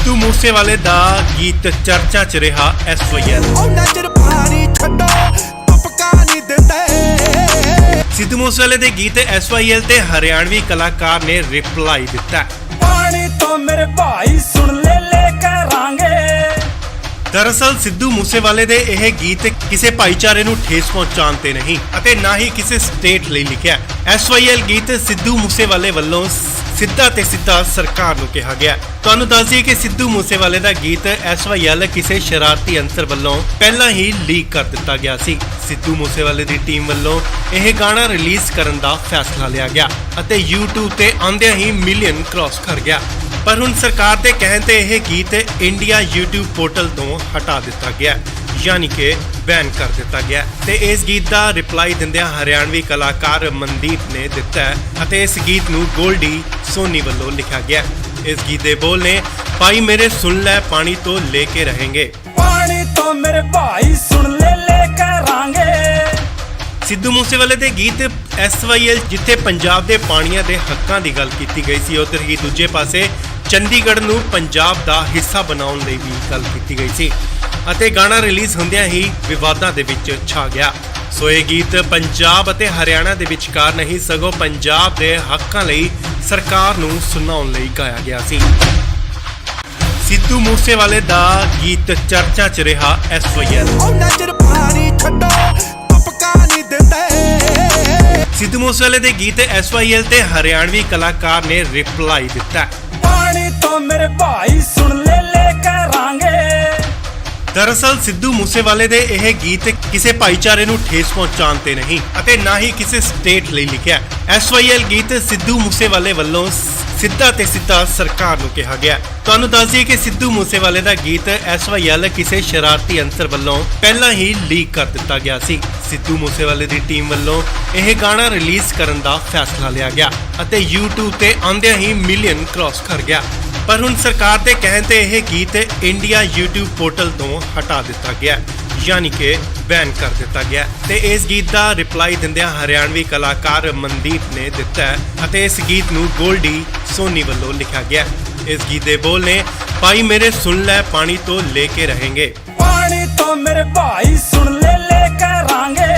ਸਿੱਧੂ ਮੂਸੇਵਾਲੇ ਦਾ ਗੀਤ ਚਰਚਾ 'ਚ ਰਿਹਾ SYL। ਸਿੱਧੂ ਮੂਸੇਵਾਲੇ ਦੇ ਗੀਤ SYL ਤੇ ਹਰਿਆਣਵੀ ਕਲਾਕਾਰ ਨੇ ਰਿਪਲਾਈ ਦਿੱਤਾ। ਪਾਣੀ ਤੋਂ ਮੇਰੇ ਭਾਈ ਸੁਣ ਲੈ ਕਰਾਂਗੇ। दरअसल सिद्धू मूसेवाले ਦੇ ਇਹ ਗੀਤ ਕਿਸੇ ਭਾਈਚਾਰੇ ਨੂੰ ਠੇਸ ਪਹੁੰਚਾਉਣ ਤੇ ਨਹੀਂ ਅਤੇ ਨਾ ਹੀ ਕਿਸੇ ਸਟੇਟ ਲਈ ਲਿਖਿਆ। SYL ਗੀਤ ਸਿੱਧੂ ਮੂਸੇਵਾਲੇ ਵੱਲੋਂ ਸਿੱਧਾ ਤੇ ਸਿੱਧਾ ਸਰਕਾਰ ਨੂੰ ਕਿਹਾ ਗਿਆ। ਤੁਹਾਨੂੰ ਦੱਸ ਦਈਏ ਕਿ ਸਿੱਧੂ ਮੂਸੇਵਾਲੇ ਦਾ ਗੀਤ SYL ਕਿਸੇ ਸ਼ਰਾਰਤੀ ਅੰਸਰ ਵੱਲੋਂ ਪਹਿਲਾਂ ਹੀ ਲੀਕ ਕਰ ਦਿੱਤਾ ਗਿਆ ਸੀ। ਸਿੱਧੂ ਮੂਸੇਵਾਲੇ ਦੀ ਟੀਮ ਵੱਲੋਂ ਇਹ ਗਾਣਾ ਰਿਲੀਜ਼ ਕਰਨ ਦਾ ਫੈਸਲਾ ਲਿਆ ਗਿਆ ਅਤੇ YouTube ਤੇ ਆਉਂਦਿਆਂ ਹੀ ਮਿਲੀਅਨ ਕ੍ਰਾਸ ਕਰ ਗਿਆ। ਪਰ ਹੁਣ ਸਰਕਾਰ ਦੇ ਕਹਿਣ ਤੇ ਇਹ ਗੀਤ ਇੰਡੀਆ YouTube ਪੋਰਟਲ ਤੋਂ ਹਟਾ ਦਿੱਤਾ ਗਿਆ, ਯਾਨੀ ਕਿ ਬੈਨ ਕਰ ਦਿੱਤਾ ਗਿਆ। ਤੇ ਇਸ ਗੀਤ ਦਾ ਰਿਪਲਾਈ ਦਿੰਦਿਆਂ ਹਰਿਆਣਵੀ ਕਲਾਕਾਰ ਮਨਦੀਪ ਨੇ ਦਿੱਤਾ ਅਤੇ ਇਸ ਗੀਤ ਨੂੰ ਗੋਲਡੀ ਸੋਨੀ ਵੱਲੋਂ ਲਿਖਿਆ ਗਿਆ। ਇਸ ਗੀਤ ਦੇ ਬੋਲ ਨੇ ਭਾਈ ਮੇਰੇ ਸੁਣ ਲੈ ਪਾਣੀ ਤੋਂ ਲੈ ਕੇ ਰਹੇਂਗੇ। ਪਾਣੀ ਤੋਂ ਮੇਰੇ ਭਾਈ ਸੁਣ ਲੈ ਕਰਾਂਗੇ। ਸਿੱਧੂ ਮੂਸੇਵਾਲੇ ਦੇ ਗੀਤ SYL ਜਿੱਥੇ ਪੰਜਾਬ ਦੇ ਪਾਣੀਆਂ ਦੇ ਹੱਕਾਂ ਦੀ ਗੱਲ ਕੀਤੀ ਗਈ ਸੀ, ਉੱਧਰ ਹੀ ਦੂਜੇ ਪਾਸੇ ਚੰਡੀਗੜ੍ਹ ਨੂੰ ਪੰਜਾਬ ਦਾ ਹਿੱਸਾ ਬਣਾਉਣ ਲਈ ਵੀ ਗੱਲ ਕੀਤੀ ਗਈ ਸੀ ਅਤੇ ਗਾਣਾ ਰਿਲੀਜ਼ ਹੁੰਦਿਆਂ ਹੀ ਵਿਵਾਦਾਂ ਦੇ ਵਿੱਚ ਛਾ ਗਿਆ। ਸੋ ਇਹ ਗੀਤ ਪੰਜਾਬ ਅਤੇ ਹਰਿਆਣਾ ਦੇ ਵਿਚਕਾਰ ਨਹੀਂ ਸਗੋਂ ਪੰਜਾਬ ਦੇ ਹੱਕਾਂ ਲਈ ਸਰਕਾਰ ਨੂੰ ਸੁਣਾਉਣ ਲਈ ਗਾਇਆ ਗਿਆ ਸੀ। ਸਿੱਧੂ ਮੂਸੇਵਾਲੇ ਦਾ ਗੀਤ ਚਰਚਾ 'ਚ ਰਿਹਾ SYL। ਸਿੱਧੂ ਮੂਸੇਵਾਲੇ ਦੇ ਗੀਤ SYL ਤੇ ਹਰਿਆਣਵੀ ਕਲਾਕਾਰ ਨੇ ਰਿਪਲਾਈ ਦਿੱਤਾ। ਪਾਣੀ ਤੋਂ ਮੇਰੇ ਭਾਈ ਸੁਣ ਲੈ ਕਰਾਂਗੇ। ਦਰਅਸਲ ਸਿੱਧੂ ਮੂਸੇਵਾਲੇ ਦੇ ਇਹ ਗੀਤ ਕਿਸੇ ਭਾਈਚਾਰੇ ਨੂੰ ਠੇਸ ਪਹੁੰਚਾਉਣ ਤੇ ਨਹੀਂ ਅਤੇ ਨਾ ਹੀ ਕਿਸੇ ਸਟੇਟ ਲਈ ਲਿਖਿਆ। SYL ਗੀਤ ਸਿੱਧੂ ਮੂਸੇਵਾਲੇ ਵੱਲੋਂ ਸਿੱਧਾ ਤੇ ਸਿੱਧਾ ਸਰਕਾਰ ਨੂੰ ਕਿਹਾ ਗਿਆ। ਤੁਹਾਨੂੰ ਦੱਸ ਦਈਏ ਕਿ ਸਿੱਧੂ ਮੂਸੇਵਾਲੇ ਦਾ ਗੀਤ SYL ਕਿਸੇ ਸ਼ਰਾਰਤੀ ਅੰਸਰ ਵੱਲੋਂ ਪਹਿਲਾਂ ਹੀ ਲੀਕ ਕਰ ਦਿੱਤਾ ਗਿਆ ਸੀ। ਸਿੱਧੂ ਮੂਸੇਵਾਲੇ ਦੀ ਟੀਮ ਵੱਲੋਂ ਇਹ ਗਾਣਾ ਰਿਲੀਜ਼ ਕਰਨ ਦਾ ਫੈਸਲਾ ਲਿਆ ਗਿਆ ਅਤੇ YouTube ਤੇ ਆਉਂਦਿਆਂ ਹੀ ਮਿਲੀਅਨ ਕ੍ਰਾਸ ਕਰ ਗਿਆ। ਪਰ ਹੁਣ ਸਰਕਾਰ ਦੇ ਕਹਿਣ ਤੇ ਇਹ ਗੀਤ ਇੰਡੀਆ YouTube ਪੋਰਟਲ ਤੋਂ ਹਟਾ ਦਿੱਤਾ ਗਿਆ, ਯਾਨੀ ਕਿ ਬੈਨ ਕਰ ਦਿੱਤਾ ਗਿਆ। ਤੇ ਇਸ ਗੀਤ ਦਾ ਰਿਪਲਾਈ ਦਿੰਦਿਆਂ ਹਰਿਆਣਵੀ ਕਲਾਕਾਰ ਮਨਦੀਪ ਨੇ ਦਿੱਤਾ ਅਤੇ ਇਸ ਗੀਤ ਨੂੰ ਗੋਲਡੀ ਸੋਨੀ ਵੱਲੋਂ ਲਿਖਿਆ ਗਿਆ। ਇਸ ਗੀਤ ਦੇ ਬੋਲ ਨੇ ਭਾਈ ਮੇਰੇ ਸੁਣ ਲੈ ਪਾਣੀ ਤੋਂ ਲੈ ਕੇ ਰਹੇਂਗੇ। ਪਾਣੀ ਤੋਂ ਮੇਰੇ ਭਾਈ ਸੁਣ ਲੈ ਕਰਾਂਗੇ।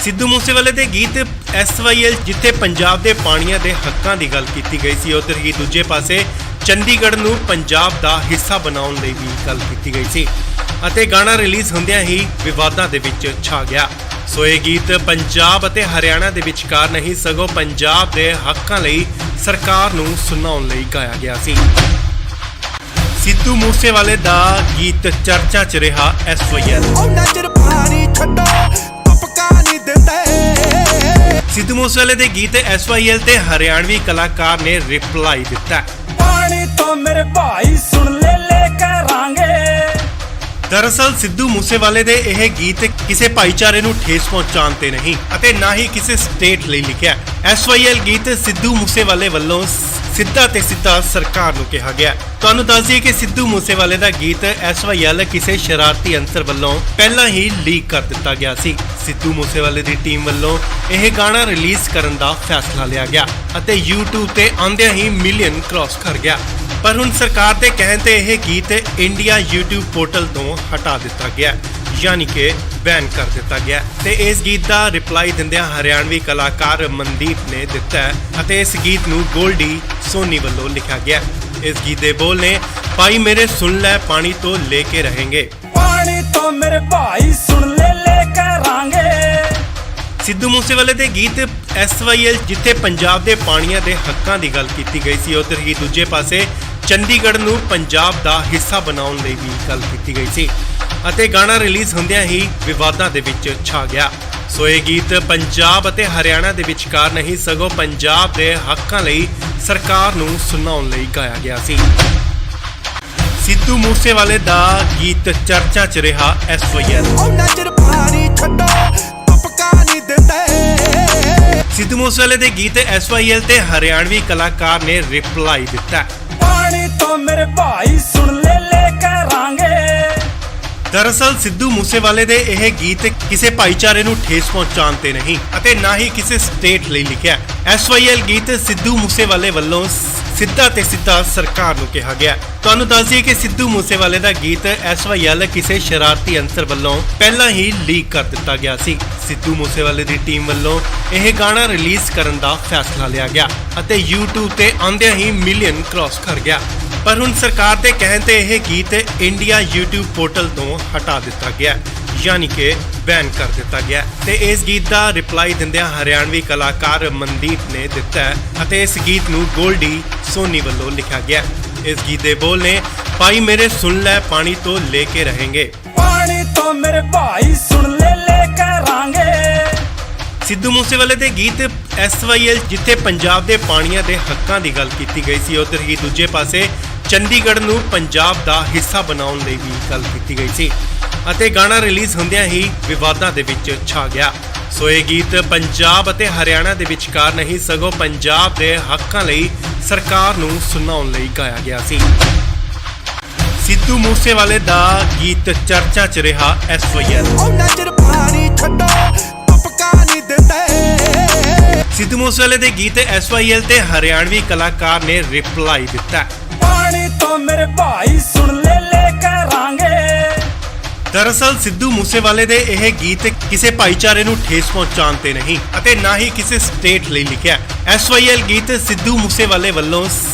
ਸਿੱਧੂ ਮੂਸੇਵਾਲੇ ਦੇ ਗੀਤ SYL ਜਿੱਥੇ ਪੰਜਾਬ ਦੇ ਪਾਣੀਆਂ ਦੇ ਹੱਕਾਂ ਦੀ ਗੱਲ ਕੀਤੀ ਗਈ ਸੀ, ਉੱਧਰ ਹੀ ਦੂਜੇ ਪਾਸੇ ਚੰਡੀਗੜ੍ਹ ਨੂੰ ਪੰਜਾਬ ਦਾ ਹਿੱਸਾ ਬਣਾਉਣ ਲਈ ਵੀ ਗੱਲ ਕੀਤੀ ਗਈ ਸੀ ਅਤੇ ਗਾਣਾ ਰਿਲੀਜ਼ ਹੁੰਦਿਆਂ ਹੀ ਵਿਵਾਦਾਂ ਦੇ ਵਿੱਚ ਛਾ ਗਿਆ। ਸੋ ਇਹ ਗੀਤ ਪੰਜਾਬ ਅਤੇ ਹਰਿਆਣਾ ਦੇ ਵਿਚਕਾਰ ਨਹੀਂ ਸਗੋਂ ਪੰਜਾਬ ਦੇ ਹੱਕਾਂ ਲਈ ਸਰਕਾਰ ਨੂੰ ਸੁਣਾਉਣ ਲਈ ਗਾਇਆ ਗਿਆ ਸੀ। ਸਿੱਧੂ ਮੂਸੇਵਾਲੇ ਦਾ ਗੀਤ ਚਰਚਾ 'ਚ ਰਿਹਾ SYL। ਸਿੱਧੂ ਮੂਸੇਵਾਲੇ ਦੇ ਗੀਤ SYL ਤੇ ਹਰਿਆਣਵੀ ਕਲਾਕਾਰ ਨੇ ਰਿਪਲਾਈ ਦਿੱਤਾ। ਪਾਣੀ ਤੋਂ ਮੇਰੇ ਭਾਈ ਸੁਣ ਲੈ ਕਰਾਂਗੇ। ਦਰਅਸਲ ਸਿੱਧੂ ਮੂਸੇਵਾਲੇ ਦੇ ਇਹ ਗੀਤ ਕਿਸੇ ਭਾਈਚਾਰੇ ਨੂੰ ਠੇਸ ਪਹੁੰਚਾਉਣ ਤੇ ਨਹੀਂ ਅਤੇ ਨਾ ਹੀ ਕਿਸੇ ਸਟੇਟ ਲਈ ਲਿਖਿਆ। SYL ਗੀਤ ਸਿੱਧੂ ਮੂਸੇਵਾਲੇ ਵੱਲੋਂ ਸਿੱਧਾ ਤੇ ਸਿੱਧਾ ਸਰਕਾਰ ਨੂੰ ਕਿਹਾ ਗਿਆ। ਤੁਹਾਨੂੰ ਦੱਸ ਦਈਏ ਕਿ ਸਿੱਧੂ ਮੂਸੇਵਾਲੇ ਦਾ ਗੀਤ SYL ਕਿਸੇ ਸ਼ਰਾਰਤੀ ਅੰਸਰ ਵੱਲੋਂ ਪਹਿਲਾਂ ਹੀ ਲੀਕ ਕਰ ਦਿੱਤਾ ਗਿਆ ਸੀ। ਸਿੱਧੂ ਮੂਸੇਵਾਲੇ ਦੀ ਟੀਮ ਵੱਲੋਂ ਇਹ ਗਾਣਾ ਰਿਲੀਜ਼ ਕਰਨ ਦਾ ਫੈਸਲਾ ਲਿਆ ਗਿਆ ਅਤੇ YouTube ਤੇ ਆਉਂਦਿਆਂ ਹੀ ਮਿਲੀਅਨ ਕ੍ਰਾਸ ਕਰ ਗਿਆ। ਪਰ ਹੁਣ ਸਰਕਾਰ ਦੇ ਕਹਿਣ ਤੇ ਇਹ ਗੀਤ ਇੰਡੀਆ YouTube ਪੋਰਟਲ ਤੋਂ ਹਟਾ ਦਿੱਤਾ ਗਿਆ, ਯਾਨੀ ਕਿ ਬੈਨ ਕਰ ਦਿੱਤਾ ਗਿਆ। ਤੇ ਇਸ ਗੀਤ ਦਾ ਰਿਪਲਾਈ ਦਿੰਦਿਆਂ ਹਰਿਆਣਵੀ ਕਲਾਕਾਰ ਮਨਦੀਪ ਨੇ ਦਿੱਤਾ ਅਤੇ ਇਸ ਗੀਤ ਨੂੰ ਗੋਲਡੀ ਸੋਨੀ ਵੱਲੋਂ ਲਿਖਿਆ ਗਿਆ। ਇਸ ਗੀਤ ਦੇ ਬੋਲ ਨੇ ਭਾਈ ਮੇਰੇ ਸੁਣ ਲੈ ਪਾਣੀ ਤੋਂ ਲੈ ਕੇ ਰਹੇਂਗੇ। ਪਾਣੀ ਤੋਂ ਮੇਰੇ ਭਾਈ ਸੁਣ ਲੈ ਕਰਾਂਗੇ। ਸਿੱਧੂ ਮੂਸੇਵਾਲੇ ਦੇ ਗੀਤ SYL ਜਿੱਥੇ ਪੰਜਾਬ ਦੇ ਪਾਣੀਆਂ ਦੇ ਹੱਕਾਂ ਦੀ ਗੱਲ ਕੀਤੀ ਗਈ ਸੀ, ਉੱਧਰ ਹੀ ਦੂਜੇ ਪਾਸੇ ਚੰਡੀਗੜ੍ਹ ਨੂੰ ਪੰਜਾਬ ਦਾ ਹਿੱਸਾ ਬਣਾਉਣ ਲਈ ਵੀ ਗੱਲ ਕੀਤੀ ਗਈ ਸੀ ਅਤੇ ਗਾਣਾ ਰਿਲੀਜ਼ ਹੁੰਦਿਆਂ ਹੀ ਵਿਵਾਦਾਂ ਦੇ ਵਿੱਚ ਛਾ ਗਿਆ। ਸੋ ਇਹ ਗੀਤ ਪੰਜਾਬ ਅਤੇ ਹਰਿਆਣਾ ਦੇ ਵਿਚਕਾਰ ਨਹੀਂ ਸਗੋਂ ਪੰਜਾਬ ਦੇ ਹੱਕਾਂ ਲਈ ਸਰਕਾਰ ਨੂੰ ਸੁਣਾਉਣ ਲਈ ਗਾਇਆ ਗਿਆ ਸੀ। ਸਿੱਧੂ ਮੂਸੇਵਾਲੇ ਦਾ ਗੀਤ ਚਰਚਾ 'ਚ ਰਿਹਾ SYL। ਸਿੱਧੂ ਮੂਸੇਵਾਲੇ ਦੇ ਗੀਤ SYL ਤੇ ਹਰਿਆਣਵੀ ਕਲਾਕਾਰ ਨੇ ਰਿਪਲਾਈ ਦਿੱਤਾ। ਪਾਣੀ ਤੋਂ ਮੇਰੇ ਭਾਈ ਸੁਣ ਲੈ ਕਰਾਂਗੇ। ਦਰਅਸਲ ਸਿੱਧੂ ਮੂਸੇਵਾਲੇ ਦੇ ਇਹ ਗੀਤ ਕਿਸੇ ਭਾਈਚਾਰੇ ਨੂੰ ਠੇਸ ਪਹੁੰਚਾਉਣ ਤੇ ਨਹੀਂ ਅਤੇ ਨਾ ਹੀ ਕਿਸੇ ਸਟੇਟ ਲਈ ਲਿਖਿਆ। SYL ਗੀਤ ਸਿੱਧੂ ਮੂਸੇਵਾਲੇ ਵੱਲੋਂ ਸਿੱਧਾ ਤੇ ਸਿੱਧਾ ਸਰਕਾਰ ਨੂੰ ਕਿਹਾ ਗਿਆ। ਤੁਹਾਨੂੰ ਦੱਸ ਦਈਏ ਕਿ ਸਿੱਧੂ ਮੂਸੇਵਾਲੇ ਦਾ ਗੀਤ SYL ਕਿਸੇ ਸ਼ਰਾਰਤੀ ਅੰਸਰ ਵੱਲੋਂ ਪਹਿਲਾਂ ਹੀ ਲੀਕ ਕਰ ਦਿੱਤਾ ਗਿਆ ਸੀ। ਸਿੱਧੂ ਮੂਸੇਵਾਲੇ ਦੀ ਟੀਮ ਵੱਲੋਂ ਇਹ ਗਾਣਾ ਰਿਲੀਜ਼ ਕਰਨ ਦਾ ਫੈਸਲਾ ਲਿਆ ਗਿਆ ਅਤੇ YouTube ਤੇ ਆਉਂਦਿਆਂ ਹੀ ਮਿਲੀਅਨ ਕ੍ਰਾਸ ਕਰ ਗਿਆ। ਪਰ ਹੁਣ ਸਰਕਾਰ ਦੇ ਕਹਿਣ ਤੇ ਇਹ ਗੀਤ ਇੰਡੀਆ YouTube ਪੋਰਟਲ ਤੋਂ ਹਟਾ ਦਿੱਤਾ ਗਿਆ, ਯਾਨੀ ਕਿ ਬੈਨ ਕਰ ਦਿੱਤਾ ਗਿਆ। ਤੇ ਇਸ ਗੀਤ ਦਾ ਰਿਪਲਾਈ ਦਿੰਦਿਆਂ ਹਰਿਆਣਵੀ ਕਲਾਕਾਰ ਮਨਦੀਪ ਨੇ ਦਿੱਤਾ ਹੈ ਅਤੇ ਇਸ ਗੀਤ ਨੂੰ ਗੋਲਡੀ ਸੋਨੀ ਵੱਲੋਂ ਲਿਖਿਆ ਗਿਆ। ਇਸ ਗੀਤ ਦੇ ਬੋਲ ਨੇ ਭਾਈ ਮੇਰੇ ਸੁਣ ਲੈ ਪਾਣੀ ਤੋਂ ਲੈ ਕੇ ਰਹੇਂਗੇ। पानी तो मेरे भाई सुन ले करांगे। ਸਿੱਧੂ ਮੂਸੇਵਾਲੇ ਦੇ ਗੀਤ SYL ਜਿੱਥੇ ਪੰਜਾਬ ਦੇ ਪਾਣੀਆਂ ਦੇ ਹੱਕਾਂ ਦੀ ਗੱਲ ਕੀਤੀ ਗਈ ਸੀ, ਉੱਧਰ ਹੀ ਦੂਜੇ ਪਾਸੇ ਚੰਡੀਗੜ੍ਹ ਨੂੰ ਪੰਜਾਬ ਦਾ ਹਿੱਸਾ ਬਣਾਉਣ ਲਈ ਵੀ ਗੱਲ ਕੀਤੀ ਗਈ ਸੀ ਅਤੇ ਗਾਣਾ ਰਿਲੀਜ਼ ਹੁੰਦਿਆਂ ਹੀ ਵਿਵਾਦਾਂ ਦੇ ਵਿੱਚ ਛਾ ਗਿਆ। ਸੋ ਇਹ ਗੀਤ ਪੰਜਾਬ ਅਤੇ ਹਰਿਆਣਾ ਦੇ ਵਿਚਕਾਰ ਨਹੀਂ ਸਗੋਂ ਪੰਜਾਬ ਦੇ ਹੱਕਾਂ ਲਈ ਸਰਕਾਰ ਨੂੰ ਸੁਣਾਉਣ ਲਈ ਗਾਇਆ ਗਿਆ ਸੀ। ਸਿੱਧੂ ਮੂਸੇਵਾਲੇ ਦਾ ਗੀਤ ਚਰਚਾ 'ਚ ਰਿਹਾ SYL। ਸਿੱਧੂ ਮੂਸੇਵਾਲੇ ਦੇ ਗੀਤ SYL ਤੇ ਹਰਿਆਣਵੀ ਕਲਾਕਾਰ ਨੇ ਰਿਪਲਾਈ ਦਿੱਤਾ। पानी तो मेरे भाई सुन ले करांगे। ਦਰਅਸਲ ਸਿੱਧੂ ਮੂਸੇਵਾਲੇ ਦੇ ਇਹ ਗੀਤ ਕਿਸੇ ਭਾਈਚਾਰੇ ਨੂੰ ਠੇਸ ਪਹੁੰਚਾਉਣ ਤੇ ਨਹੀਂ ਅਤੇ ਨਾ ਹੀ ਕਿਸੇ ਸਟੇਟ ਲਈ ਲਿਖਿਆ। SYL ਗੀਤ ਸਿੱਧੂ ਮੂਸੇਵਾਲੇ ਵੱਲੋਂ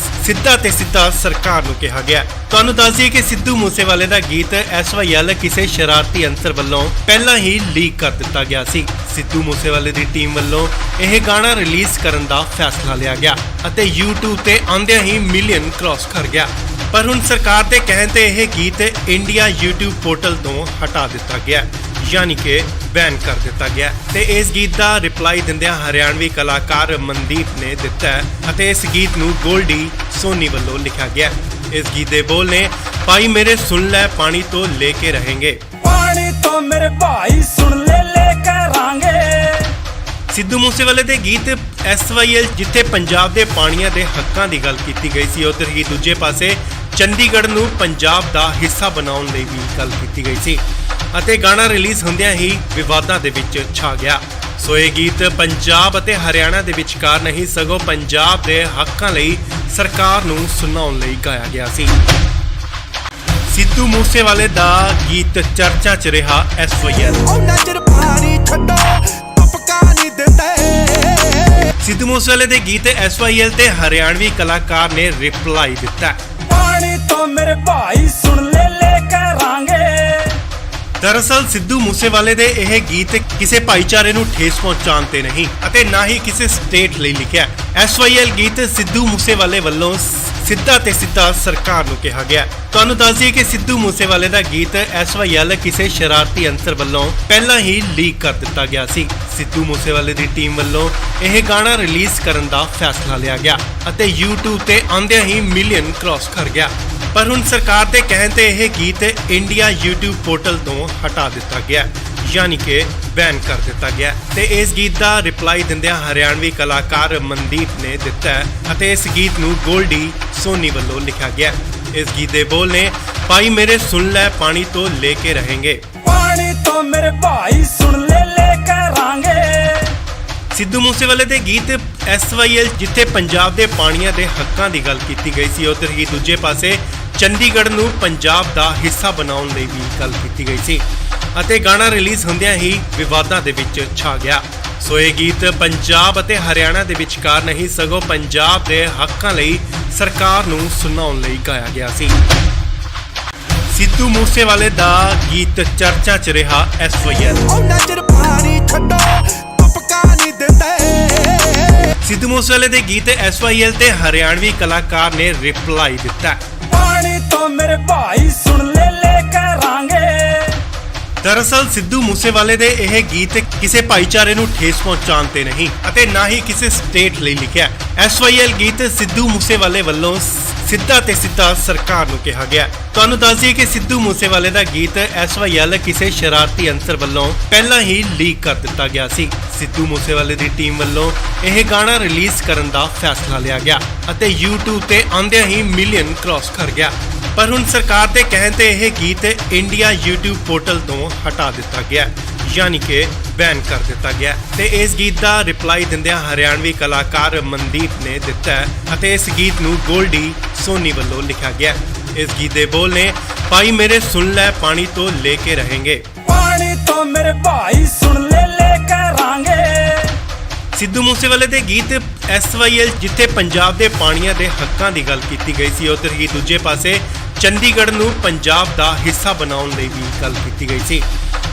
ਸਿੱਧਾ ਤੇ ਸਿੱਧਾ ਸਰਕਾਰ ਨੂੰ ਕਿਹਾ ਗਿਆ। ਤੁਹਾਨੂੰ ਦੱਸ ਦਈਏ ਕਿ ਸਿੱਧੂ ਮੂਸੇਵਾਲੇ ਦਾ ਗੀਤ SYL ਕਿਸੇ ਸ਼ਰਾਰਤੀ ਅੰਸਰ ਵੱਲੋਂ ਪਹਿਲਾਂ ਹੀ ਲੀਕ ਕਰ ਦਿੱਤਾ ਗਿਆ ਸੀ। ਸਿੱਧੂ ਮੂਸੇਵਾਲੇ ਦੀ ਟੀਮ ਵੱਲੋਂ ਇਹ ਗਾਣਾ ਰਿਲੀਜ਼ ਕਰਨ ਦਾ ਫੈਸਲਾ ਲਿਆ ਗਿਆ ਅਤੇ YouTube ਤੇ ਆਉਂਦਿਆਂ ਹੀ ਮਿਲੀਅਨ ਕ੍ਰਾਸ ਕਰ ਗਿਆ। ਪਰ ਹੁਣ ਸਰਕਾਰ ਦੇ ਕਹਿਣ ਤੇ ਇਹ ਗੀਤ ਇੰਡੀਆ YouTube ਪੋਰਟਲ ਤੋਂ ਹਟਾ ਦਿੱਤਾ ਗਿਆ, ਯਾਨੀ ਕਿ ਬੈਨ ਕਰ ਦਿੱਤਾ ਗਿਆ। ਤੇ ਇਸ ਗੀਤ ਦਾ ਰਿਪਲਾਈ ਦਿੰਦਿਆਂ ਹਰਿਆਣਵੀ ਕਲਾਕਾਰ ਮਨਦੀਪ ਨੇ ਦਿੱਤਾ ਹੈ ਅਤੇ ਇਸ ਗੀਤ ਨੂੰ ਗੋਲਡੀ ਸੋਨੀ ਵੱਲੋਂ ਲਿਖਿਆ ਗਿਆ। ਇਸ ਗੀਤ ਦੇ ਬੋਲ ਨੇ ਭਾਈ ਮੇਰੇ ਸੁਣ ਲੈ ਪਾਣੀ ਤੋਂ ਲੈ ਕੇ ਰਹੇਂਗੇ। पानी तो मेरे भाई सुन ले करांगे। ਸਿੱਧੂ ਮੂਸੇਵਾਲੇ ਦੇ ਗੀਤ SYL ਜਿੱਥੇ ਪੰਜਾਬ ਦੇ ਪਾਣੀਆਂ ਦੇ ਹੱਕਾਂ ਦੀ ਗੱਲ ਕੀਤੀ ਗਈ ਸੀ, ਉੱਧਰ ਹੀ ਦੂਜੇ ਪਾਸੇ ਚੰਡੀਗੜ੍ਹ ਨੂੰ ਪੰਜਾਬ ਦਾ ਹਿੱਸਾ ਬਣਾਉਣ ਲਈ ਵੀ ਗੱਲ ਕੀਤੀ ਗਈ ਸੀ ਅਤੇ ਗਾਣਾ ਰਿਲੀਜ਼ ਹੁੰਦਿਆਂ ਹੀ ਵਿਵਾਦਾਂ ਦੇ ਵਿੱਚ ਛਾ ਗਿਆ। ਸੋ ਇਹ ਗੀਤ ਪੰਜਾਬ ਅਤੇ ਹਰਿਆਣਾ ਦੇ ਵਿਚਕਾਰ ਨਹੀਂ ਸਗੋਂ ਪੰਜਾਬ ਦੇ ਹੱਕਾਂ ਲਈ ਸਰਕਾਰ ਨੂੰ ਸੁਣਾਉਣ ਲਈ ਗਾਇਆ ਗਿਆ ਸੀ। ਸਿੱਧੂ ਮੂਸੇਵਾਲੇ ਦਾ ਗੀਤ ਚਰਚਾ 'ਚ ਰਿਹਾ SYL। ਸਿੱਧੂ ਮੂਸੇਵਾਲੇ ਦੇ ਗੀਤ SYL ਤੇ ਹਰਿਆਣਵੀ ਕਲਾਕਾਰ ਨੇ ਰਿਪਲਾਈ ਦਿੱਤਾ। पानी तो मेरे भाई सुन ले करांगे। ਦਰਅਸਲ ਸਿੱਧੂ ਮੂਸੇਵਾਲੇ ਦੇ ਇਹ ਗੀਤ ਕਿਸੇ ਭਾਈਚਾਰੇ ਨੂੰ ਠੇਸ ਪਹੁੰਚਾਉਣ ਤੇ ਨਹੀਂ ਅਤੇ ਨਾ ਹੀ ਕਿਸੇ ਸਟੇਟ ਲਈ ਲਿਖਿਆ। SYL ਗੀਤ ਸਿੱਧੂ ਮੂਸੇਵਾਲੇ ਵੱਲੋਂ ਸਿੱਧਾ ਤੇ ਸਿੱਧਾ ਸਰਕਾਰ ਨੂੰ ਕਿਹਾ ਗਿਆ। ਤੁਹਾਨੂੰ ਦੱਸ ਦਈਏ ਕਿ ਸਿੱਧੂ ਮੂਸੇਵਾਲੇ ਦਾ ਗੀਤ SYL ਕਿਸੇ ਸ਼ਰਾਰਤੀ ਅੰਸਰ ਵੱਲੋਂ ਪਹਿਲਾਂ ਹੀ ਲੀਕ ਕਰ ਦਿੱਤਾ ਗਿਆ ਸੀ। ਸਿੱਧੂ ਮੂਸੇਵਾਲੇ ਦੀ ਟੀਮ ਵੱਲੋਂ ਇਹ ਗਾਣਾ ਰਿਲੀਜ਼ ਕਰਨ ਦਾ ਫੈਸਲਾ ਲਿਆ ਗਿਆ ਅਤੇ YouTube ਤੇ ਆਉਂਦਿਆਂ ਹੀ ਮਿਲੀਅਨ ਕ੍ਰਾਸ ਕਰ ਗਿਆ। ਪਰ ਹੁਣ ਸਰਕਾਰ ਦੇ ਕਹਿਣ ਤੇ ਇਹ ਗੀਤ ਇੰਡੀਆ YouTube ਪੋਰਟਲ ਤੋਂ ਹਟਾ ਦਿੱਤਾ ਗਿਆ, ਯਾਨੀ ਕਿ ਬੈਨ ਕਰ ਦਿੱਤਾ ਗਿਆ। ਤੇ ਇਸ ਗੀਤ ਦਾ ਰਿਪਲਾਈ ਦਿੰਦਿਆਂ ਹਰਿਆਣਵੀ ਕਲਾਕਾਰ ਮਨਦੀਪ ਨੇ ਦਿੱਤਾ ਹੈ ਅਤੇ ਇਸ ਗੀਤ ਨੂੰ ਗੋਲਡੀ ਸੋਨੀ ਵੱਲੋਂ ਲਿਖਿਆ ਗਿਆ। ਇਸ ਗੀਤ ਦੇ ਬੋਲ ਨੇ ਭਾਈ ਮੇਰੇ ਸੁਣ ਲੈ ਪਾਣੀ ਤੋਂ ਲੈ ਕੇ ਰਹੇਂਗੇ। पानी तो मेरे भाई सुन ले करांगे। ਸਿੱਧੂ ਮੂਸੇਵਾਲੇ ਦੇ ਗੀਤ SYL ਜਿੱਥੇ ਪੰਜਾਬ ਦੇ ਪਾਣੀਆਂ ਦੇ ਹੱਕਾਂ ਦੀ ਗੱਲ ਕੀਤੀ ਗਈ ਸੀ, ਉੱਧਰ ਹੀ ਦੂਜੇ ਪਾਸੇ ਚੰਡੀਗੜ੍ਹ ਨੂੰ ਪੰਜਾਬ ਦਾ ਹਿੱਸਾ ਬਣਾਉਣ ਲਈ ਵੀ ਗੱਲ ਕੀਤੀ ਗਈ ਸੀ ਅਤੇ ਗਾਣਾ ਰਿਲੀਜ਼ ਹੁੰਦਿਆਂ ਹੀ ਵਿਵਾਦਾਂ ਦੇ ਵਿੱਚ ਛਾ ਗਿਆ। ਸੋ ਇਹ ਗੀਤ ਪੰਜਾਬ ਅਤੇ ਹਰਿਆਣਾ ਦੇ ਵਿਚਕਾਰ ਨਹੀਂ ਸਗੋਂ ਪੰਜਾਬ ਦੇ ਹੱਕਾਂ ਲਈ ਸਰਕਾਰ ਨੂੰ ਸੁਣਾਉਣ ਲਈ ਗਾਇਆ ਗਿਆ ਸੀ। ਸਿੱਧੂ ਮੂਸੇਵਾਲੇ ਦਾ ਗੀਤ ਚਰਚਾ 'ਚ ਰਿਹਾ SYL। ਸਿੱਧੂ ਮੂਸੇਵਾਲੇ ਦੇ ਗੀਤ SYL ਤੇ ਹਰਿਆਣਵੀ ਕਲਾਕਾਰ ਨੇ ਰਿਪਲਾਈ ਦਿੱਤਾ। पानी तो मेरे भाई सुन ले करांगे। ਦਰਅਸਲ ਸਿੱਧੂ ਮੂਸੇਵਾਲੇ ਦੇ ਇਹ ਗੀਤ ਕਿਸੇ ਭਾਈਚਾਰੇ ਨੂੰ ਠੇਸ ਪਹੁੰਚਾਉਣ ਤੇ ਨਹੀਂ ਅਤੇ ਨਾ ਹੀ ਕਿਸੇ ਸਟੇਟ ਲਈ ਲਿਖਿਆ। SYL ਗੀਤ ਸਿੱਧੂ ਮੂਸੇਵਾਲੇ ਵੱਲੋਂ ਸਿੱਧਾ ਤੇ ਸਿੱਧਾ ਸਰਕਾਰ ਨੂੰ ਕਿਹਾ ਗਿਆ। ਤੁਹਾਨੂੰ ਦੱਸ ਦਈਏ ਕਿ ਸਿੱਧੂ ਮੂਸੇਵਾਲੇ ਦਾ ਗੀਤ SYL ਕਿਸੇ ਸ਼ਰਾਰਤੀ ਅੰਸਰ ਵੱਲੋਂ ਪਹਿਲਾਂ ਹੀ ਲੀਕ ਕਰ ਦਿੱਤਾ ਗਿਆ ਸੀ। ਸਿੱਧੂ ਮੂਸੇਵਾਲੇ ਦੀ ਟੀਮ ਵੱਲੋਂ ਇਹ ਗਾਣਾ ਰਿਲੀਜ਼ ਕਰਨ ਦਾ ਫੈਸਲਾ ਲਿਆ ਗਿਆ ਅਤੇ YouTube ਤੇ ਆਉਂਦਿਆਂ ਹੀ ਮਿਲੀਅਨ ਕ੍ਰਾਸ ਕਰ ਗਿਆ। ਪਰ ਹੁਣ ਸਰਕਾਰ ਦੇ ਕਹਿਣ ਤੇ ਇਹ ਗੀਤ ਇੰਡੀਆ YouTube ਪੋਰਟਲ ਤੋਂ ਹਟਾ ਦਿੱਤਾ ਗਿਆ, ਯਾਨੀ ਕਿ ਬੈਨ ਕਰ ਦਿੱਤਾ ਗਿਆ ਤੇ ਇਸ ਗੀਤ ਦਾ ਰਿਪਲਾਈ ਦਿੰਦਿਆਂ ਹਰਿਆਣਵੀ ਕਲਾਕਾਰ ਮਨਦੀਪ ਨੇ ਦਿੱਤਾ ਹੈ ਅਤੇ ਇਸ ਗੀਤ ਨੂੰ ਗੋਲਡੀ ਸੋਨੀ ਵੱਲੋਂ ਲਿਖਿਆ ਗਿਆ। ਇਸ ਗੀਤ ਦੇ ਬੋਲ ਨੇ ਭਾਈ ਮੇਰੇ ਸੁਣ ਲੈ ਪਾਣੀ ਤੋਂ ਲੈ ਕੇ रहेंगे, ਪਾਣੀ ਤੋਂ ਮੇਰੇ ਭਾਈ ਸੁਣ ਲੈ ਕਰਾਂਗੇ। ਸਿੱਧੂ ਮੂਸੇਵਾਲੇ ਦੇ ਗੀਤ SYL ਜਿੱਥੇ ਪੰਜਾਬ ਦੇ ਪਾਣੀਆਂ ਦੇ ਹੱਕਾਂ ਦੀ ਗੱਲ ਕੀਤੀ ਗਈ ਸੀ, ਉੱਧਰ ਹੀ ਦੂਜੇ ਪਾਸੇ ਚੰਡੀਗੜ੍ਹ ਨੂੰ ਪੰਜਾਬ ਦਾ ਹਿੱਸਾ ਬਣਾਉਣ ਲਈ ਵੀ ਗੱਲ ਕੀਤੀ ਗਈ ਸੀ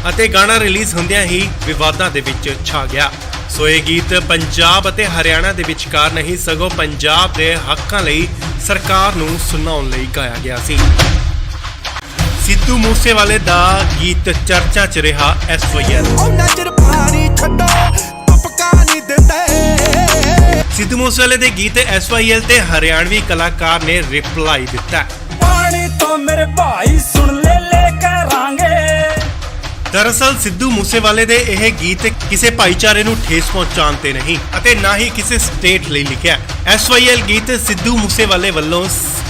ਅਤੇ ਗਾਣਾ ਰਿਲੀਜ਼ ਹੁੰਦਿਆਂ ਹੀ ਵਿਵਾਦਾਂ ਦੇ ਵਿੱਚ ਛਾ ਗਿਆ। ਸੋ ਇਹ ਗੀਤ ਪੰਜਾਬ ਅਤੇ ਹਰਿਆਣਾ ਦੇ ਵਿਚਕਾਰ ਨਹੀਂ ਸਗੋਂ ਪੰਜਾਬ ਦੇ ਹੱਕਾਂ ਲਈ ਸਰਕਾਰ ਨੂੰ ਸੁਣਾਉਣ ਲਈ ਗਾਇਆ ਗਿਆ ਸੀ। ਸਿੱਧੂ ਮੂਸੇਵਾਲੇ ਦਾ ਗੀਤ ਚਰਚਾ 'ਚ ਰਿਹਾ SYL। ਸਿੱਧੂ ਮੂਸੇਵਾਲੇ ਦੇ ਗੀਤ SYL ਤੇ ਹਰਿਆਣਵੀ ਕਲਾਕਾਰ ਨੇ ਰਿਪਲਾਈ ਦਿੱਤਾ। ਪਾਣੀ ਤੋਂ ਮੇਰੇ ਭਾਈ ਸੁਣ ਲੈ ਕਰਾਂਗੇ। ਦਰਅਸਲ ਸਿੱਧੂ ਮੂਸੇਵਾਲੇ ਦੇ ਇਹ ਗੀਤ ਕਿਸੇ ਭਾਈਚਾਰੇ ਨੂੰ ਠੇਸ ਪਹੁੰਚਾਉਣ ਤੇ ਨਹੀਂ ਅਤੇ ਨਾ ਹੀ ਕਿਸੇ ਸਟੇਟ ਲਈ ਲਿਖਿਆ। SYL ਗੀਤ ਸਿੱਧੂ ਮੂਸੇਵਾਲੇ ਵੱਲੋਂ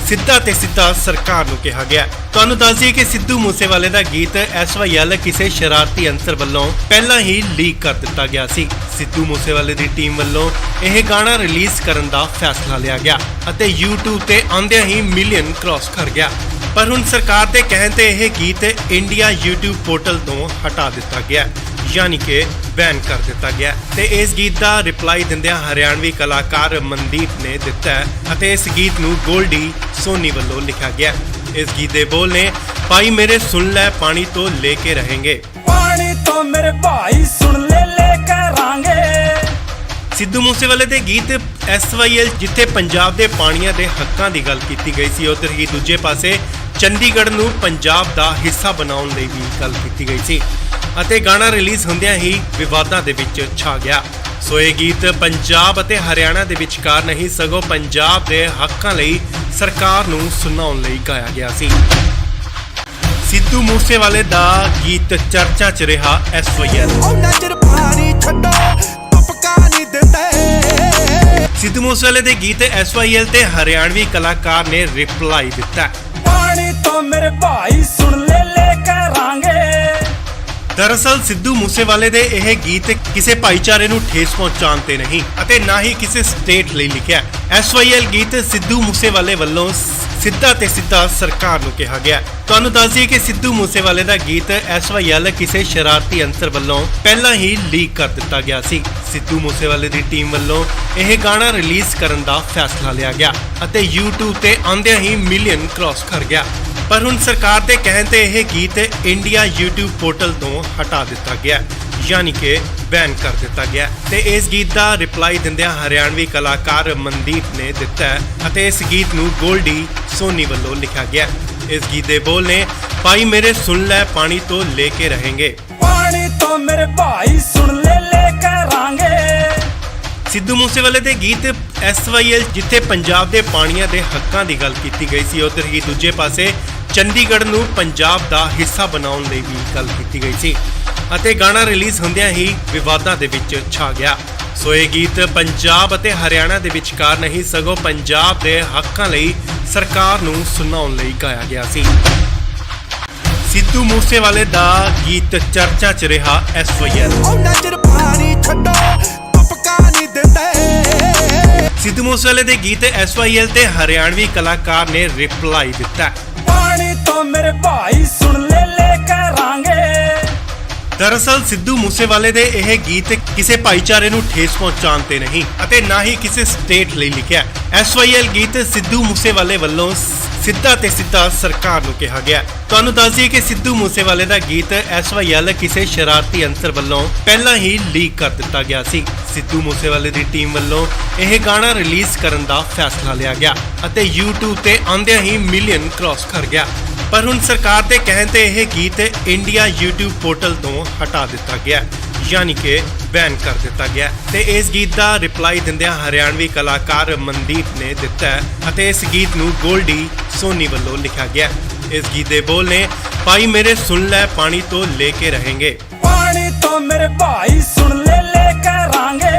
ਸਿੱਧਾ ਤੇ ਸਿੱਧਾ ਸਰਕਾਰ ਨੂੰ ਕਿਹਾ ਗਿਆ। ਤੁਹਾਨੂੰ ਦੱਸ ਦਈਏ ਕਿ ਸਿੱਧੂ ਮੂਸੇਵਾਲੇ ਦਾ ਗੀਤ SYL ਕਿਸੇ ਸ਼ਰਾਰਤੀ ਅੰਸਰ ਵੱਲੋਂ ਪਹਿਲਾਂ ਹੀ ਲੀਕ ਕਰ ਦਿੱਤਾ ਗਿਆ ਸੀ। ਸਿੱਧੂ ਮੂਸੇਵਾਲੇ ਦੀ ਟੀਮ ਵੱਲੋਂ ਇਹ ਗਾਣਾ ਰਿਲੀਜ਼ ਕਰਨ ਦਾ ਫੈਸਲਾ ਲਿਆ ਗਿਆ ਅਤੇ YouTube ਤੇ ਆਉਂਦਿਆਂ ਹੀ ਮਿਲੀਅਨ ਕ੍ਰਾਸ ਕਰ ਗਿਆ। ਪਰ ਹੁਣ ਸਰਕਾਰ ਦੇ ਕਹਿਣ ਤੇ ਇਹ ਗੀਤ ਇੰਡੀਆ YouTube ਪੋਰਟਲ ਤੋਂ ਹਟਾ ਦਿੱਤਾ ਗਿਆ, ਯਾਨੀ ਕਿ ਬੈਨ ਕਰ ਦਿੱਤਾ ਗਿਆ ਤੇ ਇਸ ਗੀਤ ਦਾ ਰਿਪਲਾਈ ਦਿੰਦਿਆਂ ਹਰਿਆਣਵੀ ਕਲਾਕਾਰ ਮਨਦੀਪ ਨੇ ਦਿੱਤਾ ਹੈ ਅਤੇ ਇਸ ਗੀਤ ਨੂੰ ਗੋਲਡੀ ਸੋਨੀ ਵੱਲੋਂ ਲਿਖਿਆ ਗਿਆ। ਇਸ ਗੀਤ ਦੇ ਬੋਲ ਨੇ ਭਾਈ ਮੇਰੇ ਸੁਣ ਲੈ ਪਾਣੀ ਤੋਂ ਲੈ ਕੇ रहेंगे, ਪਾਣੀ ਤੋਂ ਮੇਰੇ ਭਾਈ ਸੁਣ ਲੈ ਕਰਾਂਗੇ। ਸਿੱਧੂ ਮੂਸੇਵਾਲੇ ਦੇ ਗੀਤ SYL ਜਿੱਥੇ ਪੰਜਾਬ ਦੇ ਪਾਣੀਆਂ ਦੇ ਹੱਕਾਂ ਦੀ ਗੱਲ ਕੀਤੀ ਗਈ ਸੀ, ਉੱਧਰ ਹੀ ਦੂਜੇ ਪਾਸੇ ਚੰਡੀਗੜ੍ਹ ਨੂੰ ਪੰਜਾਬ ਦਾ ਹਿੱਸਾ ਬਣਾਉਣ ਲਈ ਵੀ ਗੱਲ ਕੀਤੀ ਗਈ ਸੀ ਅਤੇ ਗਾਣਾ ਰਿਲੀਜ਼ ਹੁੰਦਿਆਂ ਹੀ ਵਿਵਾਦਾਂ ਦੇ ਵਿੱਚ ਛਾ ਗਿਆ। ਸੋ ਇਹ ਗੀਤ ਪੰਜਾਬ ਅਤੇ ਹਰਿਆਣਾ ਦੇ ਵਿਚਕਾਰ ਨਹੀਂ ਸਗੋਂ ਪੰਜਾਬ ਦੇ ਹੱਕਾਂ ਲਈ ਸਰਕਾਰ ਨੂੰ ਸੁਣਾਉਣ ਲਈ ਗਾਇਆ ਗਿਆ ਸੀ। ਸਿੱਧੂ ਮੂਸੇਵਾਲੇ ਦਾ ਗੀਤ ਚਰਚਾ 'ਚ ਰਿਹਾ SYL। ਸਿੱਧੂ ਮੂਸੇਵਾਲੇ ਦੇ ਗੀਤ SYL ਤੇ ਹਰਿਆਣਵੀ ਕਲਾਕਾਰ ਨੇ ਰਿਪਲਾਈ ਦਿੱਤਾ। ਪਾਣੀ ਤੋਂ ਮੇਰੇ ਭਾਈ ਸੁਣ ਲੈ ਕਰਾਂਗੇ। ਦਰਅਸਲ ਸਿੱਧੂ ਮੂਸੇਵਾਲੇ ਦੇ ਇਹ ਗੀਤ ਕਿਸੇ ਭਾਈਚਾਰੇ ਨੂੰ ਠੇਸ ਪਹੁੰਚਾਉਣ ਤੇ ਨਹੀਂ ਅਤੇ ਨਾ ਹੀ ਕਿਸੇ ਸਟੇਟ ਲਈ ਲਿਖਿਆ। SYL ਗੀਤ ਸਿੱਧੂ ਮੂਸੇਵਾਲੇ ਵੱਲੋਂ ਸਿੱਧਾ ਤੇ ਸਿੱਧਾ ਸਰਕਾਰ ਨੂੰ ਕਿਹਾ ਗਿਆ। ਤੁਹਾਨੂੰ ਦੱਸ ਦਈਏ ਕਿ ਸਿੱਧੂ ਮੂਸੇਵਾਲੇ ਦਾ ਗੀਤ SYL ਕਿਸੇ ਸ਼ਰਾਰਤੀ ਅੰਸਰ ਵੱਲੋਂ ਪਹਿਲਾਂ ਹੀ ਲੀਕ ਕਰ ਦਿੱਤਾ ਗਿਆ ਸੀ। ਸਿੱਧੂ ਮੂਸੇਵਾਲੇ ਦੀ ਟੀਮ ਵੱਲੋਂ ਇਹ ਗਾਣਾ ਰਿਲੀਜ਼ ਕਰਨ ਦਾ ਫੈਸਲਾ ਲਿਆ ਗਿਆ ਅਤੇ YouTube ਤੇ ਆਉਂਦਿਆਂ ਹੀ ਮਿਲੀਅਨ ਕ੍ਰਾਸ ਕਰ ਗਿਆ। ਪਰ ਹੁਣ ਸਰਕਾਰ ਦੇ ਕਹਿਣ ਤੇ ਇਹ ਗੀਤ ਇੰਡੀਆ YouTube ਪੋਰਟਲ ਤੋਂ ਹਟਾ ਦਿੱਤਾ ਗਿਆ, ਯਾਨੀ ਕਿ ਬੈਨ ਕਰ ਦਿੱਤਾ ਗਿਆ ਤੇ ਇਸ ਗੀਤ ਦਾ ਰਿਪਲਾਈ ਦਿੰਦਿਆਂ ਹਰਿਆਣਵੀ ਕਲਾਕਾਰ ਮਨਦੀਪ ਨੇ ਦਿੱਤਾ ਹੈ ਅਤੇ ਇਸ ਗੀਤ ਨੂੰ ਗੋਲਡੀ ਸੋਨੀ ਵੱਲੋਂ ਲਿਖਿਆ ਗਿਆ। ਇਸ ਗੀਤ ਦੇ ਬੋਲ ਨੇ ਭਾਈ ਮੇਰੇ ਸੁਣ ਲੈ ਪਾਣੀ ਤੋਂ ਲੈ ਕੇ रहेंगे, ਪਾਣੀ ਤੋਂ ਮੇਰੇ ਭਾਈ ਸੁਣ ਲੈ ਕਰਾਂਗੇ। ਸਿੱਧੂ ਮੂਸੇਵਾਲੇ ਦੇ ਗੀਤ SYL ਜਿੱਥੇ ਪੰਜਾਬ ਦੇ ਪਾਣੀਆਂ ਦੇ ਹੱਕਾਂ ਦੀ ਗੱਲ ਕੀਤੀ ਗਈ ਸੀ, ਉੱਧਰ ਹੀ ਦੂਜੇ ਪਾਸੇ ਚੰਡੀਗੜ੍ਹ ਨੂੰ ਪੰਜਾਬ ਦਾ ਹਿੱਸਾ ਬਣਾਉਣ ਲਈ ਵੀ ਗੱਲ ਕੀਤੀ ਗਈ ਸੀ ਅਤੇ ਗਾਣਾ ਰਿਲੀਜ਼ ਹੁੰਦਿਆਂ ਹੀ ਵਿਵਾਦਾਂ ਦੇ ਵਿੱਚ ਛਾ ਗਿਆ। ਸੋ ਇਹ ਗੀਤ ਪੰਜਾਬ ਅਤੇ ਹਰਿਆਣਾ ਦੇ ਵਿਚਕਾਰ ਨਹੀਂ ਸਗੋਂ ਪੰਜਾਬ ਦੇ ਹੱਕਾਂ ਲਈ ਸਰਕਾਰ ਨੂੰ ਸੁਣਾਉਣ ਲਈ ਗਾਇਆ ਗਿਆ ਸੀ। ਸਿੱਧੂ ਮੂਸੇਵਾਲੇ ਦਾ ਗੀਤ ਚਰਚਾ 'ਚ ਰਿਹਾ SYL। ਸਿੱਧੂ ਮੂਸੇਵਾਲੇ ਦੇ ਗੀਤ SYL ਤੇ ਹਰਿਆਣਵੀ ਕਲਾਕਾਰ ਨੇ ਰਿਪਲਾਈ ਦਿੱਤਾ। ਪਾਣੀ ਤੋਂ ਮੇਰੇ ਭਾਈ ਸੁਣ ਲੈ ਕਰਾਂਗੇ। ਦਰਅਸਲ ਸਿੱਧੂ ਮੂਸੇਵਾਲੇ ਦੇ ਇਹ ਗੀਤ ਕਿਸੇ ਭਾਈਚਾਰੇ ਨੂੰ ਠੇਸ ਪਹੁੰਚਾਉਣ ਤੇ ਨਹੀਂ ਅਤੇ ਨਾ ਹੀ ਕਿਸੇ ਸਟੇਟ ਲਈ ਲਿਖਿਆ। SYL ਗੀਤ ਸਿੱਧੂ ਮੂਸੇਵਾਲੇ ਵੱਲੋਂ ਸਿੱਧਾ ਤੇ ਸਿੱਧਾ ਸਰਕਾਰ ਨੂੰ ਕਿਹਾ ਗਿਆ। ਤੁਹਾਨੂੰ ਦੱਸ ਦਈਏ ਕਿ ਸਿੱਧੂ ਮੂਸੇਵਾਲੇ ਦਾ ਗੀਤ SYL ਕਿਸੇ ਸ਼ਰਾਰਤੀ ਅੰਸਰ ਵੱਲੋਂ ਪਹਿਲਾਂ ਹੀ ਲੀਕ ਕਰ ਦਿੱਤਾ ਗਿਆ ਸੀ। ਸਿੱਧੂ ਮੂਸੇਵਾਲੇ ਦੀ ਟੀਮ ਵੱਲੋਂ ਇਹ ਗਾਣਾ ਰਿਲੀਜ਼ ਕਰਨ ਦਾ ਫੈਸਲਾ ਲਿਆ ਗਿਆ ਅਤੇ YouTube ਤੇ ਆਉਂਦਿਆਂ ਹੀ ਮਿਲੀਅਨ ਕ੍ਰਾਸ ਕਰ ਗਿਆ। ਪਰ ਹੁਣ ਸਰਕਾਰ ਦੇ ਕਹਿਣ ਤੇ ਇਹ ਗੀਤ ਇੰਡੀਆ YouTube ਪੋਰਟਲ ਤੋਂ ਹਟਾ ਦਿੱਤਾ ਗਿਆ, ਯਾਨੀ ਕਿ ਬੈਨ ਕਰ ਦਿੱਤਾ ਗਿਆ ਤੇ ਇਸ ਗੀਤ ਦਾ ਰਿਪਲਾਈ ਦਿੰਦਿਆਂ ਹਰਿਆਣਵੀ ਕਲਾਕਾਰ ਮਨਦੀਪ ਨੇ ਦਿੱਤਾ ਹੈ ਅਤੇ ਇਸ ਗੀਤ ਨੂੰ ਗੋਲਡੀ ਸੋਨੀ ਵੱਲੋਂ ਲਿਖਿਆ ਗਿਆ। ਇਸ ਗੀਤ ਦੇ ਬੋਲ ਨੇ ਭਾਈ ਮੇਰੇ ਸੁਣ ਲੈ ਪਾਣੀ ਤੋਂ ਲੈ ਕੇ रहेंगे, ਪਾਣੀ ਤੋਂ ਮੇਰੇ ਭਾਈ ਸੁਣ ਲੈ ਕਰਾਂਗੇ।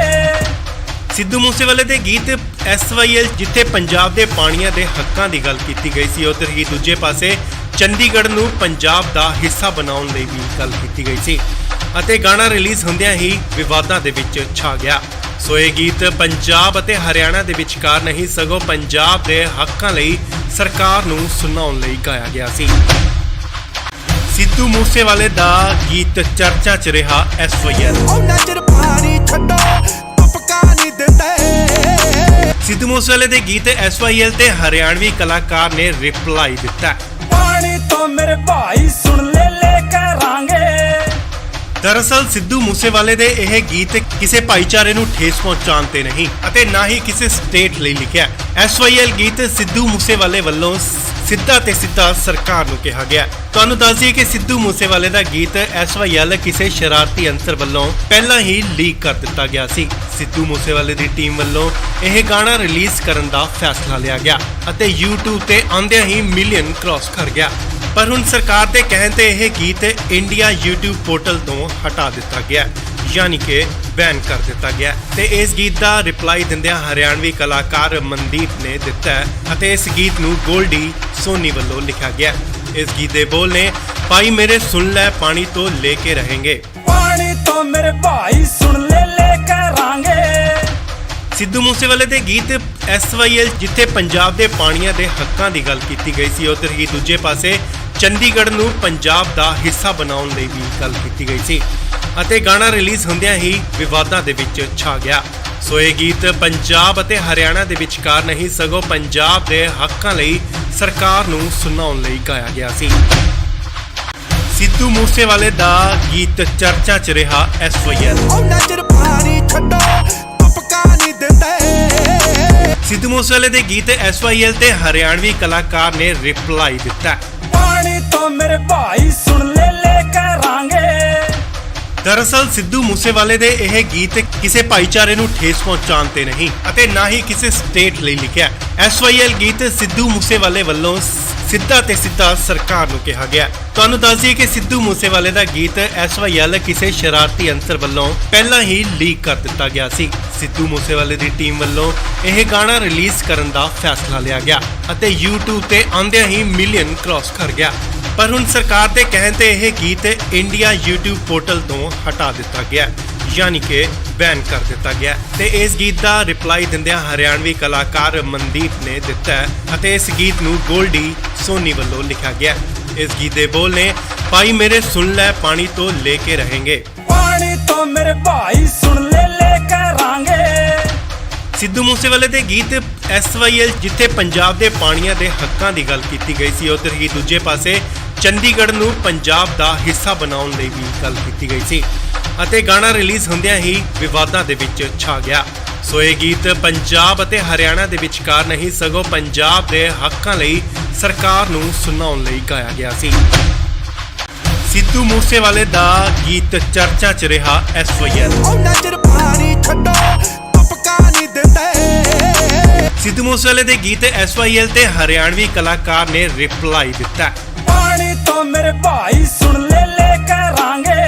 ਸਿੱਧੂ ਮੂਸੇਵਾਲੇ ਦੇ ਗੀਤ SYL ਜਿੱਥੇ ਪੰਜਾਬ ਦੇ ਪਾਣੀਆਂ ਦੇ ਹੱਕਾਂ ਦੀ ਗੱਲ ਕੀਤੀ ਗਈ ਸੀ, ਉੱਧਰ ਹੀ ਦੂਜੇ ਪਾਸੇ ਚੰਡੀਗੜ੍ਹ ਨੂੰ ਪੰਜਾਬ ਦਾ ਹਿੱਸਾ ਬਣਾਉਣ ਲਈ ਵੀ ਗੱਲ ਕੀਤੀ ਗਈ ਸੀ ਅਤੇ ਗਾਣਾ ਰਿਲੀਜ਼ ਹੁੰਦਿਆਂ ਹੀ ਵਿਵਾਦਾਂ ਦੇ ਵਿੱਚ ਛਾ ਗਿਆ। ਸੋ ਇਹ ਗੀਤ ਪੰਜਾਬ ਅਤੇ ਹਰਿਆਣਾ ਦੇ ਵਿਚਕਾਰ ਨਹੀਂ ਸਗੋਂ ਪੰਜਾਬ ਦੇ ਹੱਕਾਂ ਲਈ ਸਰਕਾਰ ਨੂੰ ਸੁਣਾਉਣ ਲਈ ਗਾਇਆ ਗਿਆ ਸੀ। ਸਿੱਧੂ ਮੂਸੇਵਾਲੇ ਦਾ ਗੀਤ ਚਰਚਾ 'ਚ ਰਿਹਾ SYL। ਸਿੱਧੂ ਮੂਸੇਵਾਲੇ ਦੇ ਗੀਤ SYL ਤੇ ਹਰਿਆਣਵੀ ਕਲਾਕਾਰ ਨੇ ਰਿਪਲਾਈ ਦਿੱਤਾ। ਪਾਣੀ ਤੋਂ ਮੇਰੇ ਭਾਈ ਸੁਣ ਲੈ ਕਰਾਂਗੇ। ਦਰਅਸਲ ਸਿੱਧੂ ਮੂਸੇਵਾਲੇ ਦੇ ਇਹ ਗੀਤ ਕਿਸੇ ਭਾਈਚਾਰੇ ਨੂੰ ਠੇਸ ਪਹੁੰਚਾਉਣ ਤੇ ਨਹੀਂ ਅਤੇ ਨਾ ਹੀ ਕਿਸੇ ਸਟੇਟ ਲਈ ਲਿਖਿਆ। SYL ਗੀਤ ਸਿੱਧੂ ਮੂਸੇਵਾਲੇ ਵੱਲੋਂ ਸਿੱਧਾ ਤੇ ਸਿੱਧਾ ਸਰਕਾਰ ਨੂੰ ਕਿਹਾ ਗਿਆ। ਤੁਹਾਨੂੰ ਦੱਸ ਦਈਏ ਕਿ ਸਿੱਧੂ ਮੂਸੇਵਾਲੇ ਦਾ ਗੀਤ SYL ਕਿਸੇ ਸ਼ਰਾਰਤੀ ਅੰਸਰ ਵੱਲੋਂ ਪਹਿਲਾਂ ਹੀ ਲੀਕ ਕਰ ਦਿੱਤਾ ਗਿਆ ਸੀ। ਸਿੱਧੂ ਮੂਸੇਵਾਲੇ ਦੀ ਟੀਮ ਵੱਲੋਂ ਇਹ ਗਾਣਾ ਰਿਲੀਜ਼ ਕਰਨ ਦਾ ਫੈਸਲਾ ਲਿਆ ਗਿਆ ਅਤੇ YouTube ਤੇ ਆਉਂਦਿਆਂ ਹੀ ਮਿਲੀਅਨ ਕ੍ਰਾਸ ਕਰ ਗਿਆ। ਪਰ ਹੁਣ ਸਰਕਾਰ ਦੇ ਕਹਿਣ ਤੇ ਇਹ ਗੀਤ ਇੰਡੀਆ YouTube ਪੋਰਟਲ ਤੋਂ ਹਟਾ ਦਿੱਤਾ ਗਿਆ, ਯਾਨੀ ਕਿ ਬੈਨ ਕਰ ਦਿੱਤਾ ਗਿਆ। ਤੇ ਇਸ ਗੀਤ ਦਾ ਰਿਪਲਾਈ ਦਿੰਦਿਆਂ ਹਰਿਆਣਵੀ ਕਲਾਕਾਰ ਮਨਦੀਪ ਨੇ ਦਿੱਤਾ ਅਤੇ ਇਸ ਗੀਤ ਨੂੰ ਗੋਲਡੀ ਸੋਨੀ ਵੱਲੋਂ ਲਿਖਿਆ ਗਿਆ। ਇਸ ਗੀਤ ਦੇ ਬੋਲ ਨੇ ਭਾਈ ਮੇਰੇ ਸੁਣ ਲੈ ਪਾਣੀ ਤੋਂ ਲੈ ਕੇ ਰਹੇਂਗੇ। ਪਾਣੀ ਤੋਂ ਮੇਰੇ ਭਾਈ ਸੁਣ ਲੈ ਕਰਾਂਗੇ। ਸਿੱਧੂ ਮੂਸੇਵਾਲੇ ਦੇ ਗੀਤ SYL ਜਿੱਥੇ ਪੰਜਾਬ ਦੇ ਪਾਣੀਆਂ ਦੇ ਹੱਕਾਂ ਦੀ ਗੱਲ ਕੀਤੀ ਗਈ ਸੀ, ਉੱਧਰ ਹੀ ਦੂਜੇ ਪਾਸੇ ਚੰਡੀਗੜ੍ਹ ਨੂੰ ਪੰਜਾਬ ਦਾ ਹਿੱਸਾ ਬਣਾਉਣ ਲਈ ਵੀ ਗੱਲ ਕੀਤੀ ਗਈ ਸੀ ਅਤੇ ਗਾਣਾ ਰਿਲੀਜ਼ ਹੁੰਦਿਆਂ ਹੀ ਵਿਵਾਦਾਂ ਦੇ ਵਿੱਚ ਛਾ ਗਿਆ। ਸੋ ਇਹ ਗੀਤ ਪੰਜਾਬ ਅਤੇ ਹਰਿਆਣਾ ਦੇ ਵਿਚਕਾਰ ਨਹੀਂ ਸਗੋਂ ਪੰਜਾਬ ਦੇ ਹੱਕਾਂ ਲਈ ਸਰਕਾਰ ਨੂੰ ਸੁਣਾਉਣ ਲਈ ਗਾਇਆ ਗਿਆ ਸੀ। ਸਿੱਧੂ ਮੂਸੇਵਾਲੇ ਦਾ ਗੀਤ ਚਰਚਾ 'ਚ ਰਿਹਾ SYL। ਸਿੱਧੂ ਮੂਸੇਵਾਲੇ ਦੇ ਗੀਤ SYL ਤੇ ਹਰਿਆਣਵੀ ਕਲਾਕਾਰ ਨੇ ਰਿਪਲਾਈ ਦਿੱਤਾ। ਪਾਣੀ ਤੋਂ ਮੇਰੇ ਭਾਈ ਸੁਣ ਲੈ ਕਰਾਂਗੇ। ਦਰਅਸਲ ਸਿੱਧੂ ਮੂਸੇਵਾਲੇ ਦੇ ਇਹ ਗੀਤ ਕਿਸੇ ਭਾਈਚਾਰੇ ਨੂੰ ਠੇਸ ਪਹੁੰਚਾਉਣ ਤੇ ਨਹੀਂ ਅਤੇ ਨਾ ਹੀ ਕਿਸੇ ਸਟੇਟ ਲਈ ਲਿਖਿਆ। SYL ਗੀਤ ਸਿੱਧੂ ਮੂਸੇਵਾਲੇ ਵੱਲੋਂ ਸਿੱਧਾ ਤੇ ਸਿੱਧਾ ਸਰਕਾਰ ਨੂੰ ਕਿਹਾ ਗਿਆ। ਤੁਹਾਨੂੰ ਦੱਸ ਦਈਏ ਕਿ ਸਿੱਧੂ ਮੂਸੇਵਾਲੇ ਦਾ ਗੀਤ SYL ਕਿਸੇ ਸ਼ਰਾਰਤੀ ਅੰਸਰ ਵੱਲੋਂ ਪਹਿਲਾਂ ਹੀ ਲੀਕ ਕਰ ਦਿੱਤਾ ਗਿਆ ਸੀ। ਸਿੱਧੂ ਮੂਸੇਵਾਲੇ ਦੀ ਟੀਮ ਵੱਲੋਂ ਇਹ ਗਾਣਾ ਰਿਲੀਜ਼ ਕਰਨ ਦਾ ਫੈਸਲਾ ਲਿਆ ਗਿਆ ਅਤੇ YouTube ਤੇ ਆਉਂਦਿਆਂ ਹੀ ਮਿਲੀਅਨ ਕ੍ਰਾਸ ਕਰ ਗਿਆ। ਪਰ ਹੁਣ ਸਰਕਾਰ ਦੇ ਕਹਿਣ ਤੇ ਇਹ ਗੀਤ ਇੰਡੀਆ YouTube ਪੋਰਟਲ ਤੋਂ ਹਟਾ ਦਿੱਤਾ ਗਿਆ, ਯਾਨੀ ਕਿ ਬੈਨ ਕਰ ਦਿੱਤਾ ਗਿਆ। ਤੇ ਇਸ ਗੀਤ ਦਾ ਰਿਪਲਾਈ ਦਿੰਦਿਆਂ ਹਰਿਆਣਵੀ ਕਲਾਕਾਰ ਮਨਦੀਪ ਨੇ ਦਿੱਤਾ ਅਤੇ ਇਸ ਗੀਤ ਨੂੰ ਗੋਲਡੀ ਸੋਨੀ ਵੱਲੋਂ ਲਿਖਿਆ ਗਿਆ। ਇਸ ਗੀਤ ਦੇ ਬੋਲ ਨੇ ਭਾਈ ਮੇਰੇ ਸੁਣ ਲੈ ਪਾਣੀ ਤੋਂ ਲੈ ਕੇ ਰਹੇਂਗੇ। ਪਾਣੀ ਤੋਂ ਮੇਰੇ ਭਾਈ ਸੁਣ ਲੈ ਕਰਾਂਗੇ। ਸਿੱਧੂ ਮੂਸੇਵਾਲੇ ਦੇ ਗੀਤ SYL ਜਿੱਥੇ ਪੰਜਾਬ ਦੇ ਪਾਣੀਆਂ ਦੇ ਹੱਕਾਂ ਦੀ ਗੱਲ ਕੀਤੀ ਗਈ ਸੀ, ਉੱਧਰ ਹੀ ਦੂਜੇ ਪਾਸੇ ਚੰਡੀਗੜ੍ਹ ਨੂੰ ਪੰਜਾਬ ਦਾ ਹਿੱਸਾ ਬਣਾਉਣ ਲਈ ਵੀ ਗੱਲ ਕੀਤੀ ਗਈ ਸੀ ਅਤੇ ਗਾਣਾ ਰਿਲੀਜ਼ ਹੁੰਦਿਆਂ ਹੀ ਵਿਵਾਦਾਂ ਦੇ ਵਿੱਚ ਛਾ ਗਿਆ। ਸੋ ਇਹ ਗੀਤ ਪੰਜਾਬ ਅਤੇ ਹਰਿਆਣਾ ਦੇ ਵਿਚਕਾਰ ਨਹੀਂ ਸਗੋਂ ਪੰਜਾਬ ਦੇ ਹੱਕਾਂ ਲਈ ਸਰਕਾਰ ਨੂੰ ਸੁਣਾਉਣ ਲਈ ਗਾਇਆ ਗਿਆ ਸੀ। ਸਿੱਧੂ ਮੂਸੇਵਾਲੇ ਦਾ ਗੀਤ ਚਰਚਾ 'ਚ ਰਿਹਾ SYL। ਸਿੱਧੂ ਮੂਸੇਵਾਲੇ ਦੇ ਗੀਤ SYL ਤੇ ਹਰਿਆਣਵੀ ਕਲਾਕਾਰ ਨੇ ਰਿਪਲਾਈ ਦਿੱਤਾ। ਪਾਣੀ ਤੋਂ ਮੇਰੇ ਭਾਈ ਸੁਣ ਲੈ ਕਰਾਂਗੇ।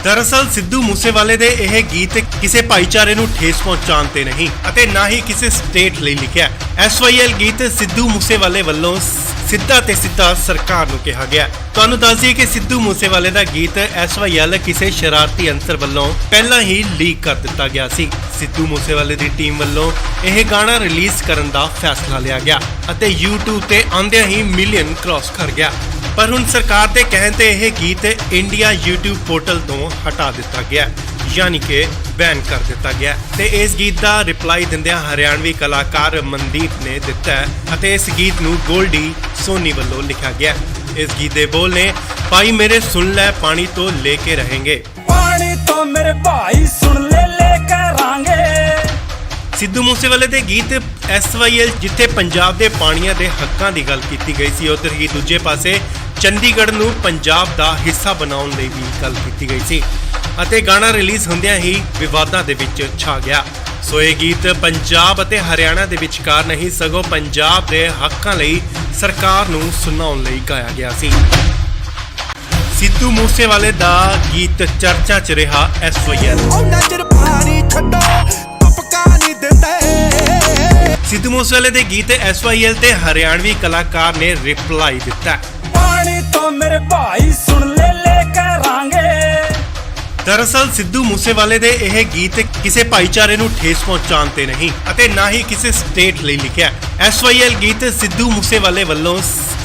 ਦਰਅਸਲ ਸਿੱਧੂ ਮੂਸੇਵਾਲੇ ਦੇ ਇਹ ਗੀਤ ਕਿਸੇ ਭਾਈਚਾਰੇ ਨੂੰ ਠੇਸ ਪਹੁੰਚਾਉਣ ਤੇ ਨਹੀਂ ਅਤੇ ਨਾ ਹੀ ਕਿਸੇ ਸਟੇਟ ਲਈ ਲਿਖਿਆ। SYL ਗੀਤ ਸਿੱਧੂ ਮੂਸੇਵਾਲੇ ਵੱਲੋਂ ਸਿੱਧਾ ਤੇ ਸਿੱਧਾ ਸਰਕਾਰ ਨੂੰ ਕਿਹਾ ਗਿਆ। ਤੁਹਾਨੂੰ ਦੱਸ ਦਈਏ ਕਿ ਸਿੱਧੂ ਮੂਸੇਵਾਲੇ ਦਾ ਗੀਤ SYL ਕਿਸੇ ਸ਼ਰਾਰਤੀ ਅੰਸਰ ਵੱਲੋਂ ਪਹਿਲਾਂ ਹੀ ਲੀਕ ਕਰ ਦਿੱਤਾ ਗਿਆ ਸੀ। ਸਿੱਧੂ ਮੂਸੇਵਾਲੇ ਦੀ ਟੀਮ ਵੱਲੋਂ ਇਹ ਗਾਣਾ ਰਿਲੀਜ਼ ਕਰਨ ਦਾ ਫੈਸਲਾ ਲਿਆ ਗਿਆ ਅਤੇ YouTube ਤੇ ਆਉਂਦਿਆਂ ਹੀ ਮਿਲੀਅਨ ਕ੍ਰਾਸ ਕਰ ਗਿਆ। ਪਰ ਹੁਣ ਸਰਕਾਰ ਦੇ ਕਹਿਣ ਤੇ ਇਹ ਗੀਤ ਇੰਡੀਆ YouTube ਪੋਰਟਲ ਤੋਂ ਹਟਾ ਦਿੱਤਾ ਗਿਆ, ਯਾਨੀ ਕਿ ਬੈਨ ਕਰ ਦਿੱਤਾ ਗਿਆ। ਤੇ ਇਸ ਗੀਤ ਦਾ ਰਿਪਲਾਈ ਦਿੰਦਿਆਂ ਹਰਿਆਣਵੀ ਕਲਾਕਾਰ ਮਨਦੀਪ ਨੇ ਦਿੱਤਾ ਅਤੇ ਇਸ ਗੀਤ ਨੂੰ ਗੋਲਡੀ ਸੋਨੀ ਵੱਲੋਂ ਲਿਖਿਆ ਗਿਆ। ਇਸ ਗੀਤ ਦੇ ਬੋਲ ਨੇ ਭਾਈ ਮੇਰੇ ਸੁਣ ਲੈ ਪਾਣੀ ਤੋਂ ਲੈ ਕੇ ਰਹੇਂਗੇ। ਪਾਣੀ ਤੋਂ ਮੇਰੇ ਭਾਈ ਸੁਣ ਲੈ ਕਰਾਂਗੇ। ਸਿੱਧੂ ਮੂਸੇਵਾਲੇ ਦੇ ਗੀਤ SYL ਜਿੱਥੇ ਪੰਜਾਬ ਦੇ ਪਾਣੀਆਂ ਦੇ ਹੱਕਾਂ ਦੀ ਗੱਲ ਕੀਤੀ ਗਈ ਸੀ, ਉੱਧਰ ਹੀ ਦੂਜੇ ਪਾਸੇ ਚੰਡੀਗੜ੍ਹ ਨੂੰ ਪੰਜਾਬ ਦਾ ਹਿੱਸਾ ਬਣਾਉਣ ਲਈ ਵੀ ਗੱਲ ਕੀਤੀ ਗਈ ਸੀ ਅਤੇ ਗਾਣਾ ਰਿਲੀਜ਼ ਹੁੰਦਿਆਂ ਹੀ ਵਿਵਾਦਾਂ ਦੇ ਵਿੱਚ ਛਾ ਗਿਆ। ਸੋ ਇਹ ਗੀਤ ਪੰਜਾਬ ਅਤੇ ਹਰਿਆਣਾ ਦੇ ਵਿਚਕਾਰ ਨਹੀਂ ਸਗੋਂ ਪੰਜਾਬ ਦੇ ਹੱਕਾਂ ਲਈ ਸਰਕਾਰ ਨੂੰ ਸੁਣਾਉਣ ਲਈ ਗਾਇਆ ਗਿਆ ਸੀ। ਸਿੱਧੂ ਮੂਸੇਵਾਲੇ ਦਾ ਗੀਤ ਚਰਚਾ 'ਚ ਰਿਹਾ SYL। ਸਿੱਧੂ ਮੂਸੇਵਾਲੇ ਦੇ ਗੀਤ SYL ਤੇ ਹਰਿਆਣਵੀ ਕਲਾਕਾਰ ਨੇ ਰਿਪਲਾਈ ਦਿੱਤਾ। ਪਾਣੀ ਤੋਂ ਮੇਰੇ ਭਾਈ ਸੁਣ ਲੈ ਕਰਾਂਗੇ। ਦਰਅਸਲ ਸਿੱਧੂ ਮੂਸੇਵਾਲੇ ਦੇ ਇਹ ਗੀਤ ਕਿਸੇ ਭਾਈਚਾਰੇ ਨੂੰ ਠੇਸ ਪਹੁੰਚਾਉਣ ਤੇ ਨਹੀਂ ਅਤੇ ਨਾ ਹੀ ਕਿਸੇ ਸਟੇਟ ਲਈ ਲਿਖਿਆ। SYL ਗੀਤ ਸਿੱਧੂ ਮੂਸੇਵਾਲੇ ਵੱਲੋਂ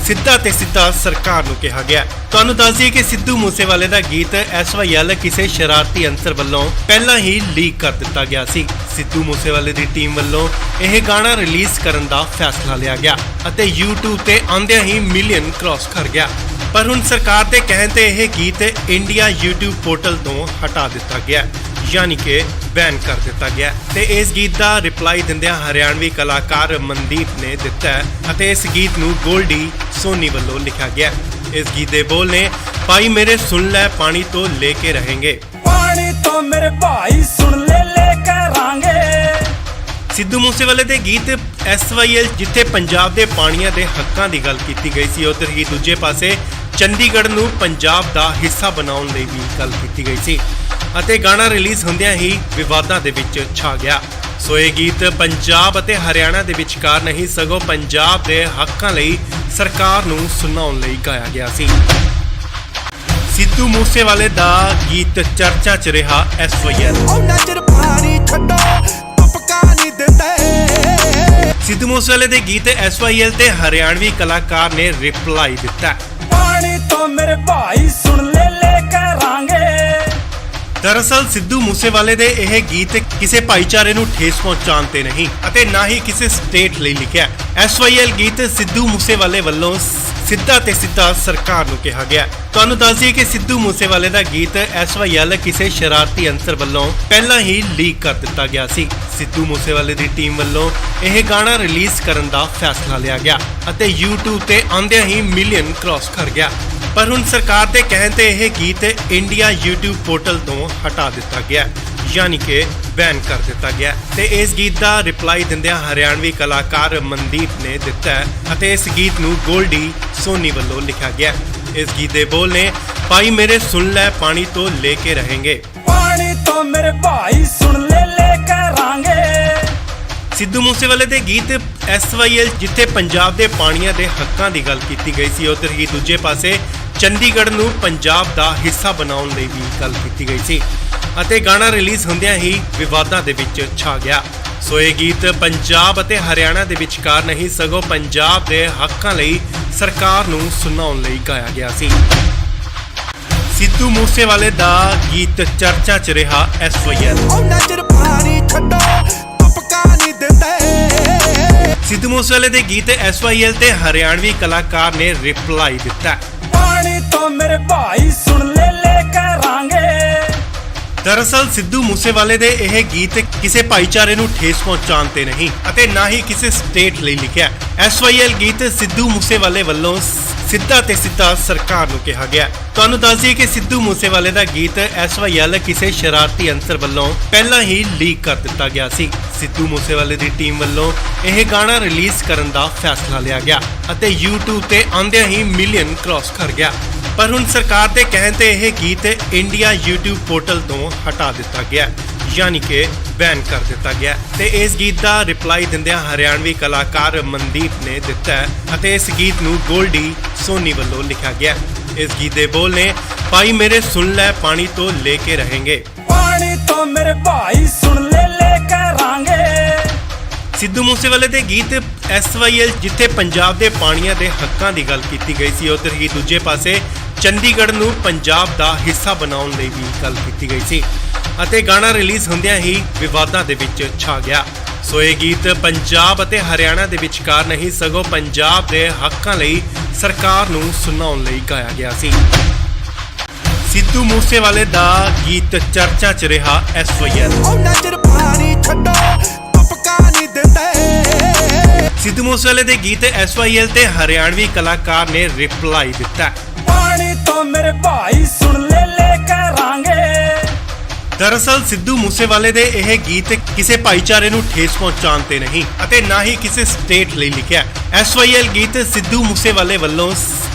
ਸਿੱਧਾ ਤੇ ਸਿੱਧਾ ਸਰਕਾਰ ਨੂੰ ਕਿਹਾ ਗਿਆ। ਤੁਹਾਨੂੰ ਦੱਸ ਦਈਏ ਕਿ ਸਿੱਧੂ ਮੂਸੇਵਾਲੇ ਦਾ ਗੀਤ SYL ਕਿਸੇ ਸ਼ਰਾਰਤੀ ਅੰਸਰ ਵੱਲੋਂ ਪਹਿਲਾਂ ਹੀ ਲੀਕ ਕਰ ਦਿੱਤਾ ਗਿਆ ਸੀ। ਸਿੱਧੂ ਮੂਸੇਵਾਲੇ ਦੀ ਟੀਮ ਵੱਲੋਂ ਇਹ ਗਾਣਾ ਰਿਲੀਜ਼ ਕਰਨ ਦਾ ਫੈਸਲਾ ਲਿਆ ਗਿਆ ਅਤੇ YouTube ਤੇ ਆਉਂਦਿਆਂ ਹੀ ਮਿਲੀਅਨ ਕ੍ਰਾਸ ਕਰ ਗਿਆ। ਪਰ ਹੁਣ ਸਰਕਾਰ ਦੇ ਕਹਿਣ ਤੇ ਇਹ ਗੀਤ ਇੰਡੀਆ YouTube ਪੋਰਟਲ ਤੋਂ ਹਟਾ ਦਿੱਤਾ ਗਿਆ, ਯਾਨੀ ਕਿ ਬੈਨ ਕਰ ਦਿੱਤਾ ਗਿਆ। ਤੇ ਇਸ ਗੀਤ ਦਾ ਰਿਪਲਾਈ ਦਿੰਦਿਆਂ ਹਰਿਆਣਵੀ ਕਲਾਕਾਰ ਮਨਦੀਪ ਨੇ ਦਿੱਤਾ ਹੈ ਅਤੇ ਇਸ ਗੀਤ ਨੂੰ ਗੋਲਡੀ ਸੋਨੀ ਵੱਲੋਂ ਲਿਖਿਆ ਗਿਆ। ਇਸ ਗੀਤ ਦੇ ਬੋਲ ਨੇ ਭਾਈ ਮੇਰੇ ਸੁਣ ਲੈ ਪਾਣੀ ਤੋਂ ਲੈ ਕੇ ਰਹੇਂਗੇ। ਪਾਣੀ ਤੋਂ ਮੇਰੇ ਭਾਈ ਸੁਣ ਲੈ ਕਰਾਂਗੇ। ਸਿੱਧੂ ਮੂਸੇਵਾਲੇ ਦੇ ਗੀਤ SYL ਜਿੱਥੇ ਪੰਜਾਬ ਦੇ ਪਾਣੀਆਂ ਦੇ ਹੱਕਾਂ ਦੀ ਗੱਲ ਕੀਤੀ ਗਈ ਸੀ, ਉੱਧਰ ਹੀ ਦੂਜੇ ਪਾਸੇ ਚੰਡੀਗੜ੍ਹ ਨੂੰ ਪੰਜਾਬ ਦਾ ਹਿੱਸਾ ਬਣਾਉਣ ਲਈ ਵੀ ਗੱਲ ਕੀਤੀ ਗਈ ਸੀ ਅਤੇ ਗਾਣਾ ਰਿਲੀਜ਼ ਹੁੰਦਿਆਂ ਹੀ ਵਿਵਾਦਾਂ ਦੇ ਵਿੱਚ ਛਾ ਗਿਆ। ਸੋ ਇਹ ਗੀਤ ਪੰਜਾਬ ਅਤੇ ਹਰਿਆਣਾ ਦੇ ਵਿਚਕਾਰ ਨਹੀਂ ਸਗੋਂ ਪੰਜਾਬ ਦੇ ਹੱਕਾਂ ਲਈ ਸਰਕਾਰ ਨੂੰ ਸੁਣਾਉਣ ਲਈ ਗਾਇਆ ਗਿਆ ਸੀ। ਸਿੱਧੂ ਮੂਸੇਵਾਲੇ ਦਾ ਗੀਤ ਚਰਚਾ 'ਚ ਰਿਹਾ SYL। ਸਿੱਧੂ ਮੂਸੇਵਾਲੇ ਦੇ ਗੀਤ SYL ਤੇ ਹਰਿਆਣਵੀ ਕਲਾਕਾਰ ਨੇ ਰਿਪਲਾਈ ਦਿੱਤਾ। ਪਾਣੀ ਤੋਂ ਮੇਰੇ ਭਾਈ ਸੁਣ ਲੈ ਕਰਾਂਗੇ। ਦਰਅਸਲ ਸਿੱਧੂ ਮੂਸੇਵਾਲੇ ਦੇ ਇਹ ਗੀਤ ਕਿਸੇ ਭਾਈਚਾਰੇ ਨੂੰ ਠੇਸ ਪਹੁੰਚਾਉਣ ਤੇ ਨਹੀਂ ਅਤੇ ਨਾ ਹੀ ਕਿਸੇ ਸਟੇਟ ਲਈ ਲਿਖਿਆ। SYL ਗੀਤ ਸਿੱਧੂ ਮੂਸੇਵਾਲੇ ਵੱਲੋਂ ਸਿੱਧਾ ਤੇ ਸਿੱਧਾ ਸਰਕਾਰ ਨੂੰ ਕਿਹਾ ਗਿਆ। ਤੁਹਾਨੂੰ ਦੱਸ ਦਈਏ ਕਿ ਸਿੱਧੂ ਮੂਸੇਵਾਲੇ ਦਾ ਗੀਤ SYL ਕਿਸੇ ਸ਼ਰਾਰਤੀ ਅੰਸਰ ਵੱਲੋਂ ਪਹਿਲਾਂ ਹੀ ਲੀਕ ਕਰ ਦਿੱਤਾ ਗਿਆ ਸੀ। ਸਿੱਧੂ ਮੂਸੇਵਾਲੇ ਦੀ ਟੀਮ ਵੱਲੋਂ ਇਹ ਗਾਣਾ ਰਿਲੀਜ਼ ਕਰਨ ਦਾ ਫੈਸਲਾ ਲਿਆ ਗਿਆ ਅਤੇ YouTube ਤੇ ਆਉਂਦਿਆਂ ਹੀ ਮਿਲੀਅਨ ਕ੍ਰਾਸ ਕਰ ਗਿਆ। ਪਰ ਹੁਣ ਸਰਕਾਰ ਦੇ ਕਹਿਣ ਤੇ ਇਹ ਗੀਤ ਇੰਡੀਆ YouTube ਪੋਰਟਲ ਤੋਂ ਹਟਾ ਦਿੱਤਾ ਗਿਆ, ਯਾਨੀ ਕਿ ਬੈਨ ਕਰ ਦਿੱਤਾ ਗਿਆ। ਤੇ ਇਸ ਗੀਤ ਦਾ ਰਿਪਲਾਈ ਦਿੰਦਿਆਂ ਹਰਿਆਣਵੀ ਕਲਾਕਾਰ ਮਨਦੀਪ ਨੇ ਦਿੱਤਾ ਹੈ ਅਤੇ ਇਸ ਗੀਤ ਨੂੰ ਗੋਲਡੀ ਸੋਨੀ ਵੱਲੋਂ ਲਿਖਿਆ ਗਿਆ। ਇਸ ਗੀਤ ਦੇ ਬੋਲ ਨੇ ਭਾਈ ਮੇਰੇ ਸੁਣ ਲੈ ਪਾਣੀ ਤੋਂ ਲੈ ਕੇ ਰਹੇਂਗੇ। ਪਾਣੀ ਤੋਂ ਮੇਰੇ ਭਾਈ ਸੁਣ ਲੈ ਕਰਾਂਗੇ। ਸਿੱਧੂ ਮੂਸੇਵਾਲੇ ਦੇ ਗੀਤ SYL ਜਿੱਥੇ ਪੰਜਾਬ ਦੇ ਪਾਣੀਆਂ ਦੇ ਹੱਕਾਂ ਦੀ ਗੱਲ ਕੀਤੀ ਗਈ ਸੀ, ਉੱਧਰ ਹੀ ਦੂਜੇ ਪਾਸੇ ਚੰਡੀਗੜ੍ਹ ਨੂੰ ਪੰਜਾਬ ਦਾ ਹਿੱਸਾ ਬਣਾਉਣ ਲਈ ਵੀ ਗੱਲ ਕੀਤੀ ਗਈ ਸੀ ਅਤੇ ਗਾਣਾ ਰਿਲੀਜ਼ ਹੁੰਦਿਆਂ ਹੀ ਵਿਵਾਦਾਂ ਦੇ ਵਿੱਚ ਛਾ ਗਿਆ। ਸੋ ਇਹ ਗੀਤ ਪੰਜਾਬ ਅਤੇ ਹਰਿਆਣਾ ਦੇ ਵਿਚਕਾਰ ਨਹੀਂ ਸਗੋਂ ਪੰਜਾਬ ਦੇ ਹੱਕਾਂ ਲਈ ਸਰਕਾਰ ਨੂੰ ਸੁਣਾਉਣ ਲਈ ਗਾਇਆ ਗਿਆ ਸੀ। ਸਿੱਧੂ ਮੂਸੇਵਾਲੇ ਦਾ ਗੀਤ ਚਰਚਾ 'ਚ ਰਿਹਾ SYL। ਸਿੱਧੂ ਮੂਸੇਵਾਲੇ ਦੇ ਗੀਤ SYL ਤੇ ਹਰਿਆਣਵੀ ਕਲਾਕਾਰ ਨੇ ਰਿਪਲਾਈ ਦਿੱਤਾ। ਪਾਣੀ ਤੋਂ ਮੇਰੇ ਭਾਈ ਸੁਣ ਲੈ ਕਰਾਂਗੇ। ਦਰਅਸਲ ਸਿੱਧੂ ਮੂਸੇਵਾਲੇ ਦੇ ਇਹ ਗੀਤ ਕਿਸੇ ਭਾਈਚਾਰੇ ਨੂੰ ਠੇਸ ਪਹੁੰਚਾਉਣ ਤੇ ਨਹੀਂ ਅਤੇ ਨਾ ਹੀ ਕਿਸੇ ਸਟੇਟ ਲਈ ਲਿਖਿਆ। SYL ਗੀਤ ਸਿੱਧੂ ਮੂਸੇਵਾਲੇ ਵੱਲੋਂ ਸਿੱਧਾ ਤੇ ਸਿੱਧਾ ਸਰਕਾਰ ਨੂੰ ਕਿਹਾ ਗਿਆ। ਤੁਹਾਨੂੰ ਦੱਸ ਦਈਏ ਕਿ ਸਿੱਧੂ ਮੂਸੇਵਾਲੇ ਦਾ ਗੀਤ SYL ਕਿਸੇ ਸ਼ਰਾਰਤੀ ਅੰਸਰ ਵੱਲੋਂ ਪਹਿਲਾਂ ਹੀ ਲੀਕ ਕਰ ਦਿੱਤਾ ਗਿਆ ਸੀ। ਸਿੱਧੂ ਮੂਸੇਵਾਲੇ ਦੀ ਟੀਮ ਵੱਲੋਂ ਇਹ ਗਾਣਾ ਰਿਲੀਜ਼ ਕਰਨ ਦਾ ਫੈਸਲਾ ਲਿਆ ਗਿਆ ਅਤੇ YouTube ਤੇ ਆਉਂਦਿਆਂ ਹੀ ਮਿਲੀਅਨ ਕ੍ਰਾਸ ਕਰ ਗਿਆ। ਪਰ ਹੁਣ ਸਰਕਾਰ ਦੇ ਕਹਿਣ ਤੇ ਇਹ ਗੀਤ ਇੰਡੀਆ YouTube ਪੋਰਟਲ ਤੋਂ ਹਟਾ ਦਿੱਤਾ ਗਿਆ, ਯਾਨੀ ਕਿ ਬੈਨ ਕਰ ਦਿੱਤਾ ਗਿਆ। ਤੇ ਇਸ ਗੀਤ ਦਾ ਰਿਪਲਾਈ ਦਿੰਦਿਆਂ ਹਰਿਆਣਵੀ ਕਲਾਕਾਰ ਮਨਦੀਪ ਨੇ ਦਿੱਤਾ ਹੈ ਅਤੇ ਇਸ ਗੀਤ ਨੂੰ ਗੋਲਡੀ ਸੋਨੀ ਵੱਲੋਂ ਲਿਖਿਆ ਗਿਆ। ਇਸ ਗੀਤ ਦੇ ਬੋਲ ਨੇ ਭਾਈ ਮੇਰੇ ਸੁਣ ਲੈ ਪਾਣੀ ਤੋਂ ਲੈ ਕੇ ਰਹੇਂਗੇ। ਪਾਣੀ ਤੋਂ ਮੇਰੇ ਭਾਈ ਸੁਣ ਲੈ ਕਰਾਂਗੇ। ਸਿੱਧੂ ਮੂਸੇਵਾਲੇ ਦੇ ਗੀਤ SYL ਜਿੱਥੇ ਪੰਜਾਬ ਦੇ ਪਾਣੀਆਂ ਦੇ ਹੱਕਾਂ ਦੀ ਗੱਲ ਕੀਤੀ ਗਈ ਸੀ, ਉੱਧਰ ਹੀ ਦੂਜੇ ਪਾਸੇ ਚੰਡੀਗੜ੍ਹ ਨੂੰ ਪੰਜਾਬ ਦਾ ਹਿੱਸਾ ਬਣਾਉਣ ਲਈ ਵੀ ਗੱਲ ਕੀਤੀ ਗਈ ਸੀ ਅਤੇ ਗਾਣਾ ਰਿਲੀਜ਼ ਹੁੰਦਿਆਂ ਹੀ ਵਿਵਾਦਾਂ ਦੇ ਵਿੱਚ ਛਾ ਗਿਆ। ਸੋ ਇਹ ਗੀਤ ਪੰਜਾਬ ਅਤੇ ਹਰਿਆਣਾ ਦੇ ਵਿਚਕਾਰ ਨਹੀਂ ਸਗੋਂ ਪੰਜਾਬ ਦੇ ਹੱਕਾਂ ਲਈ ਸਰਕਾਰ ਨੂੰ ਸੁਣਾਉਣ ਲਈ ਗਾਇਆ ਗਿਆ ਸੀ। ਸਿੱਧੂ ਮੂਸੇਵਾਲੇ ਦਾ ਗੀਤ ਚਰਚਾ 'ਚ ਰਿਹਾ SYL। ਸਿੱਧੂ ਮੂਸੇਵਾਲੇ ਦੇ ਗੀਤ SYL ਤੇ ਹਰਿਆਣਵੀ ਕਲਾਕਾਰ ਨੇ ਰਿਪਲਾਈ ਦਿੱਤਾ। ਪਾਣੀ ਤੋਂ ਮੇਰੇ ਭਾਈ ਸੁਣ ਲੈ ਕਰਾਂਗੇ। ਦਰਅਸਲ ਸਿੱਧੂ ਮੂਸੇਵਾਲੇ ਦੇ ਇਹ ਗੀਤ ਕਿਸੇ ਭਾਈਚਾਰੇ ਨੂੰ ਠੇਸ ਪਹੁੰਚਾਉਣ ਤੇ ਨਹੀਂ ਅਤੇ ਨਾ ਹੀ ਕਿਸੇ ਸਟੇਟ ਲਈ ਲਿਖਿਆ। SYL ਗੀਤ ਸਿੱਧੂ ਮੂਸੇਵਾਲੇ ਵੱਲੋਂ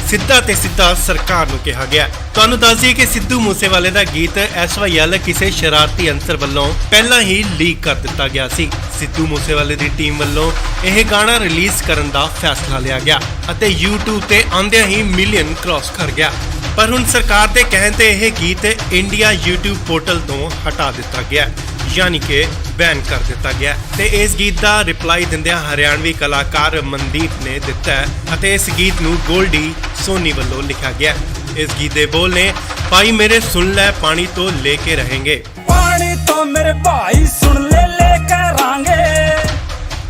ਸਿੱਧਾ ਤੇ ਸਿੱਧਾ ਸਰਕਾਰ ਨੂੰ ਕਿਹਾ ਗਿਆ। ਤੁਹਾਨੂੰ ਦੱਸ ਦਈਏ ਕਿ ਸਿੱਧੂ ਮੂਸੇਵਾਲੇ ਦਾ ਗੀਤ SYL ਕਿਸੇ ਸ਼ਰਾਰਤੀ ਅੰਸਰ ਵੱਲੋਂ ਪਹਿਲਾਂ ਹੀ ਲੀਕ ਕਰ ਦਿੱਤਾ ਗਿਆ ਸੀ। ਸਿੱਧੂ ਮੂਸੇਵਾਲੇ ਦੀ ਟੀਮ ਵੱਲੋਂ ਇਹ ਗਾਣਾ ਰਿਲੀਜ਼ ਕਰਨ ਦਾ ਫੈਸਲਾ ਲਿਆ ਗਿਆ ਅਤੇ YouTube ਤੇ ਆਉਂਦਿਆਂ ਹੀ ਮਿਲੀਅਨ ਕ੍ਰਾਸ ਕਰ ਗਿਆ। ਪਰ ਹੁਣ ਸਰਕਾਰ ਦੇ ਕਹਿਣ ਤੇ ਇਹ ਗੀਤ ਇੰਡੀਆ YouTube ਪੋਰਟਲ ਤੋਂ ਹਟਾ ਦਿੱਤਾ ਗਿਆ, ਯਾਨੀ ਕਿ ਬੈਨ ਕਰ ਦਿੱਤਾ ਗਿਆ। ਤੇ ਇਸ ਗੀਤ ਦਾ ਰਿਪਲਾਈ ਦਿੰਦਿਆਂ ਹਰਿਆਣਵੀ ਕਲਾਕਾਰ ਮਨਦੀਪ ਨੇ ਦਿੱਤਾ ਹੈ ਅਤੇ ਇਸ ਗੀਤ ਨੂੰ ਗੋਲਡੀ ਸੋਨੀ ਵੱਲੋਂ ਲਿਖਿਆ ਗਿਆ। ਇਸ ਗੀਤ ਦੇ ਬੋਲ ਨੇ ਭਾਈ ਮੇਰੇ ਸੁਣ ਲੈ ਪਾਣੀ ਤੋਂ ਲੈ ਕੇ ਰਹੇਂਗੇ, पानी तो मेरे भाई सुन ले करांगे।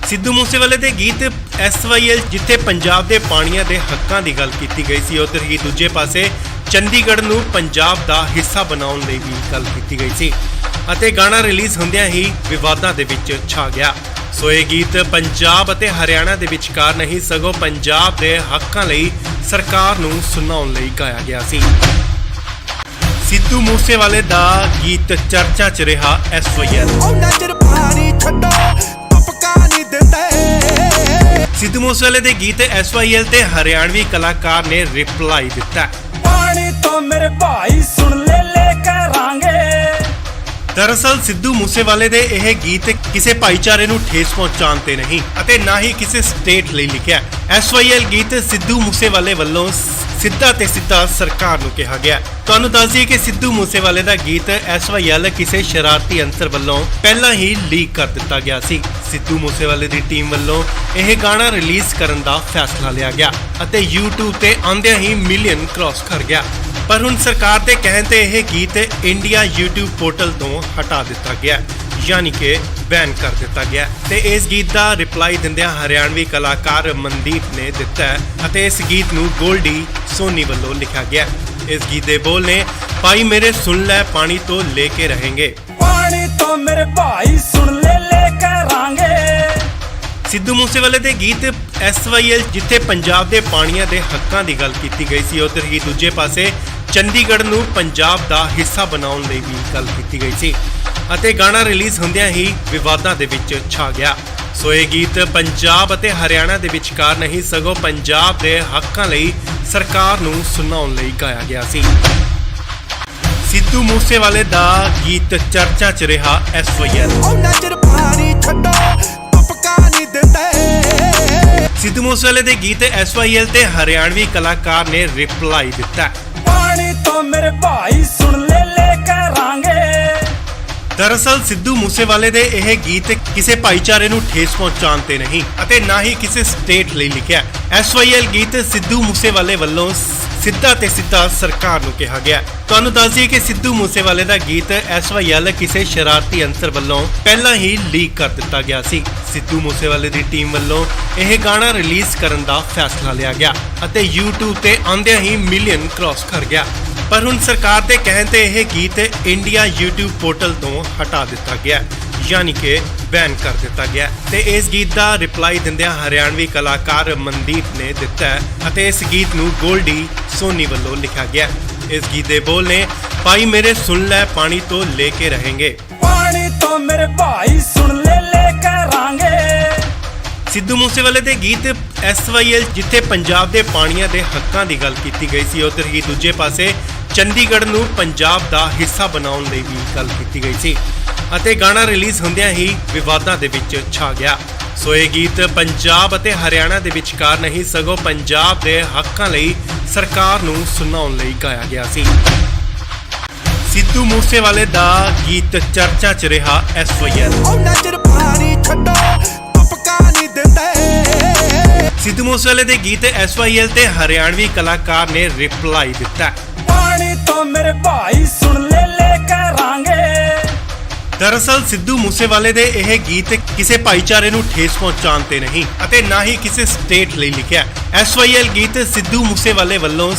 ਸਿੱਧੂ ਮੂਸੇਵਾਲੇ ਦੇ ਗੀਤ SYL ਜਿੱਥੇ ਪੰਜਾਬ ਦੇ ਪਾਣੀਆਂ ਦੇ ਹੱਕਾਂ ਦੀ ਗੱਲ ਕੀਤੀ ਗਈ ਸੀ, ਉਧਰ ਹੀ ਦੂਜੇ ਪਾਸੇ ਚੰਡੀਗੜ੍ਹ ਨੂੰ ਪੰਜਾਬ ਦਾ ਹਿੱਸਾ ਬਣਾਉਣ ਲਈ ਵੀ ਗੱਲ ਕੀਤੀ ਗਈ ਸੀ ਅਤੇ ਗਾਣਾ ਰਿਲੀਜ਼ ਹੁੰਦਿਆਂ ਹੀ ਵਿਵਾਦਾਂ ਦੇ ਵਿੱਚ ਛਾ ਗਿਆ। ਸੋ ਇਹ ਗੀਤ ਪੰਜਾਬ ਅਤੇ ਹਰਿਆਣਾ ਦੇ ਵਿਚਕਾਰ ਨਹੀਂ ਸਗੋਂ ਪੰਜਾਬ ਦੇ ਹੱਕਾਂ ਲਈ ਸਰਕਾਰ ਨੂੰ ਸੁਣਾਉਣ ਲਈ ਗਾਇਆ ਗਿਆ ਸੀ। ਸਿੱਧੂ ਮੂਸੇਵਾਲੇ ਦਾ ਗੀਤ ਚਰਚਾ 'ਚ ਰਿਹਾ SYL। ਸਿੱਧੂ ਮੂਸੇਵਾਲੇ ਦੇ ਗੀਤ SYL ਤੇ ਹਰਿਆਣਵੀ ਕਲਾਕਾਰ ਨੇ ਰਿਪਲਾਈ ਦਿੱਤਾ। पानी तो मेरे भाई सुन ले करांगे। ਦਰਅਸਲ ਸਿੱਧੂ ਮੂਸੇਵਾਲੇ ਦੇ ਇਹ ਗੀਤ ਕਿਸੇ ਭਾਈਚਾਰੇ ਨੂੰ ਠੇਸ ਪਹੁੰਚਾਉਣ ਤੇ ਨਹੀਂ ਅਤੇ ਨਾ ਹੀ ਕਿਸੇ ਸਟੇਟ ਲਈ ਲਿਖਿਆ। SYL ਗੀਤ ਸਿੱਧੂ ਮੂਸੇਵਾਲੇ ਵੱਲੋਂ ਸਿੱਧਾ ਤੇ ਸਿੱਧਾ ਸਰਕਾਰ ਨੂੰ ਕਿਹਾ ਗਿਆ। ਤੁਹਾਨੂੰ ਦੱਸ ਦਈਏ ਕਿ ਸਿੱਧੂ ਮੂਸੇਵਾਲੇ ਦਾ ਗੀਤ SYL ਕਿਸੇ ਸ਼ਰਾਰਤੀ ਅੰਸਰ ਵੱਲੋਂ ਪਹਿਲਾਂ ਹੀ ਲੀਕ ਕਰ ਦਿੱਤਾ ਗਿਆ ਸੀ। ਸਿੱਧੂ ਮੂਸੇਵਾਲੇ ਦੀ ਟੀਮ ਵੱਲੋਂ ਇਹ ਗਾਣਾ ਰਿਲੀਜ਼ ਕਰਨ ਦਾ ਫੈਸਲਾ ਲਿਆ ਗਿਆ ਅਤੇ YouTube ਤੇ ਆਉਂਦਿਆਂ ਹੀ ਮਿਲੀਅਨ ਕ੍ਰਾਸ ਕਰ ਗਿਆ। ਪਰ ਹੁਣ ਸਰਕਾਰ ਦੇ ਕਹਿਣ ਤੇ ਇਹ ਗੀਤ ਇੰਡੀਆ YouTube ਪੋਰਟਲ ਤੋਂ ਹਟਾ ਦਿੱਤਾ ਗਿਆ, ਯਾਨੀ ਕਿ ਬੈਨ ਕਰ ਦਿੱਤਾ ਗਿਆ। ਤੇ ਇਸ ਗੀਤ ਦਾ ਰਿਪਲਾਈ ਦਿੰਦਿਆਂ ਹਰਿਆਣਵੀ ਕਲਾਕਾਰ ਮਨਦੀਪ ਨੇ ਦਿੱਤਾ ਹੈ ਅਤੇ ਇਸ ਗੀਤ ਨੂੰ ਗੋਲਡੀ ਸੋਨੀ ਵੱਲੋਂ ਲਿਖਿਆ ਗਿਆ। ਇਸ ਗੀਤ ਦੇ ਬੋਲ ਨੇ ਭਾਈ ਮੇਰੇ ਸੁਣ ਲੈ ਪਾਣੀ ਤੋਂ ਲੈ ਕੇ ਰਹੇਂਗੇ, पानी तो मेरे भाई सुन ले करांगे। ਸਿੱਧੂ ਮੂਸੇਵਾਲੇ ਦੇ ਗੀਤ SYL ਜਿੱਥੇ ਪੰਜਾਬ ਦੇ ਪਾਣੀਆਂ ਦੇ ਹੱਕਾਂ ਦੀ ਗੱਲ ਕੀਤੀ ਗਈ ਸੀ, ਉਧਰ ਹੀ ਦੂਜੇ ਪਾਸੇ ਚੰਡੀਗੜ੍ਹ ਨੂੰ ਪੰਜਾਬ ਦਾ ਹਿੱਸਾ ਬਣਾਉਣ ਲਈ ਵੀ ਗੱਲ ਕੀਤੀ ਗਈ ਸੀ ਅਤੇ ਗਾਣਾ ਰਿਲੀਜ਼ ਹੁੰਦਿਆਂ ਹੀ ਵਿਵਾਦਾਂ ਦੇ ਵਿੱਚ ਛਾ ਗਿਆ। ਸੋ ਇਹ ਗੀਤ ਪੰਜਾਬ ਅਤੇ ਹਰਿਆਣਾ ਦੇ ਵਿਚਕਾਰ ਨਹੀਂ ਸਗੋਂ ਪੰਜਾਬ ਦੇ ਹੱਕਾਂ ਲਈ ਸਰਕਾਰ ਨੂੰ ਸੁਣਾਉਣ ਲਈ ਗਾਇਆ ਗਿਆ ਸੀ। ਸਿੱਧੂ ਮੂਸੇਵਾਲੇ ਦਾ ਗੀਤ ਚਰਚਾ 'ਚ ਰਿਹਾ SYL। ਸਿੱਧੂ ਮੂਸੇਵਾਲੇ ਦੇ ਗੀਤ SYL ਤੇ ਹਰਿਆਣਵੀ ਕਲਾਕਾਰ ਨੇ ਰਿਪਲਾਈ ਦਿੱਤਾ। पानी तो मेरे भाई सुन ले करांगे। ਦਰਅਸਲ ਸਿੱਧੂ ਮੂਸੇਵਾਲੇ ਦੇ ਇਹ ਗੀਤ ਕਿਸੇ ਭਾਈਚਾਰੇ ਨੂੰ ਠੇਸ ਪਹੁੰਚਾਉਣ ਤੇ ਨਹੀਂ ਅਤੇ ਨਾ ਹੀ ਕਿਸੇ ਸਟੇਟ ਲਈ ਲਿਖਿਆ। SYL ਗੀਤ ਸਿੱਧੂ ਮੂਸੇਵਾਲੇ ਵੱਲੋਂ ਸਿੱਧਾ ਤੇ ਸਿੱਧਾ ਸਰਕਾਰ ਨੂੰ ਕਿਹਾ ਗਿਆ। ਤੁਹਾਨੂੰ ਦੱਸ ਦਈਏ ਕਿ ਸਿੱਧੂ ਮੂਸੇਵਾਲੇ ਦਾ ਗੀਤ SYL ਕਿਸੇ ਸ਼ਰਾਰਤੀ ਅੰਸਰ ਵੱਲੋਂ ਪਹਿਲਾਂ ਹੀ ਲੀਕ ਕਰ ਦਿੱਤਾ ਗਿਆ ਸੀ। ਸਿੱਧੂ ਮੂਸੇਵਾਲੇ ਦੀ ਟੀਮ ਵੱਲੋਂ ਇਹ ਗਾਣਾ ਰਿਲੀਜ਼ ਕਰਨ ਦਾ ਫੈਸਲਾ ਲਿਆ ਗਿਆ ਅਤੇ YouTube ਤੇ ਆਉਂਦਿਆਂ ਹੀ ਮਿਲੀਅਨ ਕ੍ਰਾਸ ਕਰ ਗਿਆ। ਪਰ ਹੁਣ ਸਰਕਾਰ ਦੇ ਕਹਿਣ ਤੇ ਇਹ ਗੀਤ ਇੰਡੀਆ YouTube ਪੋਰਟਲ ਤੋਂ ਹਟਾ ਦਿੱਤਾ ਗਿਆ, ਯਾਨੀ ਕਿ ਬੈਨ ਕਰ ਦਿੱਤਾ ਗਿਆ। ਤੇ ਇਸ ਗੀਤ ਦਾ ਰਿਪਲਾਈ ਦਿੰਦਿਆਂ ਹਰਿਆਣਵੀ ਕਲਾਕਾਰ ਮਨਦੀਪ ਨੇ ਦਿੱਤਾ ਹੈ ਅਤੇ ਇਸ ਗੀਤ ਨੂੰ ਗੋਲਡੀ ਸੋਨੀ ਵੱਲੋਂ ਲਿਖਿਆ ਗਿਆ। ਇਸ ਗੀਤ ਦੇ ਬੋਲ ਨੇ ਭਾਈ ਮੇਰੇ ਸੁਣ ਲੈ ਪਾਣੀ ਤੋਂ ਲੈ ਕੇ ਰਹੇਂਗੇ, पानी तो मेरे भाई सुन ले करांगे। ਸਿੱਧੂ ਮੂਸੇਵਾਲੇ ਦੇ ਗੀਤ SYL ਜਿੱਥੇ ਪੰਜਾਬ ਦੇ ਪਾਣੀਆਂ ਦੇ ਹੱਕਾਂ ਦੀ ਗੱਲ ਕੀਤੀ ਗਈ ਸੀ, ਉਧਰ ਹੀ ਦੂਜੇ ਪਾਸੇ ਚੰਡੀਗੜ੍ਹ ਨੂੰ ਪੰਜਾਬ ਦਾ ਹਿੱਸਾ ਬਣਾਉਣ ਲਈ ਵੀ ਗੱਲ ਕੀਤੀ ਗਈ ਸੀ ਅਤੇ ਗਾਣਾ ਰਿਲੀਜ਼ ਹੁੰਦਿਆਂ ਹੀ ਵਿਵਾਦਾਂ ਦੇ ਵਿੱਚ ਛਾ ਗਿਆ। ਸੋ ਇਹ ਗੀਤ ਪੰਜਾਬ ਅਤੇ ਹਰਿਆਣਾ ਦੇ ਵਿਚਕਾਰ ਨਹੀਂ ਸਗੋਂ ਪੰਜਾਬ ਦੇ ਹੱਕਾਂ ਲਈ ਸਰਕਾਰ ਨੂੰ ਸੁਣਾਉਣ ਲਈ ਗਾਇਆ ਗਿਆ ਸੀ। ਸਿੱਧੂ ਮੂਸੇਵਾਲੇ ਦਾ ਗੀਤ ਚਰਚਾ 'ਚ ਰਿਹਾ SYL। ਸਿੱਧੂ ਮੂਸੇਵਾਲੇ ਦੇ ਗੀਤ SYL ਤੇ ਹਰਿਆਣਵੀ ਕਲਾਕਾਰ ਨੇ ਰਿਪਲਾਈ ਦਿੱਤਾ। पानी तो मेरे भाई सुन ले करांगे। ਦਰਅਸਲ ਸਿੱਧੂ ਮੂਸੇਵਾਲੇ ਦੇ ਇਹ ਗੀਤ ਕਿਸੇ ਭਾਈਚਾਰੇ ਨੂੰ ਠੇਸ ਪਹੁੰਚਾਉਣ ਤੇ ਨਹੀਂ ਅਤੇ ਨਾ ਹੀ ਕਿਸੇ ਸਟੇਟ ਲਈ ਲਿਖਿਆ। SYL ਗੀਤ ਸਿੱਧੂ ਮੂਸੇਵਾਲੇ ਵੱਲੋਂ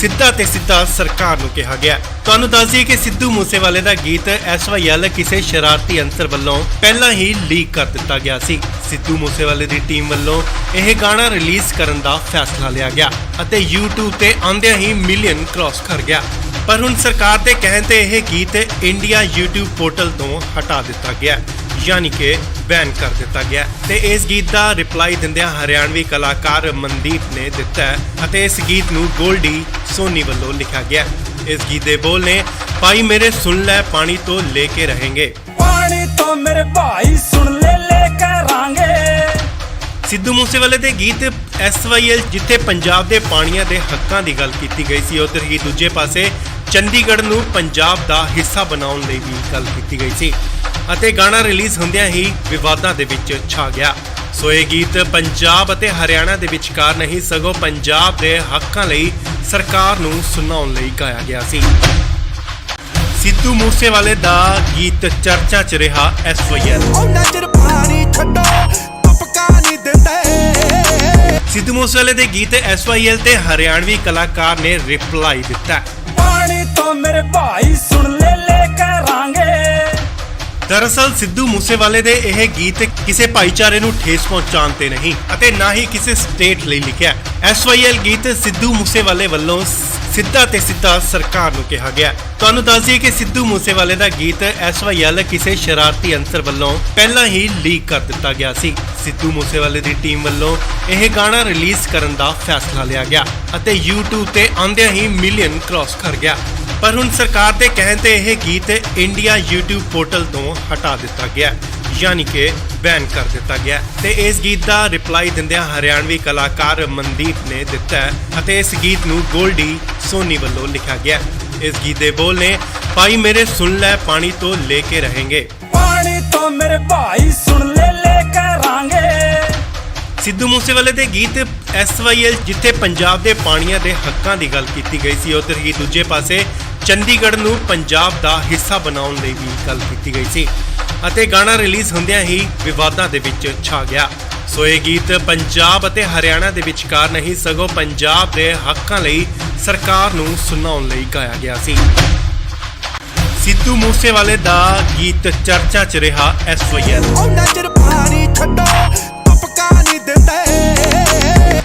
ਸਿੱਧਾ ਤੇ ਸਿੱਧਾ ਸਰਕਾਰ ਨੂੰ ਕਿਹਾ ਗਿਆ। ਤੁਹਾਨੂੰ ਦੱਸ ਦਈਏ ਕਿ ਸਿੱਧੂ ਮੂਸੇਵਾਲੇ ਦਾ ਗੀਤ SYL ਕਿਸੇ ਸ਼ਰਾਰਤੀ ਅੰਸਰ ਵੱਲੋਂ ਪਹਿਲਾਂ ਹੀ ਲੀਕ ਕਰ ਦਿੱਤਾ ਗਿਆ ਸੀ। ਸਿੱਧੂ ਮੂਸੇਵਾਲੇ ਦੀ ਟੀਮ ਵੱਲੋਂ ਇਹ ਗਾਣਾ ਰਿਲੀਜ਼ ਕਰਨ ਦਾ ਫੈਸਲਾ ਲਿਆ ਗਿਆ ਅਤੇ YouTube ਤੇ ਆਉਂਦਿਆਂ ਹੀ ਮਿਲੀਅਨ ਕ੍ਰਾਸ ਕਰ ਗਿਆ। ਪਰ ਹੁਣ ਸਰਕਾਰ ਦੇ ਕਹਿਣ ਤੇ ਇਹ ਗੀਤ ਇੰਡੀਆ YouTube ਪੋਰਟਲ ਤੋਂ ਹਟਾ ਦਿੱਤਾ ਗਿਆ, ਯਾਨੀ ਕਿ ਬੈਨ ਕਰ ਦਿੱਤਾ ਗਿਆ। ਤੇ ਇਸ ਗੀਤ ਦਾ ਰਿਪਲਾਈ ਦਿੰਦਿਆਂ ਹਰਿਆਣਵੀ ਕਲਾਕਾਰ ਮਨਦੀਪ ਨੇ ਦਿੱਤਾ ਹੈ ਅਤੇ ਇਸ ਗੀਤ ਨੂੰ ਗੋਲਡੀ ਸੋਨੀ ਵੱਲੋਂ ਲਿਖਿਆ ਗਿਆ। ਇਸ ਗੀਤ ਦੇ ਬੋਲ ਨੇ ਭਾਈ ਮੇਰੇ ਸੁਣ ਲੈ ਪਾਣੀ ਤੋਂ ਲੈ ਕੇ ਰਹੇਂਗੇ, पानी तो मेरे भाई सुन ले करांगे। ਸਿੱਧੂ ਮੂਸੇਵਾਲੇ ਦੇ ਗੀਤ SYL ਜਿੱਥੇ ਪੰਜਾਬ ਦੇ ਪਾਣੀਆਂ ਦੇ ਹੱਕਾਂ ਦੀ ਗੱਲ ਕੀਤੀ ਗਈ ਸੀ, ਉੱਧਰ ਹੀ ਦੂਜੇ ਪਾਸੇ ਚੰਡੀਗੜ੍ਹ ਨੂੰ ਪੰਜਾਬ ਦਾ ਹਿੱਸਾ ਬਣਾਉਣ ਲਈ ਵੀ ਗੱਲ ਕੀਤੀ ਗਈ ਸੀ ਅਤੇ ਗਾਣਾ ਰਿਲੀਜ਼ ਹੁੰਦਿਆਂ ਹੀ ਵਿਵਾਦਾਂ ਦੇ ਵਿੱਚ ਛਾ ਗਿਆ। ਸੋ ਇਹ ਗੀਤ ਪੰਜਾਬ ਅਤੇ ਹਰਿਆਣਾ ਦੇ ਵਿਚਕਾਰ ਨਹੀਂ ਸਗੋਂ ਪੰਜਾਬ ਦੇ ਹੱਕਾਂ ਲਈ ਸਰਕਾਰ ਨੂੰ ਸੁਣਾਉਣ ਲਈ ਗਾਇਆ ਗਿਆ ਸੀ। ਸਿੱਧੂ ਮੂਸੇਵਾਲੇ ਦਾ ਗੀਤ ਚਰਚਾ 'ਚ ਰਿਹਾ SYL। ਸਿੱਧੂ ਮੂਸੇਵਾਲੇ ਦੇ ਗੀਤ SYL ਤੇ ਹਰਿਆਣਵੀ ਕਲਾਕਾਰ ਨੇ ਰਿਪਲਾਈ ਦਿੱਤਾ। ਪਾਣੀ ਤੋਂ ਮੇਰੇ ਭਾਈ ਸੁਣ ਲੈ ਕਰਾਂਗੇ। ਦਰਅਸਲ ਸਿੱਧੂ ਮੂਸੇਵਾਲੇ ਦੇ ਇਹ ਗੀਤ ਕਿਸੇ ਭਾਈਚਾਰੇ ਨੂੰ ਠੇਸ ਪਹੁੰਚਾਉਣ ਤੇ ਨਹੀਂ ਅਤੇ ਨਾ ਹੀ ਕਿਸੇ ਸਟੇਟ ਲਈ ਲਿਖਿਆ। SYL ਗੀਤ ਸਿੱਧੂ ਮੂਸੇਵਾਲੇ ਵੱਲੋਂ ਸਿੱਧਾ ਤੇ ਸਿੱਧਾ ਸਰਕਾਰ ਨੂੰ ਕਿਹਾ ਗਿਆ। ਤੁਹਾਨੂੰ ਦੱਸ ਦਈਏ ਕਿ ਸਿੱਧੂ ਮੂਸੇਵਾਲੇ ਦਾ ਗੀਤ SYL ਕਿਸੇ ਸ਼ਰਾਰਤੀ ਅੰਸਰ ਵੱਲੋਂ ਪਹਿਲਾਂ ਹੀ ਲੀਕ ਕਰ ਦਿੱਤਾ ਗਿਆ ਸੀ। ਸਿੱਧੂ ਮੂਸੇਵਾਲੇ ਦੀ ਟੀਮ ਵੱਲੋਂ ਇਹ ਗਾਣਾ ਰਿਲੀਜ਼ ਕਰਨ ਦਾ ਫੈਸਲਾ ਲਿਆ ਗਿਆ ਅਤੇ YouTube ਤੇ ਆਉਂਦਿਆਂ ਹੀ ਮਿਲੀਅਨ ਕ੍ਰਾਸ ਕਰ ਗਿਆ। ਪਰ ਹੁਣ ਸਰਕਾਰ ਦੇ ਕਹਿਣ ਤੇ ਇਹ ਗੀਤ ਇੰਡੀਆ YouTube ਪੋਰਟਲ ਤੋਂ ਹਟਾ ਦਿੱਤਾ ਗਿਆ, ਯਾਨੀ ਕਿ ਬੈਨ ਕਰ ਦਿੱਤਾ ਗਿਆ। ਤੇ ਇਸ ਗੀਤ ਦਾ ਰਿਪਲਾਈ ਦਿੰਦਿਆਂ ਹਰਿਆਣਵੀ ਕਲਾਕਾਰ ਮਨਦੀਪ ਨੇ ਦਿੱਤਾ ਅਤੇ ਇਸ ਗੀਤ ਨੂੰ ਗੋਲਡੀ ਸੋਨੀ ਵੱਲੋਂ ਲਿਖਿਆ ਗਿਆ। ਇਸ ਗੀਤ ਦੇ ਬੋਲ ਨੇ ਭਾਈ ਮੇਰੇ ਸੁਣ ਲੈ ਪਾਣੀ ਤੋਂ ਲੈ ਕੇ ਰਹੇਂਗੇ। ਪਾਣੀ ਤੋਂ ਮੇਰੇ ਭਾਈ ਸੁਣ ਲੈ ਕਰਾਂਗੇ। ਸਿੱਧੂ ਮੂਸੇਵਾਲੇ ਦੇ ਗੀਤ SYL ਜਿੱਥੇ ਪੰਜਾਬ ਦੇ ਪਾਣੀਆਂ ਦੇ ਹੱਕਾਂ ਦੀ ਗੱਲ ਕੀਤੀ ਗਈ ਸੀ, ਉੱਧਰ ਹੀ ਦੂਜੇ ਪਾਸੇ ਚੰਡੀਗੜ੍ਹ ਨੂੰ ਪੰਜਾਬ ਦਾ ਹਿੱਸਾ ਬਣਾਉਣ ਲਈ ਵੀ ਗੱਲ ਕੀਤੀ ਗਈ ਸੀ ਅਤੇ ਗਾਣਾ ਰਿਲੀਜ਼ ਹੁੰਦਿਆਂ ਹੀ ਵਿਵਾਦਾਂ ਦੇ ਵਿੱਚ ਛਾ ਗਿਆ। ਸੋ ਇਹ ਗੀਤ ਪੰਜਾਬ ਅਤੇ ਹਰਿਆਣਾ ਦੇ ਵਿਚਕਾਰ ਨਹੀਂ ਸਗੋਂ ਪੰਜਾਬ ਦੇ ਹੱਕਾਂ ਲਈ ਸਰਕਾਰ ਨੂੰ ਸੁਣਾਉਣ ਲਈ ਗਾਇਆ ਗਿਆ ਸੀ। ਸਿੱਧੂ ਮੂਸੇਵਾਲੇ ਦਾ ਗੀਤ ਚਰਚਾ 'ਚ ਰਿਹਾ SYL।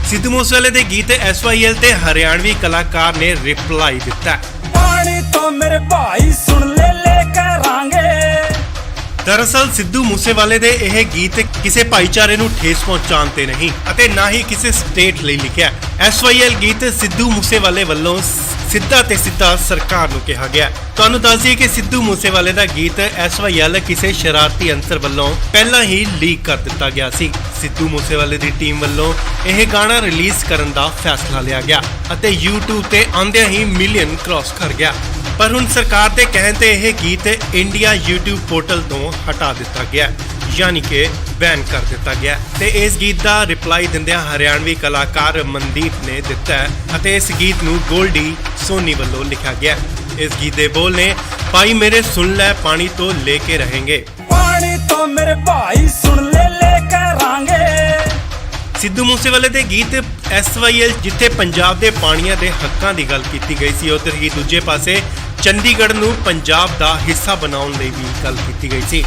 ਸਿੱਧੂ ਮੂਸੇਵਾਲੇ ਦੇ ਗੀਤ SYL ਤੇ ਹਰਿਆਣਵੀ ਕਲਾਕਾਰ ਨੇ ਰਿਪਲਾਈ ਦਿੱਤਾ। ਪਾਣੀ ਤੋਂ ਮੇਰੇ ਭਾਈ ਸੁਣ ਲੈ ਕਰਾਂਗੇ। ਦਰਅਸਲ ਸਿੱਧੂ ਮੂਸੇਵਾਲੇ ਦੇ ਇਹ ਗੀਤ ਕਿਸੇ ਭਾਈਚਾਰੇ ਨੂੰ ਠੇਸ ਪਹੁੰਚਾਉਣ ਤੇ ਨਹੀਂ ਅਤੇ ਨਾ ਹੀ ਕਿਸੇ ਸਟੇਟ ਲਈ ਲਿਖਿਆ। SYL ਗੀਤ ਸਿੱਧੂ ਮੂਸੇਵਾਲੇ ਵੱਲੋਂ ਸਿੱਧਾ ਤੇ ਸਿੱਧਾ ਸਰਕਾਰ ਨੂੰ ਕਿਹਾ ਗਿਆ। ਤੁਹਾਨੂੰ ਦੱਸ ਦਈਏ ਕਿ ਸਿੱਧੂ ਮੂਸੇਵਾਲੇ ਦਾ ਗੀਤ SYL ਕਿਸੇ ਸ਼ਰਾਰਤੀ ਅੰਸਰ ਵੱਲੋਂ ਪਹਿਲਾਂ ਹੀ ਲੀਕ ਕਰ ਦਿੱਤਾ ਗਿਆ ਸੀ। ਸਿੱਧੂ ਮੂਸੇਵਾਲੇ ਦੀ ਟੀਮ ਵੱਲੋਂ ਇਹ ਗਾਣਾ ਰਿਲੀਜ਼ ਕਰਨ ਦਾ ਫੈਸਲਾ ਲਿਆ ਗਿਆ ਅਤੇ YouTube ਤੇ ਆਉਂਦਿਆਂ ਹੀ ਮਿਲੀਅਨ ਕ੍ਰਾਸ ਕਰ ਗਿਆ। ਪਰ ਹੁਣ ਸਰਕਾਰ ਦੇ ਕਹਿਣ ਤੇ ਇਹ ਗੀਤ ਇੰਡੀਆ YouTube ਪੋਰਟਲ ਤੋਂ ਹਟਾ ਦਿੱਤਾ ਗਿਆ, ਯਾਨੀ ਕਿ ਬੈਨ ਕਰ ਦਿੱਤਾ ਗਿਆ। ਤੇ ਇਸ ਗੀਤ ਦਾ ਰਿਪਲਾਈ ਦਿੰਦਿਆਂ ਹਰਿਆਣਵੀ ਕਲਾਕਾਰ ਮਨਦੀਪ ਨੇ ਦਿੱਤਾ ਅਤੇ ਇਸ ਗੀਤ ਨੂੰ ਗੋਲਡੀ ਸੋਨੀ ਵੱਲੋਂ ਲਿਖਿਆ ਗਿਆ। ਇਸ ਗੀਤ ਦੇ ਬੋਲ ਨੇ ਭਾਈ ਮੇਰੇ ਸੁਣ ਲੈ ਪਾਣੀ ਤੋਂ ਲੈ ਕੇ ਰਹੇਂਗੇ। ਪਾਣੀ ਤੋਂ ਮੇਰੇ ਭਾਈ ਸੁਣ ਲੈ ਕਰਾਂਗੇ। ਸਿੱਧੂ ਮੂਸੇਵਾਲੇ ਦੇ ਗੀਤ SYL ਜਿੱਥੇ ਪੰਜਾਬ ਦੇ ਪਾਣੀਆਂ ਦੇ ਹੱਕਾਂ ਦੀ ਗੱਲ ਕੀਤੀ ਗਈ ਸੀ, ਉੱਧਰ ਹੀ ਦੂਜੇ ਪਾਸੇ ਚੰਡੀਗੜ੍ਹ ਨੂੰ ਪੰਜਾਬ ਦਾ ਹਿੱਸਾ ਬਣਾਉਣ ਲਈ ਵੀ ਗੱਲ ਕੀਤੀ ਗਈ ਸੀ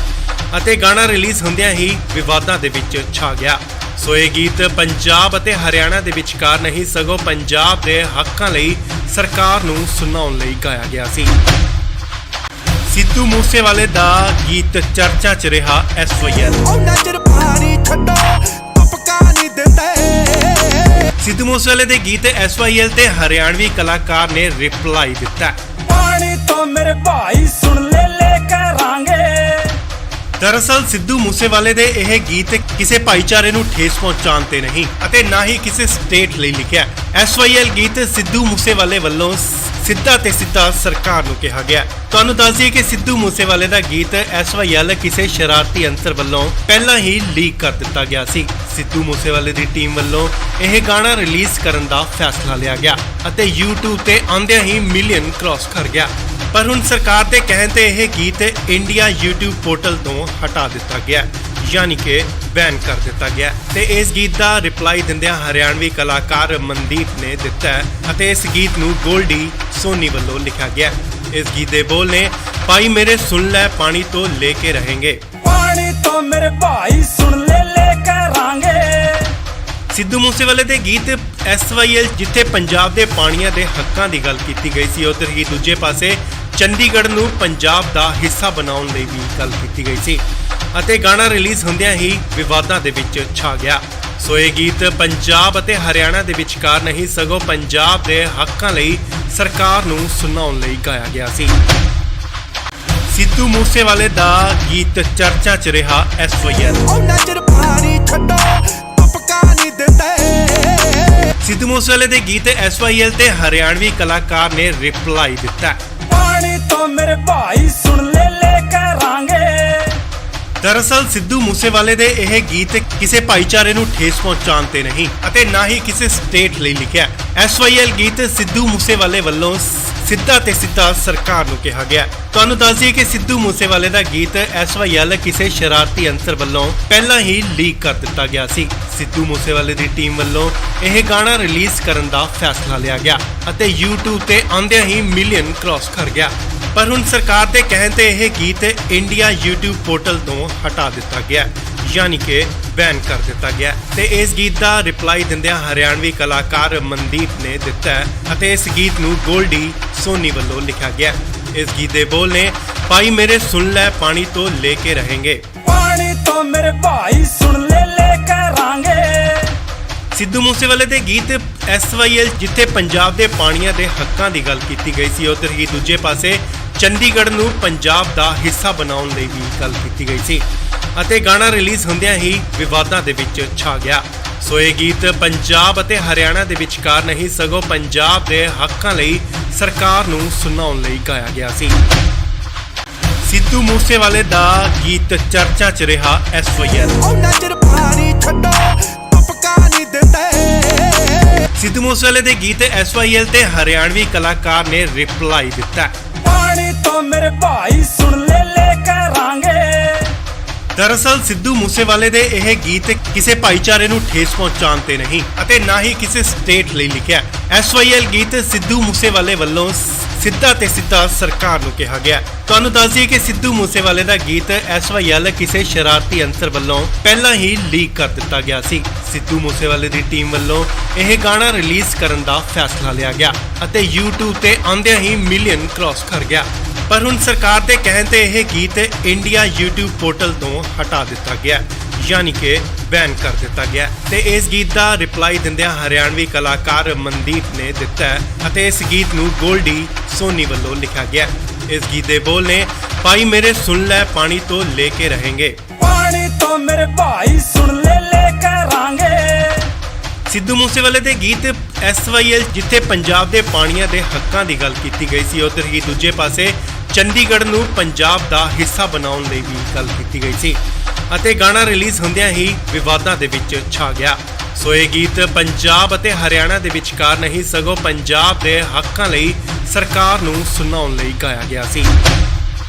ਅਤੇ ਗਾਣਾ ਰਿਲੀਜ਼ ਹੁੰਦਿਆਂ ਹੀ ਵਿਵਾਦਾਂ ਦੇ ਵਿੱਚ ਛਾ ਗਿਆ। ਸੋ ਇਹ ਗੀਤ ਪੰਜਾਬ ਅਤੇ ਹਰਿਆਣਾ ਦੇ ਵਿਚਕਾਰ ਨਹੀਂ ਸਗੋਂ ਪੰਜਾਬ ਦੇ ਹੱਕਾਂ ਲਈ ਸਰਕਾਰ ਨੂੰ ਸੁਣਾਉਣ ਲਈ ਗਾਇਆ ਗਿਆ ਸੀ। ਸਿੱਧੂ ਮੂਸੇਵਾਲੇ ਦਾ ਗੀਤ ਚਰਚਾ 'ਚ ਰਿਹਾ SYL। ਸਿੱਧੂ ਮੂਸੇਵਾਲੇ ਦੇ ਗੀਤ SYL ਤੇ ਹਰਿਆਣਵੀ ਕਲਾਕਾਰ ਨੇ ਰਿਪਲਾਈ ਦਿੱਤਾ। ਪਾਣੀ ਤੋਂ ਮੇਰੇ ਭਾਈ ਸੁਣ ਲੈ ਕਰਾਂਗੇ। ਦਰਅਸਲ ਸਿੱਧੂ ਮੂਸੇਵਾਲੇ ਦੇ ਇਹ ਗੀਤ ਕਿਸੇ ਭਾਈਚਾਰੇ ਨੂੰ ਠੇਸ ਪਹੁੰਚਾਉਣ ਤੇ ਨਹੀਂ ਅਤੇ ਨਾ ਹੀ ਕਿਸੇ ਸਟੇਟ ਲਈ ਲਿਖਿਆ। SYL ਗੀਤ ਸਿੱਧੂ ਮੂਸੇਵਾਲੇ ਵੱਲੋਂ ਸਿੱਧਾ ਤੇ ਸਿੱਧਾ ਸਰਕਾਰ ਨੂੰ ਕਿਹਾ ਗਿਆ। ਤੁਹਾਨੂੰ ਦੱਸ ਦਈਏ ਕਿ ਸਿੱਧੂ ਮੂਸੇਵਾਲੇ ਦਾ ਗੀਤ SYL ਕਿਸੇ ਸ਼ਰਾਰਤੀ ਅੰਸਰ ਵੱਲੋਂ ਪਹਿਲਾਂ ਹੀ ਲੀਕ ਕਰ ਦਿੱਤਾ ਗਿਆ ਸੀ। ਸਿੱਧੂ ਮੂਸੇਵਾਲੇ ਦੀ ਟੀਮ ਵੱਲੋਂ ਇਹ ਗਾਣਾ ਰਿਲੀਜ਼ ਕਰਨ ਦਾ ਫੈਸਲਾ ਲਿਆ ਗਿਆ ਅਤੇ YouTube ਤੇ ਆਉਂਦਿਆਂ ਹੀ ਮਿਲੀਅਨ ਕ੍ਰਾਸ ਕਰ ਗਿਆ। ਪਰ ਹੁਣ ਸਰਕਾਰ ਦੇ ਕਹਿਣ ਤੇ ਇਹ ਗੀਤ ਇੰਡੀਆ YouTube ਪੋਰਟਲ ਤੋਂ ਹਟਾ ਦਿੱਤਾ ਗਿਆ, ਯਾਨੀ ਕਿ ਬੈਨ ਕਰ ਦਿੱਤਾ ਗਿਆ। ਤੇ ਇਸ ਗੀਤ ਦਾ ਰਿਪਲਾਈ ਦਿੰਦਿਆਂ ਹਰਿਆਣਵੀ ਕਲਾਕਾਰ ਮਨਦੀਪ ਨੇ ਦਿੱਤਾ ਅਤੇ ਇਸ ਗੀਤ ਨੂੰ ਗੋਲਡੀ ਸੋਨੀ ਵੱਲੋਂ ਲਿਖਿਆ ਗਿਆ। ਇਸ ਗੀਤ ਦੇ ਬੋਲ ਨੇ ਭਾਈ ਮੇਰੇ ਸੁਣ ਲੈ ਪਾਣੀ ਤੋਂ ਲੈ ਕੇ ਰਹੇਂਗੇ। ਪਾਣੀ ਤੋਂ ਮੇਰੇ ਭਾਈ ਸੁਣ ਲੈ ਕਰਾਂਗੇ। ਸਿੱਧੂ ਮੂਸੇਵਾਲੇ ਦੇ ਗੀਤ SYL ਜਿੱਥੇ ਪੰਜਾਬ ਦੇ ਪਾਣੀਆਂ ਦੇ ਹੱਕਾਂ ਦੀ ਗੱਲ ਕੀਤੀ ਗਈ ਸੀ, ਉੱਧਰ ਹੀ ਦੂਜੇ ਪਾਸੇ ਚੰਡੀਗੜ੍ਹ ਨੂੰ ਪੰਜਾਬ ਦਾ ਹਿੱਸਾ ਬਣਾਉਣ ਲਈ ਵੀ ਗੱਲ ਕੀਤੀ ਗਈ ਸੀ ਅਤੇ ਗਾਣਾ ਰਿਲੀਜ਼ ਹੁੰਦਿਆਂ ਹੀ ਵਿਵਾਦਾਂ ਦੇ ਵਿੱਚ ਛਾ ਗਿਆ। ਸੋ ਇਹ ਗੀਤ ਪੰਜਾਬ ਅਤੇ ਹਰਿਆਣਾ ਦੇ ਵਿਚਕਾਰ ਨਹੀਂ ਸਗੋਂ ਪੰਜਾਬ ਦੇ ਹੱਕਾਂ ਲਈ ਸਰਕਾਰ ਨੂੰ ਸੁਣਾਉਣ ਲਈ ਗਾਇਆ ਗਿਆ ਸੀ। ਸਿੱਧੂ ਮੂਸੇਵਾਲੇ ਦਾ ਗੀਤ ਚਰਚਾ 'ਚ ਰਿਹਾ SYL। ਟਪਕਾ ਨਹੀਂ ਦਿੰਦੇ। ਸਿੱਧੂ ਮੂਸੇਵਾਲੇ ਦੇ ਗੀਤ SYL ਤੇ ਹਰਿਆਣਵੀ ਕਲਾਕਾਰ ਨੇ ਰਿਪਲਾਈ ਦਿੱਤਾ। पानी तो मेरे भाई सुन ले करांगे। ਦਰਅਸਲ ਸਿੱਧੂ ਮੂਸੇਵਾਲੇ ਦੇ ਇਹ ਗੀਤ ਕਿਸੇ ਭਾਈਚਾਰੇ ਨੂੰ ਠੇਸ ਪਹੁੰਚਾਉਣ ਤੇ ਨਹੀਂ ਅਤੇ ਨਾ ਹੀ ਕਿਸੇ ਸਟੇਟ ਲਈ ਲਿਖਿਆ। SYL ਗੀਤ ਸਿੱਧੂ ਮੂਸੇਵਾਲੇ ਵੱਲੋਂ ਸਿੱਧਾ ਤੇ ਸਿੱਧਾ ਸਰਕਾਰ ਨੂੰ ਕਿਹਾ ਗਿਆ। ਤੁਹਾਨੂੰ ਦੱਸ ਦਈਏ ਕਿ ਸਿੱਧੂ ਮੂਸੇਵਾਲੇ ਦਾ ਗੀਤ SYL ਕਿਸੇ ਸ਼ਰਾਰਤੀ ਅੰਸਰ ਵੱਲੋਂ ਪਹਿਲਾਂ ਹੀ ਲੀਕ ਕਰ ਦਿੱਤਾ ਗਿਆ ਸੀ। ਸਿੱਧੂ ਮੂਸੇਵਾਲੇ ਦੀ ਟੀਮ ਵੱਲੋਂ ਇਹ ਗਾਣਾ ਰਿਲੀਜ਼ ਕਰਨ ਦਾ ਫੈਸਲਾ ਲਿਆ ਗਿਆ ਅਤੇ YouTube ਤੇ ਆਉਂਦਿਆਂ ਹੀ ਮਿਲੀਅਨ ਕ੍ਰਾਸ ਕਰ ਗਿਆ। ਪਰ ਹੁਣ ਸਰਕਾਰ ਦੇ ਕਹਿਣ ਤੇ ਇਹ ਗੀਤ ਇੰਡੀਆ YouTube ਪੋਰਟਲ ਤੋਂ ਹਟਾ ਦਿੱਤਾ ਗਿਆ, ਯਾਨੀ ਕਿ ਬੈਨ ਕਰ ਦਿੱਤਾ ਗਿਆ। ਤੇ ਇਸ ਗੀਤ ਦਾ ਰਿਪਲਾਈ ਦਿੰਦਿਆਂ ਹਰਿਆਣਵੀ ਕਲਾਕਾਰ ਮਨਦੀਪ ਨੇ ਦਿੱਤਾ ਹੈ ਅਤੇ ਇਸ ਗੀਤ ਨੂੰ ਗੋਲਡੀ ਸੋਨੀ ਵੱਲੋਂ ਲਿਖਿਆ ਗਿਆ। ਇਸ ਗੀਤ ਦੇ ਬੋਲ ਨੇ ਭਾਈ ਮੇਰੇ ਸੁਣ ਲੈ ਪਾਣੀ ਤੋਂ ਲੈ ਕੇ ਰਹੇਂਗੇ। पानी तो मेरे भाई सुन ले करांगे। ਸਿੱਧੂ ਮੂਸੇਵਾਲੇ ਦੇ ਗੀਤ SYL ਜਿੱਥੇ ਪੰਜਾਬ ਦੇ ਪਾਣੀਆਂ ਦੇ ਹੱਕਾਂ ਦੀ ਗੱਲ ਕੀਤੀ ਗਈ ਸੀ, ਉੱਧਰ ਹੀ ਦੂਜੇ ਪਾਸੇ ਚੰਡੀਗੜ੍ਹ ਨੂੰ ਪੰਜਾਬ ਦਾ ਹਿੱਸਾ ਬਣਾਉਣ ਲਈ ਵੀ ਗੱਲ ਕੀਤੀ ਗਈ ਸੀ ਅਤੇ ਗਾਣਾ ਰਿਲੀਜ਼ ਹੁੰਦਿਆਂ ਹੀ ਵਿਵਾਦਾਂ ਦੇ ਵਿੱਚ ਛਾ ਗਿਆ। ਸੋ ਇਹ ਗੀਤ ਪੰਜਾਬ ਅਤੇ ਹਰਿਆਣਾ ਦੇ ਵਿਚਕਾਰ ਨਹੀਂ ਸਗੋਂ ਪੰਜਾਬ ਦੇ ਹੱਕਾਂ ਲਈ ਸਰਕਾਰ ਨੂੰ ਸੁਣਾਉਣ ਲਈ ਗਾਇਆ ਗਿਆ ਸੀ। ਸਿੱਧੂ ਮੂਸੇਵਾਲੇ ਦਾ ਗੀਤ ਚਰਚਾ 'ਚ ਰਿਹਾ SYL। ਉਹਨਾਂ ਚਿਰ ਪਾਣੀ ਛੱਡੋ ਟਪਕਾ ਨਹੀਂ ਦਿੰਦੇ। ਸਿੱਧੂ ਮੂਸੇਵਾਲੇ ਦੇ ਗੀਤ SYL ਤੇ ਹਰਿਆਣਵੀ ਕਲਾਕਾਰ ਨੇ ਰਿਪਲਾਈ ਦਿੱਤਾ। पानी तो मेरे भाई सुन ले करांगे। ਦਰਅਸਲ ਸਿੱਧੂ ਮੂਸੇਵਾਲੇ ਦੇ ਇਹ ਗੀਤ ਕਿਸੇ ਭਾਈਚਾਰੇ ਨੂੰ ਠੇਸ ਪਹੁੰਚਾਉਣ ਤੇ ਨਹੀਂ ਅਤੇ ਨਾ ਹੀ ਕਿਸੇ ਸਟੇਟ ਲਈ ਲਿਖਿਆ। SYL ਗੀਤ ਸਿੱਧੂ ਮੂਸੇਵਾਲੇ ਵੱਲੋਂ ਸਿੱਧਾ ਤੇ ਸਿੱਧਾ ਸਰਕਾਰ ਨੂੰ ਕਿਹਾ ਗਿਆ। ਤੁਹਾਨੂੰ ਦੱਸ ਦਈਏ ਕਿ ਸਿੱਧੂ ਮੂਸੇਵਾਲੇ ਦਾ ਗੀਤ SYL ਕਿਸੇ ਸ਼ਰਾਰਤੀ ਅੰਸਰ ਵੱਲੋਂ ਪਹਿਲਾਂ ਹੀ ਲੀਕ ਕਰ ਦਿੱਤਾ ਗਿਆ ਸੀ। ਸਿੱਧੂ ਮੂਸੇਵਾਲੇ ਦੀ ਟੀਮ ਵੱਲੋਂ ਇਹ ਗਾਣਾ ਰਿਲੀਜ਼ ਕਰਨ ਦਾ ਫੈਸਲਾ ਲਿਆ ਗਿਆ ਅਤੇ YouTube ਤੇ ਆਉਂਦਿਆਂ ਹੀ ਮਿਲੀਅਨ ਕ੍ਰਾਸ ਕਰ ਗਿਆ। ਪਰ ਹੁਣ ਸਰਕਾਰ ਦੇ ਕਹਿਣ ਤੇ ਇਹ ਗੀਤ ਇੰਡੀਆ YouTube ਪੋਰਟਲ ਤੋਂ ਹਟਾ ਦਿੱਤਾ ਗਿਆ, ਯਾਨੀ ਕਿ ਬੈਨ ਕਰ ਦਿੱਤਾ ਗਿਆ। ਤੇ ਇਸ ਗੀਤ ਦਾ ਰਿਪਲਾਈ ਦਿੰਦਿਆਂ ਹਰਿਆਣਵੀ ਕਲਾਕਾਰ ਮਨਦੀਪ ਨੇ ਦਿੱਤਾ ਹੈ ਅਤੇ ਇਸ ਗੀਤ ਨੂੰ ਗੋਲਡੀ ਸੋਨੀ ਵੱਲੋਂ ਲਿਖਿਆ ਗਿਆ। ਇਸ ਗੀਤ ਦੇ ਬੋਲ ਨੇ ਭਾਈ ਮੇਰੇ ਸੁਣ ਲੈ ਪਾਣੀ ਤੋਂ ਲੈ ਕੇ ਰਹੇਂਗੇ। पानी तो मेरे भाई सुन ले करांगे। ਸਿੱਧੂ ਮੂਸੇਵਾਲੇ ਦੇ ਗੀਤ SYL ਜਿੱਥੇ ਪੰਜਾਬ ਦੇ ਪਾਣੀਆਂ ਦੇ ਹੱਕਾਂ ਦੀ ਗੱਲ ਕੀਤੀ ਗਈ ਸੀ, ਉੱਧਰ ਹੀ ਦੂਜੇ ਪਾਸੇ ਚੰਡੀਗੜ੍ਹ ਨੂੰ ਪੰਜਾਬ ਦਾ ਹਿੱਸਾ ਬਣਾਉਣ ਲਈ ਵੀ ਗੱਲ ਕੀਤੀ ਗਈ ਸੀ ਅਤੇ ਗਾਣਾ ਰਿਲੀਜ਼ ਹੁੰਦਿਆਂ ਹੀ ਵਿਵਾਦਾਂ ਦੇ ਵਿੱਚ ਛਾ ਗਿਆ। ਸੋ ਇਹ ਗੀਤ ਪੰਜਾਬ ਅਤੇ ਹਰਿਆਣਾ ਦੇ ਵਿਚਕਾਰ ਨਹੀਂ ਸਗੋਂ ਪੰਜਾਬ ਦੇ ਹੱਕਾਂ ਲਈ ਸਰਕਾਰ ਨੂੰ ਸੁਣਾਉਣ ਲਈ ਗਾਇਆ ਗਿਆ ਸੀ।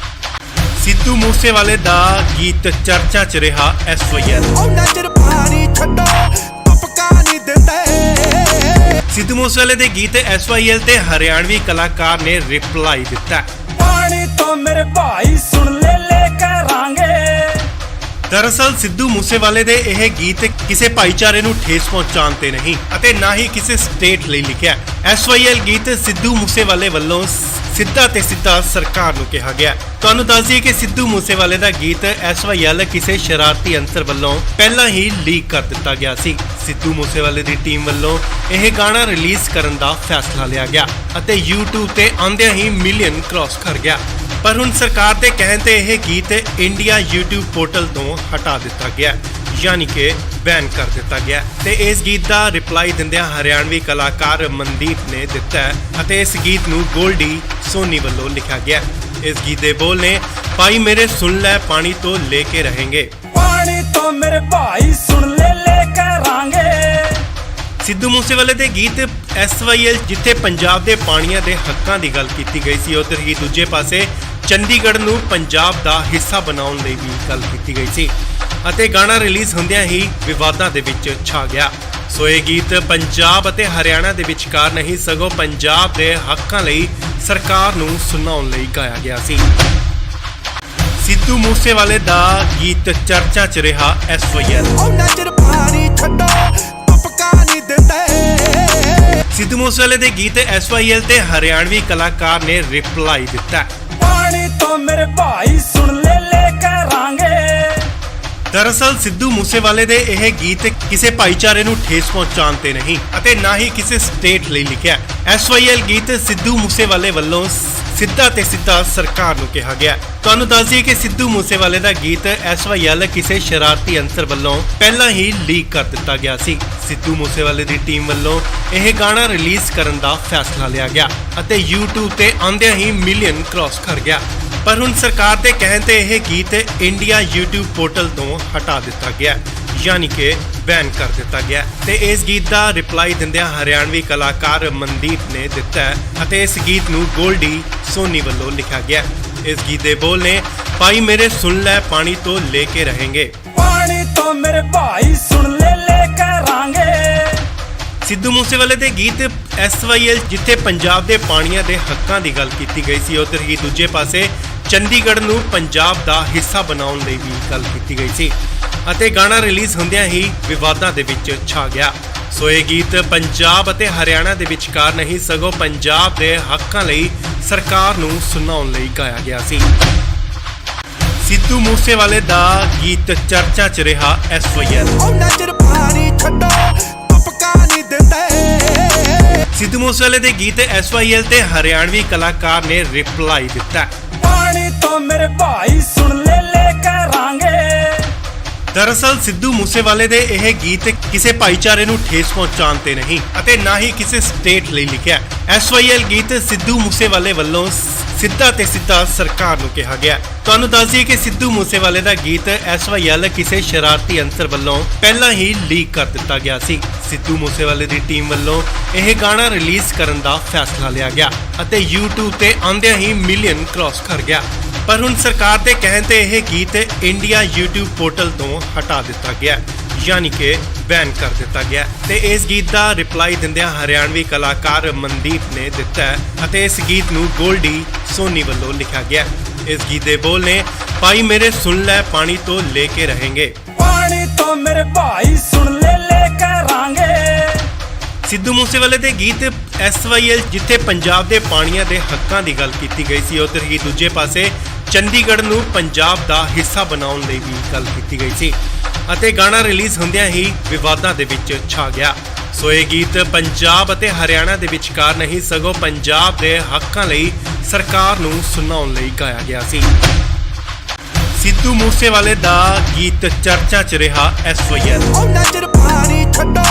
ਸਿੱਧੂ ਮੂਸੇਵਾਲੇ ਦਾ ਗੀਤ ਚਰਚਾ 'ਚ ਰਿਹਾ SYL। ਉਹਨਾਂ ਚਿਰ ਪਾਣੀ ਛੱਡੋ ਟਪਕਾ ਨਹੀਂ ਦਿੰਦੇ। ਸਿੱਧੂ ਮੂਸੇਵਾਲੇ ਦੇ ਗੀਤ SYL ਤੇ ਹਰਿਆਣਵੀ ਕਲਾਕਾਰ ਨੇ ਰਿਪਲਾਈ ਦਿੱਤਾ। पानी तो मेरे भाई सुन ले करांगे। ਦਰਅਸਲ ਸਿੱਧੂ ਮੂਸੇਵਾਲੇ ਦੇ ਇਹ ਗੀਤ ਕਿਸੇ ਭਾਈਚਾਰੇ ਨੂੰ ਠੇਸ ਪਹੁੰਚਾਉਣ ਤੇ ਨਹੀਂ ਅਤੇ ਨਾ ਹੀ ਕਿਸੇ ਸਟੇਟ ਲਈ ਲਿਖਿਆ। SYL ਗੀਤ ਸਿੱਧੂ ਮੂਸੇਵਾਲੇ ਵੱਲੋਂ ਸਿੱਧਾ ਤੇ ਸਿੱਧਾ ਸਰਕਾਰ ਨੂੰ ਕਿਹਾ ਗਿਆ। ਤੁਹਾਨੂੰ ਦੱਸ ਦਈਏ ਕਿ ਸਿੱਧੂ ਮੂਸੇਵਾਲੇ ਦਾ ਗੀਤ SYL ਕਿਸੇ ਸ਼ਰਾਰਤੀ ਅੰਸਰ ਵੱਲੋਂ ਪਹਿਲਾਂ ਹੀ ਲੀਕ ਕਰ ਦਿੱਤਾ ਗਿਆ ਸੀ। ਸਿੱਧੂ ਮੂਸੇਵਾਲੇ ਦੀ ਟੀਮ ਵੱਲੋਂ ਇਹ ਗਾਣਾ ਰਿਲੀਜ਼ ਕਰਨ ਦਾ ਫੈਸਲਾ ਲਿਆ ਗਿਆ ਅਤੇ YouTube ਤੇ ਆਉਂਦਿਆਂ ਹੀ ਮਿਲੀਅਨ ਕ੍ਰਾਸ ਕਰ ਗਿਆ। ਪਰ ਹੁਣ ਸਰਕਾਰ ਦੇ ਕਹਿਣ ਤੇ ਇਹ ਗੀਤ ਇੰਡੀਆ YouTube ਪੋਰਟਲ ਤੋਂ ਹਟਾ ਦਿੱਤਾ ਗਿਆ, ਯਾਨੀ ਕਿ ਬੈਨ ਕਰ ਦਿੱਤਾ ਗਿਆ। ਤੇ ਇਸ ਗੀਤ ਦਾ ਰਿਪਲਾਈ ਦਿੰਦਿਆਂ ਹਰਿਆਣਵੀ ਕਲਾਕਾਰ ਮਨਦੀਪ ਨੇ ਦਿੱਤਾ ਹੈ ਅਤੇ ਇਸ ਗੀਤ ਨੂੰ ਗੋਲਡੀ ਸੋਨੀ ਵੱਲੋਂ ਲਿਖਿਆ ਗਿਆ। ਇਸ ਗੀਤ ਦੇ ਬੋਲ ਨੇ ਭਾਈ ਮੇਰੇ ਸੁਣ ਲੈ ਪਾਣੀ ਤੋਂ ਲੈ ਕੇ ਰਹੇਂਗੇ। पानी तो मेरे भाई सुन ले करांगे। ਸਿੱਧੂ ਮੂਸੇਵਾਲੇ ਦੇ ਗੀਤ SYL ਜਿੱਥੇ ਪੰਜਾਬ ਦੇ ਪਾਣੀਆਂ ਦੇ ਹੱਕਾਂ ਦੀ ਗੱਲ ਕੀਤੀ ਗਈ ਸੀ, ਉੱਧਰ ਹੀ ਦੂਜੇ ਪਾਸੇ ਚੰਡੀਗੜ੍ਹ ਨੂੰ ਪੰਜਾਬ ਦਾ ਹਿੱਸਾ ਬਣਾਉਣ ਲਈ ਵੀ ਗੱਲ ਕੀਤੀ ਗਈ ਸੀ ਅਤੇ ਗਾਣਾ ਰਿਲੀਜ਼ ਹੁੰਦਿਆਂ ਹੀ ਵਿਵਾਦਾਂ ਦੇ ਵਿੱਚ ਛਾ ਗਿਆ। ਸੋ ਇਹ ਗੀਤ ਪੰਜਾਬ ਅਤੇ ਹਰਿਆਣਾ ਦੇ ਵਿਚਕਾਰ ਨਹੀਂ ਸਗੋਂ ਪੰਜਾਬ ਦੇ ਹੱਕਾਂ ਲਈ ਸਰਕਾਰ ਨੂੰ ਸੁਣਾਉਣ ਲਈ ਗਾਇਆ ਗਿਆ ਸੀ। ਸਿੱਧੂ ਮੂਸੇਵਾਲੇ ਦਾ ਗੀਤ ਚਰਚਾ 'ਚ ਰਿਹਾ SYL। ਉਹਨਾਂ ਚਿਰ ਪਾਣੀ ਛੱਡੋ ਟਪਕਾ ਨਹੀਂ ਦਿੰਦੇ। ਸਿੱਧੂ ਮੂਸੇਵਾਲੇ ਦੇ ਗੀਤ SYL ਤੇ ਹਰਿਆਣਵੀ ਕਲਾਕਾਰ ਨੇ ਰਿਪਲਾਈ ਦਿੱਤਾ। पानी तो मेरे भाई सुन ले करांगे। ਦਰਅਸਲ ਸਿੱਧੂ ਮੂਸੇਵਾਲੇ ਦੇ ਇਹ ਗੀਤ ਕਿਸੇ ਭਾਈਚਾਰੇ ਨੂੰ ਠੇਸ ਪਹੁੰਚਾਉਣ ਤੇ ਨਹੀਂ ਅਤੇ ਨਾ ਹੀ ਕਿਸੇ ਸਟੇਟ ਲਈ ਲਿਖਿਆ। SYL ਗੀਤ ਸਿੱਧੂ ਮੂਸੇਵਾਲੇ ਵੱਲੋਂ ਸਿੱਧਾ ਤੇ ਸਿੱਧਾ ਸਰਕਾਰ ਨੂੰ ਕਿਹਾ ਗਿਆ। ਤੁਹਾਨੂੰ ਦੱਸ ਦਈਏ ਕਿ ਸਿੱਧੂ ਮੂਸੇਵਾਲੇ ਦਾ ਗੀਤ SYL ਕਿਸੇ ਸ਼ਰਾਰਤੀ ਅੰਸਰ ਵੱਲੋਂ ਪਹਿਲਾਂ ਹੀ ਲੀਕ ਕਰ ਦਿੱਤਾ ਗਿਆ ਸੀ। ਸਿੱਧੂ ਮੂਸੇਵਾਲੇ ਦੀ ਟੀਮ ਵੱਲੋਂ ਇਹ ਗਾਣਾ ਰਿਲੀਜ਼ ਕਰਨ ਦਾ ਫੈਸਲਾ ਲਿਆ ਗਿਆ ਅਤੇ YouTube ਤੇ ਆਉਂਦਿਆਂ ਹੀ ਮਿਲੀਅਨ ਕ੍ਰਾਸ ਕਰ ਗਿਆ। ਪਰ ਹੁਣ ਸਰਕਾਰ ਦੇ ਕਹਿਣ ਤੇ ਇਹ ਗੀਤ ਇੰਡੀਆ YouTube ਪੋਰਟਲ ਤੋਂ ਹਟਾ ਦਿੱਤਾ ਗਿਆ, ਯਾਨੀ ਕਿ ਬੈਨ ਕਰ ਦਿੱਤਾ ਗਿਆ ਤੇ ਇਸ ਗੀਤ ਦਾ ਰਿਪਲਾਈ ਦਿੰਦਿਆਂ ਹਰਿਆਣਵੀ ਕਲਾਕਾਰ ਮਨਦੀਪ ਨੇ ਦਿੱਤਾ ਹੈ ਅਤੇ ਇਸ ਗੀਤ ਨੂੰ ਗੋਲਡੀ ਸੋਨੀ ਵੱਲੋਂ ਲਿਖਿਆ ਗਿਆ। ਇਸ ਗੀਤ ਦੇ ਬੋਲ ਨੇ ਭਾਈ ਮੇਰੇ ਸੁਣ ਲੈ ਪਾਣੀ ਤੋਂ ਲੈ ਕੇ रहेंगे। ਪਾਣੀ ਤੋਂ ਮੇਰੇ ਭਾਈ ਸੁਣ ਲੈ ਕਰਾਂਗੇ। ਸਿੱਧੂ ਮੂਸੇਵਾਲੇ ਦੇ ਗੀਤ SYL ਜਿੱਥੇ ਪੰਜਾਬ ਦੇ ਪਾਣੀਆਂ ਦੇ ਹੱਕਾਂ ਦੀ ਗੱਲ ਕੀਤੀ ਗਈ ਸੀ, ਉੱਧਰ ਹੀ ਦੂਜੇ ਪਾਸੇ ਚੰਡੀਗੜ੍ਹ ਨੂੰ ਪੰਜਾਬ ਦਾ ਹਿੱਸਾ ਬਣਾਉਣ ਲਈ ਵੀ ਗੱਲ ਕੀਤੀ ਗਈ ਸੀ ਅਤੇ ਗਾਣਾ ਰਿਲੀਜ਼ ਹੁੰਦਿਆਂ ਹੀ ਵਿਵਾਦਾਂ ਦੇ ਵਿੱਚ ਛਾ ਗਿਆ। ਸੋ ਇਹ ਗੀਤ ਪੰਜਾਬ ਅਤੇ ਹਰਿਆਣਾ ਦੇ ਵਿਚਕਾਰ ਨਹੀਂ ਸਗੋਂ ਪੰਜਾਬ ਦੇ ਹੱਕਾਂ ਲਈ ਸਰਕਾਰ ਨੂੰ ਸੁਣਾਉਣ ਲਈ ਗਾਇਆ ਗਿਆ ਸੀ। ਸਿੱਧੂ ਮੂਸੇਵਾਲੇ ਦਾ ਗੀਤ ਚਰਚਾ 'ਚ ਰਿਹਾ SYL। ਉਹਨਾਂ ਚਿਰ ਪਾਣੀ ਛੱਡੋ ਤੁਪਕਾ ਨਹੀਂ ਦਿੰਦੇ। ਸਿੱਧੂ ਮੂਸੇਵਾਲੇ ਦੇ ਗੀਤ SYL ਤੇ ਹਰਿਆਣਵੀ ਕਲਾਕਾਰ ਨੇ ਰਿਪਲਾਈ ਦਿੱਤਾ। ਪਾਣੀ ਤੋਂ ਮੇਰੇ ਭਾਈ ਸੁਣ ਲੈ ਕਰਾਂਗੇ। ਦਰਅਸਲ ਸਿੱਧੂ ਮੂਸੇਵਾਲੇ ਦੇ ਇਹ ਗੀਤ ਕਿਸੇ ਭਾਈਚਾਰੇ ਨੂੰ ਠੇਸ ਪਹੁੰਚਾਉਣ ਤੇ ਨਹੀਂ ਅਤੇ ਨਾ ਹੀ ਕਿਸੇ ਸਟੇਟ ਲਈ ਲਿਖਿਆ। SYL ਗੀਤ ਸਿੱਧੂ ਮੂਸੇਵਾਲੇ ਵੱਲੋਂ ਸਿੱਧਾ ਤੇ ਸਿੱਧਾ ਸਰਕਾਰ ਨੂੰ ਕਿਹਾ ਗਿਆ। ਤੁਹਾਨੂੰ ਦੱਸ ਦਈਏ ਕਿ ਸਿੱਧੂ ਮੂਸੇਵਾਲੇ ਦਾ ਗੀਤ SYL ਕਿਸੇ ਸ਼ਰਾਰਤੀ ਅੰਸਰ ਵੱਲੋਂ ਪਹਿਲਾਂ ਹੀ ਲੀਕ ਕਰ ਦਿੱਤਾ ਗਿਆ ਸੀ। ਸਿੱਧੂ ਮੂਸੇਵਾਲੇ ਦੀ ਟੀਮ ਵੱਲੋਂ ਇਹ ਗਾਣਾ ਰਿਲੀਜ਼ ਕਰਨ ਦਾ ਫੈਸਲਾ ਲਿਆ ਗਿਆ ਅਤੇ YouTube ਤੇ ਆਉਂਦਿਆਂ ਹੀ ਮਿਲੀਅਨ ਕ੍ਰਾਸ ਕਰ ਗਿਆ। ਪਰ ਹੁਣ ਸਰਕਾਰ ਦੇ ਕਹਿਣ ਤੇ ਇਹ ਗੀਤ ਇੰਡੀਆ YouTube ਪੋਰਟਲ ਤੋਂ ਹਟਾ ਦਿੱਤਾ ਗਿਆ, ਯਾਨੀ ਕਿ ਬੈਨ ਕਰ ਦਿੱਤਾ ਗਿਆ ਤੇ ਇਸ ਗੀਤ ਦਾ ਰਿਪਲਾਈ ਦਿੰਦਿਆਂ ਹਰਿਆਣਵੀ ਕਲਾਕਾਰ ਮਨਦੀਪ ਨੇ ਦਿੱਤਾ ਹੈ ਅਤੇ ਇਸ ਗੀਤ ਨੂੰ ਗੋਲਡੀ ਸੋਨੀ ਵੱਲੋਂ ਲਿਖਿਆ ਗਿਆ। ਇਸ ਗੀਤ ਦੇ ਬੋਲ ਨੇ ਭਾਈ ਮੇਰੇ ਸੁਣ ਲੈ ਪਾਣੀ ਤੋਂ ਲੈ ਕੇ रहेंगे। ਪਾਣੀ ਤੋਂ ਮੇਰੇ ਭਾਈ ਸੁਣ ਲੈ ਕਰਾਂਗੇ। ਸਿੱਧੂ ਮੂਸੇਵਾਲੇ ਦੇ ਗੀਤ SYL ਜਿੱਥੇ ਪੰਜਾਬ ਦੇ ਪਾਣੀਆਂ ਦੇ ਹੱਕਾਂ ਦੀ ਗੱਲ ਕੀਤੀ ਗਈ ਸੀ, ਉੱਧਰ ਹੀ ਦੂਜੇ ਪਾਸੇ ਚੰਡੀਗੜ੍ਹ ਨੂੰ ਪੰਜਾਬ ਦਾ ਹਿੱਸਾ ਬਣਾਉਣ ਲਈ ਵੀ ਗੱਲ ਕੀਤੀ ਗਈ ਸੀ ਅਤੇ ਗਾਣਾ ਰਿਲੀਜ਼ ਹੁੰਦਿਆਂ ਹੀ ਵਿਵਾਦਾਂ ਦੇ ਵਿੱਚ ਛਾ ਗਿਆ। ਸੋ ਇਹ ਗੀਤ ਪੰਜਾਬ ਅਤੇ ਹਰਿਆਣਾ ਦੇ ਵਿਚਕਾਰ ਨਹੀਂ ਸਗੋਂ ਪੰਜਾਬ ਦੇ ਹੱਕਾਂ ਲਈ ਸਰਕਾਰ ਨੂੰ ਸੁਣਾਉਣ ਲਈ ਗਾਇਆ ਗਿਆ ਸੀ। ਸਿੱਧੂ ਮੂਸੇਵਾਲੇ ਦਾ ਗੀਤ ਚਰਚਾ 'ਚ ਰਿਹਾ SYL। ਉਹਨਾਂ ਚਿਰ ਪਾਣੀ ਛੱਡੋ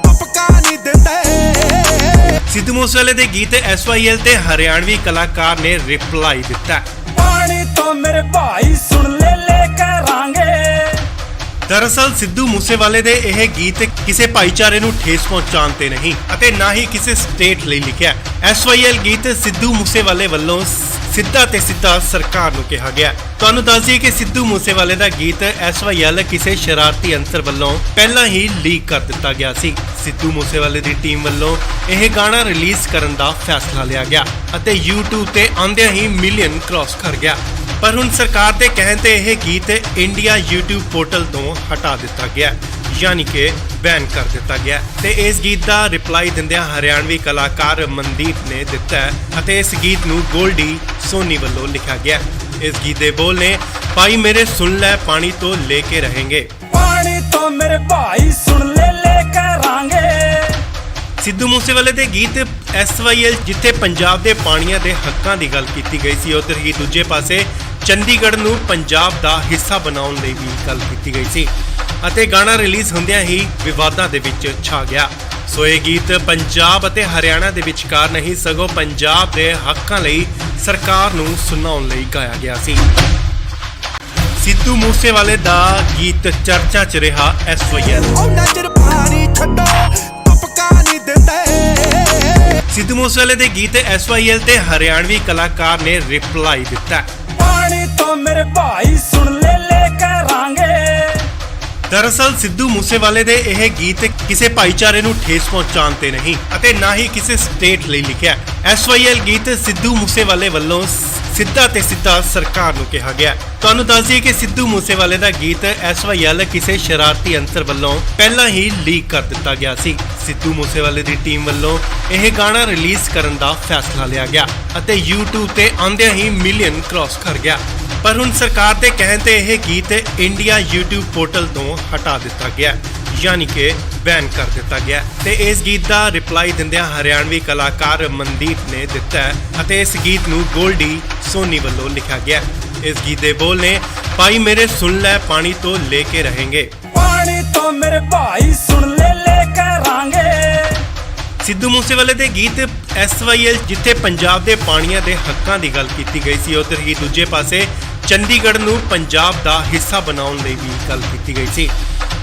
ਤੁਪਕਾ ਨਹੀਂ ਦਿੰਦੇ। ਸਿੱਧੂ ਮੂਸੇਵਾਲੇ ਦੇ ਗੀਤ SYL ਤੇ ਹਰਿਆਣਵੀ ਕਲਾਕਾਰ ਨੇ ਰਿਪਲਾਈ ਦਿੱਤਾ। ਪਾਣੀ ਤੋਂ ਮੇਰੇ ਭਾਈ ਸੁਣ ਲੈ ਕਰਾਂਗੇ। ਦਰਅਸਲ ਸਿੱਧੂ ਮੂਸੇਵਾਲੇ ਦੇ ਇਹ ਗੀਤ ਕਿਸੇ ਭਾਈਚਾਰੇ ਨੂੰ ਠੇਸ ਪਹੁੰਚਾਉਣ ਤੇ ਨਹੀਂ ਅਤੇ ਨਾ ਹੀ ਕਿਸੇ ਸਟੇਟ ਲਈ ਲਿਖਿਆ। SYL ਗੀਤ ਸਿੱਧੂ ਮੂਸੇਵਾਲੇ ਵੱਲੋਂ ਸਿੱਧਾ ਤੇ ਸਿੱਧਾ ਸਰਕਾਰ ਨੂੰ ਕਿਹਾ ਗਿਆ। ਤੁਹਾਨੂੰ ਦੱਸ ਦਈਏ ਕਿ ਸਿੱਧੂ ਮੂਸੇਵਾਲੇ ਦਾ ਗੀਤ SYL ਕਿਸੇ ਸ਼ਰਾਰਤੀ ਅੰਸਰ ਵੱਲੋਂ ਪਹਿਲਾਂ ਹੀ ਲੀਕ ਕਰ ਦਿੱਤਾ ਗਿਆ ਸੀ। ਸਿੱਧੂ ਮੂਸੇਵਾਲੇ ਦੀ ਟੀਮ ਵੱਲੋਂ ਇਹ ਗਾਣਾ ਰਿਲੀਜ਼ ਕਰਨ ਦਾ ਫੈਸਲਾ ਲਿਆ ਗਿਆ ਅਤੇ YouTube ਤੇ ਆਉਂਦਿਆਂ ਹੀ ਮਿਲੀਅਨ ਕ੍ਰਾਸ ਕਰ ਗਿਆ। ਪਰ ਹੁਣ ਸਰਕਾਰ ਦੇ ਕਹਿਣ ਤੇ ਇਹ ਗੀਤ ਇੰਡੀਆ YouTube ਪੋਰਟਲ ਤੋਂ ਹਟਾ ਦਿੱਤਾ ਗਿਆ, ਯਾਨੀ ਕਿ ਬੈਨ ਕਰ ਦਿੱਤਾ ਗਿਆ ਤੇ ਇਸ ਗੀਤ ਦਾ ਰਿਪਲਾਈ ਦਿੰਦਿਆਂ ਹਰਿਆਣਵੀ ਕਲਾਕਾਰ ਮਨਦੀਪ ਨੇ ਦਿੱਤਾ ਹੈ ਅਤੇ ਇਸ ਗੀਤ ਨੂੰ ਗੋਲਡੀ ਸੋਨੀ ਵੱਲੋਂ ਲਿਖਿਆ ਗਿਆ। ਇਸ ਗੀਤ ਦੇ ਬੋਲ ਨੇ ਭਾਈ ਮੇਰੇ ਸੁਣ ਲੈ ਪਾਣੀ ਤੋਂ ਲੈ ਕੇ रहेंगे। ਪਾਣੀ ਤੋਂ ਮੇਰੇ ਭਾਈ ਸੁਣ ਲੈ ਕਰਾਂਗੇ। ਸਿੱਧੂ ਮੂਸੇਵਾਲੇ ਦੇ ਗੀਤ SYL ਜਿੱਥੇ ਪੰਜਾਬ ਦੇ ਪਾਣੀਆਂ ਦੇ ਹੱਕਾਂ ਦੀ ਗੱਲ ਕੀਤੀ ਗਈ ਸੀ, ਉੱਧਰ ਹੀ ਦੂਜੇ ਪਾਸੇ ਚੰਡੀਗੜ੍ਹ ਨੂੰ ਪੰਜਾਬ ਦਾ ਹਿੱਸਾ ਬਣਾਉਣ ਲਈ ਵੀ ਗੱਲ ਕੀਤੀ ਗਈ ਸੀ ਅਤੇ ਗਾਣਾ ਰਿਲੀਜ਼ ਹੁੰਦਿਆਂ ਹੀ ਵਿਵਾਦਾਂ ਦੇ ਵਿੱਚ ਛਾ ਗਿਆ। ਸੋ ਇਹ ਗੀਤ ਪੰਜਾਬ ਅਤੇ ਹਰਿਆਣਾ ਦੇ ਵਿਚਕਾਰ ਨਹੀਂ ਸਗੋਂ ਪੰਜਾਬ ਦੇ ਹੱਕਾਂ ਲਈ ਸਰਕਾਰ ਨੂੰ ਸੁਣਾਉਣ ਲਈ ਗਾਇਆ ਗਿਆ ਸੀ। ਸਿੱਧੂ ਮੂਸੇਵਾਲੇ ਦਾ ਗੀਤ ਚਰਚਾ 'ਚ ਰਿਹਾ SYL। ਉਹਨਾਂ ਚਿਰ ਪਾਣੀ ਛੱਡੋ ਤੁਪਕਾ ਨਹੀਂ ਦਿੰਦੇ। ਸਿੱਧੂ ਮੂਸੇਵਾਲੇ ਦੇ ਗੀਤ SYL ਤੇ ਹਰਿਆਣਵੀ ਕਲਾਕਾਰ ਨੇ ਰਿਪਲਾਈ ਦਿੱਤਾ। ਪਾਣੀ ਤੋਂ ਮੇਰੇ ਭਾਈ ਸੁਣ ਲੈ ਕਰਾਂਗੇ। ਦਰਅਸਲ ਸਿੱਧੂ ਮੂਸੇਵਾਲੇ ਦੇ ਇਹ ਗੀਤ ਕਿਸੇ ਭਾਈਚਾਰੇ ਨੂੰ ਠੇਸ ਪਹੁੰਚਾਉਣ ਤੇ ਨਹੀਂ ਅਤੇ ਨਾ ਹੀ ਕਿਸੇ ਸਟੇਟ ਲਈ ਲਿਖਿਆ। SYL ਗੀਤ ਸਿੱਧੂ ਮੂਸੇਵਾਲੇ ਵੱਲੋਂ ਸਿੱਧਾ ਤੇ ਸਿੱਧਾ ਸਰਕਾਰ ਨੂੰ ਕਿਹਾ ਗਿਆ। ਤੁਹਾਨੂੰ ਦੱਸ ਦਈਏ ਕਿ ਸਿੱਧੂ ਮੂਸੇਵਾਲੇ ਦਾ ਗੀਤ SYL ਕਿਸੇ ਸ਼ਰਾਰਤੀ ਅੰਸਰ ਵੱਲੋਂ ਪਹਿਲਾਂ ਹੀ ਲੀਕ ਕਰ ਦਿੱਤਾ ਗਿਆ ਸੀ। ਸਿੱਧੂ ਮੂਸੇਵਾਲੇ ਦੀ ਟੀਮ ਵੱਲੋਂ ਇਹ ਗਾਣਾ ਰਿਲੀਜ਼ ਕਰਨ ਦਾ ਫੈਸਲਾ ਲਿਆ ਗਿਆ ਅਤੇ YouTube ਤੇ ਆਉਂਦਿਆਂ ਹੀ ਮਿਲੀਅਨ ਕ੍ਰਾਸ ਕਰ ਗਿਆ। ਪਰ ਹੁਣ ਸਰਕਾਰ ਦੇ ਕਹਿਣ ਤੇ ਇਹ ਗੀਤ ਇੰਡੀਆ YouTube ਪੋਰਟਲ ਤੋਂ ਹਟਾ ਦਿੱਤਾ ਗਿਆ, ਯਾਨੀ ਕਿ ਬੈਨ ਕਰ ਦਿੱਤਾ ਗਿਆ ਤੇ ਇਸ ਗੀਤ ਦਾ ਰਿਪਲਾਈ ਦਿੰਦਿਆਂ ਹਰਿਆਣਵੀ ਕਲਾਕਾਰ ਮਨਦੀਪ ਨੇ ਦਿੱਤਾ ਹੈ ਅਤੇ ਇਸ ਗੀਤ ਨੂੰ ਗੋਲਡੀ ਸੋਨੀ ਵੱਲੋਂ ਲਿਖਿਆ ਗਿਆ। ਇਸ ਗੀਤ ਦੇ ਬੋਲ ਨੇ ਭਾਈ ਮੇਰੇ ਸੁਣ ਲੈ ਪਾਣੀ ਤੋਂ ਲੈ ਕੇ रहेंगे। पानी तो मेरे भाई सुन ले करांगे। ਸਿੱਧੂ ਮੂਸੇਵਾਲੇ ਦੇ ਗੀਤ SYL ਜਿੱਥੇ ਪੰਜਾਬ ਦੇ ਪਾਣੀਆਂ ਦੇ ਹੱਕਾਂ ਦੀ ਗੱਲ ਕੀਤੀ ਗਈ ਸੀ, ਉੱਧਰ ਹੀ ਦੂਜੇ ਪਾਸੇ ਚੰਡੀਗੜ੍ਹ ਨੂੰ ਪੰਜਾਬ ਦਾ ਹਿੱਸਾ ਬਣਾਉਣ ਲਈ ਵੀ ਗੱਲ ਕੀਤੀ ਗਈ ਸੀ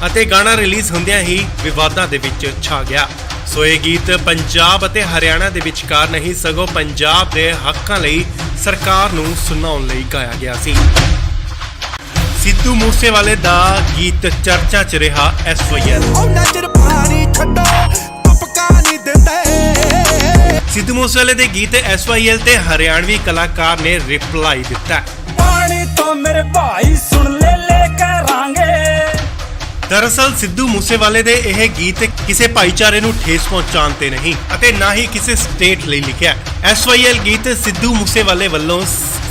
ਅਤੇ ਗਾਣਾ ਰਿਲੀਜ਼ ਹੁੰਦਿਆਂ ਹੀ ਵਿਵਾਦਾਂ ਦੇ ਵਿੱਚ ਛਾ ਗਿਆ। ਸੋ ਇਹ ਗੀਤ ਪੰਜਾਬ ਅਤੇ ਹਰਿਆਣਾ ਦੇ ਵਿਚਕਾਰ ਨਹੀਂ ਸਗੋਂ ਪੰਜਾਬ ਦੇ ਹੱਕਾਂ ਲਈ ਸਰਕਾਰ ਨੂੰ ਸੁਣਾਉਣ ਲਈ ਗਾਇਆ ਗਿਆ ਸੀ। ਸਿੱਧੂ ਮੂਸੇਵਾਲੇ ਦਾ ਗੀਤ ਚਰਚਾ 'ਚ ਰਿਹਾ SYL। ਉਹਨਾਂ ਚਿਰ ਪਾਣੀ ਛੱਡੋ ਤੁਪਕਾ ਨਹੀਂ ਦਿੰਦੇ। ਸਿੱਧੂ ਮੂਸੇਵਾਲੇ ਦੇ ਗੀਤ SYL ਤੇ ਹਰਿਆਣਵੀ ਕਲਾਕਾਰ ਨੇ ਰਿਪਲਾਈ ਦਿੱਤਾ। पानी तो मेरे भाई सुन ले करांगे। ਦਰਅਸਲ ਸਿੱਧੂ ਮੂਸੇਵਾਲੇ ਦੇ ਇਹ ਗੀਤ ਕਿਸੇ ਭਾਈਚਾਰੇ ਨੂੰ ਠੇਸ ਪਹੁੰਚਾਉਣ ਤੇ ਨਹੀਂ ਅਤੇ ਨਾ ਹੀ ਕਿਸੇ ਸਟੇਟ ਲਈ ਲਿਖਿਆ। SYL ਗੀਤ ਸਿੱਧੂ ਮੂਸੇਵਾਲੇ ਵੱਲੋਂ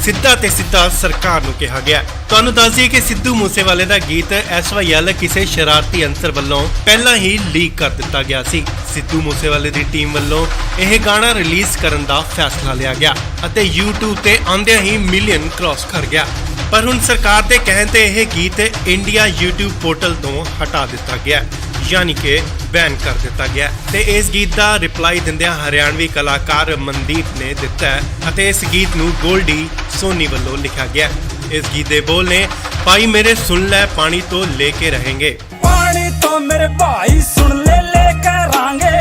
ਸਿੱਧਾ ਤੇ ਸਿੱਧਾ ਸਰਕਾਰ ਨੂੰ ਕਿਹਾ ਗਿਆ। ਤੁਹਾਨੂੰ ਦੱਸ ਦਈਏ ਕਿ ਸਿੱਧੂ ਮੂਸੇਵਾਲੇ ਦਾ ਗੀਤ SYL ਕਿਸੇ ਸ਼ਰਾਰਤੀ ਅੰਸਰ ਵੱਲੋਂ ਪਹਿਲਾਂ ਹੀ ਲੀਕ ਕਰ ਦਿੱਤਾ ਗਿਆ ਸੀ। ਸਿੱਧੂ ਮੂਸੇਵਾਲੇ ਦੀ ਟੀਮ ਵੱਲੋਂ ਇਹ ਗਾਣਾ ਰਿਲੀਜ਼ ਕਰਨ ਦਾ ਫੈਸਲਾ ਲਿਆ ਗਿਆ ਅਤੇ YouTube ਤੇ ਆਉਂਦਿਆਂ ਹੀ ਮਿਲੀਅਨ ਕ੍ਰਾਸ ਕਰ ਗਿਆ। ਪਰ ਹੁਣ ਸਰਕਾਰ ਦੇ ਕਹਿਣ ਤੇ ਇਹ ਗੀਤ ਇੰਡੀਆ YouTube ਪੋਰਟਲ ਤੋਂ ਹਟਾ ਦਿੱਤਾ ਗਿਆ, ਯਾਨੀ ਕਿ ਬੈਨ ਕਰ ਦਿੱਤਾ ਗਿਆ ਤੇ ਇਸ ਗੀਤ ਦਾ ਰਿਪਲਾਈ ਦਿੰਦਿਆਂ ਹਰਿਆਣਵੀ ਕਲਾਕਾਰ ਮਨਦੀਪ ਨੇ ਦਿੱਤਾ ਹੈ ਅਤੇ ਇਸ ਗੀਤ ਨੂੰ ਗੋਲਡੀ ਸੋਨੀ ਵੱਲੋਂ ਲਿਖਿਆ ਗਿਆ। ਇਸ ਗੀਤ ਦੇ ਬੋਲ ਨੇ ਭਾਈ ਮੇਰੇ ਸੁਣ ਲੈ ਪਾਣੀ ਤੋਂ ਲੈ ਕੇ रहेंगे। पानी तो मेरे भाई सुन ले करांगे।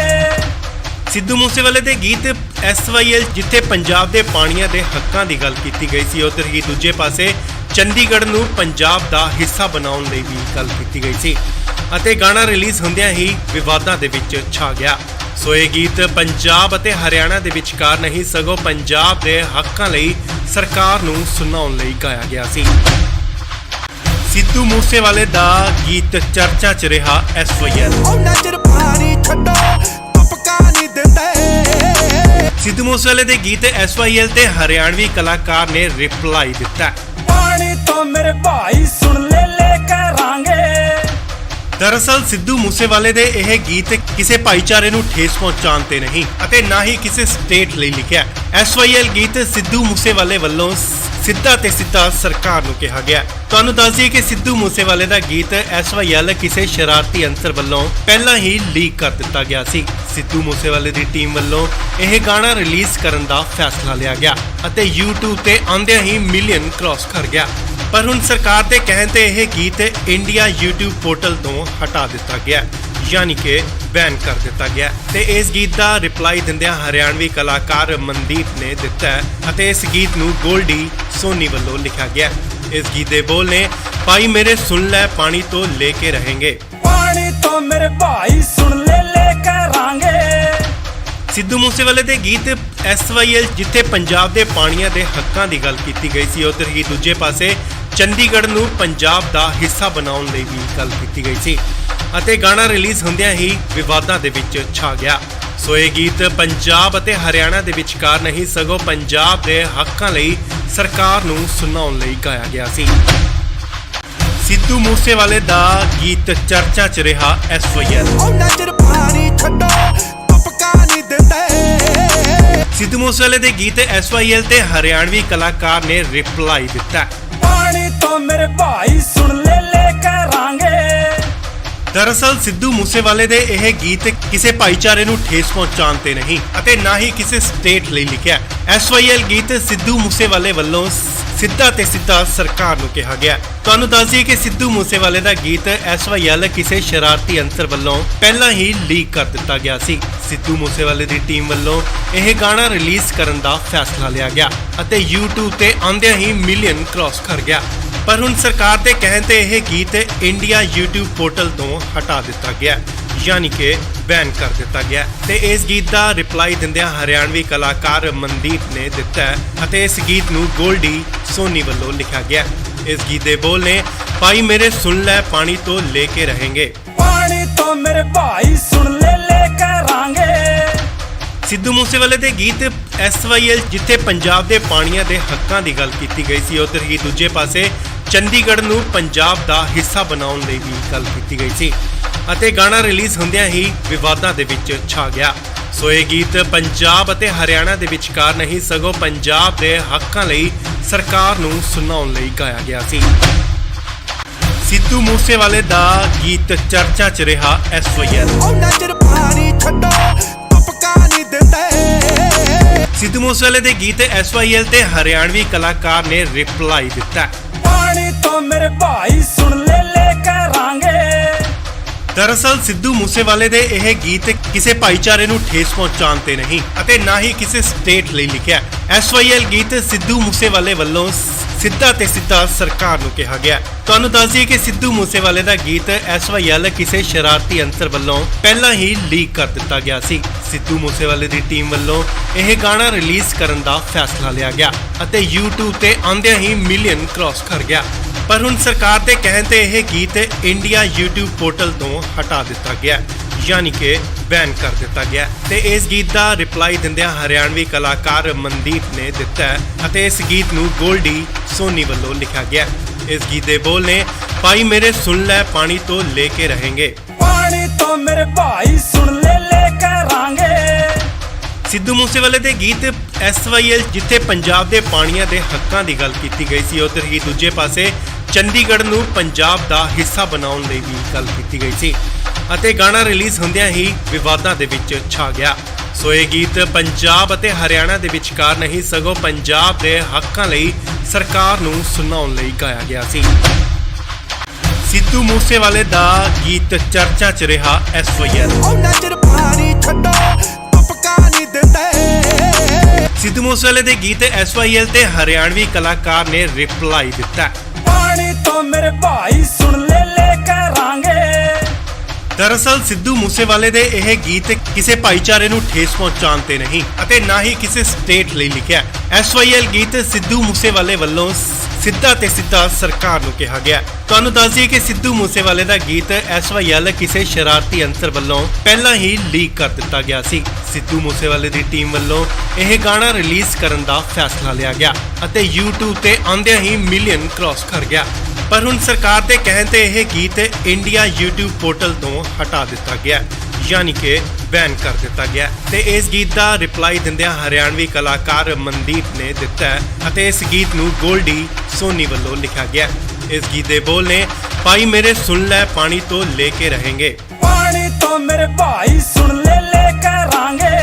ਸਿੱਧੂ ਮੂਸੇਵਾਲੇ ਦੇ ਗੀਤ SYL ਜਿੱਥੇ ਪੰਜਾਬ ਦੇ ਪਾਣੀਆਂ ਦੇ ਹੱਕਾਂ ਦੀ ਗੱਲ ਕੀਤੀ ਗਈ ਸੀ, ਉੱਧਰ ਹੀ ਦੂਜੇ ਪਾਸੇ ਚੰਡੀਗੜ੍ਹ ਨੂੰ ਪੰਜਾਬ ਦਾ ਹਿੱਸਾ ਬਣਾਉਣ ਲਈ ਵੀ ਗੱਲ ਕੀਤੀ ਗਈ ਸੀ ਅਤੇ ਗਾਣਾ ਰਿਲੀਜ਼ ਹੁੰਦਿਆਂ ਹੀ ਵਿਵਾਦਾਂ ਦੇ ਵਿੱਚ ਛਾ ਗਿਆ। ਸੋ ਇਹ ਗੀਤ ਪੰਜਾਬ ਅਤੇ ਹਰਿਆਣਾ ਦੇ ਵਿਚਕਾਰ ਨਹੀਂ ਸਗੋਂ ਪੰਜਾਬ ਦੇ ਹੱਕਾਂ ਲਈ ਸਰਕਾਰ ਨੂੰ ਸੁਣਾਉਣ ਲਈ ਗਾਇਆ ਗਿਆ ਸੀ। ਸਿੱਧੂ ਮੂਸੇਵਾਲੇ ਦਾ ਗੀਤ ਚਰਚਾ 'ਚ ਰਿਹਾ SYL। ਉਹਨਾਂ ਚਿਰ ਪਾਣੀ ਛੱਡੋ ਤੁਪਕਾ ਨਹੀਂ ਦਿੰਦੇ। ਸਿੱਧੂ ਮੂਸੇਵਾਲੇ ਦੇ ਗੀਤ SYL ਤੇ ਹਰਿਆਣਵੀ ਕਲਾਕਾਰ ਨੇ ਰਿਪਲਾਈ ਦਿੱਤਾ। पानी तो मेरे भाई सुन ले करांगे। ਦਰਅਸਲ ਸਿੱਧੂ ਮੂਸੇਵਾਲੇ ਦੇ ਇਹ ਗੀਤ ਕਿਸੇ ਭਾਈਚਾਰੇ ਨੂੰ ਠੇਸ ਪਹੁੰਚਾਉਣ ਤੇ ਨਹੀਂ ਅਤੇ ਨਾ ਹੀ ਕਿਸੇ ਸਟੇਟ ਲਈ ਲਿਖਿਆ। SYL ਗੀਤ ਸਿੱਧੂ ਮੂਸੇਵਾਲੇ ਵੱਲੋਂ ਸਿੱਧਾ ਤੇ ਸਿੱਧਾ ਸਰਕਾਰ ਨੂੰ ਕਿਹਾ ਗਿਆ। ਤੁਹਾਨੂੰ ਦੱਸ ਦਈਏ ਕਿ ਸਿੱਧੂ ਮੂਸੇਵਾਲੇ ਦਾ ਗੀਤ SYL ਕਿਸੇ ਸ਼ਰਾਰਤੀ ਅੰਸਰ ਵੱਲੋਂ ਪਹਿਲਾਂ ਹੀ ਲੀਕ ਕਰ ਦਿੱਤਾ ਗਿਆ ਸੀ। ਸਿੱਧੂ ਮੂਸੇਵਾਲੇ ਦੀ ਟੀਮ ਵੱਲੋਂ ਇਹ ਗਾਣਾ ਰਿਲੀਜ਼ ਕਰਨ ਦਾ ਫੈਸਲਾ ਲਿਆ ਗਿਆ ਅਤੇ YouTube ਤੇ ਆਉਂਦਿਆਂ ਹੀ ਮਿਲੀਅਨ ਕ੍ਰਾਸ ਕਰ ਗਿਆ। ਪਰ ਹੁਣ ਸਰਕਾਰ ਦੇ ਕਹਿਣ ਤੇ ਇਹ ਗੀਤ ਇੰਡੀਆ YouTube ਪੋਰਟਲ ਤੋਂ ਹਟਾ ਦਿੱਤਾ ਗਿਆ, ਯਾਨੀ ਕਿ ਬੈਨ ਕਰ ਦਿੱਤਾ ਗਿਆ ਤੇ ਇਸ ਗੀਤ ਦਾ ਰਿਪਲਾਈ ਦਿੰਦਿਆਂ ਹਰਿਆਣਵੀ ਕਲਾਕਾਰ ਮਨਦੀਪ ਨੇ ਦਿੱਤਾ ਹੈ ਅਤੇ ਇਸ ਗੀਤ ਨੂੰ ਗੋਲਡੀ ਸੋਨੀ ਵੱਲੋਂ ਲਿਖਿਆ ਗਿਆ। ਇਸ ਗੀਤ ਦੇ ਬੋਲ ਨੇ ਭਾਈ ਮੇਰੇ ਸੁਣ ਲੈ ਪਾਣੀ ਤੋਂ ਲੈ ਕੇ रहेंगे। पानी तो मेरे भाई सुन ले करांगे। ਸਿੱਧੂ ਮੂਸੇਵਾਲੇ ਦੇ ਗੀਤ SYL ਜਿੱਥੇ ਪੰਜਾਬ ਦੇ ਪਾਣੀਆਂ ਦੇ ਹੱਕਾਂ ਦੀ ਗੱਲ ਕੀਤੀ ਗਈ ਸੀ, ਉੱਧਰ ਹੀ ਦੂਜੇ ਪਾਸੇ ਚੰਡੀਗੜ੍ਹ ਨੂੰ ਪੰਜਾਬ ਦਾ ਹਿੱਸਾ ਬਣਾਉਣ ਲਈ ਵੀ ਗੱਲ ਕੀਤੀ ਗਈ ਸੀ ਅਤੇ ਗਾਣਾ ਰਿਲੀਜ਼ ਹੁੰਦਿਆਂ ਹੀ ਵਿਵਾਦਾਂ ਦੇ ਵਿੱਚ ਛਾ ਗਿਆ। ਸੋ ਇਹ ਗੀਤ ਪੰਜਾਬ ਅਤੇ ਹਰਿਆਣਾ ਦੇ ਵਿਚਕਾਰ ਨਹੀਂ ਸਗੋਂ ਪੰਜਾਬ ਦੇ ਹੱਕਾਂ ਲਈ ਸਰਕਾਰ ਨੂੰ ਸੁਣਾਉਣ ਲਈ ਗਾਇਆ ਗਿਆ ਸੀ। ਸਿੱਧੂ ਮੂਸੇਵਾਲੇ ਦਾ ਗੀਤ ਚਰਚਾ 'ਚ ਰਿਹਾ SYL। ਉਹਨਾਂ ਚਿਰ ਪਾਣੀ ਛੱਡੋ ਤੁਪਕਾ ਨਹੀਂ ਦਿੰਦੇ। ਸਿੱਧੂ ਮੂਸੇਵਾਲੇ ਦੇ ਗੀਤ SYL ਤੇ ਹਰਿਆਣਵੀ ਕਲਾਕਾਰ ਨੇ ਰਿਪਲਾਈ ਦਿੱਤਾ। पानी तो मेरे भाई सुन ले करांगे। ਦਰਅਸਲ ਸਿੱਧੂ ਮੂਸੇਵਾਲੇ ਦੇ ਇਹ ਗੀਤ ਕਿਸੇ ਭਾਈਚਾਰੇ ਨੂੰ ਠੇਸ ਪਹੁੰਚਾਉਣ ਤੇ ਨਹੀਂ ਅਤੇ ਨਾ ਹੀ ਕਿਸੇ ਸਟੇਟ ਲਈ ਲਿਖਿਆ। SYL ਗੀਤ ਸਿੱਧੂ ਮੂਸੇਵਾਲੇ ਵੱਲੋਂ ਸਿੱਧਾ ਤੇ ਸਿੱਧਾ ਸਰਕਾਰ ਨੂੰ ਕਿਹਾ ਗਿਆ। ਤੁਹਾਨੂੰ ਦੱਸ ਦਈਏ ਕਿ ਸਿੱਧੂ ਮੂਸੇਵਾਲੇ ਦਾ ਗੀਤ SYL ਕਿਸੇ ਸ਼ਰਾਰਤੀ ਅੰਸਰ ਵੱਲੋਂ ਪਹਿਲਾਂ ਹੀ ਲੀਕ ਕਰ ਦਿੱਤਾ ਗਿਆ ਸੀ। ਸਿੱਧੂ ਮੂਸੇਵਾਲੇ ਦੀ ਟੀਮ ਵੱਲੋਂ ਇਹ ਗਾਣਾ ਰਿਲੀਜ਼ ਕਰਨ ਦਾ ਫੈਸਲਾ ਲਿਆ ਗਿਆ ਅਤੇ YouTube ਤੇ ਆਉਂਦਿਆਂ ਹੀ ਮਿਲੀਅਨ ਕ੍ਰਾਸ ਕਰ ਗਿਆ। ਪਰ ਹੁਣ ਸਰਕਾਰ ਦੇ ਕਹਿਣ ਤੇ ਇਹ ਗੀਤ ਇੰਡੀਆ YouTube ਪੋਰਟਲ ਤੋਂ ਹਟਾ ਦਿੱਤਾ ਗਿਆ, ਯਾਨੀ ਕਿ ਬੈਨ ਕਰ ਦਿੱਤਾ ਗਿਆ ਤੇ ਇਸ ਗੀਤ ਦਾ ਰਿਪਲਾਈ ਦਿੰਦਿਆਂ ਹਰਿਆਣਵੀ ਕਲਾਕਾਰ ਮਨਦੀਪ ਨੇ ਦਿੱਤਾ ਹੈ ਅਤੇ ਇਸ ਗੀਤ ਨੂੰ ਗੋਲਡੀ ਸੋਨੀ ਵੱਲੋਂ ਲਿਖਿਆ ਗਿਆ। ਇਸ ਗੀਤ ਦੇ ਬੋਲ ਨੇ ਭਾਈ ਮੇਰੇ ਸੁਣ ਲੈ ਪਾਣੀ ਤੋਂ ਲੈ ਕੇ रहेंगे। पानी तो मेरे भाई सुन ले करांगे। ਸਿੱਧੂ ਮੂਸੇਵਾਲੇ ਦੇ ਗੀਤ SYL ਜਿੱਥੇ ਪੰਜਾਬ ਦੇ ਪਾਣੀਆਂ ਦੇ ਹੱਕਾਂ ਦੀ ਗੱਲ ਕੀਤੀ ਗਈ ਸੀ, ਉੱਧਰ ਹੀ ਦੂਜੇ ਪਾਸੇ ਚੰਡੀਗੜ੍ਹ ਨੂੰ ਪੰਜਾਬ ਦਾ ਹਿੱਸਾ ਬਣਾਉਣ ਲਈ ਵੀ ਗੱਲ ਕੀਤੀ ਗਈ ਸੀ ਅਤੇ ਗਾਣਾ ਰਿਲੀਜ਼ ਹੁੰਦਿਆਂ ਹੀ ਵਿਵਾਦਾਂ ਦੇ ਵਿੱਚ ਛਾ ਗਿਆ। ਸੋ ਇਹ ਗੀਤ ਪੰਜਾਬ ਅਤੇ ਹਰਿਆਣਾ ਦੇ ਵਿਚਕਾਰ ਨਹੀਂ ਸਗੋਂ ਪੰਜਾਬ ਦੇ ਹੱਕਾਂ ਲਈ ਸਰਕਾਰ ਨੂੰ ਸੁਣਾਉਣ ਲਈ ਗਾਇਆ ਗਿਆ ਸੀ। ਸਿੱਧੂ ਮੂਸੇਵਾਲੇ ਦਾ ਗੀਤ ਚਰਚਾ 'ਚ ਰਿਹਾ SYL। ਉਹਨਾਂ ਚਿਰ ਪਾਣੀ ਛੱਡੋ ਤੁਪਕਾ ਨਹੀਂ ਦਿੰਦੇ। ਸਿੱਧੂ ਮੂਸੇਵਾਲੇ ਦੇ ਗੀਤ SYL ਤੇ ਹਰਿਆਣਵੀ ਕਲਾਕਾਰ ਨੇ ਰਿਪਲਾਈ ਦਿੱਤਾ। ਪਾਣੀ ਤੋਂ ਮੇਰੇ ਭਾਈ ਸੁਣ ਲੈ ਕਰਾਂਗੇ। ਦਰਅਸਲ ਸਿੱਧੂ ਮੂਸੇਵਾਲੇ ਦੇ ਇਹ ਗੀਤ ਕਿਸੇ ਭਾਈਚਾਰੇ ਨੂੰ ਠੇਸ ਪਹੁੰਚਾਉਣ ਤੇ ਨਹੀਂ ਅਤੇ ਨਾ ਹੀ ਕਿਸੇ ਸਟੇਟ ਲਈ ਲਿਖਿਆ। SYL ਗੀਤ ਸਿੱਧੂ ਮੂਸੇਵਾਲੇ ਵੱਲੋਂ ਸਿੱਧਾ ਤੇ ਸਿੱਧਾ ਸਰਕਾਰ ਨੂੰ ਕਿਹਾ ਗਿਆ। ਤੁਹਾਨੂੰ ਦੱਸ ਦਈਏ ਕਿ ਸਿੱਧੂ ਮੂਸੇਵਾਲੇ ਦਾ ਗੀਤ SYL ਕਿਸੇ ਸ਼ਰਾਰਤੀ ਅੰਸਰ ਵੱਲੋਂ ਪਹਿਲਾਂ ਹੀ ਲੀਕ ਕਰ ਦਿੱਤਾ ਗਿਆ ਸੀ। ਸਿੱਧੂ ਮੂਸੇਵਾਲੇ ਦੀ ਟੀਮ ਵੱਲੋਂ ਇਹ ਗਾਣਾ ਰਿਲੀਜ਼ ਕਰਨ ਦਾ ਫੈਸਲਾ ਲਿਆ ਗਿਆ ਅਤੇ YouTube ਤੇ ਆਉਂਦਿਆਂ ਹੀ ਮਿਲੀਅਨ ਕ੍ਰਾਸ ਕਰ ਗਿਆ। ਪਰ ਹੁਣ ਸਰਕਾਰ ਦੇ ਕਹਿਣ ਤੇ ਇਹ ਗੀਤ ਇੰਡੀਆ YouTube ਪੋਰਟਲ ਤੋਂ ਹਟਾ ਦਿੱਤਾ ਗਿਆ, ਯਾਨੀ ਕਿ ਬੈਨ ਕਰ ਦਿੱਤਾ ਗਿਆ। ਤੇ ਇਸ ਗੀਤ ਦਾ ਰਿਪਲਾਈ ਦਿੰਦਿਆਂ ਹਰਿਆਣਵੀ ਕਲਾਕਾਰ ਮਨਦੀਪ ਨੇ ਦਿੱਤਾ ਅਤੇ ਇਸ ਗੀਤ ਨੂੰ ਗੋਲਡੀ ਸੋਨੀ ਵੱਲੋਂ ਲਿਖਿਆ ਗਿਆ। ਇਸ ਗੀਤ ਦੇ ਬੋਲ ਨੇ ਭਾਈ ਮੇਰੇ ਸੁਣ ਲੈ ਪਾਣੀ ਤੋਂ ਲੈ ਕੇ ਰਹੇਂਗੇ। ਪਾਣੀ ਤੋਂ ਮੇਰੇ ਭਾਈ ਸੁਣ ਲੈ ਕਰਾਂਗੇ। ਸਿੱਧੂ ਮੂਸੇਵਾਲੇ ਦੇ ਗੀਤ SYL ਜਿੱਥੇ ਪੰਜਾਬ ਦੇ ਪਾਣੀਆਂ ਦੇ ਹੱਕਾਂ ਦੀ ਗੱਲ ਕੀਤੀ ਗਈ ਸੀ, ਉੱਧਰ ਹੀ ਦੂਜੇ ਪਾਸੇ ਚੰਡੀਗੜ੍ਹ ਨੂੰ ਪੰਜਾਬ ਦਾ ਹਿੱਸਾ ਬਣਾਉਣ ਲਈ ਵੀ ਗੱਲ ਕੀਤੀ ਗਈ ਸੀ ਅਤੇ ਗਾਣਾ ਰਿਲੀਜ਼ ਹੁੰਦਿਆਂ ਹੀ ਵਿਵਾਦਾਂ ਦੇ ਵਿੱਚ ਛਾ ਗਿਆ। ਸੋ ਇਹ ਗੀਤ ਪੰਜਾਬ ਅਤੇ ਹਰਿਆਣਾ ਦੇ ਵਿਚਕਾਰ ਨਹੀਂ ਸਗੋਂ ਪੰਜਾਬ ਦੇ ਹੱਕਾਂ ਲਈ ਸਰਕਾਰ ਨੂੰ ਸੁਣਾਉਣ ਲਈ ਗਾਇਆ ਗਿਆ ਸੀ। ਸਿੱਧੂ ਮੂਸੇਵਾਲੇ ਦਾ ਗੀਤ ਚਰਚਾ 'ਚ ਰਿਹਾ SYL। ਉਹਨਾਂ ਚਿਰ ਪਾਣੀ ਛੱਡੋ ਤੁਪਕਾ ਨਹੀਂ ਦਿੰਦੇ। ਸਿੱਧੂ ਮੂਸੇਵਾਲੇ ਦੇ ਗੀਤ SYL ਤੇ ਹਰਿਆਣਵੀ ਕਲਾਕਾਰ ਨੇ ਰਿਪਲਾਈ ਦਿੱਤਾ। ਪਾਣੀ ਤੋਂ ਮੇਰੇ ਭਾਈ ਸੁਣ ਲੈ ਕਰਾਂਗੇ। ਦਰਅਸਲ ਸਿੱਧੂ ਮੂਸੇਵਾਲੇ ਦੇ ਇਹ ਗੀਤ ਕਿਸੇ ਭਾਈਚਾਰੇ ਨੂੰ ਠੇਸ ਪਹੁੰਚਾਉਣ ਤੇ ਨਹੀਂ ਅਤੇ ਨਾ ਹੀ ਕਿਸੇ ਸਟੇਟ ਲਈ ਲਿਖਿਆ। SYL ਗੀਤ ਸਿੱਧੂ ਮੂਸੇਵਾਲੇ ਵੱਲੋਂ ਸਿੱਧਾ ਤੇ ਸਿੱਧਾ ਸਰਕਾਰ ਨੂੰ ਕਿਹਾ ਗਿਆ। ਤੁਹਾਨੂੰ ਦੱਸ ਦਈਏ ਕਿ ਸਿੱਧੂ ਮੂਸੇਵਾਲੇ ਦਾ ਗੀਤ SYL ਕਿਸੇ ਸ਼ਰਾਰਤੀ ਅੰਸਰ ਵੱਲੋਂ ਪਹਿਲਾਂ ਹੀ ਲੀਕ ਕਰ ਦਿੱਤਾ ਗਿਆ ਸੀ। ਸਿੱਧੂ ਮੂਸੇਵਾਲੇ ਦੀ ਟੀਮ ਵੱਲੋਂ ਇਹ ਗਾਣਾ ਰਿਲੀਜ਼ ਕਰਨ ਦਾ ਫੈਸਲਾ ਲਿਆ ਗਿਆ ਅਤੇ YouTube ਤੇ ਆਉਂਦਿਆਂ ਹੀ ਮਿਲੀਅਨ ਕ੍ਰਾਸ ਕਰ ਗਿਆ। ਪਰ ਹੁਣ ਸਰਕਾਰ ਦੇ ਕਹਿਣ ਤੇ ਇਹ ਗੀਤ ਇੰਡੀਆ YouTube ਪੋਰਟਲ ਤੋਂ ਹਟਾ ਦਿੱਤਾ ਗਿਆ, ਯਾਨੀ ਕਿ ਬੈਨ ਕਰ ਦਿੱਤਾ ਗਿਆ। ਤੇ ਇਸ ਗੀਤ ਦਾ ਰਿਪਲਾਈ ਦਿੰਦਿਆਂ ਹਰਿਆਣਵੀ ਕਲਾਕਾਰ ਮਨਦੀਪ ਨੇ ਦਿੱਤਾ ਅਤੇ ਇਸ ਗੀਤ ਨੂੰ ਗੋਲਡੀ ਸੋਨੀ ਵੱਲੋਂ ਲਿਖਿਆ ਗਿਆ। ਇਸ ਗੀਤ ਦੇ ਬੋਲ ਨੇ ਭਾਈ ਮੇਰੇ ਸੁਣ ਲੈ ਪਾਣੀ ਤੋਂ ਲੈ ਕੇ ਰਹੇਂਗੇ। ਪਾਣੀ ਤੋਂ ਮੇਰੇ ਭਾਈ ਸੁਣ ਲੈ ਕਰਾਂਗੇ।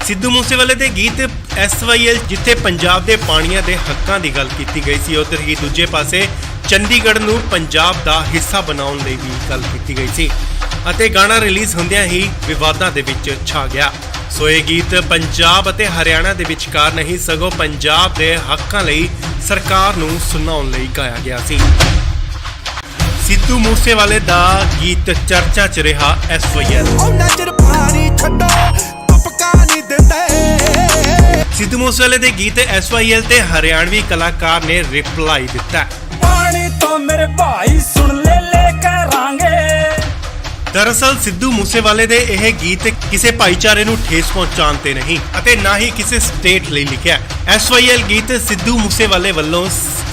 ਸਿੱਧੂ ਮੂਸੇਵਾਲੇ ਦੇ ਗੀਤ SYL ਜਿੱਥੇ ਪੰਜਾਬ ਦੇ ਪਾਣੀਆਂ ਦੇ ਹੱਕਾਂ ਦੀ ਗੱਲ ਕੀਤੀ ਗਈ ਸੀ, ਉੱਧਰ ਹੀ ਦੂਜੇ ਪਾਸੇ ਚੰਡੀਗੜ੍ਹ ਨੂੰ ਪੰਜਾਬ ਦਾ ਹਿੱਸਾ ਬਣਾਉਣ ਲਈ ਵੀ ਗੱਲ ਕੀਤੀ ਗਈ ਸੀ ਅਤੇ ਗਾਣਾ ਰਿਲੀਜ਼ ਹੁੰਦਿਆਂ ਹੀ ਵਿਵਾਦਾਂ ਦੇ ਵਿੱਚ ਛਾ ਗਿਆ। ਸੋ ਇਹ ਗੀਤ ਪੰਜਾਬ ਅਤੇ ਹਰਿਆਣਾ ਦੇ ਵਿਚਕਾਰ ਨਹੀਂ ਸਗੋਂ ਪੰਜਾਬ ਦੇ ਹੱਕਾਂ ਲਈ ਸਰਕਾਰ ਨੂੰ ਸੁਣਾਉਣ ਲਈ ਗਾਇਆ ਗਿਆ ਸੀ। ਸਿੱਧੂ ਮੂਸੇਵਾਲੇ ਦਾ ਗੀਤ ਚਰਚਾ 'ਚ ਰਿਹਾ SYL। ਉਹਨਾਂ ਚਿਰ ਪਾਣੀ ਛੱਡੋ ਤੁਪਕਾ ਨਹੀਂ ਦਿੰਦੇ। ਸਿੱਧੂ ਮੂਸੇਵਾਲੇ ਦੇ ਗੀਤ SYL ਤੇ ਹਰਿਆਣਵੀ ਕਲਾਕਾਰ ਨੇ ਰਿਪਲਾਈ ਦਿੱਤਾ। ਪਾਣੀ ਤੋਂ ਮੇਰੇ ਭਾਈ ਸੁਣ ਲੈ ਕਰਾਂਗੇ। ਦਰਅਸਲ ਸਿੱਧੂ ਮੂਸੇਵਾਲੇ ਦੇ ਇਹ ਗੀਤ ਕਿਸੇ ਭਾਈਚਾਰੇ ਨੂੰ ਠੇਸ ਪਹੁੰਚਾਉਣ ਤੇ ਨਹੀਂ ਅਤੇ ਨਾ ਹੀ ਕਿਸੇ ਸਟੇਟ ਲਈ ਲਿਖਿਆ। SYL ਗੀਤ ਸਿੱਧੂ ਮੂਸੇਵਾਲੇ ਵੱਲੋਂ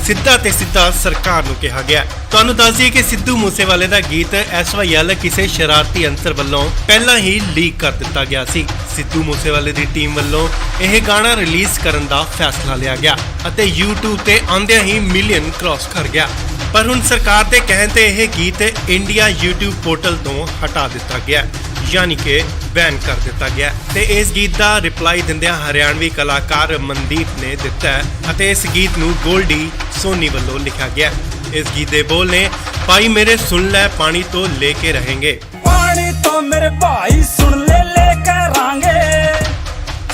ਸਿੱਧਾ ਤੇ ਸਿੱਧਾ ਸਰਕਾਰ ਨੂੰ ਕਿਹਾ ਗਿਆ। ਤੁਹਾਨੂੰ ਦੱਸ ਦਈਏ ਕਿ ਸਿੱਧੂ ਮੂਸੇਵਾਲੇ ਦਾ ਗੀਤ SYL ਕਿਸੇ ਸ਼ਰਾਰਤੀ ਅੰਸਰ ਵੱਲੋਂ ਪਹਿਲਾਂ ਹੀ ਲੀਕ ਕਰ ਦਿੱਤਾ ਗਿਆ ਸੀ। ਸਿੱਧੂ ਮੂਸੇਵਾਲੇ ਦੀ ਟੀਮ ਵੱਲੋਂ ਇਹ ਗਾਣਾ ਰਿਲੀਜ਼ ਕਰਨ ਦਾ ਫੈਸਲਾ ਲਿਆ ਗਿਆ ਅਤੇ YouTube ਤੇ ਆਉਂਦਿਆਂ ਹੀ ਮਿਲੀਅਨ ਕ੍ਰਾਸ ਕਰ ਗਿਆ। ਪਰ ਹੁਣ ਸਰਕਾਰ ਦੇ ਕਹਿਣ ਤੇ ਇਹ ਗੀਤ ਇੰਡੀਆ YouTube ਪੋਰਟਲ ਤੋਂ ਹਟਾ ਦਿੱਤਾ ਗਿਆ, ਯਾਨੀ ਕਿ ਬੈਨ ਕਰ ਦਿੱਤਾ ਗਿਆ। ਤੇ ਇਸ ਗੀਤ ਦਾ ਰਿਪਲਾਈ ਦਿੰਦਿਆਂ ਹਰਿਆਣਵੀ ਕਲਾਕਾਰ ਮਨਦੀਪ ਨੇ ਦਿੱਤਾ ਅਤੇ ਇਸ ਗੀਤ ਨੂੰ ਗੋਲਡੀ ਸੋਨੀ ਵੱਲੋਂ ਲਿਖਿਆ ਗਿਆ। ਇਸ ਗੀਤ ਦੇ ਬੋਲ ਨੇ ਭਾਈ ਮੇਰੇ ਸੁਣ ਲੈ ਪਾਣੀ ਤੋਂ ਲੈ ਕੇ ਰਹੇਂਗੇ। ਪਾਣੀ ਤੋਂ ਮੇਰੇ ਭਾਈ ਸੁਣ ਲੈ ਕਰਾਂਗੇ।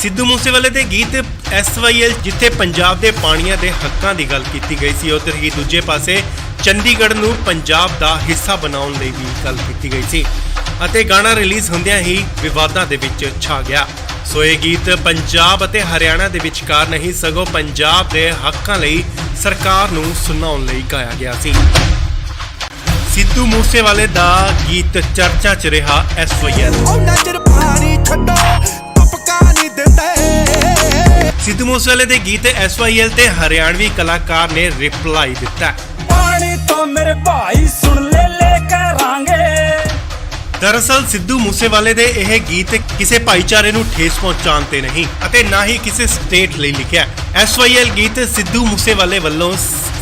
ਸਿੱਧੂ ਮੂਸੇਵਾਲੇ ਦੇ ਗੀਤ SYL ਜਿੱਥੇ ਪੰਜਾਬ ਦੇ ਪਾਣੀਆਂ ਦੇ ਹੱਕਾਂ ਦੀ ਗੱਲ ਕੀਤੀ ਗਈ ਸੀ, ਉੱਧਰ ਹੀ ਦੂਜੇ ਪਾਸੇ ਚੰਡੀਗੜ੍ਹ ਨੂੰ ਪੰਜਾਬ ਦਾ ਹਿੱਸਾ ਬਣਾਉਣ ਲਈ ਵੀ ਗੱਲ ਕੀਤੀ ਗਈ ਸੀ ਅਤੇ ਗਾਣਾ ਰਿਲੀਜ਼ ਹੁੰਦਿਆਂ ਹੀ ਵਿਵਾਦਾਂ ਦੇ ਵਿੱਚ ਛਾ ਗਿਆ। ਸੋ ਇਹ ਗੀਤ ਪੰਜਾਬ ਅਤੇ ਹਰਿਆਣਾ ਦੇ ਵਿਚਕਾਰ ਨਹੀਂ ਸਗੋਂ ਪੰਜਾਬ ਦੇ ਹੱਕਾਂ ਲਈ ਸਰਕਾਰ ਨੂੰ ਸੁਣਾਉਣ ਲਈ ਗਾਇਆ ਗਿਆ ਸੀ। ਸਿੱਧੂ ਮੂਸੇਵਾਲੇ ਦਾ ਗੀਤ ਚਰਚਾ 'ਚ ਰਿਹਾ SYL। ਉਹਨਾਂ ਚਿਰ ਪਾਣੀ ਛੱਡੋ ਤੁਪਕਾ ਨਹੀਂ ਦਿੰਦੇ। ਸਿੱਧੂ ਮੂਸੇਵਾਲੇ ਦੇ ਗੀਤ SYL ਤੇ ਹਰਿਆਣਵੀ ਕਲਾਕਾਰ ਨੇ ਰਿਪਲਾਈ ਦਿੱਤਾ। ਪਾਣੀ ਤੋਂ ਮੇਰੇ ਭਾਈ ਸੁਣ ਲੈ ਕਰਾਂਗੇ। ਦਰਅਸਲ ਸਿੱਧੂ ਮੂਸੇਵਾਲੇ ਦੇ ਇਹ ਗੀਤ ਕਿਸੇ ਭਾਈਚਾਰੇ ਨੂੰ ਠੇਸ ਪਹੁੰਚਾਉਣ ਤੇ ਨਹੀਂ ਅਤੇ ਨਾ ਹੀ ਕਿਸੇ ਸਟੇਟ ਲਈ ਲਿਖਿਆ। SYL ਗੀਤ ਸਿੱਧੂ ਮੂਸੇਵਾਲੇ ਵੱਲੋਂ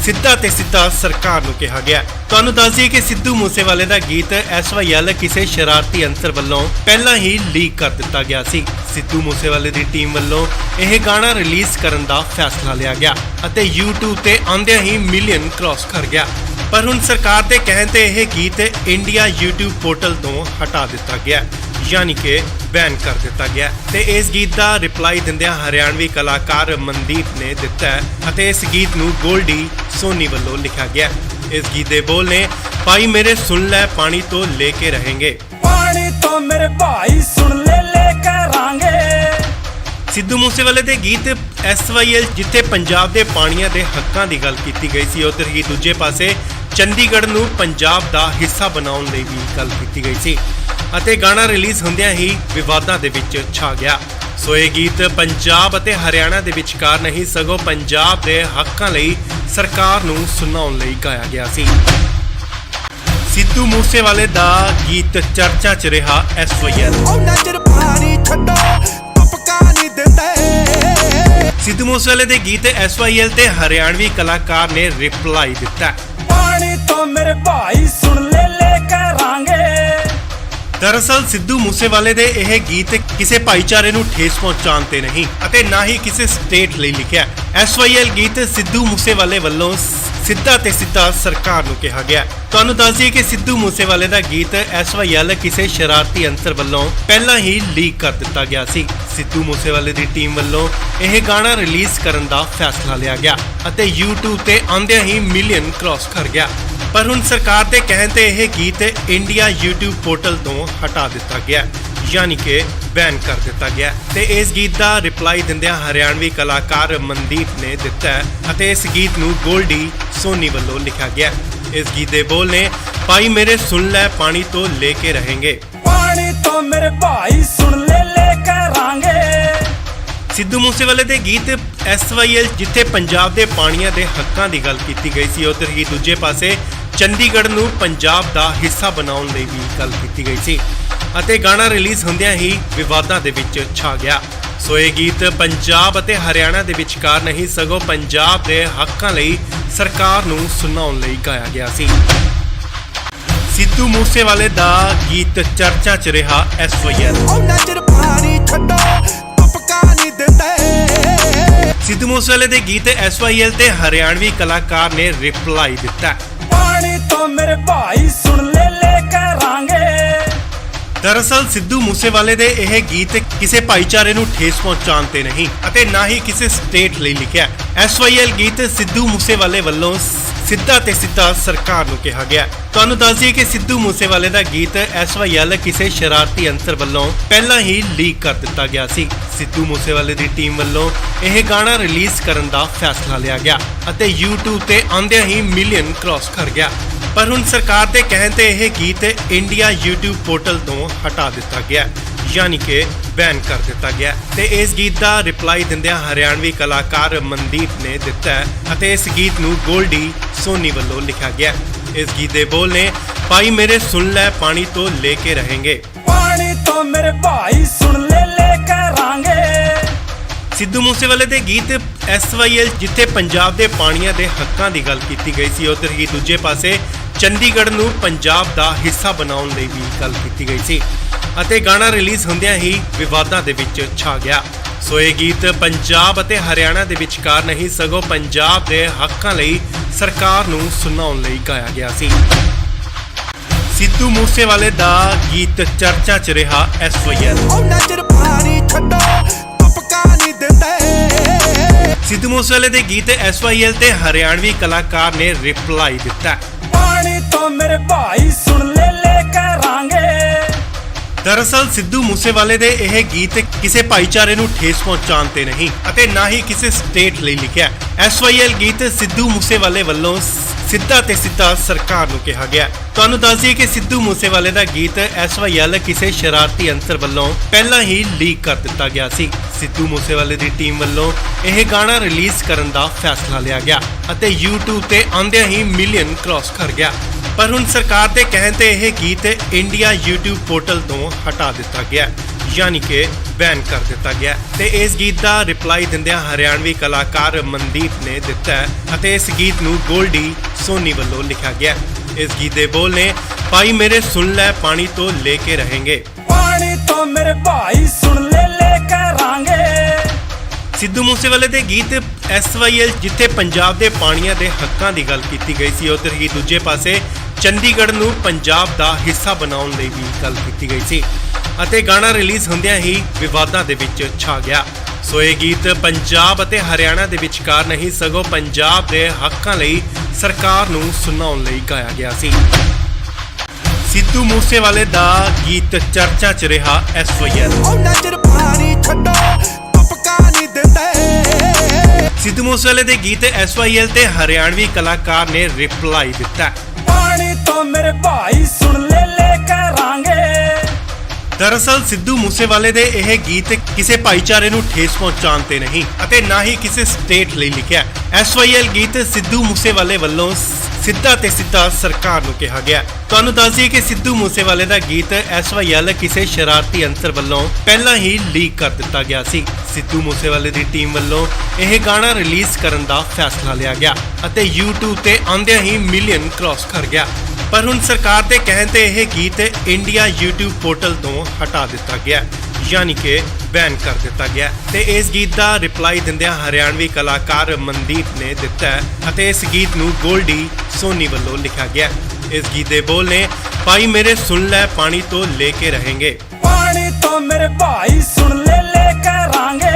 ਸਿੱਧਾ ਤੇ ਸਿੱਧਾ ਸਰਕਾਰ ਨੂੰ ਕਿਹਾ ਗਿਆ। ਤੁਹਾਨੂੰ ਦੱਸ ਦਈਏ ਕਿ ਸਿੱਧੂ ਮੂਸੇਵਾਲੇ ਦਾ ਗੀਤ SYL ਕਿਸੇ ਸ਼ਰਾਰਤੀ ਅੰਸਰ ਵੱਲੋਂ ਪਹਿਲਾਂ ਹੀ ਲੀਕ ਕਰ ਦਿੱਤਾ ਗਿਆ ਸੀ। ਸਿੱਧੂ ਮੂਸੇਵਾਲੇ ਦੀ ਟੀਮ ਵੱਲੋਂ ਇਹ ਗਾਣਾ ਰਿਲੀਜ਼ ਕਰਨ ਦਾ ਫੈਸਲਾ ਲਿਆ ਗਿਆ ਅਤੇ YouTube ਤੇ ਆਉਂਦਿਆਂ ਹੀ ਮਿਲੀਅਨ ਕ੍ਰਾਸ ਕਰ ਗਿਆ। ਪਰ ਹੁਣ ਸਰਕਾਰ ਦੇ ਕਹਿਣ ਤੇ ਇਹ ਗੀਤ ਇੰਡੀਆ YouTube ਪੋਰਟਲ ਤੋਂ ਹਟਾ ਦਿੱਤਾ ਗਿਆ, ਯਾਨੀ ਕਿ ਬੈਨ ਕਰ ਦਿੱਤਾ ਗਿਆ। ਤੇ ਇਸ ਗੀਤ ਦਾ ਰਿਪਲਾਈ ਦਿੰਦਿਆਂ ਹਰਿਆਣਵੀ ਕਲਾਕਾਰ ਮਨਦੀਪ ਨੇ ਦਿੱਤਾ ਹੈ ਅਤੇ ਇਸ ਗੀਤ ਨੂੰ ਗੋਲਡੀ ਸੋਨੀ ਵੱਲੋਂ ਲਿਖਿਆ ਗਿਆ। ਇਸ ਗੀਤ ਦੇ ਬੋਲ ਨੇ ਭਾਈ ਮੇਰੇ ਸੁਣ ਲੈ ਪਾਣੀ ਤੋਂ ਲੈ ਕੇ ਰਹੇਂਗੇ। पानी तो मेरे भाई सुन ले करांगे। ਸਿੱਧੂ ਮੂਸੇਵਾਲੇ ਦੇ ਗੀਤ SYL ਜਿੱਥੇ ਪੰਜਾਬ ਦੇ ਪਾਣੀਆਂ ਦੇ ਹੱਕਾਂ ਦੀ ਗੱਲ ਕੀਤੀ ਗਈ ਸੀ, ਉੱਧਰ ਹੀ ਦੂਜੇ ਪਾਸੇ ਚੰਡੀਗੜ੍ਹ ਨੂੰ ਪੰਜਾਬ ਦਾ ਹਿੱਸਾ ਬਣਾਉਣ ਲਈ ਵੀ ਗੱਲ ਕੀਤੀ ਗਈ ਸੀ ਅਤੇ ਗਾਣਾ ਰਿਲੀਜ਼ ਹੁੰਦਿਆਂ ਹੀ ਵਿਵਾਦਾਂ ਦੇ ਵਿੱਚ ਛਾ ਗਿਆ। ਸੋ ਇਹ ਗੀਤ ਪੰਜਾਬ ਅਤੇ ਹਰਿਆਣਾ ਦੇ ਵਿਚਕਾਰ ਨਹੀਂ ਸਗੋਂ ਪੰਜਾਬ ਦੇ ਹੱਕਾਂ ਲਈ ਸਰਕਾਰ ਨੂੰ ਸੁਣਾਉਣ ਲਈ ਗਾਇਆ ਗਿਆ ਸੀ। ਸਿੱਧੂ ਮੂਸੇਵਾਲੇ ਦਾ ਗੀਤ ਚਰਚਾ 'ਚ ਰਿਹਾ SYL। ਉਹਨਾਂ ਚਿਰ ਪਾਣੀ ਛੱਡੋ ਤੁਪਕਾ ਨਹੀਂ ਦਿੰਦੇ। ਸਿੱਧੂ ਮੂਸੇਵਾਲੇ ਦੇ ਗੀਤ SYL ਤੇ ਹਰਿਆਣਵੀ ਕਲਾਕਾਰ ਨੇ ਰਿਪਲਾਈ ਦਿੱਤਾ। पानी तो मेरे भाई सुन ले करांगे। ਦਰਅਸਲ ਸਿੱਧੂ ਮੂਸੇਵਾਲੇ ਦੇ ਇਹ ਗੀਤ ਕਿਸੇ ਭਾਈਚਾਰੇ ਨੂੰ ਠੇਸ ਪਹੁੰਚਾਉਣ ਤੇ ਨਹੀਂ ਅਤੇ ਨਾ ਹੀ ਕਿਸੇ ਸਟੇਟ ਲਈ ਲਿਖਿਆ। SYL ਗੀਤ ਸਿੱਧੂ ਮੂਸੇਵਾਲੇ ਵੱਲੋਂ ਸਿੱਧਾ ਤੇ ਸਿੱਧਾ ਸਰਕਾਰ ਨੂੰ ਕਿਹਾ ਗਿਆ। ਤੁਹਾਨੂੰ ਦੱਸ ਦਈਏ ਕਿ ਸਿੱਧੂ ਮੂਸੇਵਾਲੇ ਦਾ ਗੀਤ SYL ਕਿਸੇ ਸ਼ਰਾਰਤੀ ਅੰਸਰ ਵੱਲੋਂ ਪਹਿਲਾਂ ਹੀ ਲੀਕ ਕਰ ਦਿੱਤਾ ਗਿਆ ਸੀ। ਸਿੱਧੂ ਮੂਸੇਵਾਲੇ ਦੀ ਟੀਮ ਵੱਲੋਂ ਇਹ ਗਾਣਾ ਰਿਲੀਜ਼ ਕਰਨ ਦਾ ਫੈਸਲਾ ਲਿਆ ਗਿਆ ਅਤੇ YouTube ਤੇ ਆਉਂਦਿਆਂ ਹੀ ਮਿਲੀਅਨ ਕ੍ਰਾਸ ਕਰ ਗਿਆ। ਪਰ ਹੁਣ ਸਰਕਾਰ ਦੇ ਕਹਿਣ ਤੇ ਇਹ ਗੀਤ ਇੰਡੀਆ YouTube ਪੋਰਟਲ ਤੋਂ ਹਟਾ ਦਿੱਤਾ ਗਿਆ, ਯਾਨੀ ਕਿ ਬੈਨ ਕਰ ਦਿੱਤਾ ਗਿਆ। ਤੇ ਇਸ ਗੀਤ ਦਾ ਰਿਪਲਾਈ ਦਿੰਦਿਆਂ ਹਰਿਆਣਵੀ ਕਲਾਕਾਰ ਮਨਦੀਪ ਨੇ ਦਿੱਤਾ ਹੈ ਅਤੇ ਇਸ ਗੀਤ ਨੂੰ ਗੋਲਡੀ ਸੋਨੀ ਵੱਲੋਂ ਲਿਖਿਆ ਗਿਆ। ਇਸ ਗੀਤ ਦੇ ਬੋਲ ਨੇ ਭਾਈ ਮੇਰੇ ਸੁਣ ਲੈ ਪਾਣੀ ਤੋਂ ਲੈ ਕੇ ਰਹੇਂਗੇ। पानी तो मेरे भाई सुन ले करांगे। ਸਿੱਧੂ ਮੂਸੇਵਾਲੇ ਦੇ ਗੀਤ SYL ਜਿੱਥੇ ਪੰਜਾਬ ਦੇ ਪਾਣੀਆਂ ਦੇ ਹੱਕਾਂ ਦੀ ਗੱਲ ਕੀਤੀ ਗਈ ਸੀ, ਉੱਧਰ ਹੀ ਦੂਜੇ ਪਾਸੇ ਚੰਡੀਗੜ੍ਹ ਨੂੰ ਪੰਜਾਬ ਦਾ ਹਿੱਸਾ ਬਣਾਉਣ ਲਈ ਵੀ ਗੱਲ ਕੀਤੀ ਗਈ ਸੀ ਅਤੇ ਗਾਣਾ ਰਿਲੀਜ਼ ਹੁੰਦਿਆਂ ਹੀ ਵਿਵਾਦਾਂ ਦੇ ਵਿੱਚ ਛਾ ਗਿਆ। ਸੋ ਇਹ ਗੀਤ ਪੰਜਾਬ ਅਤੇ ਹਰਿਆਣਾ ਦੇ ਵਿਚਕਾਰ ਨਹੀਂ ਸਗੋਂ ਪੰਜਾਬ ਦੇ ਹੱਕਾਂ ਲਈ ਸਰਕਾਰ ਨੂੰ ਸੁਣਾਉਣ ਲਈ ਗਾਇਆ ਗਿਆ ਸੀ। ਸਿੱਧੂ ਮੂਸੇਵਾਲੇ ਦਾ ਗੀਤ ਚਰਚਾ 'ਚ ਰਿਹਾ SYL। ਉਹਨਾਂ ਚਿਰ ਪਾਣੀ ਛੱਡੋ ਤੁਪਕਾ ਨਹੀਂ ਦਿੰਦੇ। ਸਿੱਧੂ ਮੂਸੇਵਾਲੇ ਦੇ ਗੀਤ SYL ਤੇ ਹਰਿਆਣਵੀ ਕਲਾਕਾਰ ਨੇ ਰਿਪਲਾਈ ਦਿੱਤਾ। पानी तो मेरे भाई सुन ले करांगे। ਦਰਅਸਲ ਸਿੱਧੂ ਮੂਸੇਵਾਲੇ ਦੇ ਇਹ ਗੀਤ ਕਿਸੇ ਭਾਈਚਾਰੇ ਨੂੰ ਠੇਸ ਪਹੁੰਚਾਉਣ ਤੇ ਨਹੀਂ ਅਤੇ ਨਾ ਹੀ ਕਿਸੇ ਸਟੇਟ ਲਈ ਲਿਖਿਆ। SYL ਗੀਤ ਸਿੱਧੂ ਮੂਸੇਵਾਲੇ ਵੱਲੋਂ ਸਿੱਧਾ ਤੇ ਸਿੱਧਾ ਸਰਕਾਰ ਨੂੰ ਕਿਹਾ ਗਿਆ। ਤੁਹਾਨੂੰ ਦੱਸ ਦਈਏ ਕਿ ਸਿੱਧੂ ਮੂਸੇਵਾਲੇ ਦਾ ਗੀਤ SYL ਕਿਸੇ ਸ਼ਰਾਰਤੀ ਅੰਸਰ ਵੱਲੋਂ ਪਹਿਲਾਂ ਹੀ ਲੀਕ ਕਰ ਦਿੱਤਾ ਗਿਆ ਸੀ। ਸਿੱਧੂ ਮੂਸੇਵਾਲੇ ਦੀ ਟੀਮ ਵੱਲੋਂ ਇਹ ਗਾਣਾ ਰਿਲੀਜ਼ ਕਰਨ ਦਾ ਫੈਸਲਾ ਲਿਆ ਗਿਆ ਅਤੇ YouTube ਤੇ ਆਉਂਦਿਆਂ ਹੀ ਮਿਲੀਅਨ ਕ੍ਰਾਸ ਕਰ ਗਿਆ। ਪਰ ਹੁਣ ਸਰਕਾਰ ਦੇ ਕਹਿਣ ਤੇ ਇਹ ਗੀਤ ਇੰਡੀਆ YouTube ਪੋਰਟਲ ਤੋਂ ਹਟਾ ਦਿੱਤਾ ਗਿਆ, ਯਾਨੀ ਕਿ ਬੈਨ ਕਰ ਦਿੱਤਾ ਗਿਆ। ਤੇ ਇਸ ਗੀਤ ਦਾ ਰਿਪਲਾਈ ਦਿੰਦਿਆਂ ਹਰਿਆਣਵੀ ਕਲਾਕਾਰ ਮਨਦੀਪ ਨੇ ਦਿੱਤਾ ਹੈ ਅਤੇ ਇਸ ਗੀਤ ਨੂੰ ਗੋਲਡੀ ਸੋਨੀ ਵੱਲੋਂ ਲਿਖਿਆ ਗਿਆ। ਇਸ ਗੀਤ ਦੇ ਬੋਲ ਨੇ ਭਾਈ ਮੇਰੇ ਸੁਣ ਲੈ ਪਾਣੀ ਤੋਂ ਲੈ ਕੇ ਰਹੇਂਗੇ। पानी तो मेरे भाई सुन ले करांगे। ਸਿੱਧੂ ਮੂਸੇਵਾਲੇ ਦੇ ਗੀਤ SYL ਜਿੱਥੇ ਪੰਜਾਬ ਦੇ ਪਾਣੀਆਂ ਦੇ ਹੱਕਾਂ ਦੀ ਗੱਲ ਕੀਤੀ ਗਈ ਸੀ, ਉੱਧਰ ਹੀ ਦੂਜੇ ਪਾਸੇ ਚੰਡੀਗੜ੍ਹ ਨੂੰ ਪੰਜਾਬ ਦਾ ਹਿੱਸਾ ਬਣਾਉਣ ਲਈ ਵੀ ਗੱਲ ਕੀਤੀ ਗਈ ਸੀ ਅਤੇ ਗਾਣਾ ਰਿਲੀਜ਼ ਹੁੰਦਿਆਂ ਹੀ ਵਿਵਾਦਾਂ ਦੇ ਵਿੱਚ ਛਾ ਗਿਆ। ਸੋ ਇਹ ਗੀਤ ਪੰਜਾਬ ਅਤੇ ਹਰਿਆਣਾ ਦੇ ਵਿਚਕਾਰ ਨਹੀਂ ਸਗੋਂ ਪੰਜਾਬ ਦੇ ਹੱਕਾਂ ਲਈ ਸਰਕਾਰ ਨੂੰ ਸੁਣਾਉਣ ਲਈ ਗਾਇਆ ਗਿਆ ਸੀ। ਸਿੱਧੂ ਮੂਸੇਵਾਲੇ ਦਾ ਗੀਤ ਚਰਚਾ 'ਚ ਰਿਹਾ SYL। ਉਹਨਾਂ ਚਿਰ ਪਾਣੀ ਛੱਡੋ ਤੁਪਕਾ ਨਹੀਂ ਦਿੰਦੇ। ਸਿੱਧੂ ਮੂਸੇਵਾਲੇ ਦੇ ਗੀਤ SYL ਤੇ ਹਰਿਆਣਵੀ ਕਲਾਕਾਰ ਨੇ ਰਿਪਲਾਈ ਦਿੱਤਾ। पानी तो मेरे भाई सुन ले करांगे। ਦਰਅਸਲ ਸਿੱਧੂ ਮੂਸੇਵਾਲੇ ਦੇ ਇਹ ਗੀਤ ਕਿਸੇ ਭਾਈਚਾਰੇ ਨੂੰ ਠੇਸ ਪਹੁੰਚਾਉਣ ਤੇ ਨਹੀਂ ਅਤੇ ਨਾ ਹੀ ਕਿਸੇ ਸਟੇਟ ਲਈ ਲਿਖਿਆ। SYL ਗੀਤ ਸਿੱਧੂ ਮੂਸੇਵਾਲੇ ਵੱਲੋਂ ਸਿੱਧਾ ਤੇ ਸਿੱਧਾ ਸਰਕਾਰ ਨੂੰ ਕਿਹਾ ਗਿਆ। ਤੁਹਾਨੂੰ ਦੱਸ ਦਈਏ ਕਿ ਸਿੱਧੂ ਮੂਸੇਵਾਲੇ ਦਾ ਗੀਤ SYL ਕਿਸੇ ਸ਼ਰਾਰਤੀ ਅੰਸਰ ਵੱਲੋਂ ਪਹਿਲਾਂ ਹੀ ਲੀਕ ਕਰ ਦਿੱਤਾ ਗਿਆ ਸੀ। ਸਿੱਧੂ ਮੂਸੇਵਾਲੇ ਦੀ ਟੀਮ ਵੱਲੋਂ ਇਹ ਗਾਣਾ ਰਿਲੀਜ਼ ਕਰਨ ਦਾ ਫੈਸਲਾ ਲਿਆ ਗਿਆ ਅਤੇ YouTube ਤੇ ਆਉਂਦਿਆਂ ਹੀ ਮਿਲੀਅਨ ਕ੍ਰਾਸ ਕਰ ਗਿਆ। ਪਰ ਹੁਣ ਸਰਕਾਰ ਦੇ ਕਹਿਣ ਤੇ ਇਹ ਗੀਤ ਇੰਡੀਆ YouTube ਪੋਰਟਲ ਤੋਂ ਹਟਾ ਦਿੱਤਾ ਗਿਆ, ਯਾਨੀ ਕਿ ਬੈਨ ਕਰ ਦਿੱਤਾ ਗਿਆ। ਤੇ ਇਸ ਗੀਤ ਦਾ ਰਿਪਲਾਈ ਦਿੰਦਿਆਂ ਹਰਿਆਣਵੀ ਕਲਾਕਾਰ ਮਨਦੀਪ ਨੇ ਦਿੱਤਾ ਹੈ ਅਤੇ ਇਸ ਗੀਤ ਨੂੰ ਗੋਲਡੀ ਸੋਨੀ ਵੱਲੋਂ ਲਿਖਿਆ ਗਿਆ। ਇਸ ਗੀਤ ਦੇ ਬੋਲ ਨੇ, ਭਾਈ ਮੇਰੇ ਸੁਣ ਲੈ ਪਾਣੀ ਤੋਂ ਲੈ ਕੇ रहेंगे, ਪਾਣੀ ਤੋਂ ਮੇਰੇ ਭਾਈ ਸੁਣ ਲੈ ਕਰਾਂਗੇ। ਸਿੱਧੂ ਮੂਸੇਵਾਲੇ ਦੇ ਗੀਤ SYL ਜਿੱਥੇ ਪੰਜਾਬ ਦੇ ਪਾਣੀਆਂ ਦੇ ਹੱਕਾਂ ਦੀ ਗੱਲ ਕੀਤੀ ਗਈ ਸੀ, ਉੱਧਰ ਹੀ ਦੂਜੇ ਪਾਸੇ ਚੰਡੀਗੜ੍ਹ ਨੂੰ ਪੰਜਾਬ ਦਾ ਹਿੱਸਾ ਬਣਾਉਣ ਲਈ ਵੀ ਗੱਲ ਕੀਤੀ ਗਈ ਸੀ ਅਤੇ ਗਾਣਾ ਰਿਲੀਜ਼ ਹੁੰਦਿਆਂ ਹੀ ਵਿਵਾਦਾਂ ਦੇ ਵਿੱਚ ਛਾ ਗਿਆ। ਸੋ ਇਹ ਗੀਤ ਪੰਜਾਬ ਅਤੇ ਹਰਿਆਣਾ ਦੇ ਵਿਚਕਾਰ ਨਹੀਂ ਸਗੋਂ ਪੰਜਾਬ ਦੇ ਹੱਕਾਂ ਲਈ ਸਰਕਾਰ ਨੂੰ ਸੁਣਾਉਣ ਲਈ ਗਾਇਆ ਗਿਆ ਸੀ। ਸਿੱਧੂ ਮੂਸੇਵਾਲੇ ਦਾ ਗੀਤ ਚਰਚਾ 'ਚ ਰਿਹਾ SYL। ਉਹਨਾਂ ਚਿਰ ਪਾਣੀ ਛੱਡੋ ਤੁਪਕਾ ਨਹੀਂ ਦਿੰਦੇ। ਸਿੱਧੂ ਮੂਸੇਵਾਲੇ ਦੇ ਗੀਤ SYL ਤੇ ਹਰਿਆਣਵੀ ਕਲਾਕਾਰ ਨੇ ਰਿਪਲਾਈ ਦਿੱਤਾ। ਪਾਣੀ ਤੋਂ ਮੇਰੇ ਭਾਈ ਸੁਣ ਲੈ ਕਰਾਂਗੇ। ਦਰਅਸਲ ਸਿੱਧੂ ਮੂਸੇਵਾਲੇ ਦੇ ਇਹ ਗੀਤ ਕਿਸੇ ਭਾਈਚਾਰੇ ਨੂੰ ਠੇਸ ਪਹੁੰਚਾਉਣ ਤੇ ਨਹੀਂ ਅਤੇ ਨਾ ਹੀ ਕਿਸੇ ਸਟੇਟ ਲਈ ਲਿਖਿਆ। SYL ਗੀਤ ਸਿੱਧੂ ਮੂਸੇਵਾਲੇ ਵੱਲੋਂ ਸਿੱਧਾ ਤੇ ਸਿੱਧਾ ਸਰਕਾਰ ਨੂੰ ਕਿਹਾ ਗਿਆ। ਤੁਹਾਨੂੰ ਦੱਸ ਦਈਏ ਕਿ ਸਿੱਧੂ ਮੂਸੇਵਾਲੇ ਦਾ ਗੀਤ SYL ਕਿਸੇ ਸ਼ਰਾਰਤੀ ਅੰਸਰ ਵੱਲੋਂ ਪਹਿਲਾਂ ਹੀ ਲੀਕ ਕਰ ਦਿੱਤਾ ਗਿਆ ਸੀ। ਸਿੱਧੂ ਮੂਸੇਵਾਲੇ ਦੀ ਟੀਮ ਵੱਲੋਂ ਇਹ ਗਾਣਾ ਰਿਲੀਜ਼ ਕਰਨ ਦਾ ਫੈਸਲਾ ਲਿਆ ਗਿਆ ਅਤੇ YouTube ਤੇ ਆਉਂਦਿਆਂ ਹੀ ਮਿਲੀਅਨ ਕ੍ਰਾਸ ਕਰ ਗਿਆ। ਪਰ ਹੁਣ ਸਰਕਾਰ ਦੇ ਕਹਿਣ ਤੇ ਇਹ ਗੀਤ ਇੰਡੀਆ YouTube ਪੋਰਟਲ ਤੋਂ ਹਟਾ ਦਿੱਤਾ ਗਿਆ, ਯਾਨੀ ਕਿ ਬੈਨ ਕਰ ਦਿੱਤਾ ਗਿਆ। ਤੇ ਇਸ ਗੀਤ ਦਾ ਰਿਪਲਾਈ ਦਿੰਦਿਆਂ ਹਰਿਆਣਵੀ ਕਲਾਕਾਰ ਮਨਦੀਪ ਨੇ ਦਿੱਤਾ ਹੈ ਅਤੇ ਇਸ ਗੀਤ ਨੂੰ ਗੋਲਡੀ ਸੋਨੀ ਵੱਲੋਂ ਲਿਖਿਆ ਗਿਆ। ਇਸ ਗੀਤ ਦੇ ਬੋਲ ਨੇ, ਭਾਈ ਮੇਰੇ ਸੁਣ ਲੈ ਪਾਣੀ ਤੋਂ ਲੈ ਕੇ रहेंगे, ਪਾਣੀ ਤੋਂ ਮੇਰੇ ਭਾਈ ਸੁਣ ਲੈ ਕਰਾਂਗੇ।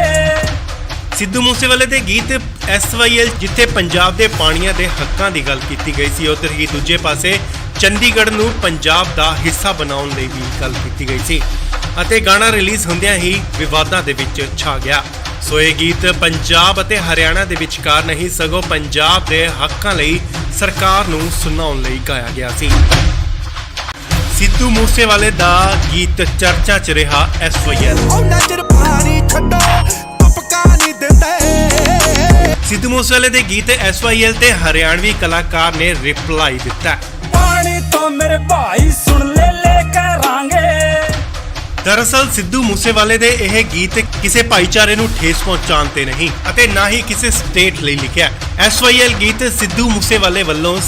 ਸਿੱਧੂ ਮੂਸੇਵਾਲੇ ਦੇ ਗੀਤ SYL ਜਿੱਥੇ ਪੰਜਾਬ ਦੇ ਪਾਣੀਆਂ ਦੇ ਹੱਕਾਂ ਦੀ ਗੱਲ ਕੀਤੀ ਗਈ ਸੀ, ਉੱਧਰ ਹੀ ਦੂਜੇ ਪਾਸੇ ਚੰਡੀਗੜ੍ਹ ਨੂੰ ਪੰਜਾਬ ਦਾ ਹਿੱਸਾ ਬਣਾਉਣ ਲਈ ਵੀ ਗੱਲ ਕੀਤੀ ਗਈ ਸੀ ਅਤੇ ਗਾਣਾ ਰਿਲੀਜ਼ ਹੁੰਦਿਆਂ ਹੀ ਵਿਵਾਦਾਂ ਦੇ ਵਿੱਚ ਛਾ ਗਿਆ। ਸੋ ਇਹ ਗੀਤ ਪੰਜਾਬ ਅਤੇ ਹਰਿਆਣਾ ਦੇ ਵਿਚਕਾਰ ਨਹੀਂ ਸਗੋਂ ਪੰਜਾਬ ਦੇ ਹੱਕਾਂ ਲਈ ਸਰਕਾਰ ਨੂੰ ਸੁਣਾਉਣ ਲਈ ਗਾਇਆ ਗਿਆ ਸੀ। ਸਿੱਧੂ ਮੂਸੇਵਾਲੇ ਦਾ ਗੀਤ ਚਰਚਾ 'ਚ ਰਿਹਾ SYL। ਉਹਨਾਂ ਚਿਰ ਪਾਣੀ ਛੱਡੋ ਤੁਪਕਾ ਨਹੀਂ ਦਿੰਦੇ। ਸਿੱਧੂ ਮੂਸੇਵਾਲੇ ਦੇ ਗੀਤ SYL ਤੇ ਹਰਿਆਣਵੀ ਕਲਾਕਾਰ ਨੇ ਰਿਪਲਾਈ ਦਿੱਤਾ। ਪਾਣੀ ਤੋਂ ਮੇਰੇ ਭਾਈ ਸੁਣ ਲੈ ਕਰਾਂਗੇ। ਦਰਅਸਲ ਸਿੱਧੂ ਮੂਸੇਵਾਲੇ ਦੇ ਇਹ ਗੀਤ ਕਿਸੇ ਭਾਈਚਾਰੇ ਨੂੰ ਠੇਸ ਪਹੁੰਚਾਉਣ ਤੇ ਨਹੀਂ ਅਤੇ ਨਾ ਹੀ ਕਿਸੇ ਸਟੇਟ ਲਈ ਲਿਖਿਆ। SYL ਗੀਤ ਸਿੱਧੂ ਮੂਸੇਵਾਲੇ ਵੱਲੋਂ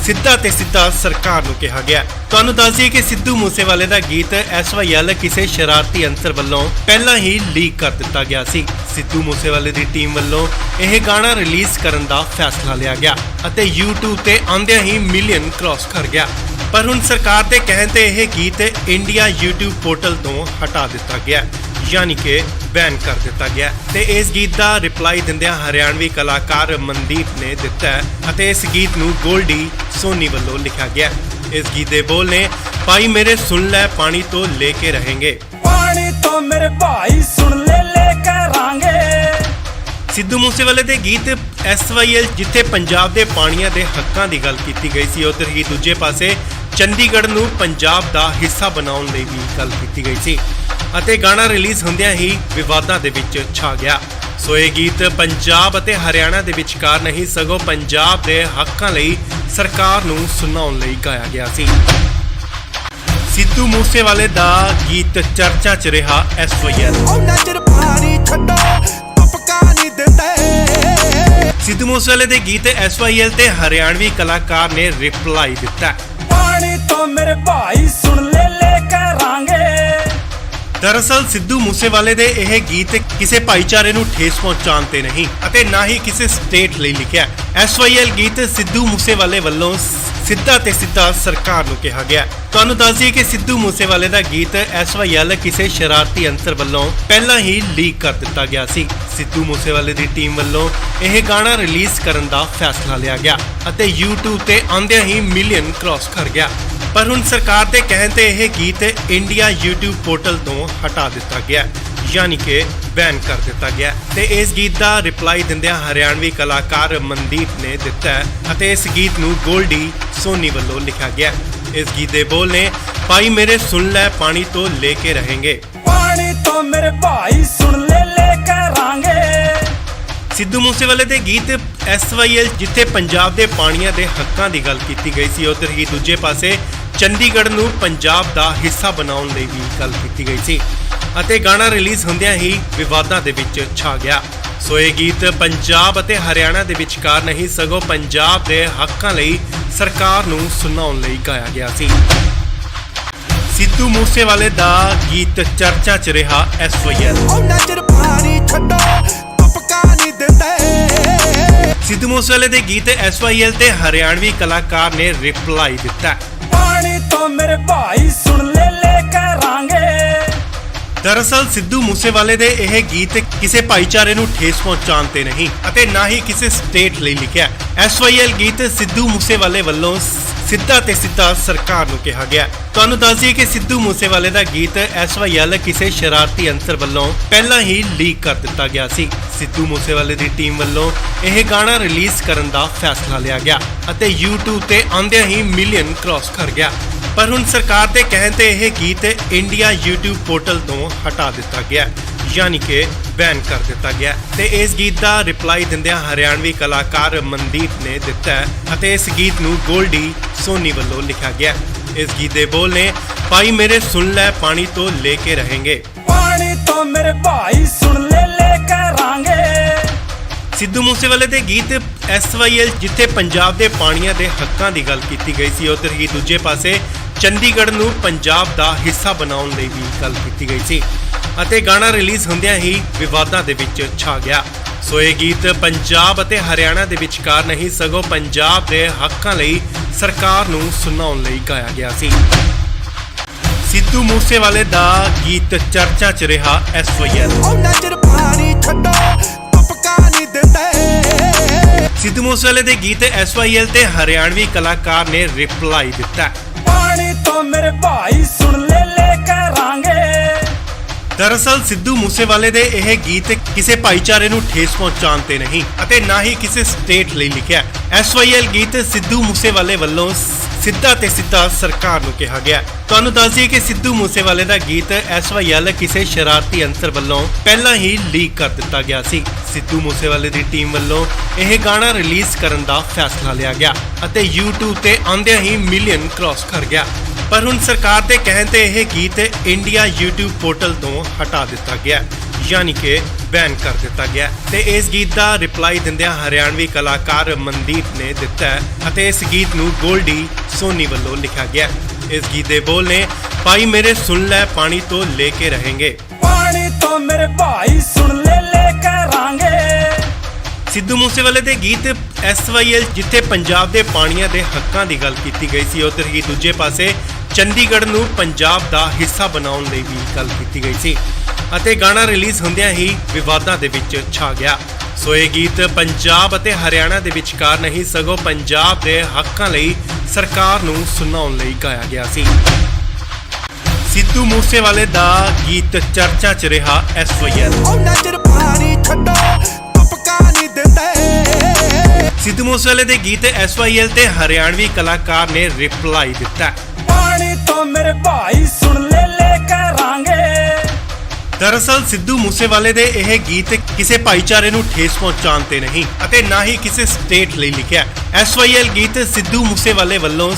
ਸਿੱਧਾ ਤੇ ਸਿੱਧਾ ਸਰਕਾਰ ਨੂੰ ਕਿਹਾ ਗਿਆ। ਤੁਹਾਨੂੰ ਦੱਸ ਦਈਏ ਕਿ ਸਿੱਧੂ ਮੂਸੇਵਾਲੇ ਦਾ ਗੀਤ SYL ਕਿਸੇ ਸ਼ਰਾਰਤੀ ਅੰਸਰ ਵੱਲੋਂ ਪਹਿਲਾਂ ਹੀ ਲੀਕ ਕਰ ਦਿੱਤਾ ਗਿਆ ਸੀ। ਸਿੱਧੂ ਮੂਸੇਵਾਲੇ ਦੀ ਟੀਮ ਵੱਲੋਂ ਇਹ ਗਾਣਾ ਰਿਲੀਜ਼ ਕਰਨ ਦਾ ਫੈਸਲਾ ਲਿਆ ਗਿਆ ਅਤੇ YouTube ਤੇ ਆਉਂਦਿਆਂ ਹੀ ਮਿਲੀਅਨ ਕ੍ਰਾਸ ਕਰ ਗਿਆ। ਪਰ ਹੁਣ ਸਰਕਾਰ ਦੇ ਕਹਿਣ ਤੇ ਇਹ ਗੀਤ ਇੰਡੀਆ YouTube ਪੋਰਟਲ ਤੋਂ ਹਟਾ ਦਿੱਤਾ ਗਿਆ, ਯਾਨੀ ਕਿ ਬੈਨ ਕਰ ਦਿੱਤਾ ਗਿਆ। ਤੇ ਇਸ ਗੀਤ ਦਾ ਰਿਪਲਾਈ ਦਿੰਦਿਆਂ ਹਰਿਆਣਵੀ ਕਲਾਕਾਰ ਮਨਦੀਪ ਨੇ ਦਿੱਤਾ ਹੈ ਅਤੇ ਇਸ ਗੀਤ ਨੂੰ ਗੋਲਡੀ ਸੋਨੀ ਵੱਲੋਂ ਲਿਖਿਆ ਗਿਆ। ਇਸ ਗੀਤ ਦੇ ਬੋਲ ਨੇ, ਭਾਈ ਮੇਰੇ ਸੁਣ ਲੈ ਪਾਣੀ ਤੋਂ ਲੈ ਕੇ रहेंगे, ਪਾਣੀ ਤੋਂ ਮੇਰੇ ਭਾਈ ਸੁਣ ਲੈ ਕਰਾਂਗੇ। ਸਿੱਧੂ ਮੂਸੇਵਾਲੇ ਦੇ ਗੀਤ SYL ਜਿੱਥੇ ਪੰਜਾਬ ਦੇ ਪਾਣੀਆਂ ਦੇ ਹੱਕਾਂ ਦੀ ਗੱਲ ਕੀਤੀ ਗਈ ਸੀ, ਉੱਧਰ ਹੀ ਦੂਜੇ ਪਾਸੇ ਚੰਡੀਗੜ੍ਹ ਨੂੰ ਪੰਜਾਬ ਦਾ ਹਿੱਸਾ ਬਣਾਉਣ ਲਈ ਵੀ ਗੱਲ ਕੀਤੀ ਗਈ ਸੀ ਅਤੇ ਗਾਣਾ ਰਿਲੀਜ਼ ਹੁੰਦਿਆਂ ਹੀ ਵਿਵਾਦਾਂ ਦੇ ਵਿੱਚ ਛਾ ਗਿਆ। ਸੋ ਇਹ ਗੀਤ ਪੰਜਾਬ ਅਤੇ ਹਰਿਆਣਾ ਦੇ ਵਿਚਕਾਰ ਨਹੀਂ ਸਗੋਂ ਪੰਜਾਬ ਦੇ ਹੱਕਾਂ ਲਈ ਸਰਕਾਰ ਨੂੰ ਸੁਣਾਉਣ ਲਈ ਗਾਇਆ ਗਿਆ ਸੀ। ਸਿੱਧੂ ਮੂਸੇਵਾਲੇ ਦਾ ਗੀਤ ਚਰਚਾ 'ਚ ਰਿਹਾ SYL। ਉਹਨਾਂ ਚਿਰ ਪਾਣੀ ਛੱਡੋ ਤੁਪਕਾ ਨਹੀਂ ਦਿੰਦੇ। ਸਿੱਧੂ ਮੂਸੇਵਾਲੇ ਦੇ ਗੀਤ SYL ਤੇ ਹਰਿਆਣਵੀ ਕਲਾਕਾਰ ਨੇ ਰਿਪਲਾਈ ਦਿੱਤਾ। ਪਾਣੀ ਤੋਂ ਮੇਰੇ ਭਾਈ ਸੁਣ ਲੈ ਕਰਾਂਗੇ। ਦਰਅਸਲ ਸਿੱਧੂ ਮੂਸੇਵਾਲੇ ਦੇ ਇਹ ਗੀਤ ਕਿਸੇ ਭਾਈਚਾਰੇ ਨੂੰ ਠੇਸ ਪਹੁੰਚਾਉਣ ਤੇ ਨਹੀਂ ਅਤੇ ਨਾ ਹੀ ਕਿਸੇ ਸਟੇਟ ਲਈ ਲਿਖਿਆ। SYL ਗੀਤ ਸਿੱਧੂ ਮੂਸੇਵਾਲੇ ਵੱਲੋਂ ਸਿੱਧਾ ਤੇ ਸਿੱਧਾ ਸਰਕਾਰ ਨੂੰ ਕਿਹਾ ਗਿਆ। ਤੁਹਾਨੂੰ ਦੱਸ ਦਈਏ ਕਿ ਸਿੱਧੂ ਮੂਸੇਵਾਲੇ ਦਾ ਗੀਤ SYL ਕਿਸੇ ਸ਼ਰਾਰਤੀ ਅੰਸਰ ਵੱਲੋਂ ਪਹਿਲਾਂ ਹੀ ਲੀਕ ਕਰ ਦਿੱਤਾ ਗਿਆ ਸੀ। ਸਿੱਧੂ ਮੂਸੇਵਾਲੇ ਦੀ ਟੀਮ ਵੱਲੋਂ ਇਹ ਗਾਣਾ ਰਿਲੀਜ਼ ਕਰਨ ਦਾ ਫੈਸਲਾ ਲਿਆ ਗਿਆ ਅਤੇ YouTube ਤੇ ਆਉਂਦਿਆਂ ਹੀ ਮਿਲੀਅਨ ਕ੍ਰਾਸ ਕਰ ਗਿਆ। ਪਰ ਹੁਣ ਸਰਕਾਰ ਦੇ ਕਹਿਣ ਤੇ ਇਹ ਗੀਤ ਇੰਡੀਆ YouTube ਪੋਰਟਲ ਤੋਂ ਹਟਾ ਦਿੱਤਾ ਗਿਆ, ਯਾਨੀ ਕਿ ਬੈਨ ਕਰ ਦਿੱਤਾ ਗਿਆ। ਤੇ ਇਸ ਗੀਤ ਦਾ ਰਿਪਲਾਈ ਦਿੰਦਿਆਂ ਹਰਿਆਣਵੀ ਕਲਾਕਾਰ ਮਨਦੀਪ ਨੇ ਦਿੱਤਾ ਹੈ ਅਤੇ ਇਸ ਗੀਤ ਨੂੰ ਗੋਲਡੀ ਸੋਨੀ ਵੱਲੋਂ ਲਿਖਿਆ ਗਿਆ। ਇਸ ਗੀਤ ਦੇ ਬੋਲ ਨੇ, ਭਾਈ ਮੇਰੇ ਸੁਣ ਲੈ ਪਾਣੀ ਤੋਂ ਲੈ ਕੇ रहेंगे, ਪਾਣੀ ਤੋਂ ਮੇਰੇ ਭਾਈ ਸੁਣ ਲੈ ਕਰਾਂਗੇ। ਸਿੱਧੂ ਮੂਸੇਵਾਲੇ ਦੇ ਗੀਤ SYL ਜਿੱਥੇ ਪੰਜਾਬ ਦੇ ਪਾਣੀਆਂ ਦੇ ਹੱਕਾਂ ਦੀ ਗੱਲ ਕੀਤੀ ਗਈ ਸੀ, ਉੱਧਰ ਹੀ ਦੂਜੇ ਪਾਸੇ ਚੰਡੀਗੜ੍ਹ ਨੂੰ ਪੰਜਾਬ ਦਾ ਹਿੱਸਾ ਬਣਾਉਣ ਲਈ ਵੀ ਗੱਲ ਕੀਤੀ ਗਈ ਸੀ ਅਤੇ ਗਾਣਾ ਰਿਲੀਜ਼ ਹੁੰਦਿਆਂ ਹੀ ਵਿਵਾਦਾਂ ਦੇ ਵਿੱਚ ਛਾ ਗਿਆ। ਸੋ ਇਹ ਗੀਤ ਪੰਜਾਬ ਅਤੇ ਹਰਿਆਣਾ ਦੇ ਵਿਚਕਾਰ ਨਹੀਂ ਸਗੋਂ ਪੰਜਾਬ ਦੇ ਹੱਕਾਂ ਲਈ ਸਰਕਾਰ ਨੂੰ ਸੁਣਾਉਣ ਲਈ ਗਾਇਆ ਗਿਆ ਸੀ। ਸਿੱਧੂ ਮੂਸੇਵਾਲੇ ਦਾ ਗੀਤ ਚਰਚਾ 'ਚ ਰਿਹਾ SYL। ਉਹਨਾਂ ਚਿਰ ਪਾਣੀ ਛੱਡੋ ਤੁਪਕਾ ਨਹੀਂ ਦਿੰਦੇ। ਸਿੱਧੂ ਮੂਸੇਵਾਲੇ ਦੇ ਗੀਤ SYL ਤੇ ਹਰਿਆਣਵੀ ਕਲਾਕਾਰ ਨੇ ਰਿਪਲਾਈ ਦਿੱਤਾ। पानी तो मेरे भाई सुन ले करांगे। ਦਰਅਸਲ ਸਿੱਧੂ ਮੂਸੇਵਾਲੇ ਦੇ ਇਹ ਗੀਤ ਕਿਸੇ ਭਾਈਚਾਰੇ ਨੂੰ ਠੇਸ ਪਹੁੰਚਾਉਣ ਤੇ ਨਹੀਂ ਅਤੇ ਨਾ ਹੀ ਕਿਸੇ ਸਟੇਟ ਲਈ ਲਿਖਿਆ। SYL ਗੀਤ ਸਿੱਧੂ ਮੂਸੇਵਾਲੇ ਵੱਲੋਂ ਸਿੱਧਾ ਤੇ ਸਿੱਧਾ ਸਰਕਾਰ ਨੂੰ ਕਿਹਾ ਗਿਆ। ਤੁਹਾਨੂੰ ਦੱਸ ਦਈਏ ਕਿ ਸਿੱਧੂ ਮੂਸੇਵਾਲੇ ਦਾ ਗੀਤ SYL ਕਿਸੇ ਸ਼ਰਾਰਤੀ ਅੰਸਰ ਵੱਲੋਂ ਪਹਿਲਾਂ ਹੀ ਲੀਕ ਕਰ ਦਿੱਤਾ ਗਿਆ ਸੀ। ਸਿੱਧੂ ਮੂਸੇਵਾਲੇ ਦੀ ਟੀਮ ਵੱਲੋਂ ਇਹ ਗਾਣਾ ਰਿਲੀਜ਼ ਕਰਨ ਦਾ ਫੈਸਲਾ ਲਿਆ ਗਿਆ ਅਤੇ YouTube ਤੇ ਆਉਂਦਿਆਂ ਹੀ ਮਿਲੀਅਨ ਕ੍ਰਾਸ ਕਰ ਗਿਆ। ਪਰ ਹੁਣ ਸਰਕਾਰ ਦੇ ਕਹਿਣ ਤੇ ਇਹ ਗੀਤ ਇੰਡੀਆ YouTube ਪੋਰਟਲ ਤੋਂ ਹਟਾ ਦਿੱਤਾ ਗਿਆ, ਯਾਨੀ ਕਿ ਬੈਨ ਕਰ ਦਿੱਤਾ ਗਿਆ। ਤੇ ਇਸ ਗੀਤ ਦਾ ਰਿਪਲਾਈ ਦਿੰਦਿਆਂ ਹਰਿਆਣਵੀ ਕਲਾਕਾਰ ਮਨਦੀਪ ਨੇ ਦਿੱਤਾ ਹੈ ਅਤੇ ਇਸ ਗੀਤ ਨੂੰ ਗੋਲਡੀ ਸੋਨੀ ਵੱਲੋਂ ਲਿਖਿਆ ਗਿਆ। ਇਸ ਗੀਤ ਦੇ ਬੋਲ ਨੇ ਭਾਈ ਮੇਰੇ ਸੁਣ ਲੈ ਪਾਣੀ ਤੋਂ ਲੈ ਕੇ ਰਹੇਂਗੇ। पानी तो मेरे भाई सुन ले करांगे। ਸਿੱਧੂ ਮੂਸੇਵਾਲੇ ਦੇ ਗੀਤ SYL ਜਿੱਥੇ ਪੰਜਾਬ ਦੇ ਪਾਣੀਆਂ ਦੇ ਹੱਕਾਂ ਦੀ ਗੱਲ ਕੀਤੀ ਗਈ ਸੀ, ਉੱਧਰ ਹੀ ਦੂਜੇ ਪਾਸੇ ਚੰਡੀਗੜ੍ਹ ਨੂੰ ਪੰਜਾਬ ਦਾ ਹਿੱਸਾ ਬਣਾਉਣ ਲਈ ਵੀ ਗੱਲ ਕੀਤੀ ਗਈ ਸੀ ਅਤੇ ਗਾਣਾ ਰਿਲੀਜ਼ ਹੁੰਦਿਆਂ ਹੀ ਵਿਵਾਦਾਂ ਦੇ ਵਿੱਚ ਛਾ ਗਿਆ। ਸੋ ਇਹ ਗੀਤ ਪੰਜਾਬ ਅਤੇ ਹਰਿਆਣਾ ਦੇ ਵਿਚਕਾਰ ਨਹੀਂ ਸਗੋਂ ਪੰਜਾਬ ਦੇ ਹੱਕਾਂ ਲਈ ਸਰਕਾਰ ਨੂੰ ਸੁਣਾਉਣ ਲਈ ਗਾਇਆ ਗਿਆ ਸੀ। ਸਿੱਧੂ ਮੂਸੇਵਾਲੇ ਦਾ ਗੀਤ ਚਰਚਾ 'ਚ ਰਿਹਾ SYL। ਉਹਨਾਂ ਚਿਰ ਪਾਣੀ ਛੱਡੋ ਤੁਪਕਾ ਨਹੀਂ ਦਿੰਦੇ। ਸਿੱਧੂ ਮੂਸੇਵਾਲੇ ਦੇ ਗੀਤ SYL ਤੇ ਹਰਿਆਣਵੀ ਕਲਾਕਾਰ ਨੇ ਰਿਪਲਾਈ ਦਿੱਤਾ। पानी तो मेरे भाई सुन ले करांगे। ਦਰਅਸਲ ਸਿੱਧੂ ਮੂਸੇਵਾਲੇ ਦੇ ਇਹ ਗੀਤ ਕਿਸੇ ਭਾਈਚਾਰੇ ਨੂੰ ਠੇਸ ਪਹੁੰਚਾਉਣ ਤੇ ਨਹੀਂ ਅਤੇ ਨਾ ਹੀ ਕਿਸੇ ਸਟੇਟ ਲਈ ਲਿਖਿਆ। SYL ਗੀਤ ਸਿੱਧੂ ਮੂਸੇਵਾਲੇ ਵੱਲੋਂ ਸਿੱਧਾ ਤੇ ਸਿੱਧਾ ਸਰਕਾਰ ਨੂੰ ਕਿਹਾ ਗਿਆ। ਤੁਹਾਨੂੰ ਦੱਸ ਦਈਏ ਕਿ ਸਿੱਧੂ ਮੂਸੇਵਾਲੇ ਦਾ ਗੀਤ SYL ਕਿਸੇ ਸ਼ਰਾਰਤੀ ਅੰਸਰ ਵੱਲੋਂ ਪਹਿਲਾਂ ਹੀ ਲੀਕ ਕਰ ਦਿੱਤਾ ਗਿਆ ਸੀ। ਸਿੱਧੂ ਮੂਸੇਵਾਲੇ ਦੀ ਟੀਮ ਵੱਲੋਂ ਇਹ ਗਾਣਾ ਰਿਲੀਜ਼ ਕਰਨ ਦਾ ਫੈਸਲਾ ਲਿਆ ਗਿਆ ਅਤੇ YouTube ਤੇ ਆਉਂਦਿਆਂ ਹੀ ਮਿਲੀਅਨ ਕ੍ਰਾਸ ਕਰ ਗਿਆ। ਪਰ ਹੁਣ ਸਰਕਾਰ ਦੇ ਕਹਿਣ ਤੇ ਇਹ ਗੀਤ ਇੰਡੀਆ YouTube ਪੋਰਟਲ ਤੋਂ ਹਟਾ ਦਿੱਤਾ ਗਿਆ, ਯਾਨੀ ਕਿ ਬੈਨ ਕਰ ਦਿੱਤਾ ਗਿਆ। ਤੇ ਇਸ ਗੀਤ ਦਾ ਰਿਪਲਾਈ ਦਿੰਦਿਆਂ ਹਰਿਆਣਵੀ ਕਲਾਕਾਰ ਮਨਦੀਪ ਨੇ ਦਿੱਤਾ ਹੈ ਅਤੇ ਇਸ ਗੀਤ ਨੂੰ ਗੋਲਡੀ ਸੋਨੀ ਵੱਲੋਂ ਲਿਖਿਆ ਗਿਆ। ਇਸ ਗੀਤ ਦੇ ਬੋਲ ਨੇ ਭਾਈ ਮੇਰੇ ਸੁਣ ਲੈ ਪਾਣੀ ਤੋਂ ਲੈ ਕੇ ਰਹੇਂਗੇ। पानी तो मेरे भाई सुन ले करांगे। ਸਿੱਧੂ ਮੂਸੇਵਾਲੇ ਦੇ ਗੀਤ SYL ਜਿੱਥੇ ਪੰਜਾਬ ਦੇ ਪਾਣੀਆਂ ਦੇ ਹੱਕਾਂ ਦੀ ਗੱਲ ਕੀਤੀ ਗਈ ਸੀ, ਉੱਧਰ ਹੀ ਦੂਜੇ ਪਾਸੇ ਚੰਡੀਗੜ੍ਹ ਨੂੰ ਪੰਜਾਬ ਦਾ ਹਿੱਸਾ ਬਣਾਉਣ ਲਈ ਵੀ ਗੱਲ ਕੀਤੀ ਗਈ ਸੀ ਅਤੇ ਗਾਣਾ ਰਿਲੀਜ਼ ਹੁੰਦਿਆਂ ਹੀ ਵਿਵਾਦਾਂ ਦੇ ਵਿੱਚ ਛਾ ਗਿਆ। ਸੋ ਇਹ ਗੀਤ ਪੰਜਾਬ ਅਤੇ ਹਰਿਆਣਾ ਦੇ ਵਿਚਕਾਰ ਨਹੀਂ ਸਗੋਂ ਪੰਜਾਬ ਦੇ ਹੱਕਾਂ ਲਈ ਸਰਕਾਰ ਨੂੰ ਸੁਣਾਉਣ ਲਈ ਗਾਇਆ ਗਿਆ ਸੀ। ਸਿੱਧੂ ਮੂਸੇਵਾਲੇ ਦਾ ਗੀਤ ਚਰਚਾ 'ਚ ਰਿਹਾ SYL। ਉਹਨਾਂ ਚਿਰ ਪਾਣੀ ਛੱਡੋ ਤੁਪਕਾ ਨਹੀਂ ਦਿੰਦੇ। ਸਿੱਧੂ ਮੂਸੇਵਾਲੇ ਦੇ ਗੀਤ SYL ਤੇ ਹਰਿਆਣਵੀ ਕਲਾਕਾਰ ਨੇ ਰਿਪਲਾਈ ਦਿੱਤਾ। पानी तो मेरे भाई सुन ले करांगे। ਦਰਅਸਲ ਸਿੱਧੂ ਮੂਸੇਵਾਲੇ ਦੇ ਇਹ ਗੀਤ ਕਿਸੇ ਭਾਈਚਾਰੇ ਨੂੰ ਠੇਸ ਪਹੁੰਚਾਉਣ ਤੇ ਨਹੀਂ ਅਤੇ ਨਾ ਹੀ ਕਿਸੇ ਸਟੇਟ ਲਈ ਲਿਖਿਆ। SYL ਗੀਤ ਸਿੱਧੂ ਮੂਸੇਵਾਲੇ ਵੱਲੋਂ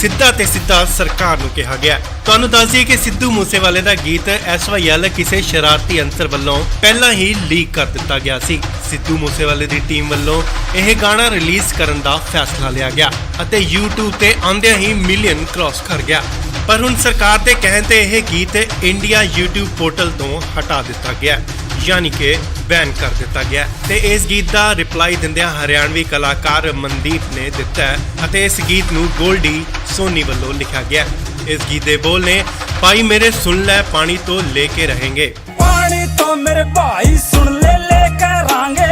ਸਿੱਧਾ ਤੇ ਸਿੱਧਾ ਸਰਕਾਰ ਨੂੰ ਕਿਹਾ ਗਿਆ। ਤੁਹਾਨੂੰ ਦੱਸ ਦਈਏ ਕਿ ਸਿੱਧੂ ਮੂਸੇਵਾਲੇ ਦਾ ਗੀਤ SYL ਕਿਸੇ ਸ਼ਰਾਰਤੀ ਅੰਸਰ ਵੱਲੋਂ ਪਹਿਲਾਂ ਹੀ ਲੀਕ ਕਰ ਦਿੱਤਾ ਗਿਆ ਸੀ। ਸਿੱਧੂ ਮੂਸੇਵਾਲੇ ਦੀ ਟੀਮ ਵੱਲੋਂ ਇਹ ਗਾਣਾ ਰਿਲੀਜ਼ ਕਰਨ ਦਾ ਫੈਸਲਾ ਲਿਆ ਗਿਆ ਅਤੇ YouTube ਤੇ ਆਉਂਦਿਆਂ ਹੀ ਮਿਲੀਅਨ ਕ੍ਰਾਸ ਕਰ ਗਿਆ। ਪਰ ਹੁਣ ਸਰਕਾਰ ਦੇ ਕਹਿਣ ਤੇ ਇਹ ਗੀਤ ਇੰਡੀਆ YouTube ਪੋਰਟਲ ਤੋਂ ਹਟਾ ਦਿੱਤਾ ਗਿਆ, ਯਾਨੀ ਕਿ ਬੈਨ ਕਰ ਦਿੱਤਾ ਗਿਆ। ਤੇ ਇਸ ਗੀਤ ਦਾ ਰਿਪਲਾਈ ਦਿੰਦਿਆਂ ਹਰਿਆਣਵੀ ਕਲਾਕਾਰ ਮਨਦੀਪ ਨੇ ਦਿੱਤਾ ਹੈ ਅਤੇ ਇਸ ਗੀਤ ਨੂੰ ਗੋਲਡੀ ਸੋਨੀ ਵੱਲੋਂ ਲਿਖਿਆ ਗਿਆ। ਇਸ ਗੀਤ ਦੇ ਬੋਲ ਨੇ ਭਾਈ ਮੇਰੇ ਸੁਣ ਲੈ ਪਾਣੀ ਤੋਂ ਲੈ ਕੇ ਰਹੇਂਗੇ। पानी तो मेरे भाई सुन ले करांगे।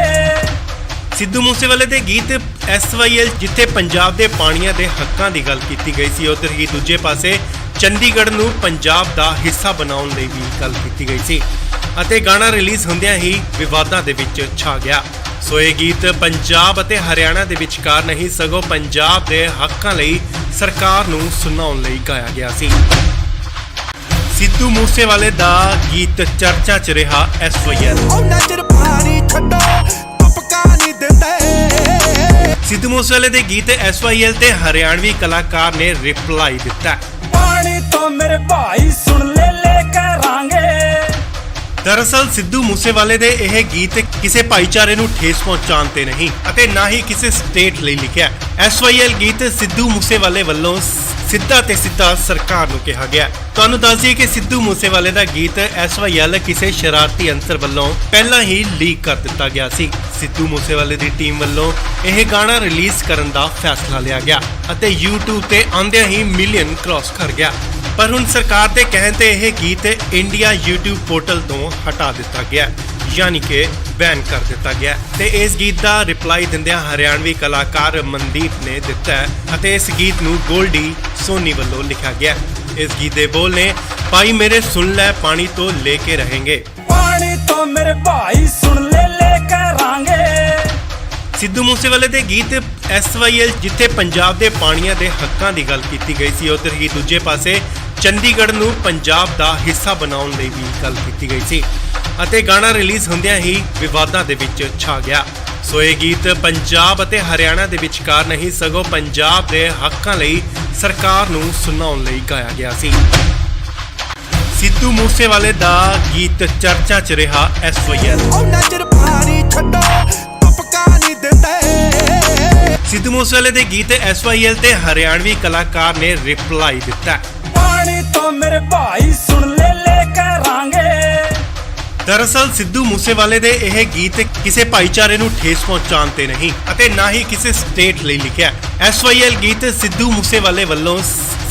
ਸਿੱਧੂ ਮੂਸੇਵਾਲੇ ਦੇ ਗੀਤ SYL ਜਿੱਥੇ ਪੰਜਾਬ ਦੇ ਪਾਣੀਆਂ ਦੇ ਹੱਕਾਂ ਦੀ ਗੱਲ ਕੀਤੀ ਗਈ ਸੀ, ਉੱਧਰ ਹੀ ਦੂਜੇ ਪਾਸੇ ਚੰਡੀਗੜ੍ਹ ਨੂੰ ਪੰਜਾਬ ਦਾ ਹਿੱਸਾ ਬਣਾਉਣ ਲਈ ਵੀ ਗੱਲ ਕੀਤੀ ਗਈ ਸੀ ਅਤੇ ਗਾਣਾ ਰਿਲੀਜ਼ ਹੁੰਦਿਆਂ ਹੀ ਵਿਵਾਦਾਂ ਦੇ ਵਿੱਚ ਛਾ ਗਿਆ। ਸੋ ਇਹ ਗੀਤ ਪੰਜਾਬ ਅਤੇ ਹਰਿਆਣਾ ਦੇ ਵਿਚਕਾਰ ਨਹੀਂ ਸਗੋਂ ਪੰਜਾਬ ਦੇ ਹੱਕਾਂ ਲਈ ਸਰਕਾਰ ਨੂੰ ਸੁਣਾਉਣ ਲਈ ਗਾਇਆ ਗਿਆ ਸੀ। ਸਿੱਧੂ ਮੂਸੇਵਾਲੇ ਦਾ ਗੀਤ ਚਰਚਾ 'ਚ ਰਿਹਾ SYL। ਉਹਨਾਂ ਚਿਰ ਪਾਣੀ ਛੱਡੋ ਤੁਪਕਾ ਸਿੱਧੂ ਮੂਸੇਵਾਲੇ ਦੇ ਗੀਤ SYL ਤੇ ਹਰਿਆਣਵੀ ਕਲਾਕਾਰ ਨੇ ਰਿਪਲਾਈ ਦਿੱਤਾ। पानी तो मेरे भाई सुन ले करांगे। ਦਰਅਸਲ ਸਿੱਧੂ ਮੂਸੇਵਾਲੇ ਦੇ ਇਹ ਗੀਤ ਕਿਸੇ ਭਾਈਚਾਰੇ ਨੂੰ ਠੇਸ ਪਹੁੰਚਾਉਣ ਤੇ ਨਹੀਂ ਅਤੇ ਨਾ ਹੀ ਕਿਸੇ ਸਟੇਟ ਲਈ ਲਿਖਿਆ। SYL ਗੀਤ ਸਿੱਧੂ ਮੂਸੇਵਾਲੇ ਵੱਲੋਂ ਸਿੱਧਾ ਤੇ ਸਿੱਧਾ ਸਰਕਾਰ ਨੂੰ ਕਿਹਾ ਗਿਆ। ਤੁਹਾਨੂੰ ਦੱਸ ਦਈਏ ਕਿ ਸਿੱਧੂ ਮੂਸੇਵਾਲੇ ਦਾ ਗੀਤ SYL ਕਿਸੇ ਸ਼ਰਾਰਤੀ ਅੰਸਰ ਵੱਲੋਂ ਪਹਿਲਾਂ ਹੀ ਲੀਕ ਕਰ ਦਿੱਤਾ ਗਿਆ ਸੀ। ਸਿੱਧੂ ਮੂਸੇਵਾਲੇ ਦੀ ਟੀਮ ਵੱਲੋਂ ਇਹ ਗਾਣਾ ਰਿਲੀਜ਼ ਕਰਨ ਦਾ ਫੈਸਲਾ ਲਿਆ ਗਿਆ ਅਤੇ YouTube ਤੇ ਆਉਂਦਿਆਂ ਹੀ ਮਿਲੀਅਨ ਕ੍ਰਾਸ ਕਰ ਗਿਆ। ਪਰ ਹੁਣ ਸਰਕਾਰ ਦੇ ਕਹਿਣ ਤੇ ਇਹ ਗੀਤ ਇੰਡੀਆ YouTube ਪੋਰਟਲ ਤੋਂ ਹਟਾ ਦਿੱਤਾ ਗਿਆ, ਯਾਨੀ ਕਿ ਬੈਨ ਕਰ ਦਿੱਤਾ ਗਿਆ ਤੇ ਇਸ ਗੀਤ ਦਾ ਰਿਪਲਾਈ ਦਿੰਦਿਆਂ ਹਰਿਆਣਵੀ ਕਲਾਕਾਰ ਮਨਦੀਪ ਨੇ ਦਿੱਤਾ ਹੈ ਅਤੇ ਇਸ ਗੀਤ ਨੂੰ ਗੋਲਡੀ ਸੋਨੀ ਵੱਲੋਂ ਲਿਖਿਆ ਗਿਆ। ਇਸ ਗੀਤ ਦੇ ਬੋਲ ਨੇ ਭਾਈ ਮੇਰੇ ਸੁਣ ਲੈ ਪਾਣੀ ਤੋਂ ਲੈ ਕੇ ਰਹੇਂਗੇ। पानी तो मेरे भाई सुन ले करांगे। ਸਿੱਧੂ ਮੂਸੇਵਾਲੇ ਦੇ ਗੀਤ SYL ਜਿੱਥੇ ਪੰਜਾਬ ਦੇ ਪਾਣੀਆਂ ਦੇ ਹੱਕਾਂ ਦੀ ਗੱਲ ਕੀਤੀ ਗਈ ਸੀ, ਉੱਧਰ ਹੀ ਦੂਜੇ ਪਾਸੇ ਚੰਡੀਗੜ੍ਹ ਨੂੰ ਪੰਜਾਬ ਦਾ ਹਿੱਸਾ ਬਣਾਉਣ ਲਈ ਵੀ ਗੱਲ ਕੀਤੀ ਗਈ ਸੀ ਅਤੇ ਗਾਣਾ ਰਿਲੀਜ਼ ਹੁੰਦਿਆਂ ਹੀ ਵਿਵਾਦਾਂ ਦੇ ਵਿੱਚ ਛਾ ਗਿਆ। ਸੋ ਇਹ ਗੀਤ ਪੰਜਾਬ ਅਤੇ ਹਰਿਆਣਾ ਦੇ ਵਿਚਕਾਰ ਨਹੀਂ ਸਗੋਂ ਪੰਜਾਬ ਦੇ ਹੱਕਾਂ ਲਈ ਸਰਕਾਰ ਨੂੰ ਸੁਣਾਉਣ ਲਈ ਗਾਇਆ ਗਿਆ ਸੀ। ਸਿੱਧੂ ਮੂਸੇਵਾਲੇ ਦਾ ਗੀਤ ਚਰਚਾ 'ਚ ਰਿਹਾ SYL। ਉਹਨਾਂ ਚਿਰ ਪਾਣੀ ਛੱਡੋ ਤੁਪਕਾ ਨਹੀਂ ਦਿੰਦੇ। ਸਿੱਧੂ ਮੂਸੇਵਾਲੇ ਦੇ ਗੀਤ SYL ਤੇ ਹਰਿਆਣਵੀ ਕਲਾਕਾਰ ਨੇ ਰਿਪਲਾਈ ਦਿੱਤਾ। पानी तो मेरे भाई सुन ले करांगे। ਦਰਅਸਲ ਸਿੱਧੂ ਮੂਸੇਵਾਲੇ ਦੇ ਇਹ ਗੀਤ ਕਿਸੇ ਭਾਈਚਾਰੇ ਨੂੰ ਠੇਸ ਪਹੁੰਚਾਉਣ ਤੇ ਨਹੀਂ ਅਤੇ ਨਾ ਹੀ ਕਿਸੇ ਸਟੇਟ ਲਈ ਲਿਖਿਆ। SYL ਗੀਤ ਸਿੱਧੂ ਮੂਸੇਵਾਲੇ ਵੱਲੋਂ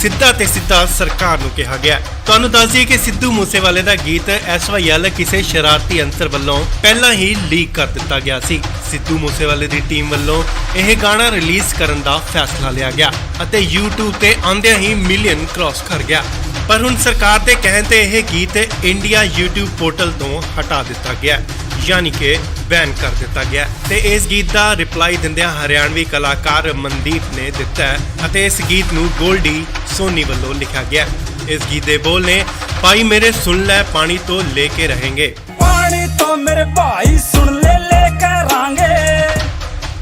ਸਿੱਧਾ ਤੇ ਸਿੱਧਾ ਸਰਕਾਰ ਨੂੰ ਕਿਹਾ ਗਿਆ। ਤੁਹਾਨੂੰ ਦੱਸ ਦਈਏ ਕਿ ਸਿੱਧੂ ਮੂਸੇਵਾਲੇ ਦਾ ਗੀਤ SYL ਕਿਸੇ ਸ਼ਰਾਰਤੀ ਅੰਸਰ ਵੱਲੋਂ ਪਹਿਲਾਂ ਹੀ ਲੀਕ ਕਰ ਦਿੱਤਾ ਗਿਆ ਸੀ। ਸਿੱਧੂ ਮੂਸੇਵਾਲੇ ਦੀ ਟੀਮ ਵੱਲੋਂ ਇਹ ਗਾਣਾ ਰਿਲੀਜ਼ ਕਰਨ ਦਾ ਫੈਸਲਾ ਲਿਆ ਗਿਆ ਅਤੇ YouTube ਤੇ ਆਉਂਦਿਆਂ ਹੀ ਮਿਲੀਅਨ ਕ੍ਰਾਸ ਕਰ ਗਿਆ। ਪਰ ਹੁਣ ਸਰਕਾਰ ਦੇ ਕਹਿਣ ਤੇ ਇਹ ਗੀਤ ਇੰਡੀਆ YouTube ਪੋਰਟਲ ਤੋਂ ਹਟਾ ਦਿੱਤਾ ਗਿਆ, ਯਾਨੀ ਕਿ ਬੈਨ ਕਰ ਦਿੱਤਾ ਗਿਆ ਤੇ ਇਸ ਗੀਤ ਦਾ ਰਿਪਲਾਈ ਦਿੰਦਿਆਂ ਹਰਿਆਣਵੀ ਕਲਾਕਾਰ ਮਨਦੀਪ ਨੇ ਦਿੱਤਾ ਹੈ ਅਤੇ ਇਸ ਗੀਤ ਨੂੰ ਗੋਲਡੀ ਸੋਨੀ ਵੱਲੋਂ ਲਿਖਿਆ ਗਿਆ। ਇਸ ਗੀਤ ਦੇ ਬੋਲ ਨੇ ਭਾਈ ਮੇਰੇ ਸੁਣ ਲੈ ਪਾਣੀ ਤੋਂ ਲੈ ਕੇ ਰਹੇਂਗੇ। पानी तो मेरे भाई सुन ले करांगे।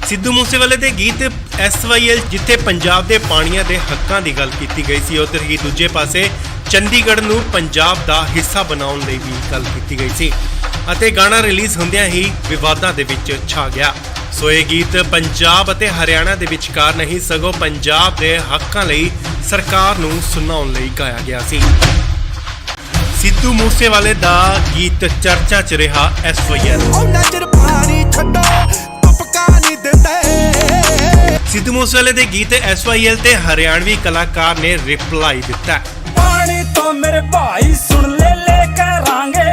ਸਿੱਧੂ ਮੂਸੇਵਾਲੇ ਦੇ ਗੀਤ SYL ਜਿੱਥੇ ਪੰਜਾਬ ਦੇ ਪਾਣੀਆਂ ਦੇ ਹੱਕਾਂ ਦੀ ਗੱਲ ਕੀਤੀ ਗਈ ਸੀ, ਉੱਧਰ ਹੀ ਦੂਜੇ ਪਾਸੇ ਚੰਡੀਗੜ੍ਹ ਨੂੰ ਪੰਜਾਬ ਦਾ ਹਿੱਸਾ ਬਣਾਉਣ ਲਈ ਵੀ ਗੱਲ ਕੀਤੀ ਗਈ ਸੀ ਅਤੇ ਗਾਣਾ ਰਿਲੀਜ਼ ਹੁੰਦਿਆਂ ਹੀ ਵਿਵਾਦਾਂ ਦੇ ਵਿੱਚ ਛਾ ਗਿਆ। ਸੋ ਇਹ ਗੀਤ ਪੰਜਾਬ ਅਤੇ ਹਰਿਆਣਾ ਦੇ ਵਿਚਕਾਰ ਨਹੀਂ ਸਗੋਂ ਪੰਜਾਬ ਦੇ ਹੱਕਾਂ ਲਈ ਸਰਕਾਰ ਨੂੰ ਸੁਣਾਉਣ ਲਈ ਗਾਇਆ ਗਿਆ ਸੀ। ਸਿੱਧੂ ਮੂਸੇਵਾਲੇ ਦਾ ਗੀਤ ਚਰਚਾ 'ਚ ਰਿਹਾ SYL। ਉਹਨਾਂ ਚਿਰ ਪਾਣੀ ਛੱਡੋ ਤੁਪਕਾ ਨਹੀਂ ਦਿੰਦੇ। ਸਿੱਧੂ ਮੂਸੇਵਾਲੇ ਦੇ ਗੀਤ SYL ਤੇ ਹਰਿਆਣਵੀ ਕਲਾਕਾਰ ਨੇ ਰਿਪਲਾਈ ਦਿੱਤਾ। पानी तो मेरे भाई सुन ले करांगे।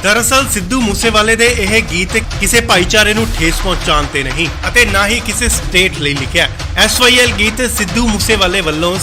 ਦਰਅਸਲ ਸਿੱਧੂ ਮੂਸੇਵਾਲੇ ਦੇ ਇਹ ਗੀਤ ਕਿਸੇ ਭਾਈਚਾਰੇ ਨੂੰ ਠੇਸ ਪਹੁੰਚਾਉਣ ਤੇ ਨਹੀਂ ਅਤੇ ਨਾ ਹੀ ਕਿਸੇ ਸਟੇਟ ਲਈ ਲਿਖਿਆ। SYL ਗੀਤ ਸਿੱਧੂ ਮੂਸੇਵਾਲੇ ਵੱਲੋਂ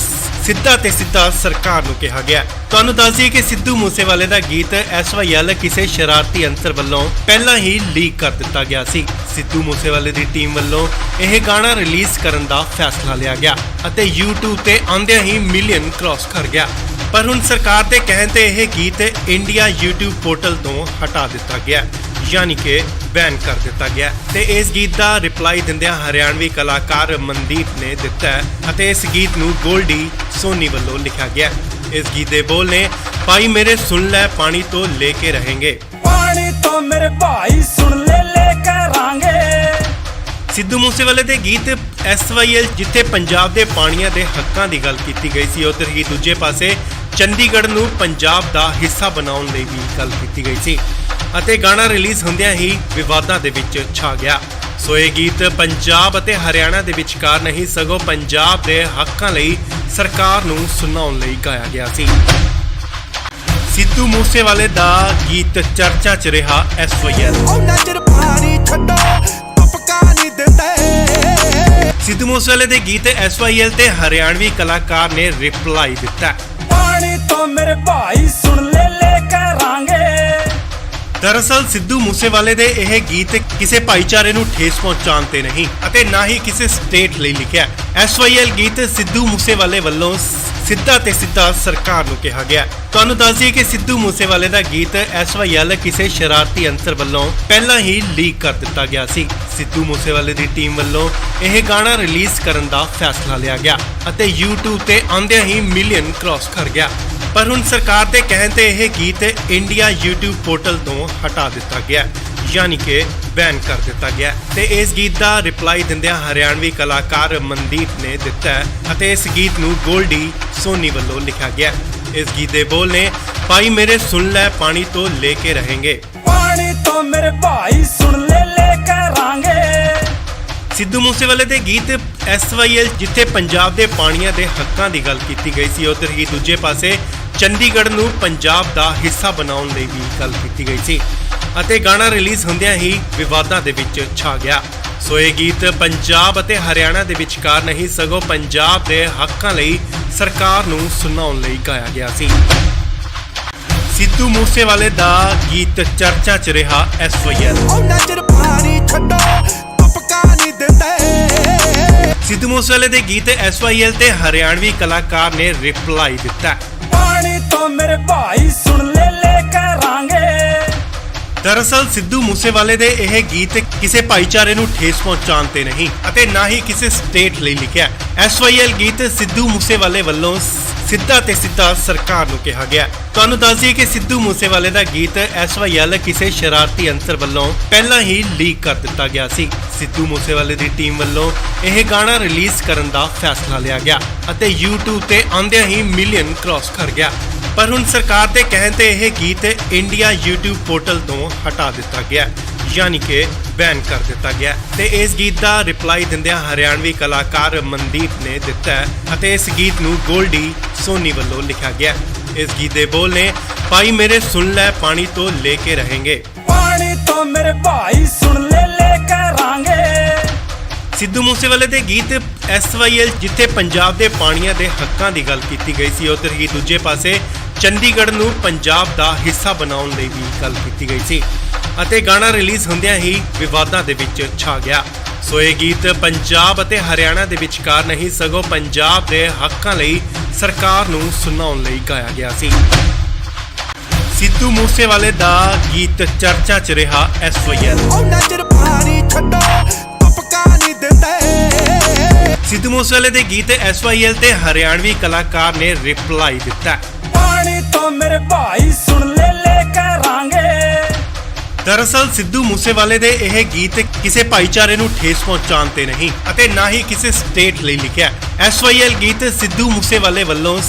ਸਿੱਧਾ ਤੇ ਸਿੱਧਾ ਸਰਕਾਰ ਨੂੰ ਕਿਹਾ ਗਿਆ। ਤੁਹਾਨੂੰ ਦੱਸ ਦਈਏ ਕਿ ਸਿੱਧੂ ਮੂਸੇਵਾਲੇ ਦਾ ਗੀਤ SYL ਕਿਸੇ ਸ਼ਰਾਰਤੀ ਅੰਸਰ ਵੱਲੋਂ ਪਹਿਲਾਂ ਹੀ ਲੀਕ ਕਰ ਦਿੱਤਾ ਗਿਆ ਸੀ। ਸਿੱਧੂ ਮੂਸੇਵਾਲੇ ਦੀ ਟੀਮ ਵੱਲੋਂ ਇਹ ਗਾਣਾ ਰਿਲੀਜ਼ ਕਰਨ ਦਾ ਫੈਸਲਾ ਲਿਆ ਗਿਆ ਅਤੇ YouTube ਤੇ ਆਉਂਦਿਆਂ ਹੀ ਮਿਲੀਅਨ ਕ੍ਰਾਸ ਕਰ ਗਿਆ। ਪਰ ਹੁਣ ਸਰਕਾਰ ਦੇ ਕਹਿਣ ਤੇ ਇਹ ਗੀਤ ਇੰਡੀਆ YouTube ਪੋਰਟਲ ਤੋਂ ਹਟਾ ਦਿੱਤਾ ਗਿਆ, ਯਾਨੀ ਕਿ ਬੈਨ ਕਰ ਦਿੱਤਾ ਗਿਆ ਤੇ ਇਸ ਗੀਤ ਦਾ ਰਿਪਲਾਈ ਦਿੰਦਿਆਂ ਹਰਿਆਣਵੀ ਕਲਾਕਾਰ ਮਨਦੀਪ ਨੇ ਦਿੱਤਾ ਹੈ ਅਤੇ ਇਸ ਗੀਤ ਨੂੰ ਗੋਲਡੀ ਸੋਨੀ ਵੱਲੋਂ ਲਿਖਿਆ ਗਿਆ। ਇਸ ਗੀਤ ਦੇ ਬੋਲ ਨੇ ਭਾਈ ਮੇਰੇ ਸੁਣ ਲੈ ਪਾਣੀ ਤੋਂ ਲੈ ਕੇ ਰਹੇਂਗੇ। पानी तो मेरे भाई सुन ले करांगे। ਸਿੱਧੂ ਮੂਸੇਵਾਲੇ ਦੇ ਗੀਤ SYL ਜਿੱਥੇ ਪੰਜਾਬ ਦੇ ਪਾਣੀਆਂ ਦੇ ਹੱਕਾਂ ਦੀ ਗੱਲ ਕੀਤੀ ਗਈ ਸੀ, ਉੱਧਰ ਹੀ ਦੂਜੇ ਪਾਸੇ ਚੰਡੀਗੜ੍ਹ ਨੂੰ ਪੰਜਾਬ ਦਾ ਹਿੱਸਾ ਬਣਾਉਣ ਲਈ ਵੀ ਗੱਲ ਕੀਤੀ ਗਈ ਸੀ ਅਤੇ ਗਾਣਾ ਰਿਲੀਜ਼ ਹੁੰਦਿਆਂ ਹੀ ਵਿਵਾਦਾਂ ਦੇ ਵਿੱਚ ਛਾ ਗਿਆ। ਸੋ ਇਹ ਗੀਤ ਪੰਜਾਬ ਅਤੇ ਹਰਿਆਣਾ ਦੇ ਵਿਚਕਾਰ ਨਹੀਂ ਸਗੋਂ ਪੰਜਾਬ ਦੇ ਹੱਕਾਂ ਲਈ ਸਰਕਾਰ ਨੂੰ ਸੁਣਾਉਣ ਲਈ ਗਾਇਆ ਗਿਆ ਸੀ। ਸਿੱਧੂ ਮੂਸੇਵਾਲੇ ਦਾ ਗੀਤ ਚਰਚਾ 'ਚ ਰਿਹਾ SYL। ਉਹਨਾਂ ਚਿਰ ਪਾਣੀ ਛੱਡੋ ਤੁਪਕਾ ਨਹੀਂ ਦਿੰਦੇ। ਸਿੱਧੂ ਮੂਸੇਵਾਲੇ ਦੇ ਗੀਤ SYL ਤੇ ਹਰਿਆਣਵੀ ਕਲਾਕਾਰ ਨੇ ਰਿਪਲਾਈ ਦਿੱਤਾ। पानी तो मेरे भाई सुन ले करांगे। ਦਰਅਸਲ ਸਿੱਧੂ ਮੂਸੇਵਾਲੇ ਦੇ ਇਹ ਗੀਤ ਕਿਸੇ ਭਾਈਚਾਰੇ ਨੂੰ ਠੇਸ ਪਹੁੰਚਾਉਣ ਤੇ ਨਹੀਂ ਅਤੇ ਨਾ ਹੀ ਕਿਸੇ ਸਟੇਟ ਲਈ ਲਿਖਿਆ। SYL ਗੀਤ ਸਿੱਧੂ ਮੂਸੇਵਾਲੇ ਵੱਲੋਂ ਸਿੱਧਾ ਤੇ ਸਿੱਧਾ ਸਰਕਾਰ ਨੂੰ ਕਿਹਾ ਗਿਆ। ਤੁਹਾਨੂੰ ਦੱਸ ਦਈਏ ਕਿ ਸਿੱਧੂ ਮੂਸੇਵਾਲੇ ਦਾ ਗੀਤ SYL ਕਿਸੇ ਸ਼ਰਾਰਤੀ ਅੰਸਰ ਵੱਲੋਂ ਪਹਿਲਾਂ ਹੀ ਲੀਕ ਕਰ ਦਿੱਤਾ ਗਿਆ ਸੀ। ਸਿੱਧੂ ਮੂਸੇਵਾਲੇ ਦੀ ਟੀਮ ਵੱਲੋਂ ਇਹ ਗਾਣਾ ਰਿਲੀਜ਼ ਕਰਨ ਦਾ ਫੈਸਲਾ ਲਿਆ ਗਿਆ ਅਤੇ YouTube ਤੇ ਆਉਂਦਿਆਂ ਹੀ ਮਿਲੀਅਨ ਕ੍ਰਾਸ ਕਰ ਗਿਆ। ਪਰ ਹੁਣ ਸਰਕਾਰ ਦੇ ਕਹਿਣ ਤੇ ਇਹ ਗੀਤ ਇੰਡੀਆ YouTube ਪੋਰਟਲ ਤੋਂ ਹਟਾ ਦਿੱਤਾ ਗਿਆ, ਯਾਨੀ ਕਿ ਬੈਨ ਕਰ ਦਿੱਤਾ ਗਿਆ। ਤੇ ਇਸ ਗੀਤ ਦਾ ਰਿਪਲਾਈ ਦਿੰਦਿਆਂ ਹਰਿਆਣਵੀ ਕਲਾਕਾਰ ਮਨਦੀਪ ਨੇ ਦਿੱਤਾ ਹੈ ਅਤੇ ਇਸ ਗੀਤ ਨੂੰ ਗੋਲਡੀ ਸੋਨੀ ਵੱਲੋਂ ਲਿਖਿਆ ਗਿਆ। ਇਸ ਗੀਤ ਦੇ ਬੋਲ ਨੇ ਭਾਈ ਮੇਰੇ ਸੁਣ ਲੈ ਪਾਣੀ ਤੋਂ ਲੈ ਕੇ ਰਹੇਂਗੇ। ਪਾਣੀ ਤੋਂ ਮੇਰੇ ਭਾਈ ਸੁਣ ਲੈ ਕਰਾਂਗੇ। ਸਿੱਧੂ ਮੂਸੇਵਾਲੇ ਦੇ ਗੀਤ SYL ਜਿੱਥੇ ਪੰਜਾਬ ਦੇ ਪਾਣੀਆਂ ਦੇ ਹੱਕਾਂ ਦੀ ਗੱਲ ਕੀਤੀ ਗਈ ਸੀ, ਉੱਧਰ ਹੀ ਦੂਜੇ ਪਾਸੇ ਚੰਡੀਗੜ੍ਹ ਨੂੰ ਪੰਜਾਬ ਦਾ ਹਿੱਸਾ ਬਣਾਉਣ ਲਈ ਵੀ ਗੱਲ ਕੀਤੀ ਗਈ ਸੀ ਅਤੇ ਗਾਣਾ ਰਿਲੀਜ਼ ਹੁੰਦਿਆਂ ਹੀ ਵਿਵਾਦਾਂ ਦੇ ਵਿੱਚ ਛਾ ਗਿਆ। ਸੋ ਇਹ ਗੀਤ ਪੰਜਾਬ ਅਤੇ ਹਰਿਆਣਾ ਦੇ ਵਿਚਕਾਰ ਨਹੀਂ ਸਗੋਂ ਪੰਜਾਬ ਦੇ ਹੱਕਾਂ ਲਈ ਸਰਕਾਰ ਨੂੰ ਸੁਣਾਉਣ ਲਈ ਗਾਇਆ ਗਿਆ ਸੀ। ਸਿੱਧੂ ਮੂਸੇਵਾਲੇ ਦਾ ਗੀਤ ਚਰਚਾ 'ਚ ਰਿਹਾ SYL। ਉਹਨਾਂ ਚਿਰ ਪਾਣੀ ਛੱਡੋ ਤੁਪਕਾ ਨਹੀਂ ਦਿੰਦੇ। ਸਿੱਧੂ ਮੂਸੇਵਾਲੇ ਦੇ ਗੀਤ SYL ਤੇ ਹਰਿਆਣਵੀ ਕਲਾਕਾਰ ਨੇ ਰਿਪਲਾਈ ਦਿੱਤਾ। ਪਾਣੀ ਤੋਂ ਮੇਰੇ ਭਾਈ ਸੁਣ ਲੈ ਕਰਾਂਗੇ। ਦਰਅਸਲ ਸਿੱਧੂ ਮੂਸੇਵਾਲੇ ਦੇ ਇਹ ਗੀਤ ਕਿਸੇ ਭਾਈਚਾਰੇ ਨੂੰ ਠੇਸ ਪਹੁੰਚਾਉਣ ਤੇ ਨਹੀਂ ਅਤੇ ਨਾ ਹੀ ਕਿਸੇ ਸਟੇਟ ਲਈ ਲਿਖਿਆ। SYL ਗੀਤ ਸਿੱਧੂ ਮੂਸੇਵਾਲੇ ਵੱਲੋਂ ਸਿੱਧਾ ਤੇ ਸਿੱਧਾ ਸਰਕਾਰ ਨੂੰ ਕਿਹਾ ਗਿਆ। ਤੁਹਾਨੂੰ ਦੱਸ ਦਈਏ ਕਿ ਸਿੱਧੂ ਮੂਸੇਵਾਲੇ ਦਾ ਗੀਤ SYL ਕਿਸੇ ਸ਼ਰਾਰਤੀ ਅੰਸਰ ਵੱਲੋਂ ਪਹਿਲਾਂ ਹੀ ਲੀਕ ਕਰ ਦਿੱਤਾ ਗਿਆ ਸੀ। ਸਿੱਧੂ ਮੂਸੇਵਾਲੇ ਦੀ ਟੀਮ ਵੱਲੋਂ ਇਹ ਗਾਣਾ ਰਿਲੀਜ਼ ਕਰਨ ਦਾ ਫੈਸਲਾ ਲਿਆ ਗਿਆ ਅਤੇ YouTube ਤੇ ਆਉਂਦਿਆਂ ਹੀ ਮਿਲੀਅਨ ਕ੍ਰਾਸ ਕਰ ਗਿਆ। ਪਰ ਹੁਣ ਸਰਕਾਰ ਦੇ ਕਹਿਣ ਤੇ ਇਹ ਗੀਤ ਇੰਡੀਆ YouTube ਪੋਰਟਲ ਤੋਂ ਹਟਾ ਦਿੱਤਾ ਗਿਆ, ਯਾਨੀ ਕਿ ਬੈਨ ਕਰ ਦਿੱਤਾ ਗਿਆ। ਤੇ ਇਸ ਗੀਤ ਦਾ ਰਿਪਲਾਈ ਦਿੰਦਿਆਂ ਹਰਿਆਣਵੀ ਕਲਾਕਾਰ ਮਨਦੀਪ ਨੇ ਦਿੱਤਾ ਹੈ ਅਤੇ ਇਸ ਗੀਤ ਨੂੰ ਗੋਲਡੀ ਸੋਨੀ ਵੱਲੋਂ ਲਿਖਿਆ ਗਿਆ। ਇਸ ਗੀਤ ਦੇ ਬੋਲ ਨੇ ਭਾਈ ਮੇਰੇ ਸੁਣ ਲੈ ਪਾਣੀ ਤੋਂ ਲੈ ਕੇ ਰਹੇਂਗੇ। ਪਾਣੀ ਤੋਂ ਮੇਰੇ ਭਾਈ ਸੁਣ ਲੈ ਕਰਾਂਗੇ। ਸਿੱਧੂ ਮੂਸੇਵਾਲੇ ਦੇ ਗੀਤ SYL ਜਿੱਥੇ ਪੰਜਾਬ ਦੇ ਪਾਣੀਆਂ ਦੇ ਹੱਕਾਂ ਦੀ ਗੱਲ ਕੀਤੀ ਗਈ ਸੀ, ਉੱਧਰ ਹੀ ਦੂਜੇ ਪਾਸੇ ਚੰਡੀਗੜ੍ਹ ਨੂੰ ਪੰਜਾਬ ਦਾ ਹਿੱਸਾ ਬਣਾਉਣ ਲਈ ਵੀ ਗੱਲ ਕੀਤੀ ਗਈ ਸੀ ਅਤੇ ਗਾਣਾ ਰਿਲੀਜ਼ ਹੁੰਦਿਆਂ ਹੀ ਵਿਵਾਦਾਂ ਦੇ ਵਿੱਚ ਛਾ ਗਿਆ। ਸੋ ਇਹ ਗੀਤ ਪੰਜਾਬ ਅਤੇ ਹਰਿਆਣਾ ਦੇ ਵਿਚਕਾਰ ਨਹੀਂ ਸਗੋਂ ਪੰਜਾਬ ਦੇ ਹੱਕਾਂ ਲਈ ਸਰਕਾਰ ਨੂੰ ਸੁਣਾਉਣ ਲਈ ਗਾਇਆ ਗਿਆ ਸੀ। ਸਿੱਧੂ ਮੂਸੇਵਾਲੇ ਦਾ ਗੀਤ ਚਰਚਾ 'ਚ ਰਿਹਾ SYL। ਉਹਨਾਂ ਚਿਰ ਪਾਣੀ ਛੱਡੋ ਤੁਪਕਾ ਨਹੀਂ ਦਿੰਦੇ। ਸਿੱਧੂ ਮੂਸੇਵਾਲੇ ਦੇ ਗੀਤ SYL ਤੇ ਹਰਿਆਣਵੀ ਕਲਾਕਾਰ ਨੇ ਰਿਪਲਾਈ ਦਿੱਤਾ। ਪਾਣੀ ਤੋਂ ਮੇਰੇ ਭਾਈ ਸੁਣ ਲੈ ਕਰਾਂਗੇ। ਦਰਅਸਲ ਸਿੱਧੂ ਮੂਸੇਵਾਲੇ ਦੇ ਇਹ ਗੀਤ ਕਿਸੇ ਭਾਈਚਾਰੇ ਨੂੰ ਠੇਸ ਪਹੁੰਚਾਉਣ ਤੇ ਨਹੀਂ ਅਤੇ ਨਾ ਹੀ ਕਿਸੇ ਸਟੇਟ ਲਈ ਲਿਖਿਆ। SYL ਗੀਤ ਸਿੱਧੂ ਮੂਸੇਵਾਲੇ ਵੱਲੋਂ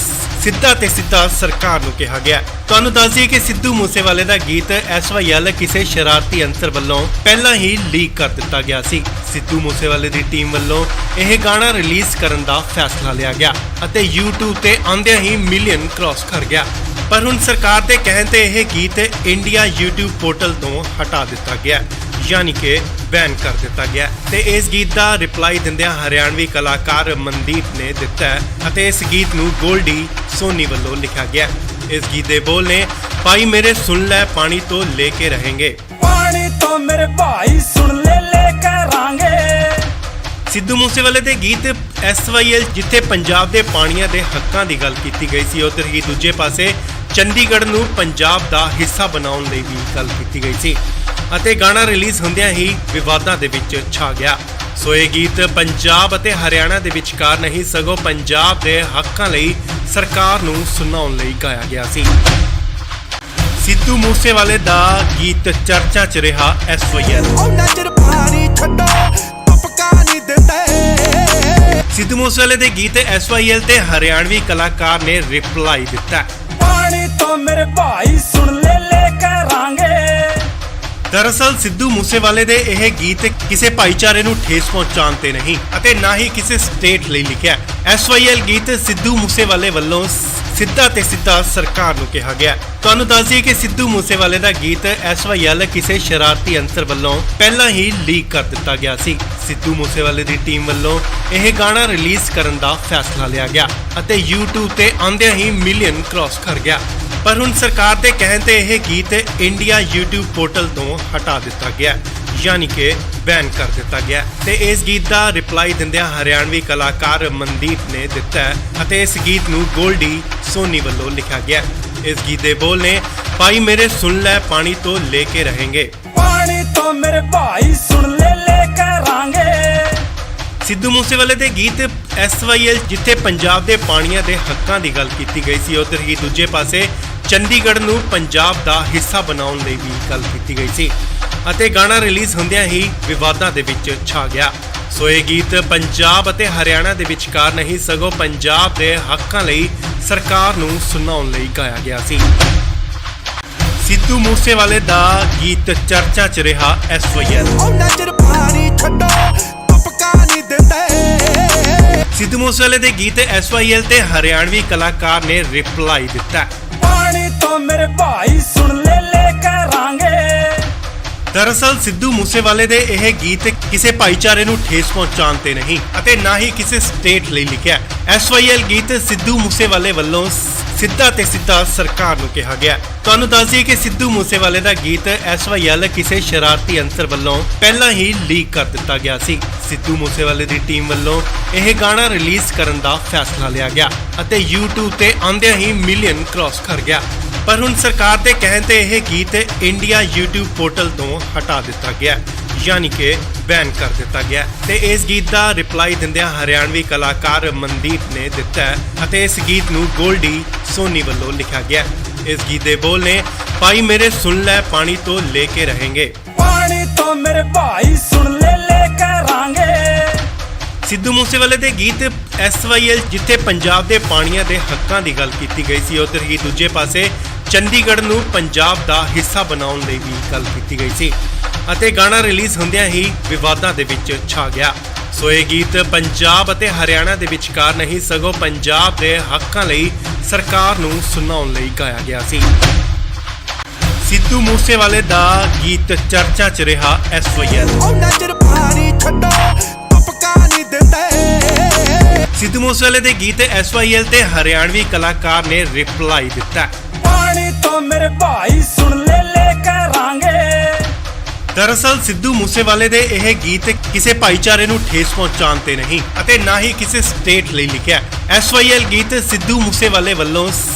ਸਿੱਧਾ ਤੇ ਸਿੱਧਾ ਸਰਕਾਰ ਨੂੰ ਕਿਹਾ ਗਿਆ। ਤੁਹਾਨੂੰ ਦੱਸ ਦਈਏ ਕਿ ਸਿੱਧੂ ਮੂਸੇਵਾਲੇ ਦਾ ਗੀਤ SYL ਕਿਸੇ ਸ਼ਰਾਰਤੀ ਅੰਸਰ ਵੱਲੋਂ ਪਹਿਲਾਂ ਹੀ ਲੀਕ ਕਰ ਦਿੱਤਾ ਗਿਆ ਸੀ। ਸਿੱਧੂ ਮੂਸੇਵਾਲੇ ਦੀ ਟੀਮ ਵੱਲੋਂ ਇਹ ਗਾਣਾ ਰਿਲੀਜ਼ ਕਰਨ ਦਾ ਫੈਸਲਾ ਲਿਆ ਗਿਆ ਅਤੇ YouTube ਤੇ ਆਉਂਦਿਆਂ ਹੀ ਮਿਲੀਅਨ ਕ੍ਰਾਸ ਕਰ ਗਿਆ। ਪਰ ਹੁਣ ਸਰਕਾਰ ਦੇ ਕਹਿਣ ਤੇ ਇਹ ਗੀਤ ਇੰਡੀਆ YouTube ਪੋਰਟਲ ਤੋਂ ਹਟਾ ਦਿੱਤਾ ਗਿਆ, ਯਾਨੀ ਕਿ ਬੈਨ ਕਰ ਦਿੱਤਾ ਗਿਆ। ਤੇ ਇਸ ਗੀਤ ਦਾ ਰਿਪਲਾਈ ਦਿੰਦਿਆਂ ਹਰਿਆਣਵੀ ਕਲਾਕਾਰ ਮਨਦੀਪ ਨੇ ਦਿੱਤਾ ਹੈ ਅਤੇ ਇਸ ਗੀਤ ਨੂੰ ਗੋਲਡੀ ਸੋਨੀ ਵੱਲੋਂ ਲਿਖਿਆ ਗਿਆ। ਇਸ ਗੀਤ ਦੇ ਬੋਲ ਨੇ ਭਾਈ ਮੇਰੇ ਸੁਣ ਲੈ ਪਾਣੀ ਤੋਂ ਲੈ ਕੇ ਰਹੇਂਗੇ। ਪਾਣੀ ਤੋਂ ਮੇਰੇ ਭਾਈ ਸੁਣ ਲੈ ਕਰਾਂਗੇ। ਸਿੱਧੂ ਮੂਸੇਵਾਲੇ ਦੇ ਗੀਤ SYL ਜਿੱਥੇ ਪੰਜਾਬ ਦੇ ਪਾਣੀਆਂ ਦੇ ਹੱਕਾਂ ਦੀ ਗੱਲ ਕੀਤੀ ਗਈ ਸੀ, ਉੱਧਰ ਹੀ ਦੂਜੇ ਪਾਸੇ ਚੰਡੀਗੜ੍ਹ ਨੂੰ ਪੰਜਾਬ ਦਾ ਹਿੱਸਾ ਬਣਾਉਣ ਲਈ ਵੀ ਗੱਲ ਕੀਤੀ ਗਈ ਸੀ ਅਤੇ ਗਾਣਾ ਰਿਲੀਜ਼ ਹੁੰਦਿਆਂ ਹੀ ਵਿਵਾਦਾਂ ਦੇ ਵਿੱਚ ਛਾ ਗਿਆ। ਸੋ ਇਹ ਗੀਤ ਪੰਜਾਬ ਅਤੇ ਹਰਿਆਣਾ ਦੇ ਵਿਚਕਾਰ ਨਹੀਂ ਸਗੋਂ ਪੰਜਾਬ ਦੇ ਹੱਕਾਂ ਲਈ ਸਰਕਾਰ ਨੂੰ ਸੁਣਾਉਣ ਲਈ ਗਾਇਆ ਗਿਆ ਸੀ। ਸਿੱਧੂ ਮੂਸੇਵਾਲੇ ਦਾ ਗੀਤ ਚਰਚਾ 'ਚ ਰਿਹਾ SYL। ਉਹਨਾਂ ਚਿਰ ਪਾਣੀ ਛੱਡੋ ਤੁਪਕਾ ਨਹੀਂ ਦਿੰਦੇ। ਸਿੱਧੂ ਮੂਸੇਵਾਲੇ ਦੇ ਗੀਤ SYL ਤੇ ਹਰਿਆਣਵੀ ਕਲਾਕਾਰ ਨੇ ਰਿਪਲਾਈ ਦਿੱਤਾ। ਪਾਣੀ ਤੋਂ ਮੇਰੇ ਭਾਈ ਸੁਣ ਲੈ ਕਰਾਂਗੇ। ਦਰਅਸਲ ਸਿੱਧੂ ਮੂਸੇਵਾਲੇ ਦੇ ਇਹ ਗੀਤ ਕਿਸੇ ਭਾਈਚਾਰੇ ਨੂੰ ਠੇਸ ਪਹੁੰਚਾਉਣ ਤੇ ਨਹੀਂ ਅਤੇ ਨਾ ਹੀ ਕਿਸੇ ਸਟੇਟ ਲਈ ਲਿਖਿਆ। SYL ਗੀਤ ਸਿੱਧੂ ਮੂਸੇਵਾਲੇ ਵੱਲੋਂ ਸਿੱਧਾ ਤੇ ਸਿੱਧਾ ਸਰਕਾਰ ਨੂੰ ਕਿਹਾ ਗਿਆ। ਤੁਹਾਨੂੰ ਦੱਸ ਦਈਏ ਕਿ ਸਿੱਧੂ ਮੂਸੇਵਾਲੇ ਦਾ ਗੀਤ SYL ਕਿਸੇ ਸ਼ਰਾਰਤੀ ਅੰਸਰ ਵੱਲੋਂ ਪਹਿਲਾਂ ਹੀ ਲੀਕ ਕਰ ਦਿੱਤਾ ਗਿਆ ਸੀ। ਸਿੱਧੂ ਮੂਸੇਵਾਲੇ ਦੀ ਟੀਮ ਵੱਲੋਂ ਇਹ ਗਾਣਾ ਰਿਲੀਜ਼ ਕਰਨ ਦਾ ਫੈਸਲਾ ਲਿਆ ਗਿਆ ਅਤੇ YouTube ਤੇ ਆਉਂਦਿਆਂ ਹੀ ਮਿਲੀਅਨ ਕ੍ਰਾਸ ਕਰ ਗਿਆ। ਪਰ ਹੁਣ ਸਰਕਾਰ ਦੇ ਕਹਿਣ ਤੇ ਇਹ ਗੀਤ ਇੰਡੀਆ YouTube ਪੋਰਟਲ ਤੋਂ ਹਟਾ ਦਿੱਤਾ ਗਿਆ, ਯਾਨੀ ਕਿ ਬੈਨ ਕਰ ਦਿੱਤਾ ਗਿਆ ਤੇ ਇਸ ਗੀਤ ਦਾ ਰਿਪਲਾਈ ਦਿੰਦਿਆਂ ਹਰਿਆਣਵੀ ਕਲਾਕਾਰ ਮਨਦੀਪ ਨੇ ਦਿੱਤਾ ਹੈ ਅਤੇ ਇਸ ਗੀਤ ਨੂੰ ਗੋਲਡੀ ਸੋਨੀ ਵੱਲੋਂ ਲਿਖਿਆ ਗਿਆ। ਇਸ ਗੀਤ ਦੇ ਬੋਲ ਨੇ ਭਾਈ ਮੇਰੇ ਸੁਣ ਲੈ ਪਾਣੀ ਤੋਂ ਲੈ ਕੇ रहेंगे। पानी तो मेरे भाई सुन ले करांगे। ਸਿੱਧੂ ਮੂਸੇਵਾਲੇ ਦੇ ਗੀਤ SYL ਜਿੱਥੇ ਪੰਜਾਬ ਦੇ ਪਾਣੀਆਂ ਦੇ ਹੱਕਾਂ ਦੀ ਗੱਲ ਕੀਤੀ ਗਈ ਸੀ, ਉਧਰ ਹੀ ਦੂਜੇ ਪਾਸੇ ਚੰਡੀਗੜ੍ਹ ਨੂੰ ਪੰਜਾਬ ਦਾ ਹਿੱਸਾ ਬਣਾਉਣ ਲਈ ਵੀ ਗੱਲ ਕੀਤੀ ਗਈ ਸੀ ਅਤੇ ਗਾਣਾ ਰਿਲੀਜ਼ ਹੁੰਦਿਆਂ ਹੀ ਵਿਵਾਦਾਂ ਦੇ ਵਿੱਚ ਛਾ ਗਿਆ। ਸੋ ਇਹ ਗੀਤ ਪੰਜਾਬ ਅਤੇ ਹਰਿਆਣਾ ਦੇ ਵਿਚਕਾਰ ਨਹੀਂ ਸਗੋਂ ਪੰਜਾਬ ਦੇ ਹੱਕਾਂ ਲਈ ਸਰਕਾਰ ਨੂੰ ਸੁਣਾਉਣ ਲਈ ਗਾਇਆ ਗਿਆ ਸੀ। ਸਿੱਧੂ ਮੂਸੇਵਾਲੇ ਦਾ ਗੀਤ ਚਰਚਾ 'ਚ ਰਿਹਾ SYL। ਉਹਨਾਂ ਚਿਰ ਪਾਣੀ ਛੱਡੋ ਤੁਪਕਾ ਨਹੀਂ ਦਿੰਦੇ। ਸਿੱਧੂ ਮੂਸੇਵਾਲੇ ਦੇ ਗੀਤ SYL ਤੇ ਹਰਿਆਣਵੀ ਕਲਾਕਾਰ ਨੇ ਰਿਪਲਾਈ ਦਿੱਤਾ। पानी तो मेरे भाई सुन ले करांगे। ਦਰਅਸਲ ਸਿੱਧੂ ਮੂਸੇਵਾਲੇ ਦੇ ਇਹ ਗੀਤ ਕਿਸੇ ਭਾਈਚਾਰੇ ਨੂੰ ਠੇਸ ਪਹੁੰਚਾਉਣ ਤੇ ਨਹੀਂ ਅਤੇ ਨਾ ਹੀ ਕਿਸੇ ਸਟੇਟ ਲਈ ਲਿਖਿਆ। SYL ਗੀਤ ਸਿੱਧੂ ਮੂਸੇਵਾਲੇ ਵੱਲੋਂ ਸਿੱਧਾ ਤੇ ਸਿੱਧਾ ਸਰਕਾਰ ਨੂੰ ਕਿਹਾ ਗਿਆ। ਤੁਹਾਨੂੰ ਦੱਸ ਦਈਏ ਕਿ ਸਿੱਧੂ ਮੂਸੇਵਾਲੇ ਦਾ ਗੀਤ SYL ਕਿਸੇ ਸ਼ਰਾਰਤੀ ਅੰਸਰ ਵੱਲੋਂ ਪਹਿਲਾਂ ਹੀ ਲੀਕ ਕਰ ਦਿੱਤਾ ਗਿਆ ਸੀ। ਸਿੱਧੂ ਮੂਸੇਵਾਲੇ ਦੀ ਟੀਮ ਵੱਲੋਂ ਇਹ ਗਾਣਾ ਰਿਲੀਜ਼ ਕਰਨ ਦਾ ਫੈਸਲਾ ਲਿਆ ਗਿਆ ਅਤੇ YouTube ਤੇ ਆਉਂਦਿਆਂ ਹੀ ਮਿਲੀਅਨ ਕ੍ਰਾਸ ਕਰ ਗਿਆ। ਪਰ ਹੁਣ ਸਰਕਾਰ ਦੇ ਕਹਿਣ ਤੇ ਇਹ ਗੀਤ ਇੰਡੀਆ YouTube ਪੋਰਟਲ ਤੋਂ ਹਟਾ ਦਿੱਤਾ ਗਿਆ, ਯਾਨੀ ਕਿ ਬੈਨ ਕਰ ਦਿੱਤਾ ਗਿਆ ਤੇ ਇਸ ਗੀਤ ਦਾ ਰਿਪਲਾਈ ਦਿੰਦਿਆਂ ਹਰਿਆਣਵੀ ਕਲਾਕਾਰ ਮਨਦੀਪ ਨੇ ਦਿੱਤਾ ਹੈ ਅਤੇ ਇਸ ਗੀਤ ਨੂੰ ਗੋਲਡੀ ਸੋਨੀ ਵੱਲੋਂ ਲਿਖਿਆ ਗਿਆ। ਇਸ ਗੀਤ ਦੇ ਬੋਲ ਨੇ ਭਾਈ ਮੇਰੇ ਸੁਣ ਲੈ ਪਾਣੀ ਤੋਂ ਲੈ ਕੇ रहेंगे। पानी तो मेरे भाई सुन ले करांगे। ਸਿੱਧੂ ਮੂਸੇਵਾਲੇ ਦੇ ਗੀਤ SYL ਜਿੱਥੇ ਪੰਜਾਬ ਦੇ ਪਾਣੀਆਂ ਦੇ ਹੱਕਾਂ ਦੀ ਗੱਲ ਕੀਤੀ ਗਈ ਸੀ, ਉਧਰ ਹੀ ਦੂਜੇ ਪਾਸੇ ਚੰਡੀਗੜ੍ਹ ਨੂੰ ਪੰਜਾਬ ਦਾ ਹਿੱਸਾ ਬਣਾਉਣ ਲਈ ਵੀ ਗੱਲ ਕੀਤੀ ਗਈ ਸੀ ਅਤੇ ਗਾਣਾ ਰਿਲੀਜ਼ ਹੁੰਦਿਆਂ ਹੀ ਵਿਵਾਦਾਂ ਦੇ ਵਿੱਚ ਛਾ ਗਿਆ। ਸੋ ਇਹ ਗੀਤ ਪੰਜਾਬ ਅਤੇ ਹਰਿਆਣਾ ਦੇ ਵਿਚਕਾਰ ਨਹੀਂ ਸਗੋਂ ਪੰਜਾਬ ਦੇ ਹੱਕਾਂ ਲਈ ਸਰਕਾਰ ਨੂੰ ਸੁਣਾਉਣ ਲਈ ਗਾਇਆ ਗਿਆ ਸੀ। ਸਿੱਧੂ ਮੂਸੇਵਾਲੇ ਦਾ ਗੀਤ ਚਰਚਾ 'ਚ ਰਿਹਾ SYL। ਉਹਨਾਂ ਚਿਰ ਪਾਣੀ ਛੱਡੋ ਤੁਪਕਾ ਨਹੀਂ ਦਿੰਦੇ। ਸਿੱਧੂ ਮੂਸੇਵਾਲੇ ਦੇ ਗੀਤ SYL ਤੇ ਹਰਿਆਣਵੀ ਕਲਾਕਾਰ ਨੇ ਰਿਪਲਾਈ ਦਿੱਤਾ। पानी तो मेरे भाई सुन ले करांगे। ਦਰਅਸਲ ਸਿੱਧੂ ਮੂਸੇਵਾਲੇ ਦੇ ਇਹ ਗੀਤ ਕਿਸੇ ਭਾਈਚਾਰੇ ਨੂੰ ਠੇਸ ਪਹੁੰਚਾਉਣ ਤੇ ਨਹੀਂ ਅਤੇ ਨਾ ਹੀ ਕਿਸੇ ਸਟੇਟ ਲਈ ਲਿਖਿਆ। SYL ਗੀਤ ਸਿੱਧੂ ਮੂਸੇਵਾਲੇ ਵੱਲੋਂ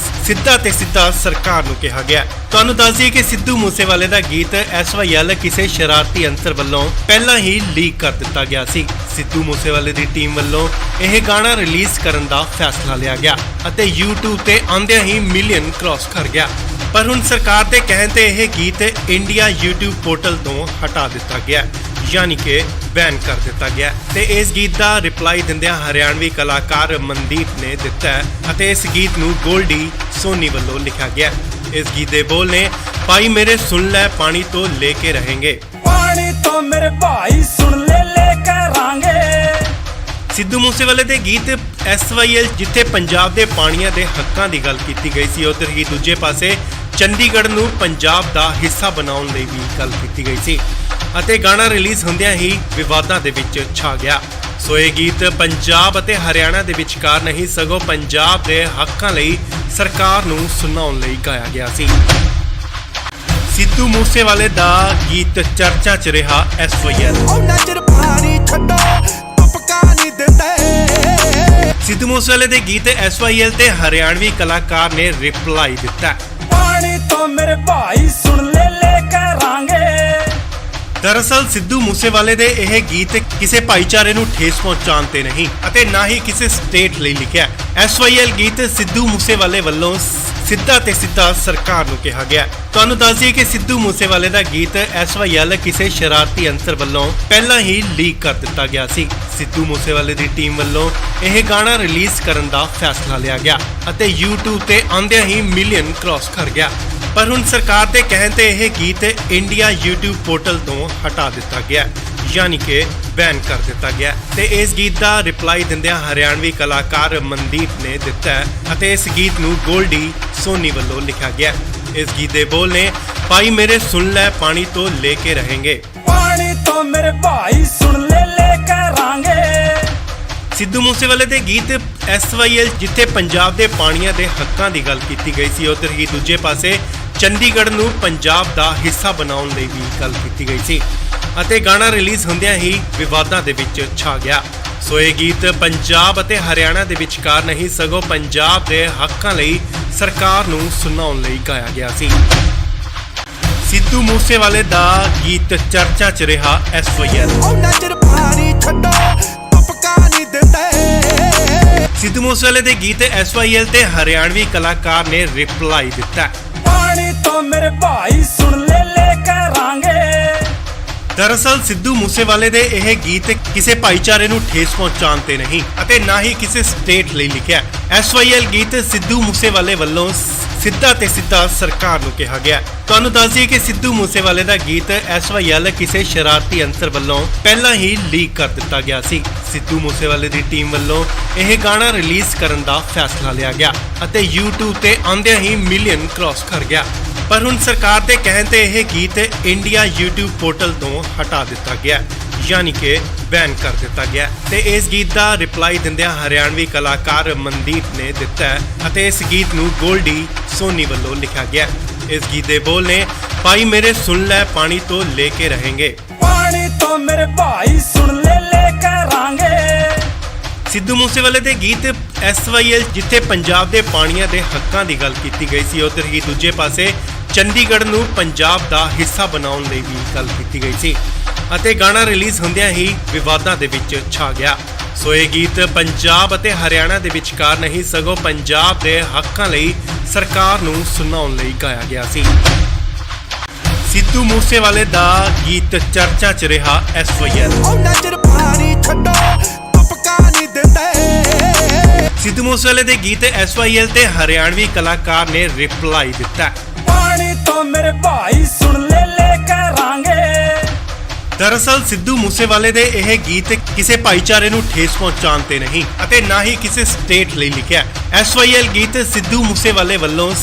ਸਿੱਧਾ ਤੇ ਸਿੱਧਾ ਸਰਕਾਰ ਨੂੰ ਕਿਹਾ ਗਿਆ। ਤੁਹਾਨੂੰ ਦੱਸ ਦਈਏ ਕਿ ਸਿੱਧੂ ਮੂਸੇਵਾਲੇ ਦਾ ਗੀਤ SYL ਕਿਸੇ ਸ਼ਰਾਰਤੀ ਅੰਸਰ ਵੱਲੋਂ ਪਹਿਲਾਂ ਹੀ ਲੀਕ ਕਰ ਦਿੱਤਾ ਗਿਆ ਸੀ। ਸਿੱਧੂ ਮੂਸੇਵਾਲੇ ਦੀ ਟੀਮ ਵੱਲੋਂ ਇਹ ਗਾਣਾ ਰਿਲੀਜ਼ ਕਰਨ ਦਾ ਫੈਸਲਾ ਲਿਆ ਗਿਆ ਅਤੇ YouTube ਤੇ ਆਉਂਦਿਆਂ ਹੀ ਮਿਲੀਅਨ ਕ੍ਰਾਸ ਕਰ ਗਿਆ। ਪਰ ਹੁਣ ਸਰਕਾਰ ਦੇ ਕਹਿਣ ਤੇ ਇਹ ਗੀਤ ਇੰਡੀਆ YouTube ਪੋਰਟਲ ਤੋਂ ਹਟਾ ਦਿੱਤਾ ਗਿਆ, ਯਾਨੀ ਕਿ ਬੈਨ ਕਰ ਦਿੱਤਾ ਗਿਆ ਤੇ ਇਸ ਗੀਤ ਦਾ ਰਿਪਲਾਈ ਦਿੰਦਿਆਂ ਹਰਿਆਣਵੀ ਕਲਾਕਾਰ ਮਨਦੀਪ ਨੇ ਦਿੱਤਾ ਹੈ ਅਤੇ ਇਸ ਗੀਤ ਨੂੰ ਗੋਲਡੀ ਸੋਨੀ ਵੱਲੋਂ ਲਿਖਿਆ ਗਿਆ। ਇਸ ਗੀਤ ਦੇ ਬੋਲ ਨੇ ਭਾਈ ਮੇਰੇ ਸੁਣ ਲੈ ਪਾਣੀ ਤੋਂ ਲੈ ਕੇ रहेंगे। पानी तो मेरे भाई सुन ले करांगे। ਸਿੱਧੂ ਮੂਸੇਵਾਲੇ ਦੇ ਗੀਤ SYL ਜਿੱਥੇ ਪੰਜਾਬ ਦੇ ਪਾਣੀਆਂ ਦੇ ਹੱਕਾਂ ਦੀ ਗੱਲ ਕੀਤੀ ਗਈ ਸੀ, ਉਧਰ ਹੀ ਦੂਜੇ ਪਾਸੇ ਚੰਡੀਗੜ੍ਹ ਨੂੰ ਪੰਜਾਬ ਦਾ ਹਿੱਸਾ ਬਣਾਉਣ ਲਈ ਵੀ ਗੱਲ ਕੀਤੀ ਗਈ ਸੀ ਅਤੇ ਗਾਣਾ ਰਿਲੀਜ਼ ਹੁੰਦਿਆਂ ਹੀ ਵਿਵਾਦਾਂ ਦੇ ਵਿੱਚ ਛਾ ਗਿਆ। ਸੋ ਇਹ ਗੀਤ ਪੰਜਾਬ ਅਤੇ ਹਰਿਆਣਾ ਦੇ ਵਿਚਕਾਰ ਨਹੀਂ ਸਗੋਂ ਪੰਜਾਬ ਦੇ ਹੱਕਾਂ ਲਈ ਸਰਕਾਰ ਨੂੰ ਸੁਣਾਉਣ ਲਈ ਗਾਇਆ ਗਿਆ ਸੀ। ਸਿੱਧੂ ਮੂਸੇਵਾਲੇ ਦਾ ਗੀਤ ਚਰਚਾ 'ਚ ਰਿਹਾ SYL। ਉਹਨਾਂ ਚਿਰ ਪਾਣੀ ਛੱਡੋ ਤੁਪਕਾ ਨਹੀਂ ਦਿੰਦੇ। ਸਿੱਧੂ ਮੂਸੇਵਾਲੇ ਦੇ ਗੀਤ SYL ਤੇ ਹਰਿਆਣਵੀ ਕਲਾਕਾਰ ਨੇ ਰਿਪਲਾਈ ਦਿੱਤਾ। पानी तो मेरे भाई सुन ले करांगे। ਦਰਅਸਲ ਸਿੱਧੂ ਮੂਸੇਵਾਲੇ ਦੇ ਇਹ ਗੀਤ ਕਿਸੇ ਭਾਈਚਾਰੇ ਨੂੰ ਠੇਸ ਪਹੁੰਚਾਉਣ ਤੇ ਨਹੀਂ ਅਤੇ ਨਾ ਹੀ ਕਿਸੇ ਸਟੇਟ ਲਈ ਲਿਖਿਆ। SYL ਗੀਤ ਸਿੱਧੂ ਮੂਸੇਵਾਲੇ ਵੱਲੋਂ ਸਿੱਧਾ ਤੇ ਸਿੱਧਾ ਸਰਕਾਰ ਨੂੰ ਕਿਹਾ ਗਿਆ। ਤੁਹਾਨੂੰ ਦੱਸ ਦਈਏ ਕਿ ਸਿੱਧੂ ਮੂਸੇਵਾਲੇ ਦਾ ਗੀਤ SYL ਕਿਸੇ ਸ਼ਰਾਰਤੀ ਅੰਸਰ ਵੱਲੋਂ ਪਹਿਲਾਂ ਹੀ ਲੀਕ ਕਰ ਦਿੱਤਾ ਗਿਆ ਸੀ। ਸਿੱਧੂ ਮੂਸੇਵਾਲੇ ਦੀ ਟੀਮ ਵੱਲੋਂ ਇਹ ਗਾਣਾ ਰਿਲੀਜ਼ ਕਰਨ ਦਾ ਫੈਸਲਾ ਲਿਆ ਗਿਆ ਅਤੇ YouTube ਤੇ ਆਉਂਦਿਆਂ ਹੀ ਮਿਲੀਅਨ ਕ੍ਰਾਸ ਕਰ ਗਿਆ। ਪਰ ਹੁਣ ਸਰਕਾਰ ਦੇ ਕਹਿਣ ਤੇ ਇਹ ਗੀਤ ਇੰਡੀਆ YouTube ਪੋਰਟਲ ਤੋਂ ਹਟਾ ਦਿੱਤਾ ਗਿਆ, ਯਾਨੀ ਕਿ ਬੈਨ ਕਰ ਦਿੱਤਾ ਗਿਆ ਤੇ ਇਸ ਗੀਤ ਦਾ ਰਿਪਲਾਈ ਦਿੰਦਿਆਂ ਹਰਿਆਣਵੀ ਕਲਾਕਾਰ ਮਨਦੀਪ ਨੇ ਦਿੱਤਾ ਹੈ ਅਤੇ ਇਸ ਗੀਤ ਨੂੰ ਗੋਲਡੀ ਸੋਨੀ ਵੱਲੋਂ ਲਿਖਿਆ ਗਿਆ। ਇਸ ਗੀਤ ਦੇ ਬੋਲ ਨੇ ਭਾਈ ਮੇਰੇ ਸੁਣ ਲੈ ਪਾਣੀ ਤੋਂ ਲੈ ਕੇ रहेंगे। पानी तो मेरे भाई सुन ले करांगे। ਸਿੱਧੂ ਮੂਸੇਵਾਲੇ ਦੇ ਗੀਤ SYL ਜਿੱਥੇ ਪੰਜਾਬ ਦੇ ਪਾਣੀਆਂ ਦੇ ਹੱਕਾਂ ਦੀ ਗੱਲ ਕੀਤੀ ਗਈ ਸੀ, ਉਧਰ ਹੀ ਦੂਜੇ ਪਾਸੇ ਚੰਡੀਗੜ੍ਹ ਨੂੰ ਪੰਜਾਬ ਦਾ ਹਿੱਸਾ ਬਣਾਉਣ ਲਈ ਵੀ ਗੱਲ ਕੀਤੀ ਗਈ ਸੀ ਅਤੇ ਗਾਣਾ ਰਿਲੀਜ਼ ਹੁੰਦਿਆਂ ਹੀ ਵਿਵਾਦਾਂ ਦੇ ਵਿੱਚ ਛਾ ਗਿਆ। ਸੋ ਇਹ ਗੀਤ ਪੰਜਾਬ ਅਤੇ ਹਰਿਆਣਾ ਦੇ ਵਿਚਕਾਰ ਨਹੀਂ ਸਗੋਂ ਪੰਜਾਬ ਦੇ ਹੱਕਾਂ ਲਈ ਸਰਕਾਰ ਨੂੰ ਸੁਣਾਉਣ ਲਈ ਗਾਇਆ ਗਿਆ ਸੀ। ਸਿੱਧੂ ਮੂਸੇਵਾਲੇ ਦਾ ਗੀਤ ਚਰਚਾ 'ਚ ਰਿਹਾ SYL। ਉਹਨਾਂ ਚਿਰ ਪਾਣੀ ਛੱਡੋ ਤੁਪਕਾ ਨਹੀਂ ਦਿੰਦੇ। ਸਿੱਧੂ ਮੂਸੇਵਾਲੇ ਦੇ ਗੀਤ SYL ਤੇ ਹਰਿਆਣਵੀ ਕਲਾਕਾਰ ਨੇ ਰਿਪਲਾਈ ਦਿੱਤਾ। ਪਾਣੀ ਤੋਂ ਮੇਰੇ ਭਾਈ ਸੁਣ ਲੈ ਕਰਾਂਗੇ। ਦਰਅਸਲ ਸਿੱਧੂ ਮੂਸੇਵਾਲੇ ਦੇ ਇਹ ਗੀਤ ਕਿਸੇ ਭਾਈਚਾਰੇ ਨੂੰ ਠੇਸ ਪਹੁੰਚਾਉਣ ਤੇ ਨਹੀਂ ਅਤੇ ਨਾ ਹੀ ਕਿਸੇ ਸਟੇਟ ਲਈ ਲਿਖਿਆ। SYL ਗੀਤ ਸਿੱਧੂ ਮੂਸੇਵਾਲੇ ਵੱਲੋਂ ਸਿੱਧਾ ਤੇ ਸਿੱਧਾ ਸਰਕਾਰ ਨੂੰ ਕਿਹਾ ਗਿਆ। ਤੁਹਾਨੂੰ ਦੱਸ ਦਈਏ ਕਿ ਸਿੱਧੂ ਮੂਸੇਵਾਲੇ ਦਾ ਗੀਤ SYL ਕਿਸੇ ਸ਼ਰਾਰਤੀ ਅੰਸਰ ਵੱਲੋਂ ਪਹਿਲਾਂ ਹੀ ਲੀਕ ਕਰ ਦਿੱਤਾ ਗਿਆ ਸੀ। ਸਿੱਧੂ ਮੂਸੇਵਾਲੇ ਦੀ ਟੀਮ ਵੱਲੋਂ ਇਹ ਗਾਣਾ ਰਿਲੀਜ਼ ਕਰਨ ਦਾ ਫੈਸਲਾ ਲਿਆ ਗਿਆ ਅਤੇ YouTube ਤੇ ਆਉਂਦਿਆਂ ਹੀ ਮਿਲੀਅਨ ਕ੍ਰਾਸ ਕਰ ਗਿਆ। ਪਰ ਹੁਣ ਸਰਕਾਰ ਦੇ ਕਹਿਣ ਤੇ ਇਹ ਗੀਤ ਇੰਡੀਆ YouTube ਪੋਰਟਲ ਤੋਂ ਹਟਾ ਦਿੱਤਾ ਗਿਆ, ਯਾਨੀ ਕਿ ਬੈਨ ਕਰ ਦਿੱਤਾ ਗਿਆ। ਤੇ ਇਸ ਗੀਤ ਦਾ ਰਿਪਲਾਈ ਦਿੰਦਿਆਂ ਹਰਿਆਣਵੀ ਕਲਾਕਾਰ ਮਨਦੀਪ ਨੇ ਦਿੱਤਾ ਹੈ ਅਤੇ ਇਸ ਗੀਤ ਨੂੰ ਗੋਲਡੀ ਸੋਨੀ ਵੱਲੋਂ ਲਿਖਿਆ ਗਿਆ। ਇਸ ਗੀਤ ਦੇ ਬੋਲ ਨੇ ਭਾਈ ਮੇਰੇ ਸੁਣ ਲੈ ਪਾਣੀ ਤੋਂ ਲੈ ਕੇ ਰਹੇਂਗੇ। ਪਾਣੀ ਤੋਂ ਮੇਰੇ ਭਾਈ ਸੁਣ ਲੈ ਕਰਾਂਗੇ। ਸਿੱਧੂ ਮੂਸੇਵਾਲੇ ਦੇ ਗੀਤ SYL ਜਿੱਥੇ ਪੰਜਾਬ ਦੇ ਪਾਣੀਆਂ ਦੇ ਹੱਕਾਂ ਦੀ ਗੱਲ ਕੀਤੀ ਗਈ ਸੀ, ਉੱਧਰ ਹੀ ਦੂਜੇ ਪਾਸੇ ਚੰਡੀਗੜ੍ਹ ਨੂੰ ਪੰਜਾਬ ਦਾ ਹਿੱਸਾ ਬਣਾਉਣ ਲਈ ਵੀ ਗੱਲ ਕੀਤੀ ਗਈ ਸੀ ਅਤੇ ਗਾਣਾ ਰਿਲੀਜ਼ ਹੁੰਦਿਆਂ ਹੀ ਵਿਵਾਦਾਂ ਦੇ ਵਿੱਚ ਛਾ ਗਿਆ। ਸੋ ਇਹ ਗੀਤ ਪੰਜਾਬ ਅਤੇ ਹਰਿਆਣਾ ਦੇ ਵਿਚਕਾਰ ਨਹੀਂ ਸਗੋਂ ਪੰਜਾਬ ਦੇ ਹੱਕਾਂ ਲਈ ਸਰਕਾਰ ਨੂੰ ਸੁਣਾਉਣ ਲਈ ਗਾਇਆ ਗਿਆ ਸੀ। ਸਿੱਧੂ ਮੂਸੇਵਾਲੇ ਦਾ ਗੀਤ ਚਰਚਾ 'ਚ ਰਿਹਾ SYL। ਉਹਨਾਂ ਚਿਰ ਪਾਣੀ ਛੱਡੋ ਤੁਪਕਾ ਨਹੀਂ ਦਿੰਦੇ। ਸਿੱਧੂ ਮੂਸੇਵਾਲੇ ਦੇ ਗੀਤ SYL ਤੇ ਹਰਿਆਣਵੀ ਕਲਾਕਾਰ ਨੇ ਰਿਪਲਾਈ ਦਿੱਤਾ। ਪਾਣੀ ਤੋਂ ਮੇਰੇ ਭਾਈ ਸੁਣ ਲੈ ਕਰਾਂਗੇ। ਦਰਅਸਲ ਸਿੱਧੂ ਮੂਸੇਵਾਲੇ ਦੇ ਇਹ ਗੀਤ ਕਿਸੇ ਭਾਈਚਾਰੇ ਨੂੰ ਠੇਸ ਪਹੁੰਚਾਉਣ ਤੇ ਨਹੀਂ ਅਤੇ ਨਾ ਹੀ ਕਿਸੇ ਸਟੇਟ ਲਈ ਲਿਖਿਆ। SYL ਗੀਤ ਸਿੱਧੂ ਮੂਸੇਵਾਲੇ ਵੱਲੋਂ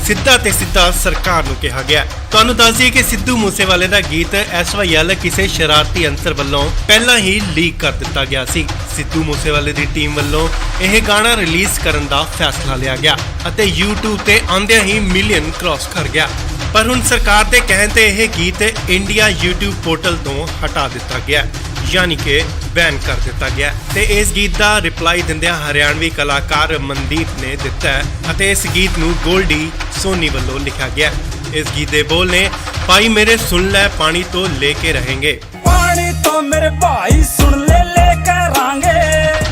ਸਿੱਧਾ ਤੇ ਸਿੱਧਾ ਸਰਕਾਰ ਨੂੰ ਕਿਹਾ ਗਿਆ। ਤੁਹਾਨੂੰ ਦੱਸ ਦਈਏ ਕਿ ਸਿੱਧੂ ਮੂਸੇਵਾਲੇ ਦਾ ਗੀਤ SYL ਕਿਸੇ ਸ਼ਰਾਰਤੀ ਅੰਸਰ ਵੱਲੋਂ ਪਹਿਲਾਂ ਹੀ ਲੀਕ ਕਰ ਦਿੱਤਾ ਗਿਆ ਸੀ। ਸਿੱਧੂ ਮੂਸੇਵਾਲੇ ਦੀ ਟੀਮ ਵੱਲੋਂ ਇਹ ਗਾਣਾ ਰਿਲੀਜ਼ ਕਰਨ ਦਾ ਫੈਸਲਾ ਲਿਆ ਗਿਆ ਅਤੇ YouTube ਤੇ ਆਉਂਦਿਆਂ ਹੀ ਮਿਲੀਅਨ ਕ੍ਰਾਸ ਕਰ ਗਿਆ। ਪਰ ਹੁਣ ਸਰਕਾਰ ਦੇ ਕਹਿਣ ਤੇ ਇਹ ਗੀਤ ਇੰਡੀਆ YouTube ਪੋਰਟਲ ਤੋਂ ਹਟਾ ਦਿੱਤਾ ਗਿਆ, ਯਾਨੀ ਕਿ ਬੈਨ ਕਰ ਦਿੱਤਾ ਗਿਆ। ਤੇ ਇਸ ਗੀਤ ਦਾ ਰਿਪਲਾਈ ਦਿੰਦਿਆਂ ਹਰਿਆਣਵੀ ਕਲਾਕਾਰ ਮਨਦੀਪ ਨੇ ਦਿੱਤਾ ਹੈ ਅਤੇ ਇਸ ਗੀਤ ਨੂੰ ਗੋਲਡੀ ਸੋਨੀ ਵੱਲੋਂ ਲਿਖਿਆ ਗਿਆ। ਇਸ ਗੀਤ ਦੇ ਬੋਲ ਨੇ ਭਾਈ ਮੇਰੇ ਸੁਣ ਲੈ ਪਾਣੀ ਤੋਂ ਲੈ ਕੇ ਰਹੇਂਗੇ। ਪਾਣੀ ਤੋਂ ਮੇਰੇ ਭਾਈ ਸੁਣ ਲੈ ਕਰਾਂਗੇ।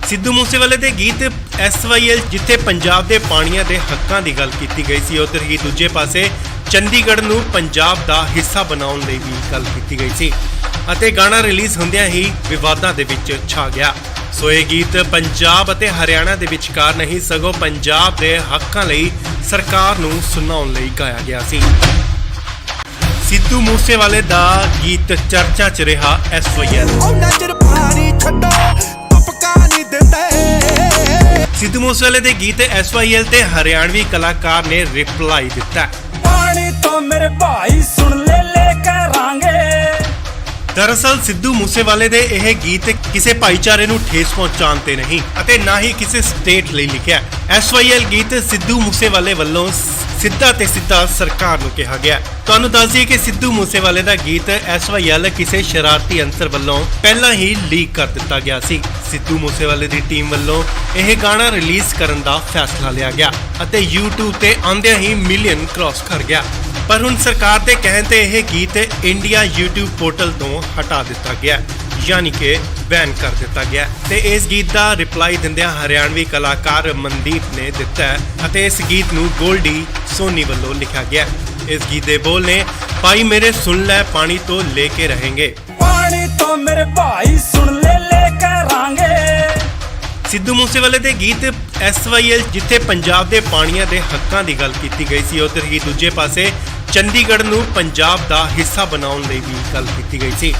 ਸਿੱਧੂ ਮੂਸੇਵਾਲੇ ਦੇ ਗੀਤ SYL ਜਿੱਥੇ ਪੰਜਾਬ ਦੇ ਪਾਣੀਆਂ ਦੇ ਹੱਕਾਂ ਦੀ ਗੱਲ ਕੀਤੀ ਗਈ ਸੀ, ਉੱਧਰ ਹੀ ਦੂਜੇ ਪਾਸੇ ਚੰਡੀਗੜ੍ਹ ਨੂੰ ਪੰਜਾਬ ਦਾ ਹਿੱਸਾ ਬਣਾਉਣ ਲਈ ਵੀ ਗੱਲ ਕੀਤੀ ਗਈ ਸੀ ਅਤੇ ਗਾਣਾ ਰਿਲੀਜ਼ ਹੁੰਦਿਆਂ ਹੀ ਵਿਵਾਦਾਂ ਦੇ ਵਿੱਚ ਛਾ ਗਿਆ। ਸੋ ਇਹ ਗੀਤ ਪੰਜਾਬ ਅਤੇ ਹਰਿਆਣਾ ਦੇ ਵਿਚਕਾਰ ਨਹੀਂ ਸਗੋਂ ਪੰਜਾਬ ਦੇ ਹੱਕਾਂ ਲਈ ਸਰਕਾਰ ਨੂੰ ਸੁਣਾਉਣ ਲਈ ਗਾਇਆ ਗਿਆ ਸੀ। ਸਿੱਧੂ ਮੂਸੇਵਾਲੇ ਦਾ ਗੀਤ ਚਰਚਾ 'ਚ ਰਿਹਾ SYL। ਉਹਨਾਂ ਚਿਰ ਪਾਣੀ ਛੱਡੋ ਤੁਪਕਾ ਨਹੀਂ ਦਿੰਦੇ। ਸਿੱਧੂ ਮੂਸੇਵਾਲੇ ਦੇ ਗੀਤ SYL ਤੇ ਹਰਿਆਣਵੀ ਕਲਾਕਾਰ ਨੇ ਰਿਪਲਾਈ ਦਿੱਤਾ। ਪਾਣੀ ਤੋਂ ਮੇਰੇ ਭਾਈ ਸੁਣ ਲੈ ਕਰਾਂਗੇ। ਦਰਅਸਲ ਸਿੱਧੂ ਮੂਸੇਵਾਲੇ ਦੇ ਇਹ ਗੀਤ ਕਿਸੇ ਭਾਈਚਾਰੇ ਨੂੰ ਠੇਸ ਪਹੁੰਚਾਉਣ ਤੇ ਨਹੀਂ ਅਤੇ ਨਾ ਹੀ ਕਿਸੇ ਸਟੇਟ ਲਈ ਲਿਖਿਆ। SYL ਗੀਤ ਸਿੱਧੂ ਮੂਸੇਵਾਲੇ ਵੱਲੋਂ ਸਿੱਧਾ ਤੇ ਸਿੱਧਾ ਸਰਕਾਰ ਨੂੰ ਕਿਹਾ ਗਿਆ। ਤੁਹਾਨੂੰ ਦੱਸ ਦਈਏ ਕਿ ਸਿੱਧੂ ਮੂਸੇਵਾਲੇ ਦਾ ਗੀਤ SYL ਕਿਸੇ ਸ਼ਰਾਰਤੀ ਅੰਸਰ ਵੱਲੋਂ ਪਹਿਲਾਂ ਹੀ ਲੀਕ ਕਰ ਦਿੱਤਾ ਗਿਆ ਸੀ। ਸਿੱਧੂ ਮੂਸੇਵਾਲੇ ਦੀ ਟੀਮ ਵੱਲੋਂ ਇਹ ਗਾਣਾ ਰਿਲੀਜ਼ ਕਰਨ ਦਾ ਫੈਸਲਾ ਲਿਆ ਗਿਆ ਅਤੇ YouTube ਤੇ ਆਉਂਦਿਆਂ ਹੀ ਮਿਲੀਅਨ ਕ੍ਰਾਸ ਕਰ ਗਿਆ। ਪਰ ਹੁਣ ਸਰਕਾਰ ਦੇ ਕਹਿਣ ਤੇ ਇਹ ਗੀਤ ਇੰਡੀਆ YouTube ਪੋਰਟਲ ਤੋਂ ਹਟਾ ਦਿੱਤਾ ਗਿਆ, ਯਾਨੀ ਕਿ ਬੈਨ ਕਰ ਦਿੱਤਾ ਗਿਆ। ਤੇ ਇਸ ਗੀਤ ਦਾ ਰਿਪਲਾਈ ਦਿੰਦਿਆਂ ਹਰਿਆਣਵੀ ਕਲਾਕਾਰ ਮਨਦੀਪ ਨੇ ਦਿੱਤਾ ਹੈ ਅਤੇ ਇਸ ਗੀਤ ਨੂੰ ਗੋਲਡੀ ਸੋਨੀ ਵੱਲੋਂ ਲਿਖਿਆ ਗਿਆ। ਇਸ ਗੀਤ ਦੇ ਬੋਲ ਨੇ ਭਾਈ ਮੇਰੇ ਸੁਣ ਲੈ ਪਾਣੀ ਤੋਂ ਲੈ ਕੇ ਰਹੇਂਗੇ। ਪਾਣੀ ਤੋਂ ਮੇਰੇ ਭਾਈ ਸੁਣ ਲੈ ਕਰਾਂਗੇ। ਸਿੱਧੂ ਮੂਸੇਵਾਲੇ ਦੇ ਗੀਤ SYL ਜਿੱਥੇ ਪੰਜਾਬ ਦੇ ਪਾਣੀਆਂ ਦੇ ਹੱਕਾਂ ਦੀ ਗੱਲ ਕੀਤੀ ਗਈ ਸੀ, ਉੱਧਰ ਹੀ ਦੂਜੇ ਪਾਸੇ ਚੰਡੀਗੜ੍ਹ ਨੂੰ ਪੰਜਾਬ ਦਾ ਹਿੱਸਾ ਬਣਾਉਣ ਲਈ ਵੀ ਗੱਲ ਕੀਤੀ ਗਈ ਸੀ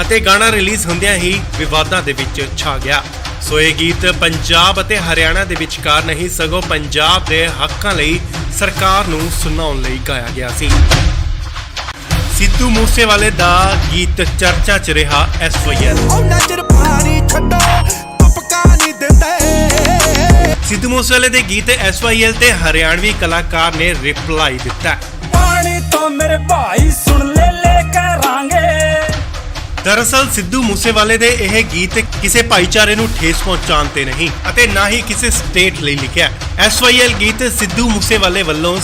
ਅਤੇ ਗਾਣਾ ਰਿਲੀਜ਼ ਹੁੰਦਿਆਂ ਹੀ ਵਿਵਾਦਾਂ ਦੇ ਵਿੱਚ ਛਾ ਗਿਆ। ਸੋ ਇਹ ਗੀਤ ਪੰਜਾਬ ਅਤੇ ਹਰਿਆਣਾ ਦੇ ਵਿਚਕਾਰ ਨਹੀਂ ਸਗੋਂ ਪੰਜਾਬ ਦੇ ਹੱਕਾਂ ਲਈ ਸਰਕਾਰ ਨੂੰ ਸੁਣਾਉਣ ਲਈ ਗਾਇਆ ਗਿਆ ਸੀ। ਸਿੱਧੂ ਮੂਸੇਵਾਲੇ ਦਾ ਗੀਤ ਚਰਚਾ 'ਚ ਰਿਹਾ SYL। ਉਹਨਾਂ ਚਿਰ ਪਾਣੀ ਛੱਡੋ ਤੁਪਕਾ ਨਹੀਂ ਦਿੰਦੇ। ਸਿੱਧੂ ਮੂਸੇਵਾਲੇ ਦੇ ਗੀਤ SYL ਤੇ ਹਰਿਆਣਵੀ ਕਲਾਕਾਰ ਨੇ ਰਿਪਲਾਈ ਦਿੱਤਾ। ਪਾਣੀ ਤੋਂ ਮੇਰੇ ਭਾਈ ਸੁਣ ਲੈ ਕਰਾਂਗੇ। ਦਰਅਸਲ ਸਿੱਧੂ ਮੂਸੇਵਾਲੇ ਦੇ ਇਹ ਗੀਤ ਕਿਸੇ ਭਾਈਚਾਰੇ ਨੂੰ ਠੇਸ ਪਹੁੰਚਾਉਣ ਤੇ ਨਹੀਂ ਅਤੇ ਨਾ ਹੀ ਕਿਸੇ ਸਟੇਟ ਲਈ ਲਿਖਿਆ। SYL ਗੀਤ ਸਿੱਧੂ ਮੂਸੇਵਾਲੇ ਵੱਲੋਂ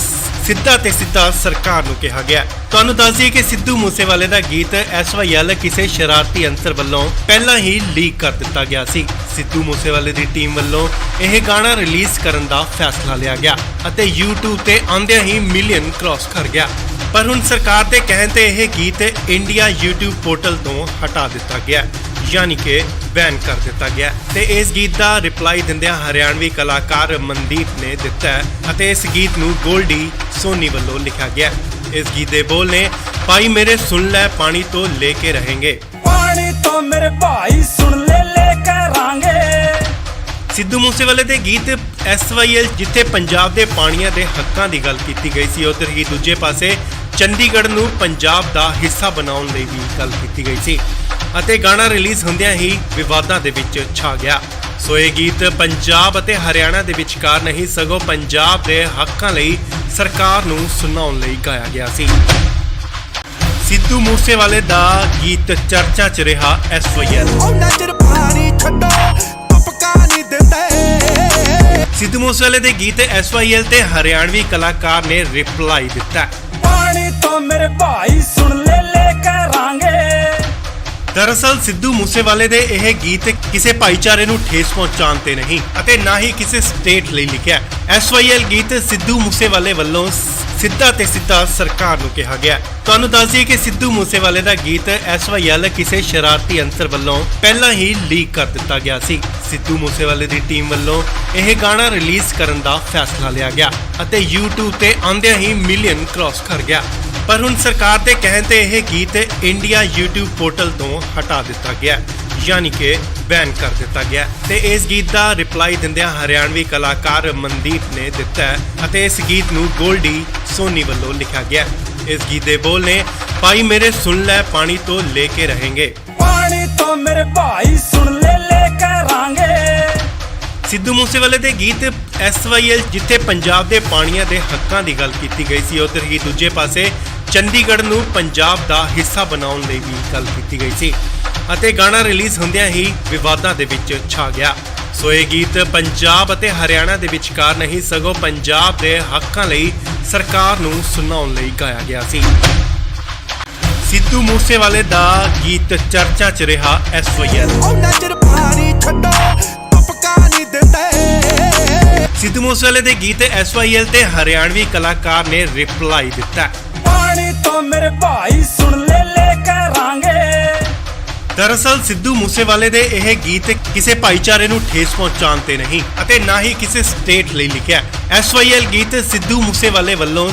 ਸਿੱਧਾ ਤੇ ਸਿੱਧਾ ਸਰਕਾਰ ਨੂੰ ਕਿਹਾ ਗਿਆ। ਤੁਹਾਨੂੰ ਦੱਸ ਦਈਏ ਕਿ ਸਿੱਧੂ ਮੂਸੇਵਾਲੇ ਦਾ ਗੀਤ SYL ਕਿਸੇ ਸ਼ਰਾਰਤੀ ਅੰਸਰ ਵੱਲੋਂ ਪਹਿਲਾਂ ਹੀ ਲੀਕ ਕਰ ਦਿੱਤਾ ਗਿਆ ਸੀ। ਸਿੱਧੂ ਮੂਸੇਵਾਲੇ ਦੀ ਟੀਮ ਵੱਲੋਂ ਇਹ ਗਾਣਾ ਰਿਲੀਜ਼ ਕਰਨ ਦਾ ਫੈਸਲਾ ਲਿਆ ਗਿਆ ਅਤੇ YouTube ਤੇ ਆਉਂਦਿਆਂ ਹੀ ਮਿਲੀਅਨ ਕ੍ਰਾਸ ਕਰ ਗਿਆ। ਪਰ ਹੁਣ ਸਰਕਾਰ ਦੇ ਕਹਿਣ ਤੇ ਇਹ ਗੀਤ ਇੰਡੀਆ YouTube ਪੋਰਟਲ ਤੋਂ ਹਟਾ ਦਿੱਤਾ ਗਿਆ, ਯਾਨੀ ਕਿ ਬੈਨ ਕਰ ਦਿੱਤਾ ਗਿਆ। ਤੇ ਇਸ ਗੀਤ ਦਾ ਰਿਪਲਾਈ ਦਿੰਦਿਆਂ ਹਰਿਆਣਵੀ ਕਲਾਕਾਰ ਮਨਦੀਪ ਨੇ ਦਿੱਤਾ ਹੈ ਅਤੇ ਇਸ ਗੀਤ ਨੂੰ ਗੋਲਡੀ ਸੋਨੀ ਵੱਲੋਂ ਲਿਖਿਆ ਗਿਆ। ਇਸ ਗੀਤ ਦੇ ਬੋਲ ਨੇ ਭਾਈ ਮੇਰੇ ਸੁਣ ਲੈ ਪਾਣੀ ਤੋਂ ਲੈ ਕੇ ਰਹੇਂਗੇ। ਪਾਣੀ ਤੋਂ ਮੇਰੇ ਭਾਈ ਸੁਣ ਲੈ ਕਰਾਂਗੇ। ਸਿੱਧੂ ਮੂਸੇਵਾਲੇ ਦੇ ਗੀਤ SYL ਜਿੱਥੇ ਪੰਜਾਬ ਦੇ ਪਾਣੀਆਂ ਦੇ ਹੱਕਾਂ ਦੀ ਗੱਲ ਕੀਤੀ ਗਈ ਸੀ, ਉੱਧਰ ਹੀ ਦੂਜੇ ਪਾਸੇ ਚੰਡੀਗੜ੍ਹ ਨੂੰ ਪੰਜਾਬ ਦਾ ਹਿੱਸਾ ਬਣਾਉਣ ਲਈ ਵੀ ਗੱਲ ਕੀਤੀ ਗਈ ਸੀ ਅਤੇ ਗਾਣਾ ਰਿਲੀਜ਼ ਹੁੰਦਿਆਂ ਹੀ ਵਿਵਾਦਾਂ ਦੇ ਵਿੱਚ ਛਾ ਗਿਆ। ਸੋ ਇਹ ਗੀਤ ਪੰਜਾਬ ਅਤੇ ਹਰਿਆਣਾ ਦੇ ਵਿਚਕਾਰ ਨਹੀਂ ਸਗੋਂ ਪੰਜਾਬ ਦੇ ਹੱਕਾਂ ਲਈ ਸਰਕਾਰ ਨੂੰ ਸੁਣਾਉਣ ਲਈ ਗਾਇਆ ਗਿਆ ਸੀ। ਸਿੱਧੂ ਮੂਸੇਵਾਲੇ ਦਾ ਗੀਤ ਚਰਚਾ 'ਚ ਰਿਹਾ SYL। ਉਹਨਾਂ ਚਿਰ ਪਾਣੀ ਛੱਡੋ ਤੁਪਕਾ ਨਹੀਂ ਦਿੰਦੇ। ਸਿੱਧੂ ਮੂਸੇਵਾਲੇ ਦੇ ਗੀਤ SYL ਤੇ ਹਰਿਆਣਵੀ ਕਲਾਕਾਰ ਨੇ ਰਿਪਲਾਈ ਦਿੱਤਾ। ਪਾਣੀ ਤੋਂ ਮੇਰੇ ਭਾਈ ਸੁਣ ਲੈ ਕਰਾਂਗੇ। ਦਰਅਸਲ ਸਿੱਧੂ ਮੂਸੇਵਾਲੇ ਦੇ ਇਹ ਗੀਤ ਕਿਸੇ ਭਾਈਚਾਰੇ ਨੂੰ ਠੇਸ ਪਹੁੰਚਾਉਣ ਤੇ ਨਹੀਂ ਅਤੇ ਨਾ ਹੀ ਕਿਸੇ ਸਟੇਟ ਲਈ ਲਿਖਿਆ। SYL ਗੀਤ ਸਿੱਧੂ ਮੂਸੇਵਾਲੇ ਵੱਲੋਂ ਸਿੱਧਾ ਤੇ ਸਿੱਧਾ ਸਰਕਾਰ ਨੂੰ ਕਿਹਾ ਗਿਆ। ਤੁਹਾਨੂੰ ਦੱਸ ਦਈਏ ਕਿ ਸਿੱਧੂ ਮੂਸੇਵਾਲੇ ਦਾ ਗੀਤ SYL ਕਿਸੇ ਸ਼ਰਾਰਤੀ ਅੰਸਰ ਵੱਲੋਂ ਪਹਿਲਾਂ ਹੀ ਲੀਕ ਕਰ ਦਿੱਤਾ ਗਿਆ ਸੀ। ਸਿੱਧੂ ਮੂਸੇਵਾਲੇ ਦੀ ਟੀਮ ਵੱਲੋਂ ਇਹ ਗਾਣਾ ਰਿਲੀਜ਼ ਕਰਨ ਦਾ ਫੈਸਲਾ ਲਿਆ ਗਿਆ ਅਤੇ YouTube ਤੇ ਆਉਂਦਿਆਂ ਹੀ ਮਿਲੀਅਨ ਕ੍ਰਾਸ ਕਰ ਗਿਆ। ਪਰ ਹੁਣ ਸਰਕਾਰ ਦੇ ਕਹਿਣ ਤੇ ਇਹ ਗੀਤ ਇੰਡੀਆ YouTube ਪੋਰਟਲ ਤੋਂ ਹਟਾ ਦਿੱਤਾ ਗਿਆ, ਯਾਨੀ ਕਿ ਬੈਨ ਕਰ ਦਿੱਤਾ ਗਿਆ। ਤੇ ਇਸ ਗੀਤ ਦਾ ਰਿਪਲਾਈ ਦਿੰਦਿਆਂ ਹਰਿਆਣਵੀ ਕਲਾਕਾਰ ਮਨਦੀਪ ਨੇ ਦਿੱਤਾ ਹੈ ਅਤੇ ਇਸ ਗੀਤ ਨੂੰ ਗੋਲਡੀ ਸੋਨੀ ਵੱਲੋਂ ਲਿਖਿਆ ਗਿਆ। ਇਸ ਗੀਤ ਦੇ ਬੋਲ ਨੇ ਭਾਈ ਮੇਰੇ ਸੁਣ ਲੈ ਪਾਣੀ ਤੋਂ ਲੈ ਕੇ ਰਹੇਂਗੇ। ਪਾਣੀ ਤੋਂ ਮੇਰੇ ਭਾਈ ਸੁਣ ਲੈ ਕਰਾਂਗੇ। ਸਿੱਧੂ ਮੂਸੇਵਾਲੇ ਦੇ ਗੀਤ SYL ਜਿੱਥੇ ਪੰਜਾਬ ਦੇ ਪਾਣੀਆਂ ਦੇ ਹੱਕਾਂ ਦੀ ਗੱਲ ਕੀਤੀ ਗਈ ਸੀ, ਉੱਧਰ ਹੀ ਦੂਜੇ ਪਾਸੇ ਚੰਡੀਗੜ੍ਹ ਨੂੰ ਪੰਜਾਬ ਦਾ ਹਿੱਸਾ ਬਣਾਉਣ ਲਈ ਵੀ ਗੱਲ ਕੀਤੀ ਗਈ ਸੀ ਅਤੇ ਗਾਣਾ ਰਿਲੀਜ਼ ਹੁੰਦਿਆਂ ਹੀ ਵਿਵਾਦਾਂ ਦੇ ਵਿੱਚ ਛਾ ਗਿਆ। ਸੋ ਇਹ ਗੀਤ ਪੰਜਾਬ ਅਤੇ ਹਰਿਆਣਾ ਦੇ ਵਿਚਕਾਰ ਨਹੀਂ ਸਗੋਂ ਪੰਜਾਬ ਦੇ ਹੱਕਾਂ ਲਈ ਸਰਕਾਰ ਨੂੰ ਸੁਣਾਉਣ ਲਈ ਗਾਇਆ ਗਿਆ ਸੀ। ਸਿੱਧੂ ਮੂਸੇਵਾਲੇ ਦਾ ਗੀਤ ਚਰਚਾ 'ਚ ਰਿਹਾ SYL। ਉਹਨਾਂ ਚਿਰ ਪਾਣੀ ਛੱਡੋ ਤੁਪਕਾ ਨਹੀਂ ਦਿੰਦੇ। ਸਿੱਧੂ ਮੂਸੇਵਾਲੇ ਦੇ ਗੀਤ SYL ਤੇ ਹਰਿਆਣਵੀ ਕਲਾਕਾਰ ਨੇ ਰਿਪਲਾਈ ਦਿੱਤਾ। ਪਾਣੀ ਤੋਂ ਮੇਰੇ ਭਾਈ ਸੁਣ ਲੈ ਕਰਾਂਗੇ। ਦਰਅਸਲ ਸਿੱਧੂ ਮੂਸੇਵਾਲੇ ਦੇ ਇਹ ਗੀਤ ਕਿਸੇ ਭਾਈਚਾਰੇ ਨੂੰ ਠੇਸ ਪਹੁੰਚਾਉਣ ਤੇ ਨਹੀਂ ਅਤੇ ਨਾ ਹੀ ਕਿਸੇ ਸਟੇਟ ਲਈ ਲਿਖਿਆ। SYL ਗੀਤ ਸਿੱਧੂ ਮੂਸੇਵਾਲੇ ਵੱਲੋਂ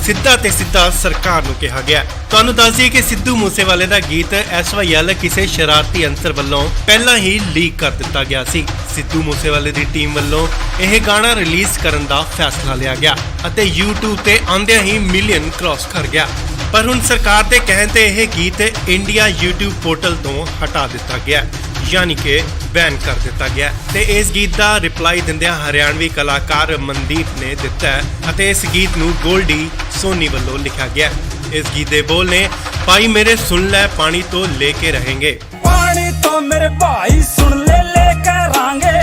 ਸਿੱਧਾ ਤੇ ਸਿੱਧਾ ਸਰਕਾਰ ਨੂੰ ਕਿਹਾ ਗਿਆ। ਤੁਹਾਨੂੰ ਦੱਸ ਦਈਏ ਕਿ ਸਿੱਧੂ ਮੂਸੇਵਾਲੇ ਦਾ ਗੀਤ SYL ਕਿਸੇ ਸ਼ਰਾਰਤੀ ਅੰਸਰ ਵੱਲੋਂ ਪਹਿਲਾਂ ਹੀ ਲੀਕ ਕਰ ਦਿੱਤਾ ਗਿਆ ਸੀ। ਸਿੱਧੂ ਮੂਸੇਵਾਲੇ ਦੀ ਟੀਮ ਵੱਲੋਂ ਇਹ ਗਾਣਾ ਰਿਲੀਜ਼ ਕਰਨ ਦਾ ਫੈਸਲਾ ਲਿਆ ਗਿਆ ਅਤੇ YouTube ਤੇ ਆਉਂਦਿਆਂ ਹੀ ਮਿਲੀਅਨ ਕ੍ਰਾਸ ਕਰ ਗਿਆ। ਪਰ ਹੁਣ ਸਰਕਾਰ ਦੇ ਕਹਿਣ ਤੇ ਇਹ ਗੀਤ ਇੰਡੀਆ YouTube ਪੋਰਟਲ ਤੋਂ ਹਟਾ ਦਿੱਤਾ ਗਿਆ, ਯਾਨੀ ਕਿ ਬੈਨ ਕਰ ਦਿੱਤਾ ਗਿਆ। ਤੇ ਇਸ ਗੀਤ ਦਾ ਰਿਪਲਾਈ ਦਿੰਦਿਆਂ ਹਰਿਆਣਵੀ ਕਲਾਕਾਰ ਮਨਦੀਪ ਨੇ ਦਿੱਤਾ ਹੈ ਅਤੇ ਇਸ ਗੀਤ ਨੂੰ ਗੋਲਡੀ ਸੋਨੀ ਵੱਲੋਂ ਲਿਖਿਆ ਗਿਆ। ਇਸ ਗੀਤ ਦੇ ਬੋਲ ਨੇ ਭਾਈ ਮੇਰੇ ਸੁਣ ਲੈ ਪਾਣੀ ਤੋਂ ਲੈ ਕੇ ਰਹੇਂਗੇ। ਪਾਣੀ ਤੋਂ ਮੇਰੇ ਭਾਈ ਸੁਣ ਲੈ ਕਰਾਂਗੇ।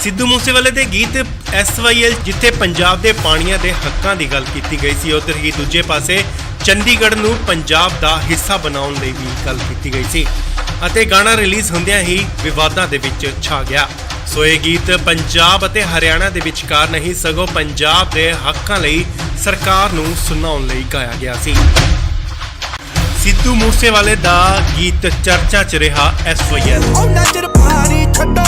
ਸਿੱਧੂ ਮੂਸੇਵਾਲੇ ਦੇ ਗੀਤ SYL ਜਿੱਥੇ ਪੰਜਾਬ ਦੇ ਪਾਣੀਆਂ ਦੇ ਹੱਕਾਂ ਦੀ ਗੱਲ ਕੀਤੀ ਗਈ ਸੀ, ਉੱਧਰ ਹੀ ਦੂਜੇ ਪਾਸੇ ਚੰਡੀਗੜ੍ਹ ਨੂੰ ਪੰਜਾਬ ਦਾ ਹਿੱਸਾ ਬਣਾਉਣ ਲਈ ਵੀ ਗੱਲ ਕੀਤੀ ਗਈ ਸੀ ਅਤੇ ਗਾਣਾ ਰਿਲੀਜ਼ ਹੁੰਦਿਆਂ ਹੀ ਵਿਵਾਦਾਂ ਦੇ ਵਿੱਚ ਛਾ ਗਿਆ। ਸੋ ਇਹ ਗੀਤ ਪੰਜਾਬ ਅਤੇ ਹਰਿਆਣਾ ਦੇ ਵਿਚਕਾਰ ਨਹੀਂ ਸਗੋਂ ਪੰਜਾਬ ਦੇ ਹੱਕਾਂ ਲਈ ਸਰਕਾਰ ਨੂੰ ਸੁਣਾਉਣ ਲਈ ਗਾਇਆ ਗਿਆ ਸੀ। ਸਿੱਧੂ ਮੂਸੇਵਾਲੇ ਦਾ ਗੀਤ ਚਰਚਾ 'ਚ ਰਿਹਾ SYL। ਉਹਨਾਂ ਚਿਰ ਪਾਣੀ ਛੱਡੋ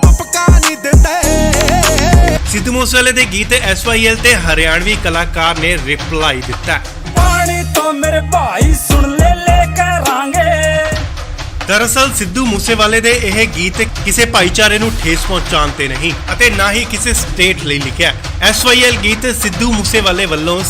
ਤੁਪਕਾ ਨਹੀਂ ਦਿੰਦੇ। ਸਿੱਧੂ ਮੂਸੇਵਾਲੇ ਦੇ ਗੀਤ SYL ਤੇ ਹਰਿਆਣਵੀ ਕਲਾਕਾਰ ਨੇ ਰਿਪਲਾਈ ਦਿੱਤਾ। ਪਾਣੀ ਤੋਂ ਮੇਰੇ ਭਾਈ ਸੁਣ ਲੈ ਕਰਾਂਗੇ। ਦਰਅਸਲ ਸਿੱਧੂ ਮੂਸੇਵਾਲੇ ਦੇ ਇਹ ਗੀਤ ਕਿਸੇ ਭਾਈਚਾਰੇ ਨੂੰ ਠੇਸ ਪਹੁੰਚਾਉਣ ਤੇ ਨਹੀਂ ਅਤੇ ਨਾ ਹੀ ਕਿਸੇ ਸਟੇਟ ਲਈ ਲਿਖਿਆ। SYL ਗੀਤ ਸਿੱਧੂ ਮੂਸੇਵਾਲੇ ਵੱਲੋਂ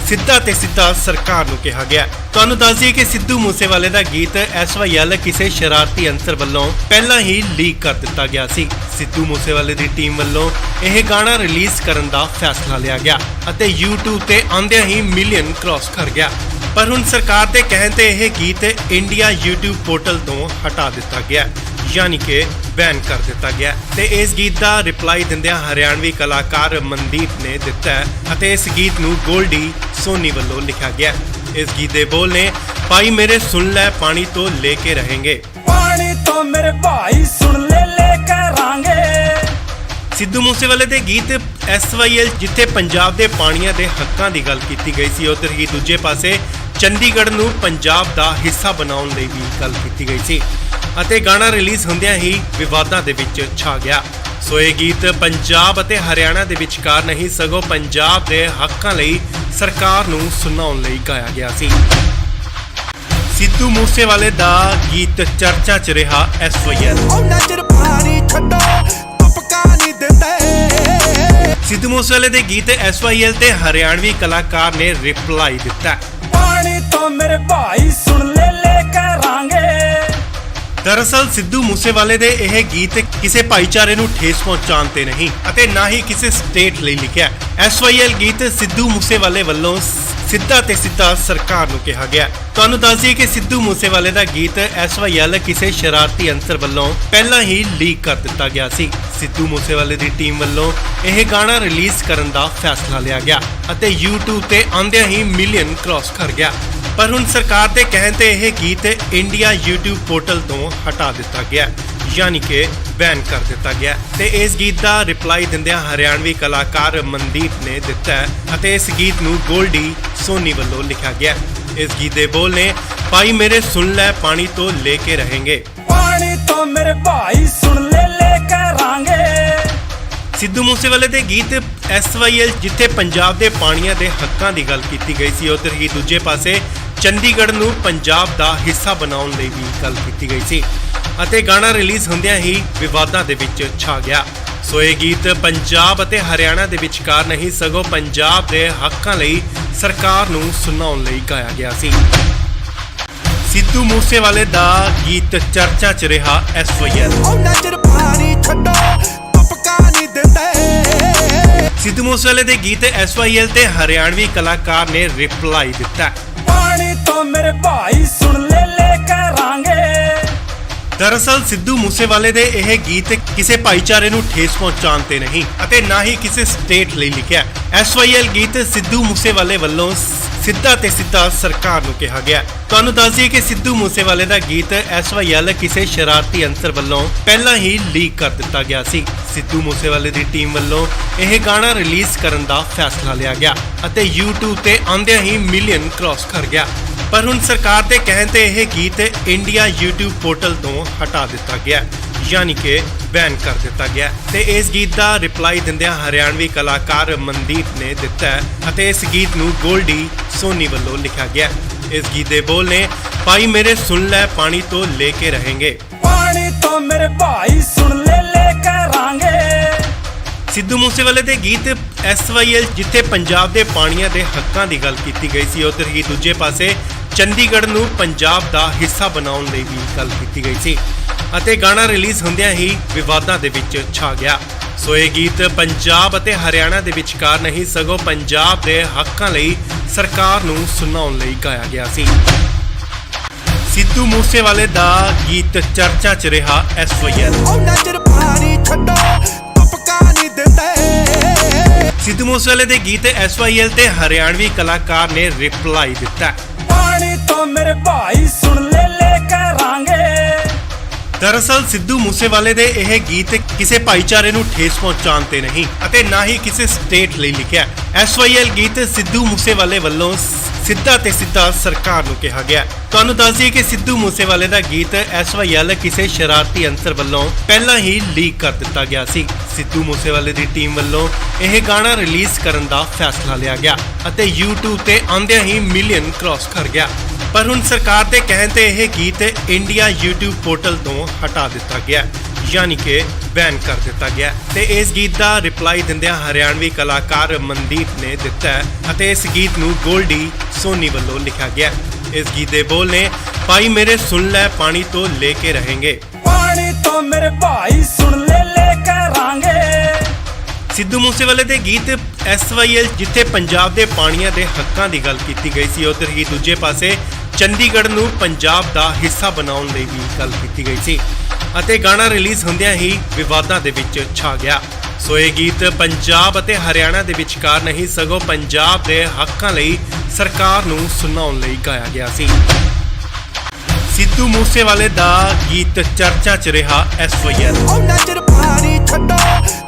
ਸਿੱਧਾ ਤੇ ਸਿੱਧਾ ਸਰਕਾਰ ਨੂੰ ਕਿਹਾ ਗਿਆ। ਤੁਹਾਨੂੰ ਦੱਸ ਦਈਏ ਕਿ ਸਿੱਧੂ ਮੂਸੇਵਾਲੇ ਦਾ ਗੀਤ SYL ਕਿਸੇ ਸ਼ਰਾਰਤੀ ਅੰਸਰ ਵੱਲੋਂ ਪਹਿਲਾਂ ਹੀ ਲੀਕ ਕਰ ਦਿੱਤਾ ਗਿਆ ਸੀ। ਸਿੱਧੂ ਮੂਸੇਵਾਲੇ ਦੀ ਟੀਮ ਵੱਲੋਂ ਇਹ ਗਾਣਾ ਰਿਲੀਜ਼ ਕਰਨ ਦਾ ਫੈਸਲਾ ਲਿਆ ਗਿਆ ਅਤੇ YouTube ਤੇ ਆਉਂਦਿਆਂ ਹੀ ਮਿਲੀਅਨ ਕ੍ਰਾਸ ਕਰ ਗਿਆ। ਪਰ ਹੁਣ ਸਰਕਾਰ ਦੇ ਕਹਿਣ ਤੇ ਇਹ ਗੀਤ ਇੰਡੀਆ YouTube ਪੋਰਟਲ ਤੋਂ ਹਟਾ ਦਿੱਤਾ ਗਿਆ, ਯਾਨੀ ਕਿ ਬੈਨ ਕਰ ਦਿੱਤਾ ਗਿਆ। ਤੇ ਇਸ ਗੀਤ ਦਾ ਰਿਪਲਾਈ ਦਿੰਦਿਆਂ ਹਰਿਆਣਵੀ ਕਲਾਕਾਰ ਮਨਦੀਪ ਨੇ ਦਿੱਤਾ ਹੈ ਅਤੇ ਇਸ ਗੀਤ ਨੂੰ ਗੋਲਡੀ ਸੋਨੀ ਵੱਲੋਂ ਲਿਖਿਆ ਗਿਆ। ਇਸ ਗੀਤ ਦੇ ਬੋਲ ਨੇ, ਭਾਈ ਮੇਰੇ ਸੁਣ ਲੈ ਪਾਣੀ ਤੋਂ ਲੈ ਕੇ ਰਹੇਂਗੇ, ਪਾਣੀ ਤੋਂ ਮੇਰੇ ਭਾਈ ਸੁਣ ਲੈ ਕਰਾਂਗੇ। ਸਿੱਧੂ ਮੂਸੇਵਾਲੇ ਦੇ ਗੀਤ SYL ਜਿੱਥੇ ਪੰਜਾਬ ਦੇ ਪਾਣੀਆਂ ਦੇ ਹੱਕਾਂ ਦੀ ਗੱਲ ਕੀਤੀ ਗਈ ਸੀ, ਉੱਧਰ ਹੀ ਦੂਜੇ ਪਾਸੇ ਚੰਡੀਗੜ੍ਹ ਨੂੰ ਪੰਜਾਬ ਦਾ ਹਿੱਸਾ ਬਣਾਉਣ ਲਈ ਵੀ ਗੱਲ ਕੀਤੀ ਗਈ ਸੀ ਅਤੇ ਗਾਣਾ ਰਿਲੀਜ਼ ਹੁੰਦਿਆਂ ਹੀ ਵਿਵਾਦਾਂ ਦੇ ਵਿੱਚ ਛਾ ਗਿਆ। ਸੋ ਇਹ ਗੀਤ ਪੰਜਾਬ ਅਤੇ ਹਰਿਆਣਾ ਦੇ ਵਿਚਕਾਰ ਨਹੀਂ ਸਗੋਂ ਪੰਜਾਬ ਦੇ ਹੱਕਾਂ ਲਈ ਸਰਕਾਰ ਨੂੰ ਸੁਣਾਉਣ ਲਈ ਗਾਇਆ ਗਿਆ ਸੀ। ਸਿੱਧੂ ਮੂਸੇਵਾਲੇ ਦਾ ਗੀਤ ਚਰਚਾ 'ਚ ਰਿਹਾ SYL। ਉਹਨਾਂ ਚਿਰ ਪਾਣੀ ਛੱਡੋ ਤੁਪਕਾ ਨਹੀਂ ਦਿੰਦੇ। ਸਿੱਧੂ ਮੂਸੇਵਾਲੇ ਦੇ ਗੀਤ SYL ਤੇ ਹਰਿਆਣਵੀ ਕਲਾਕਾਰ ਨੇ ਰਿਪਲਾਈ ਦਿੱਤਾ। ਪਾਣੀ ਤੋਂ ਮੇਰੇ ਭਾਈ ਸੁਣ ਲੈ ਕਰਾਂਗੇ। ਦਰਅਸਲ ਸਿੱਧੂ ਮੂਸੇਵਾਲੇ ਦੇ ਇਹ ਗੀਤ ਕਿਸੇ ਭਾਈਚਾਰੇ ਨੂੰ ਠੇਸ ਪਹੁੰਚਾਉਣ ਤੇ ਨਹੀਂ ਅਤੇ ਨਾ ਹੀ ਕਿਸੇ ਸਟੇਟ ਲਈ ਲਿਖਿਆ। SYL ਗੀਤ ਸਿੱਧੂ ਮੂਸੇਵਾਲੇ ਵੱਲੋਂ ਸਿੱਧਾ ਤੇ ਸਿੱਧਾ ਸਰਕਾਰ ਨੂੰ ਕਿਹਾ ਗਿਆ। ਤੁਹਾਨੂੰ ਦੱਸ ਦਈਏ ਕਿ ਸਿੱਧੂ ਮੂਸੇਵਾਲੇ ਦਾ ਗੀਤ SYL ਕਿਸੇ ਸ਼ਰਾਰਤੀ ਅੰਸਰ ਵੱਲੋਂ ਪਹਿਲਾਂ ਹੀ ਲੀਕ ਕਰ ਦਿੱਤਾ ਗਿਆ ਸੀ। ਸਿੱਧੂ ਮੂਸੇਵਾਲੇ ਦੀ ਟੀਮ ਵੱਲੋਂ ਇਹ ਗਾਣਾ ਰਿਲੀਜ਼ ਕਰਨ ਦਾ ਫੈਸਲਾ ਲਿਆ ਗਿਆ ਅਤੇ YouTube ਤੇ ਆਉਂਦਿਆਂ ਹੀ ਮਿਲੀਅਨ ਕ੍ਰਾਸ ਕਰ ਗਿਆ। ਪਰ ਹੁਣ ਸਰਕਾਰ ਦੇ ਕਹਿਣ ਤੇ ਇਹ ਗੀਤ ਇੰਡੀਆ YouTube ਪੋਰਟਲ ਤੋਂ ਹਟਾ ਦਿੱਤਾ ਗਿਆ, ਯਾਨੀ ਕਿ ਬੈਨ ਕਰ ਦਿੱਤਾ ਗਿਆ। ਤੇ ਇਸ ਗੀਤ ਦਾ ਰਿਪਲਾਈ ਦਿੰਦਿਆਂ ਹਰਿਆਣਵੀ ਕਲਾਕਾਰ ਮਨਦੀਪ ਨੇ ਦਿੱਤਾ ਹੈ ਅਤੇ ਇਸ ਗੀਤ ਨੂੰ ਗੋਲਡੀ ਸੋਨੀ ਵੱਲੋਂ ਲਿਖਿਆ ਗਿਆ। ਇਸ ਗੀਤ ਦੇ ਬੋਲ ਨੇ, ਭਾਈ ਮੇਰੇ ਸੁਣ ਲੈ ਪਾਣੀ ਤੋਂ ਲੈ ਕੇ ਰਹੇਂਗੇ, ਪਾਣੀ ਤੋਂ ਮੇਰੇ ਭਾਈ ਸੁਣ ਲੈ ਕਰਾਂਗੇ। ਸਿੱਧੂ ਮੂਸੇਵਾਲੇ ਦੇ ਗੀਤ SYL ਜਿੱਥੇ ਪੰਜਾਬ ਦੇ ਪਾਣੀਆਂ ਦੇ ਹੱਕਾਂ ਦੀ ਗੱਲ ਕੀਤੀ ਗਈ ਸੀ, ਉੱਧਰ ਹੀ ਦੂਜੇ ਪਾਸੇ ਚੰਡੀਗੜ੍ਹ ਨੂੰ ਪੰਜਾਬ ਦਾ ਹਿੱਸਾ ਬਣਾਉਣ ਲਈ ਵੀ ਗੱਲ ਕੀਤੀ ਗਈ ਸੀ ਅਤੇ ਗਾਣਾ ਰਿਲੀਜ਼ ਹੁੰਦਿਆਂ ਹੀ ਵਿਵਾਦਾਂ ਦੇ ਵਿੱਚ ਛਾ ਗਿਆ। ਸੋ ਇਹ ਗੀਤ ਪੰਜਾਬ ਅਤੇ ਹਰਿਆਣਾ ਦੇ ਵਿਚਕਾਰ ਨਹੀਂ ਸਗੋਂ ਪੰਜਾਬ ਦੇ ਹੱਕਾਂ ਲਈ ਸਰਕਾਰ ਨੂੰ ਸੁਣਾਉਣ ਲਈ ਗਾਇਆ ਗਿਆ ਸੀ। ਸਿੱਧੂ ਮੂਸੇਵਾਲੇ ਦਾ ਗੀਤ ਚਰਚਾ 'ਚ ਰਿਹਾ SYL। ਉਹਨਾਂ ਚਿਰ ਪਾਣੀ ਛੱਡੋ ਤੁਪਕਾ ਨਹੀਂ ਦਿੰਦੇ। ਸਿੱਧੂ ਮੂਸੇਵਾਲੇ ਦੇ ਗੀਤ SYL ਤੇ ਹਰਿਆਣਵੀ ਕਲਾਕਾਰ ਨੇ ਰਿਪਲਾਈ ਦਿੱਤਾ। ਪਾਣੀ ਤੋਂ ਮੇਰੇ ਭਾਈ ਸੁਣ ਲੈ ਕਰਾਂਗੇ। ਦਰਅਸਲ ਸਿੱਧੂ ਮੂਸੇਵਾਲੇ ਦੇ ਇਹ ਗੀਤ ਕਿਸੇ ਭਾਈਚਾਰੇ ਨੂੰ ਠੇਸ ਪਹੁੰਚਾਉਣ ਤੇ ਨਹੀਂ ਅਤੇ ਨਾ ਹੀ ਕਿਸੇ ਸਟੇਟ ਲਈ ਲਿਖਿਆ। SYL ਗੀਤ ਸਿੱਧੂ ਮੂਸੇਵਾਲੇ ਵੱਲੋਂ ਸਿੱਧਾ ਤੇ ਸਿੱਧਾ ਸਰਕਾਰ ਨੂੰ ਕਿਹਾ ਗਿਆ। ਤੁਹਾਨੂੰ ਦੱਸ ਦਈਏ ਕਿ ਸਿੱਧੂ ਮੂਸੇਵਾਲੇ ਦਾ ਗੀਤ SYL ਕਿਸੇ ਸ਼ਰਾਰਤੀ ਅੰਸਰ ਵੱਲੋਂ ਪਹਿਲਾਂ ਹੀ ਲੀਕ ਕਰ ਦਿੱਤਾ ਗਿਆ ਸੀ। ਸਿੱਧੂ ਮੂਸੇਵਾਲੇ ਦੀ ਟੀਮ ਵੱਲੋਂ ਇਹ ਗਾਣਾ ਰਿਲੀਜ਼ ਕਰਨ ਦਾ ਫੈਸਲਾ ਲਿਆ ਗਿਆ ਅਤੇ YouTube ਤੇ ਆਉਂਦਿਆਂ ਹੀ ਮਿਲੀਅਨ ਕ੍ਰਾਸ ਕਰ ਗਿਆ। ਪਰ ਹੁਣ ਸਰਕਾਰ ਦੇ ਕਹਿਣ ਤੇ ਇਹ ਗੀਤ ਇੰਡੀਆ YouTube ਪੋਰਟਲ ਤੋਂ ਹਟਾ ਦਿੱਤਾ ਗਿਆ, ਯਾਨੀ ਕਿ ਬੈਨ ਕਰ ਦਿੱਤਾ ਗਿਆ। ਤੇ ਇਸ ਗੀਤ ਦਾ ਰਿਪਲਾਈ ਦਿੰਦਿਆਂ ਹਰਿਆਣਵੀ ਕਲਾਕਾਰ ਮਨਦੀਪ ਨੇ ਦਿੱਤਾ ਹੈ ਅਤੇ ਇਸ ਗੀਤ ਨੂੰ ਗੋਲਡੀ ਸੋਨੀ ਵੱਲੋਂ ਲਿਖਿਆ ਗਿਆ। ਇਸ ਗੀਤ ਦੇ ਬੋਲ ਨੇ, ਭਾਈ ਮੇਰੇ ਸੁਣ ਲੈ ਪਾਣੀ ਤੋਂ ਲੈ ਕੇ ਰਹੇਂਗੇ, ਪਾਣੀ ਤੋਂ ਮੇਰੇ ਭਾਈ ਸੁਣ ਲੈ ਕਰਾਂਗੇ। ਸਿੱਧੂ ਮੂਸੇਵਾਲੇ ਦੇ ਗੀਤ SYL ਜਿੱਥੇ ਪੰਜਾਬ ਦੇ ਪਾਣੀਆਂ ਦੇ ਹੱਕਾਂ ਦੀ ਗੱਲ ਕੀਤੀ ਗਈ ਸੀ, ਉੱਧਰ ਹੀ ਦੂਜੇ ਪਾਸੇ ਚੰਡੀਗੜ੍ਹ ਨੂੰ ਪੰਜਾਬ ਦਾ ਹਿੱਸਾ ਬਣਾਉਣ ਲਈ ਵੀ ਗੱਲ ਕੀਤੀ ਗਈ ਸੀ ਅਤੇ ਗਾਣਾ ਰਿਲੀਜ਼ ਹੁੰਦਿਆਂ ਹੀ ਵਿਵਾਦਾਂ ਦੇ ਵਿੱਚ ਛਾ ਗਿਆ। ਸੋ ਇਹ ਗੀਤ ਪੰਜਾਬ ਅਤੇ ਹਰਿਆਣਾ ਦੇ ਵਿਚਕਾਰ ਨਹੀਂ ਸਗੋਂ ਪੰਜਾਬ ਦੇ ਹੱਕਾਂ ਲਈ ਸਰਕਾਰ ਨੂੰ ਸੁਣਾਉਣ ਲਈ ਗਾਇਆ ਗਿਆ ਸੀ। ਸਿੱਧੂ ਮੂਸੇਵਾਲੇ ਦਾ ਗੀਤ ਚਰਚਾ 'ਚ ਰਿਹਾ SYL। ਉਹਨਾਂ ਚਿਰ ਪਾਣੀ ਛੱਡੋ ਤੁਪਕਾ ਨਹੀਂ ਦਿੰਦੇ। ਸਿੱਧੂ ਮੂਸੇਵਾਲੇ ਦੇ ਗੀਤ SYL ਤੇ ਹਰਿਆਣਵੀ ਕਲਾਕਾਰ ਨੇ ਰਿਪਲਾਈ ਦਿੱਤਾ। ਪਾਣੀ ਤੋਂ ਮੇਰੇ ਭਾਈ ਸੁਣ ਲੈ ਕਰਾਂਗੇ। ਦਰਅਸਲ ਸਿੱਧੂ ਮੂਸੇਵਾਲੇ ਦੇ ਇਹ ਗੀਤ ਕਿਸੇ ਭਾਈਚਾਰੇ ਨੂੰ ਠੇਸ ਪਹੁੰਚਾਉਣ ਤੇ ਨਹੀਂ ਅਤੇ ਨਾ ਹੀ ਕਿਸੇ ਸਟੇਟ ਲਈ ਲਿਖਿਆ। SYL ਗੀਤ ਸਿੱਧੂ ਮੂਸੇਵਾਲੇ ਵੱਲੋਂ ਸਿੱਧਾ ਤੇ ਸਿੱਧਾ ਸਰਕਾਰ ਨੂੰ ਕਿਹਾ ਗਿਆ। ਤੁਹਾਨੂੰ ਦੱਸ ਦਈਏ ਕਿ ਸਿੱਧੂ ਮੂਸੇਵਾਲੇ ਦਾ ਗੀਤ SYL ਕਿਸੇ ਸ਼ਰਾਰਤੀ ਅੰਸਰ ਵੱਲੋਂ ਪਹਿਲਾਂ ਹੀ ਲੀਕ ਕਰ ਦਿੱਤਾ ਗਿਆ ਸੀ। ਸਿੱਧੂ ਮੂਸੇਵਾਲੇ ਦੀ ਟੀਮ ਵੱਲੋਂ ਇਹ ਗਾਣਾ ਰਿਲੀਜ਼ ਕਰਨ ਦਾ ਫੈਸਲਾ ਲਿਆ ਗਿਆ ਅਤੇ YouTube ਤੇ ਆਉਂਦਿਆਂ ਹੀ ਮਿਲੀਅਨ ਕ੍ਰਾਸ ਕਰ ਗਿਆ। ਪਰ ਹੁਣ ਸਰਕਾਰ ਦੇ ਕਹਿਣ ਤੇ ਇਹ ਗੀਤ ਇੰਡੀਆ YouTube ਪੋਰਟਲ ਤੋਂ ਹਟਾ ਦਿੱਤਾ ਗਿਆ, ਯਾਨੀ ਕਿ ਬੈਨ ਕਰ ਦਿੱਤਾ ਗਿਆ। ਤੇ ਇਸ ਗੀਤ ਦਾ ਰਿਪਲਾਈ ਦਿੰਦਿਆਂ ਹਰਿਆਣਵੀ ਕਲਾਕਾਰ ਮਨਦੀਪ ਨੇ ਦਿੱਤਾ ਹੈ ਅਤੇ ਇਸ ਗੀਤ ਨੂੰ ਗੋਲਡੀ ਸੋਨੀ ਵੱਲੋਂ ਲਿਖਿਆ ਗਿਆ। ਇਸ ਗੀਤ ਦੇ ਬੋਲ ਨੇ, ਭਾਈ ਮੇਰੇ ਸੁਣ ਲੈ ਪਾਣੀ ਤੋਂ ਲੈ ਕੇ ਰਹੇਂਗੇ, ਪਾਣੀ ਤੋਂ ਮੇਰੇ ਭਾਈ ਸੁਣ ਲੈ ਕਰਾਂਗੇ। ਸਿੱਧੂ ਮੂਸੇਵਾਲੇ ਦੇ ਗੀਤ SYL ਜਿੱਥੇ ਪੰਜਾਬ ਦੇ ਪਾਣੀਆਂ ਦੇ ਹੱਕਾਂ ਦੀ ਗੱਲ ਕੀਤੀ ਗਈ ਸੀ, ਉੱਧਰ ਹੀ ਦੂਜੇ ਪਾਸੇ ਚੰਡੀਗੜ੍ਹ ਨੂੰ ਪੰਜਾਬ ਦਾ ਹਿੱਸਾ ਬਣਾਉਣ ਲਈ ਵੀ ਗੱਲ ਕੀਤੀ ਗਈ ਸੀ ਅਤੇ ਗਾਣਾ ਰਿਲੀਜ਼ ਹੁੰਦਿਆਂ ਹੀ ਵਿਵਾਦਾਂ ਦੇ ਵਿੱਚ ਛਾ ਗਿਆ। ਸੋ ਇਹ ਗੀਤ ਪੰਜਾਬ ਅਤੇ ਹਰਿਆਣਾ ਦੇ ਵਿਚਕਾਰ ਨਹੀਂ ਸਗੋਂ ਪੰਜਾਬ ਦੇ ਹੱਕਾਂ ਲਈ ਸਰਕਾਰ ਨੂੰ ਸੁਣਾਉਣ ਲਈ ਗਾਇਆ ਗਿਆ ਸੀ। ਸਿੱਧੂ ਮੂਸੇਵਾਲੇ ਦਾ ਗੀਤ ਚਰਚਾ 'ਚ ਰਿਹਾ SYL। ਉਹਨਾਂ ਚਿਰ ਪਾਣੀ ਛੱਡੋ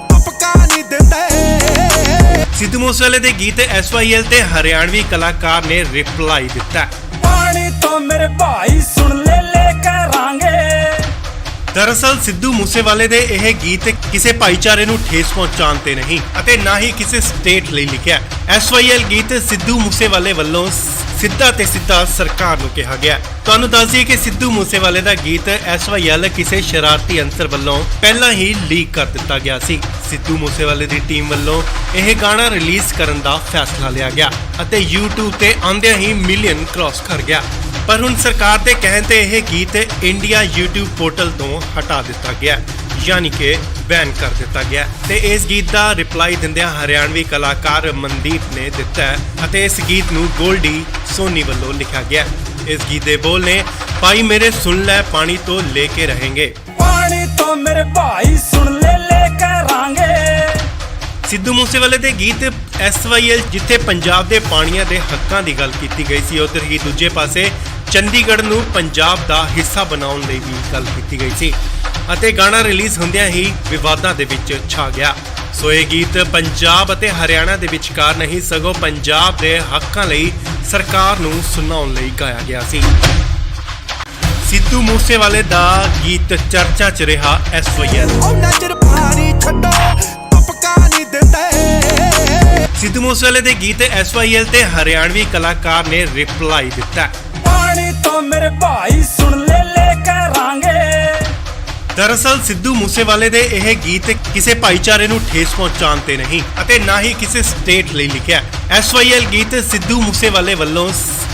ਤੁਪਕਾ ਨਹੀਂ ਦਿੰਦੇ। ਸਿੱਧੂ ਮੂਸੇਵਾਲੇ ਦੇ ਗੀਤ SYL ਤੇ ਹਰਿਆਣਵੀ ਕਲਾਕਾਰ ਨੇ ਰਿਪਲਾਈ ਦਿੱਤਾ। ਪਾਣੀ ਤੋਂ ਮੇਰੇ ਭਾਈ ਸੁਣ ਲੈ ਕਰਾਂਗੇ। ਦਰਅਸਲ ਸਿੱਧੂ ਮੂਸੇਵਾਲੇ ਦੇ ਇਹ ਗੀਤ ਕਿਸੇ ਭਾਈਚਾਰੇ ਨੂੰ ਠੇਸ ਪਹੁੰਚਾਉਣ ਤੇ ਨਹੀਂ ਅਤੇ ਨਾ ਹੀ ਕਿਸੇ ਸਟੇਟ ਲਈ ਲਿਖਿਆ। SYL ਗੀਤ ਸਿੱਧੂ ਮੂਸੇਵਾਲੇ ਵੱਲੋਂ ਸਿੱਧਾ ਤੇ ਸਿੱਧਾ ਸਰਕਾਰ ਨੂੰ ਕਿਹਾ ਗਿਆ। ਤੁਹਾਨੂੰ ਦੱਸ ਦਈਏ ਕਿ ਸਿੱਧੂ ਮੂਸੇਵਾਲੇ ਦਾ ਗੀਤ SYL ਕਿਸੇ ਸ਼ਰਾਰਤੀ ਅੰਸਰ ਵੱਲੋਂ ਪਹਿਲਾਂ ਹੀ ਲੀਕ ਕਰ ਦਿੱਤਾ ਗਿਆ ਸੀ। ਸਿੱਧੂ ਮੂਸੇਵਾਲੇ ਦੀ ਟੀਮ ਵੱਲੋਂ ਇਹ ਗਾਣਾ ਰਿਲੀਜ਼ ਕਰਨ ਦਾ ਫੈਸਲਾ ਲਿਆ ਗਿਆ ਅਤੇ YouTube ਤੇ ਆਉਂਦਿਆਂ ਹੀ ਮਿਲੀਅਨ ਕ੍ਰਾਸ ਕਰ ਗਿਆ। ਪਰ ਹੁਣ ਸਰਕਾਰ ਦੇ ਕਹਿਣ ਤੇ ਇਹ ਗੀਤ ਇੰਡੀਆ YouTube ਪੋਰਟਲ ਤੋਂ ਹਟਾ ਦਿੱਤਾ ਗਿਆ, ਯਾਨੀ ਕਿ ਬੈਨ ਕਰ ਦਿੱਤਾ ਗਿਆ ਤੇ ਇਸ ਗੀਤ ਦਾ ਰਿਪਲਾਈ ਦਿੰਦਿਆਂ ਹਰਿਆਣਵੀ ਕਲਾਕਾਰ ਮਨਦੀਪ ਨੇ ਦਿੱਤਾ ਅਤੇ ਇਸ ਗੀਤ ਨੂੰ ਗੋਲਡੀ ਸੋਨੀ ਵੱਲੋਂ ਲਿਖਿਆ ਗਿਆ। ਇਸ ਗੀਤ ਦੇ ਬੋਲ ਨੇ ਭਾਈ ਮੇਰੇ ਸੁਣ ਲੈ ਪਾਣੀ ਤੋਂ ਲੈ ਕੇ ਰਹੇਂਗੇ। ਪਾਣੀ ਤੋਂ ਮੇਰੇ ਭਾਈ ਸੁਣ ਲੈ ਕਰਾਂਗੇ। ਸਿੱਧੂ ਮੂਸੇਵਾਲੇ ਦੇ ਗੀਤ SYL ਜਿੱਥੇ ਪੰਜਾਬ ਦੇ ਪਾਣੀਆਂ ਦੇ ਹੱਕਾਂ ਦੀ ਗੱਲ ਕੀਤੀ ਗਈ ਸੀ, ਉੱਧਰ ਹੀ ਦੂਜੇ ਪਾਸੇ ਚੰਡੀਗੜ੍ਹ ਨੂੰ ਪੰਜਾਬ ਦਾ ਹਿੱਸਾ ਬਣਾਉਣ ਲਈ ਵੀ ਗੱਲ ਕੀਤੀ ਗਈ ਸੀ ਅਤੇ ਗਾਣਾ ਰਿਲੀਜ਼ ਹੁੰਦਿਆਂ ਹੀ ਵਿਵਾਦਾਂ ਦੇ ਵਿੱਚ ਛਾ ਗਿਆ। ਸੋ ਇਹ ਗੀਤ ਪੰਜਾਬ ਅਤੇ ਹਰਿਆਣਾ ਦੇ ਵਿਚਕਾਰ ਨਹੀਂ ਸਗੋਂ ਪੰਜਾਬ ਦੇ ਹੱਕਾਂ ਲਈ ਸਰਕਾਰ ਨੂੰ ਸੁਣਾਉਣ ਲਈ ਗਾਇਆ ਗਿਆ ਸੀ। ਸਿੱਧੂ ਮੂਸੇਵਾਲੇ ਦਾ ਗੀਤ ਚਰਚਾ 'ਚ ਰਿਹਾ SYL। ਉਹਨਾਂ ਚਿਰ ਪਾਣੀ ਛੱਡੋ ਤੁਪਕਾ ਨਹੀਂ ਦਿੰਦੇ। ਸਿੱਧੂ ਮੂਸੇਵਾਲੇ ਦੇ ਗੀਤ SYL ਤੇ ਹਰਿਆਣਵੀ ਕਲਾਕਾਰ ਨੇ ਰਿਪਲਾਈ ਦਿੱਤਾ। ਪਾਣੀ ਤੋਂ ਮੇਰੇ ਭਾਈ ਸੁਣ ਲੈ ਕਰਾਂਗੇ। ਦਰਅਸਲ ਸਿੱਧੂ ਮੂਸੇਵਾਲੇ ਦੇ ਇਹ ਗੀਤ ਕਿਸੇ ਭਾਈਚਾਰੇ ਨੂੰ ਠੇਸ ਪਹੁੰਚਾਉਣ ਤੇ ਨਹੀਂ ਅਤੇ ਨਾ ਹੀ ਕਿਸੇ ਸਟੇਟ ਲਈ ਲਿਖਿਆ। SYL ਗੀਤ ਸਿੱਧੂ ਮੂਸੇਵਾਲੇ ਵੱਲੋਂ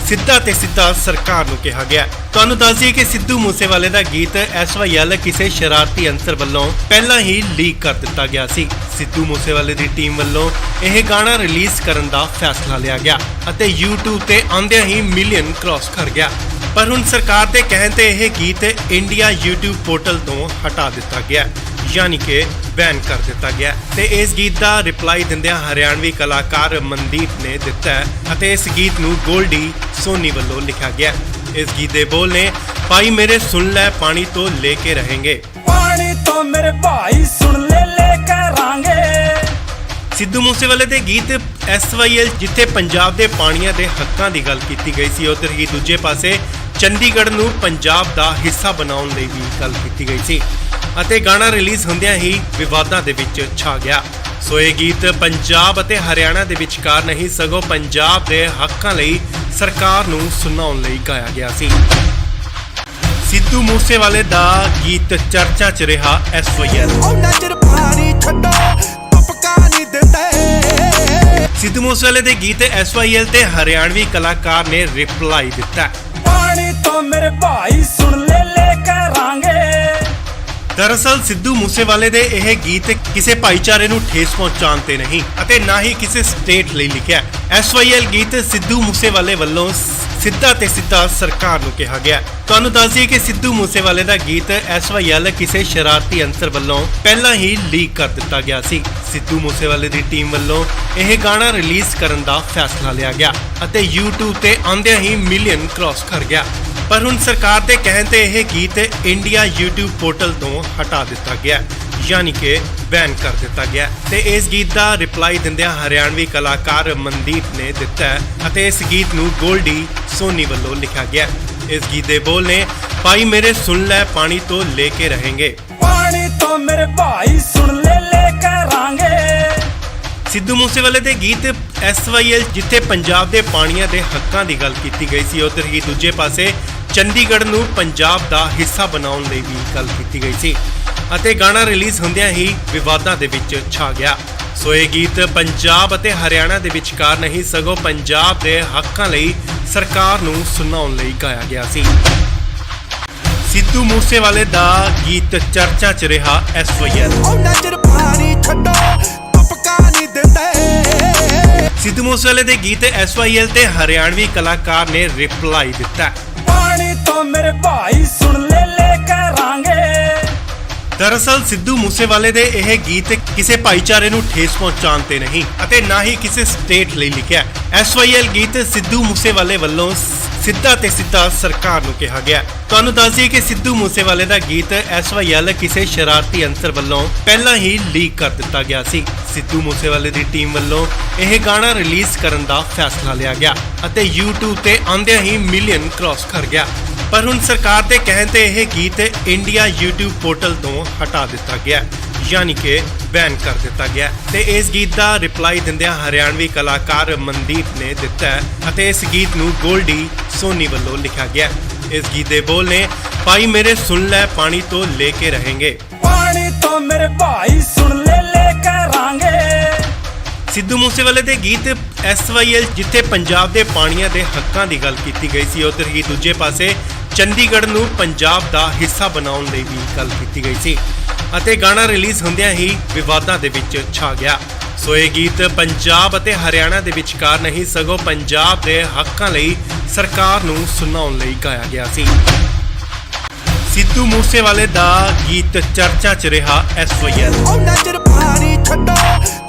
ਸਿੱਧਾ ਤੇ ਸਿੱਧਾ ਸਰਕਾਰ ਨੂੰ ਕਿਹਾ ਗਿਆ। ਤੁਹਾਨੂੰ ਦੱਸ ਦਈਏ ਕਿ ਸਿੱਧੂ ਮੂਸੇਵਾਲੇ ਦਾ ਗੀਤ SYL ਕਿਸੇ ਸ਼ਰਾਰਤੀ ਅੰਸਰ ਵੱਲੋਂ ਪਹਿਲਾਂ ਹੀ ਲੀਕ ਕਰ ਦਿੱਤਾ ਗਿਆ ਸੀ। ਸਿੱਧੂ ਮੂਸੇਵਾਲੇ ਦੀ ਟੀਮ ਵੱਲੋਂ ਇਹ ਗਾਣਾ ਰਿਲੀਜ਼ ਕਰਨ ਦਾ ਫੈਸਲਾ ਲਿਆ ਗਿਆ ਅਤੇ YouTube ਤੇ ਆਉਂਦਿਆਂ ਹੀ ਮਿਲੀਅਨ ਕ੍ਰਾਸ ਕਰ ਗਿਆ। ਪਰ ਹੁਣ ਸਰਕਾਰ ਦੇ ਕਹਿਣ ਤੇ ਇਹ ਗੀਤ ਇੰਡੀਆ YouTube ਪੋਰਟਲ ਤੋਂ ਹਟਾ ਦਿੱਤਾ ਗਿਆ, ਯਾਨੀ ਕਿ ਬੈਨ ਕਰ ਦਿੱਤਾ ਗਿਆ ਤੇ ਇਸ ਗੀਤ ਦਾ ਰਿਪਲਾਈ ਦਿੰਦਿਆਂ ਹਰਿਆਣਵੀ ਕਲਾਕਾਰ ਮਨਦੀਪ ਨੇ ਦਿੱਤਾ ਅਤੇ ਇਸ ਗੀਤ ਨੂੰ ਗੋਲਡੀ ਸੋਨੀ ਵੱਲੋਂ ਲਿਖਿਆ ਗਿਆ। ਇਸ ਗੀਤ ਦੇ ਬੋਲ ਨੇ ਭਾਈ ਮੇਰੇ ਸੁਣ ਲੈ ਪਾਣੀ ਤੋਂ ਲੈ ਕੇ ਰਹੇਂਗੇ। ਪਾਣੀ ਤੋਂ ਮੇਰੇ ਭਾਈ ਸੁਣ ਲੈ ਕਰਾਂਗੇ। ਸਿੱਧੂ ਮੂਸੇਵਾਲੇ ਦੇ ਗੀਤ SYL ਜਿੱਥੇ ਪੰਜਾਬ ਦੇ ਪਾਣੀਆਂ ਦੇ ਹੱਕਾਂ ਦੀ ਗੱਲ ਕੀਤੀ ਗਈ ਸੀ, ਉੱਧਰ ਹੀ ਦੂਜੇ ਪਾਸੇ ਚੰਡੀਗੜ੍ਹ ਨੂੰ ਪੰਜਾਬ ਦਾ ਹਿੱਸਾ ਬਣਾਉਣ ਲਈ ਵੀ ਗੱਲ ਕੀਤੀ ਗਈ ਸੀ ਅਤੇ ਗਾਣਾ ਰਿਲੀਜ਼ ਹੁੰਦਿਆਂ ਹੀ ਵਿਵਾਦਾਂ ਦੇ ਵਿੱਚ ਛਾ ਗਿਆ। ਸੋ ਇਹ ਗੀਤ ਪੰਜਾਬ ਅਤੇ ਹਰਿਆਣਾ ਦੇ ਵਿਚਕਾਰ ਨਹੀਂ ਸਗੋਂ ਪੰਜਾਬ ਦੇ ਹੱਕਾਂ ਲਈ ਸਰਕਾਰ ਨੂੰ ਸੁਣਾਉਣ ਲਈ ਗਾਇਆ ਗਿਆ ਸੀ। ਸਿੱਧੂ ਮੂਸੇਵਾਲੇ ਦਾ ਗੀਤ ਚਰਚਾ 'ਚ ਰਿਹਾ SYL। ਉਹਨਾਂ ਚਿਰ ਪਾਣੀ ਛੱਡੋ ਤੁਪਕਾ ਨਹੀਂ ਦਿੰਦੇ। ਸਿੱਧੂ ਮੂਸੇਵਾਲੇ ਦੇ ਗੀਤ SYL ਤੇ ਹਰਿਆਣਵੀ ਕਲਾਕਾਰ ਨੇ ਰਿਪਲਾਈ ਦਿੱਤਾ। ਪਾਣੀ ਤੋਂ ਮੇਰੇ ਭਾਈ ਸੁਣ ਲੈ ਕਰਾਂਗੇ। ਦਰਅਸਲ ਸਿੱਧੂ ਮੂਸੇਵਾਲੇ ਦੇ ਇਹ ਗੀਤ ਕਿਸੇ ਭਾਈਚਾਰੇ ਨੂੰ ਠੇਸ ਪਹੁੰਚਾਉਣ ਤੇ ਨਹੀਂ ਅਤੇ ਨਾ ਹੀ ਕਿਸੇ ਸਟੇਟ ਲਈ ਲਿਖਿਆ। SYL ਗੀਤ ਸਿੱਧੂ ਮੂਸੇਵਾਲੇ ਵੱਲੋਂ ਸਿੱਧਾ ਤੇ ਸਿੱਧਾ ਸਰਕਾਰ ਨੂੰ ਕਿਹਾ ਗਿਆ। ਤੁਹਾਨੂੰ ਦੱਸ ਦਈਏ ਕਿ ਸਿੱਧੂ ਮੂਸੇਵਾਲੇ ਦਾ ਗੀਤ SYL ਕਿਸੇ ਸ਼ਰਾਰਤੀ ਅੰਸਰ ਵੱਲੋਂ ਪਹਿਲਾਂ ਹੀ ਲੀਕ ਕਰ ਦਿੱਤਾ ਗਿਆ ਸੀ। ਸਿੱਧੂ ਮੂਸੇਵਾਲੇ ਦੀ ਟੀਮ ਵੱਲੋਂ ਇਹ ਗਾਣਾ ਰਿਲੀਜ਼ ਕਰਨ ਦਾ ਫੈਸਲਾ ਲਿਆ ਗਿਆ ਅਤੇ YouTube ਤੇ ਆਉਂਦਿਆਂ ਹੀ ਮਿਲੀਅਨ ਕ੍ਰਾਸ ਕਰ ਗਿਆ। ਪਰ ਹੁਣ ਸਰਕਾਰ ਦੇ ਕਹਿਣ ਤੇ ਇਹ ਗੀਤ ਇੰਡੀਆ YouTube ਪੋਰਟਲ ਤੋਂ ਹਟਾ ਦਿੱਤਾ ਗਿਆ, ਯਾਨੀ ਕਿ ਬੈਨ ਕਰ ਦਿੱਤਾ ਗਿਆ ਤੇ ਇਸ ਗੀਤ ਦਾ ਰਿਪਲਾਈ ਦਿੰਦਿਆਂ ਹਰਿਆਣਵੀ ਕਲਾਕਾਰ ਮਨਦੀਪ ਨੇ ਦਿੱਤਾ ਅਤੇ ਇਸ ਗੀਤ ਨੂੰ ਗੋਲਡੀ ਸੋਨੀ ਵੱਲੋਂ ਲਿਖਿਆ ਗਿਆ। ਇਸ ਗੀਤ ਦੇ ਬੋਲ ਨੇ ਭਾਈ ਮੇਰੇ ਸੁਣ ਲੈ ਪਾਣੀ ਤੋਂ ਲੈ ਕੇ ਰਹੇਂਗੇ। ਪਾਣੀ ਤੋਂ ਮੇਰੇ ਭਾਈ ਸੁਣ ਲੈ ਕਰਾਂਗੇ। ਸਿੱਧੂ ਮੂਸੇਵਾਲੇ ਦੇ ਗੀਤ SYL ਜਿੱਥੇ ਪੰਜਾਬ ਦੇ ਪਾਣੀਆਂ ਦੇ ਹੱਕਾਂ ਦੀ ਗੱਲ ਕੀਤੀ ਗਈ ਸੀ, ਉੱਧਰ ਹੀ ਦੂਜੇ ਪਾਸੇ ਚੰਡੀਗੜ੍ਹ ਨੂੰ ਪੰਜਾਬ ਦਾ ਹਿੱਸਾ ਬਣਾਉਣ ਲਈ ਵੀ ਗੱਲ ਕੀਤੀ ਗਈ ਸੀ ਅਤੇ ਗਾਣਾ ਰਿਲੀਜ਼ ਹੁੰਦਿਆਂ ਹੀ ਵਿਵਾਦਾਂ ਦੇ ਵਿੱਚ ਛਾ ਗਿਆ। ਸੋ ਇਹ ਗੀਤ ਪੰਜਾਬ ਅਤੇ ਹਰਿਆਣਾ ਦੇ ਵਿਚਕਾਰ ਨਹੀਂ ਸਗੋਂ ਪੰਜਾਬ ਦੇ ਹੱਕਾਂ ਲਈ ਸਰਕਾਰ ਨੂੰ ਸੁਣਾਉਣ ਲਈ ਗਾਇਆ ਗਿਆ ਸੀ। ਸਿੱਧੂ ਮੂਸੇਵਾਲੇ ਦਾ ਗੀਤ ਚਰਚਾ 'ਚ ਰਿਹਾ SYL। ਉਹਨਾਂ ਚਿਰ ਪਾਣੀ ਛੱਡੋ ਤੁਪਕਾ ਨਹੀਂ ਦਿੰਦੇ। ਸਿੱਧੂ ਮੂਸੇਵਾਲੇ ਦੇ ਗੀਤ SYL ਤੇ ਹਰਿਆਣਵੀ ਕਲਾਕਾਰ ਨੇ ਰਿਪਲਾਈ ਦਿੱਤਾ। ਪਾਣੀ ਤੋਂ ਮੇਰੇ ਭਾਈ ਸੁਣ ਲੈ ਕਰਾਂਗੇ। ਦਰਅਸਲ ਸਿੱਧੂ ਮੂਸੇਵਾਲੇ ਦੇ ਇਹ ਗੀਤ ਕਿਸੇ ਭਾਈਚਾਰੇ ਨੂੰ ਠੇਸ ਪਹੁੰਚਾਉਣ ਤੇ ਨਹੀਂ ਅਤੇ ਨਾ ਹੀ ਕਿਸੇ ਸਟੇਟ ਲਈ ਲਿਖਿਆ। SYL ਗੀਤ ਸਿੱਧੂ ਮੂਸੇਵਾਲੇ ਵੱਲੋਂ ਸਿੱਧਾ ਤੇ ਸਿੱਧਾ ਸਰਕਾਰ ਨੂੰ ਕਿਹਾ ਗਿਆ। ਤੁਹਾਨੂੰ ਦੱਸ ਦਈਏ ਕਿ ਸਿੱਧੂ ਮੂਸੇਵਾਲੇ ਦਾ ਗੀਤ SYL ਕਿਸੇ ਸ਼ਰਾਰਤੀ ਅੰਸਰ ਵੱਲੋਂ ਪਹਿਲਾਂ ਹੀ ਲੀਕ ਕਰ ਦਿੱਤਾ ਗਿਆ ਸੀ। ਸਿੱਧੂ ਮੂਸੇਵਾਲੇ ਦੀ ਟੀਮ ਵੱਲੋਂ ਇਹ ਗਾਣਾ ਰਿਲੀਜ਼ ਕਰਨ ਦਾ ਫੈਸਲਾ ਲਿਆ ਗਿਆ ਅਤੇ YouTube ਤੇ ਆਉਂਦਿਆਂ ਹੀ ਮਿਲੀਅਨ ਕ੍ਰਾਸ ਕਰ ਗਿਆ। ਪਰ ਹੁਣ ਸਰਕਾਰ ਦੇ ਕਹਿਣ ਤੇ ਇਹ ਗੀਤ ਇੰਡੀਆ YouTube ਪੋਰਟਲ ਤੋਂ ਹਟਾ ਦਿੱਤਾ ਗਿਆ, ਯਾਨੀ ਕਿ ਬੈਨ ਕਰ ਦਿੱਤਾ ਗਿਆ। ਤੇ ਇਸ ਗੀਤ ਦਾ ਰਿਪਲਾਈ ਦਿੰਦਿਆਂ ਹਰਿਆਣਵੀ ਕਲਾਕਾਰ ਮਨਦੀਪ ਨੇ ਦਿੱਤਾ ਹੈ ਅਤੇ ਇਸ ਗੀਤ ਨੂੰ ਗੋਲਡੀ ਸੋਨੀ ਵੱਲੋਂ ਲਿਖਿਆ ਗਿਆ। ਇਸ ਗੀਤ ਦੇ ਬੋਲ ਨੇ ਭਾਈ ਮੇਰੇ ਸੁਣ ਲੈ ਪਾਣੀ ਤੋਂ ਲੈ ਕੇ ਰਹੇਂਗੇ। ਪਾਣੀ ਤੋਂ ਮੇਰੇ ਭਾਈ ਸੁਣ ਲੈ ਕਰਾਂਗੇ। ਸਿੱਧੂ ਮੂਸੇਵਾਲੇ ਦੇ ਗੀਤ SYL ਜਿੱਥੇ ਪੰਜਾਬ ਦੇ ਪਾਣੀਆਂ ਦੇ ਹੱਕਾਂ ਦੀ ਗੱਲ ਕੀਤੀ ਗਈ ਸੀ, ਉੱਧਰ ਹੀ ਦੂਜੇ ਪਾਸੇ ਚੰਡੀਗੜ੍ਹ ਨੂੰ ਪੰਜਾਬ ਦਾ ਹਿੱਸਾ ਬਣਾਉਣ ਲਈ ਵੀ ਗੱਲ ਕੀਤੀ ਗਈ ਸੀ ਅਤੇ ਗਾਣਾ ਰਿਲੀਜ਼ ਹੁੰਦਿਆਂ ਹੀ ਵਿਵਾਦਾਂ ਦੇ ਵਿੱਚ ਛਾ ਗਿਆ। ਸੋ ਇਹ ਗੀਤ ਪੰਜਾਬ ਅਤੇ ਹਰਿਆਣਾ ਦੇ ਵਿਚਕਾਰ ਨਹੀਂ ਸਗੋਂ ਪੰਜਾਬ ਦੇ ਹੱਕਾਂ ਲਈ ਸਰਕਾਰ ਨੂੰ ਸੁਣਾਉਣ ਲਈ ਗਾਇਆ ਗਿਆ ਸੀ। ਸਿੱਧੂ ਮੂਸੇਵਾਲੇ ਦਾ ਗੀਤ ਚਰਚਾ 'ਚ ਰਿਹਾ SYL। ਉਹਨਾਂ ਚਿਰ ਪਾਣੀ ਛੱਡੋ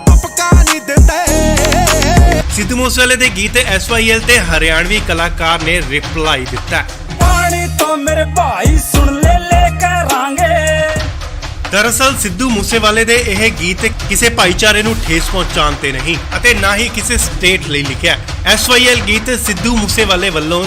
ਤੁਪਕਾ ਨਹੀਂ ਦਿੰਦੇ। ਸਿੱਧੂ ਮੂਸੇਵਾਲੇ ਦੇ ਗੀਤ SYL ਤੇ ਹਰਿਆਣਵੀ ਕਲਾਕਾਰ ਨੇ ਰਿਪਲਾਈ ਦਿੱਤਾ। ਪਾਣੀ ਤੋਂ ਮੇਰੇ ਭਾਈ ਸੁਣ ਲੈ ਕਰਾਂਗੇ। ਦਰਅਸਲ ਸਿੱਧੂ ਮੂਸੇਵਾਲੇ ਦੇ ਇਹ ਗੀਤ ਕਿਸੇ ਭਾਈਚਾਰੇ ਨੂੰ ਠੇਸ ਪਹੁੰਚਾਉਣ ਤੇ ਨਹੀਂ ਅਤੇ ਨਾ ਹੀ ਕਿਸੇ ਸਟੇਟ ਲਈ ਲਿਖਿਆ। SYL ਗੀਤ ਸਿੱਧੂ ਮੂਸੇਵਾਲੇ ਵੱਲੋਂ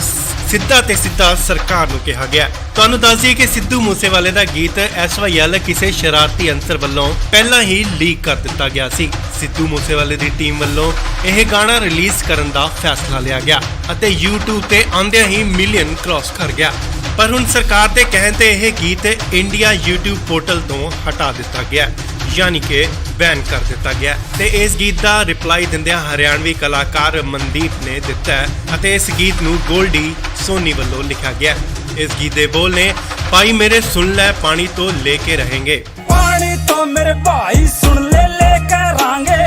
ਸਿੱਧਾ ਤੇ ਸਿੱਧਾ ਸਰਕਾਰ ਨੂੰ ਕਿਹਾ ਗਿਆ। ਤੁਹਾਨੂੰ ਦੱਸ ਦਈਏ ਕਿ ਸਿੱਧੂ ਮੂਸੇਵਾਲੇ ਦਾ ਗੀਤ SYL ਕਿਸੇ ਸ਼ਰਾਰਤੀ ਅੰਸਰ ਵੱਲੋਂ ਪਹਿਲਾਂ ਹੀ ਲੀਕ ਕਰ ਦਿੱਤਾ ਗਿਆ ਸੀ। ਸਿੱਧੂ ਮੂਸੇਵਾਲੇ ਦੀ ਟੀਮ ਵੱਲੋਂ ਇਹ ਗਾਣਾ ਰਿਲੀਜ਼ ਕਰਨ ਦਾ ਫੈਸਲਾ ਲਿਆ ਗਿਆ ਅਤੇ YouTube ਤੇ ਆਉਂਦਿਆਂ ਹੀ ਮਿਲੀਅਨ ਕ੍ਰਾਸ ਕਰ ਗਿਆ। ਪਰ ਹੁਣ ਸਰਕਾਰ ਦੇ ਕਹਿਣ ਤੇ ਇਹ ਗੀਤ ਇੰਡੀਆ YouTube ਪੋਰਟਲ ਤੋਂ ਹਟਾ ਦਿੱਤਾ ਗਿਆ, ਯਾਨੀ ਕਿ ਬੈਨ ਕਰ ਦਿੱਤਾ ਗਿਆ। ਤੇ ਇਸ ਗੀਤ ਦਾ ਰਿਪਲਾਈ ਦਿੰਦਿਆਂ ਹਰਿਆਣਵੀ ਕਲਾਕਾਰ ਮਨਦੀਪ ਨੇ ਦਿੱਤਾ ਹੈ ਅਤੇ ਇਸ ਗੀਤ ਨੂੰ ਗੋਲਡੀ ਸੋਨੀ ਵੱਲੋਂ ਲਿਖਿਆ ਗਿਆ। ਇਸ ਗੀਤ ਦੇ ਬੋਲ ਨੇ ਭਾਈ ਮੇਰੇ ਸੁਣ ਲੈ ਪਾਣੀ ਤੋਂ ਲੈ ਕੇ ਰਹੇਂਗੇ। ਪਾਣੀ ਤੋਂ ਮੇਰੇ ਭਾਈ ਸੁਣ ਲੈ ਕਰਾਂਗੇ।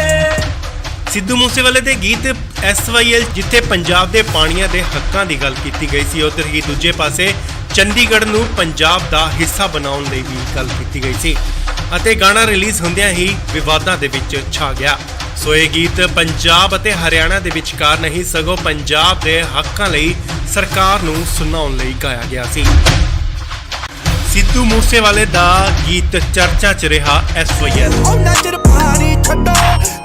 ਸਿੱਧੂ ਮੂਸੇਵਾਲੇ ਦੇ ਗੀਤ SYL ਜਿੱਥੇ ਪੰਜਾਬ ਦੇ ਪਾਣੀਆਂ ਦੇ ਹੱਕਾਂ ਦੀ ਗੱਲ ਕੀਤੀ ਗਈ ਸੀ, ਉੱਧਰ ਹੀ ਦੂਜੇ ਪਾਸੇ ਚੰਡੀਗੜ੍ਹ ਨੂੰ ਪੰਜਾਬ ਦਾ ਹਿੱਸਾ ਬਣਾਉਣ ਲਈ ਵੀ ਗੱਲ ਕੀਤੀ ਗਈ ਸੀ ਅਤੇ ਗਾਣਾ ਰਿਲੀਜ਼ ਹੁੰਦਿਆਂ ਹੀ ਵਿਵਾਦਾਂ ਦੇ ਵਿੱਚ ਛਾ ਗਿਆ। ਸੋ ਇਹ ਗੀਤ ਪੰਜਾਬ ਅਤੇ ਹਰਿਆਣਾ ਦੇ ਵਿਚਕਾਰ ਨਹੀਂ ਸਗੋਂ ਪੰਜਾਬ ਦੇ ਹੱਕਾਂ ਲਈ ਸਰਕਾਰ ਨੂੰ ਸੁਣਾਉਣ ਲਈ ਗਾਇਆ ਗਿਆ ਸੀ। ਸਿੱਧੂ ਮੂਸੇਵਾਲੇ ਦਾ ਗੀਤ ਚਰਚਾ 'ਚ ਰਿਹਾ SYL। ਉਹਨਾਂ ਚਿਰ ਪਾਣੀ ਛੱਡੋ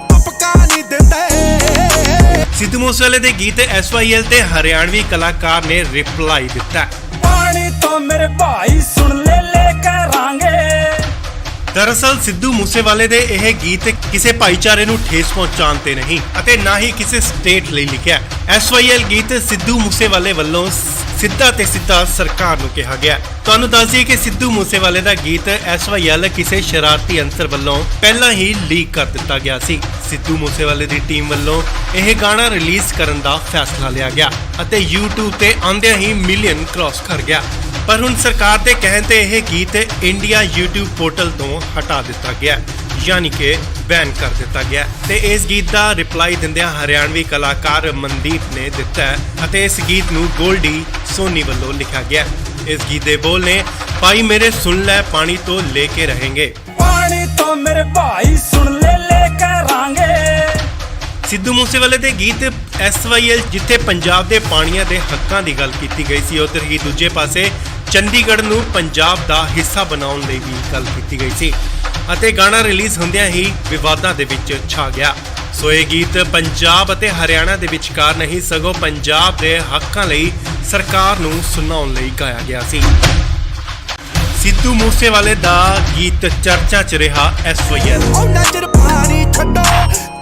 ਤੁਪਕਾ ਨਹੀਂ ਦਿੰਦੇ। ਸਿੱਧੂ ਮੂਸੇਵਾਲੇ ਦੇ ਗੀਤ SYL ਤੇ ਹਰਿਆਣਵੀ ਕਲਾਕਾਰ ਨੇ ਰਿਪਲਾਈ ਦਿੱਤਾ। ਪਾਣੀ ਤੋਂ ਮੇਰੇ ਭਾਈ ਸੁਣ ਲੈ ਕਰਾਂਗੇ। ਦਰਅਸਲ ਸਿੱਧੂ ਮੂਸੇਵਾਲੇ ਦੇ ਇਹ ਗੀਤ ਕਿਸੇ ਭਾਈਚਾਰੇ ਨੂੰ ਠੇਸ ਪਹੁੰਚਾਉਣ ਤੇ ਨਹੀਂ ਅਤੇ ਨਾ ਹੀ ਕਿਸੇ ਸਟੇਟ ਲਈ ਲਿਖਿਆ। SYL ਗੀਤ ਸਿੱਧੂ ਮੂਸੇਵਾਲੇ ਵੱਲੋਂ ਸਿੱਧਾ ਤੇ ਸਿੱਧਾ ਸਰਕਾਰ ਨੂੰ ਕਿਹਾ ਗਿਆ। ਤੁਹਾਨੂੰ ਦੱਸ ਦਈਏ ਕਿ ਸਿੱਧੂ ਮੂਸੇਵਾਲੇ ਦਾ ਗੀਤ SYL ਕਿਸੇ ਸ਼ਰਾਰਤੀ ਅੰਸਰ ਵੱਲੋਂ ਪਹਿਲਾਂ ਹੀ ਲੀਕ ਕਰ ਦਿੱਤਾ ਗਿਆ ਸੀ। ਸਿੱਧੂ ਮੂਸੇਵਾਲੇ ਦੀ ਟੀਮ ਵੱਲੋਂ ਇਹ ਗਾਣਾ ਰਿਲੀਜ਼ ਕਰਨ ਦਾ ਫੈਸਲਾ ਲਿਆ ਗਿਆ ਅਤੇ YouTube ਤੇ ਆਉਂਦਿਆਂ ਹੀ ਮਿਲੀਅਨ ਕ੍ਰਾਸ ਕਰ ਗਿਆ। ਪਰ ਹੁਣ ਸਰਕਾਰ ਦੇ ਕਹਿਣ ਤੇ ਇਹ ਗੀਤ ਇੰਡੀਆ YouTube ਪੋਰਟਲ ਤੋਂ ਹਟਾ ਦਿੱਤਾ ਗਿਆ, ਯਾਨੀ ਕਿ ਬੈਨ ਕਰ ਦਿੱਤਾ ਗਿਆ। ਤੇ ਇਸ ਗੀਤ ਦਾ ਰਿਪਲਾਈ ਦਿੰਦਿਆਂ ਹਰਿਆਣਵੀ ਕਲਾਕਾਰ ਮਨਦੀਪ ਨੇ ਦਿੱਤਾ ਹੈ ਅਤੇ ਇਸ ਗੀਤ ਨੂੰ ਗੋਲਡੀ ਸੋਨੀ ਵੱਲੋਂ ਲਿਖਿਆ ਗਿਆ। ਇਸ ਗੀਤ ਦੇ ਬੋਲ ਨੇ ਭਾਈ ਮੇਰੇ ਸੁਣ ਲੈ ਪਾਣੀ ਤੋਂ ਲੈ ਕੇ ਰਹੇਂਗੇ। ਪਾਣੀ ਤੋਂ ਮੇਰੇ ਭਾਈ ਸੁਣ ਲੈ ਕਰਾਂਗੇ। ਸਿੱਧੂ ਮੂਸੇਵਾਲੇ ਦੇ ਗੀਤ SYL ਜਿੱਥੇ ਪੰਜਾਬ ਦੇ ਪਾਣੀਆਂ ਦੇ ਹੱਕਾਂ ਦੀ ਗੱਲ ਕੀਤੀ ਗਈ ਸੀ, ਉੱਧਰ ਹੀ ਦੂਜੇ ਪਾਸੇ ਚੰਡੀਗੜ੍ਹ ਨੂੰ ਪੰਜਾਬ ਦਾ ਹਿੱਸਾ ਬਣਾਉਣ ਲਈ ਵੀ ਗੱਲ ਕੀਤੀ ਗਈ ਸੀ ਅਤੇ ਗਾਣਾ ਰਿਲੀਜ਼ ਹੁੰਦਿਆਂ ਹੀ ਵਿਵਾਦਾਂ ਦੇ ਵਿੱਚ ਛਾ ਗਿਆ। ਸੋ ਇਹ ਗੀਤ ਪੰਜਾਬ ਅਤੇ ਹਰਿਆਣਾ ਦੇ ਵਿਚਕਾਰ ਨਹੀਂ ਸਗੋਂ ਪੰਜਾਬ ਦੇ ਹੱਕਾਂ ਲਈ ਸਰਕਾਰ ਨੂੰ ਸੁਣਾਉਣ ਲਈ ਗਾਇਆ ਗਿਆ ਸੀ। ਸਿੱਧੂ ਮੂਸੇਵਾਲੇ ਦਾ ਗੀਤ ਚਰਚਾ 'ਚ ਰਿਹਾ SYL। ਉਹਨਾਂ ਚਿਰ ਪਾਣੀ ਛੱਡੋ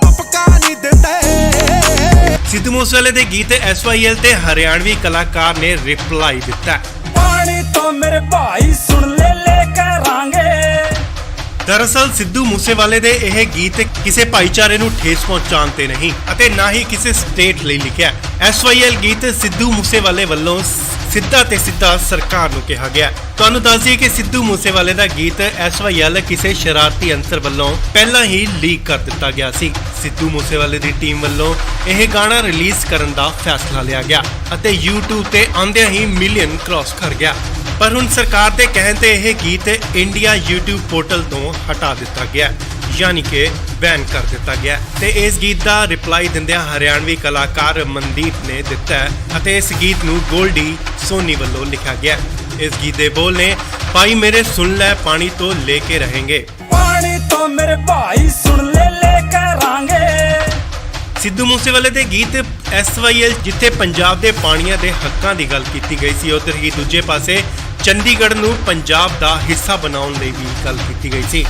ਤੁਪਕਾ ਨਹੀਂ ਦਿੰਦੇ। ਸਿੱਧੂ ਮੂਸੇਵਾਲੇ ਦੇ ਗੀਤ SYL ਤੇ ਹਰਿਆਣਵੀ ਕਲਾਕਾਰ ਨੇ ਰਿਪਲਾਈ ਦਿੱਤਾ। ਪਾਣੀ ਤੋਂ ਮੇਰੇ ਭਾਈ ਸੁਣ ਲੈ ਕਰਾਂਗੇ। ਦਰਅਸਲ ਸਿੱਧੂ ਮੂਸੇਵਾਲੇ ਦੇ ਇਹ ਗੀਤ ਕਿਸੇ ਭਾਈਚਾਰੇ ਨੂੰ ਠੇਸ ਪਹੁੰਚਾਉਣ ਤੇ ਨਹੀਂ ਅਤੇ ਨਾ ਹੀ ਕਿਸੇ ਸਟੇਟ ਲਈ ਲਿਖਿਆ। SYL ਗੀਤ ਸਿੱਧੂ ਮੂਸੇਵਾਲੇ ਵੱਲੋਂ ਸਿੱਧਾ ਤੇ ਸਿੱਧਾ ਸਰਕਾਰ ਨੂੰ ਕਿਹਾ ਗਿਆ। ਤੁਹਾਨੂੰ ਦੱਸ ਦਈਏ ਕਿ ਸਿੱਧੂ ਮੂਸੇਵਾਲੇ ਦਾ ਗੀਤ SYL ਕਿਸੇ ਸ਼ਰਾਰਤੀ ਅੰਸਰ ਵੱਲੋਂ ਪਹਿਲਾਂ ਹੀ ਲੀਕ ਕਰ ਦਿੱਤਾ ਗਿਆ ਸੀ। ਸਿੱਧੂ ਮੂਸੇਵਾਲੇ ਦੀ ਟੀਮ ਵੱਲੋਂ ਇਹ ਗਾਣਾ ਰਿਲੀਜ਼ ਕਰਨ ਦਾ ਫੈਸਲਾ ਲਿਆ ਗਿਆ ਅਤੇ YouTube ਤੇ ਆਉਂਦਿਆਂ ਹੀ ਮਿਲੀਅਨ ਕ੍ਰਾਸ ਕਰ ਗਿਆ। ਪਰ ਹੁਣ ਸਰਕਾਰ ਦੇ ਕਹਿਣ ਤੇ ਇਹ ਗੀਤ ਇੰਡੀਆ YouTube ਪੋਰਟਲ ਤੋਂ ਹਟਾ ਦਿੱਤਾ ਗਿਆ, ਯਾਨੀ ਕਿ ਬੈਨ ਕਰ ਦਿੱਤਾ ਗਿਆ। ਤੇ ਇਸ ਗੀਤ ਦਾ ਰਿਪਲਾਈ ਦਿੰਦਿਆਂ ਹਰਿਆਣਵੀ ਕਲਾਕਾਰ ਮਨਦੀਪ ਨੇ ਦਿੱਤਾ ਹੈ ਅਤੇ ਇਸ ਗੀਤ ਨੂੰ ਗੋਲਡੀ ਸੋਨੀ ਵੱਲੋਂ ਲਿਖਿਆ ਗਿਆ। ਇਸ ਗੀਤ ਦੇ ਬੋਲ ਨੇ ਭਾਈ ਮੇਰੇ ਸੁਣ ਲੈ ਪਾਣੀ ਤੋਂ ਲੈ ਕੇ रहेंगे। पानी तो मेरे भाई सुन ले करांगे। ਸਿੱਧੂ ਮੂਸੇਵਾਲੇ ਦੇ ਗੀਤ SYL ਜਿੱਥੇ ਪੰਜਾਬ ਦੇ ਪਾਣੀਆਂ ਦੇ ਹੱਕਾਂ ਦੀ ਗੱਲ ਕੀਤੀ ਗਈ ਸੀ, ਉਧਰ ਹੀ ਦੂਜੇ ਪਾਸੇ ਚੰਡੀਗੜ੍ਹ ਨੂੰ ਪੰਜਾਬ ਦਾ ਹਿੱਸਾ ਬਣਾਉਣ ਲਈ ਵੀ ਗੱਲ ਕੀਤੀ ਗਈ ਸੀ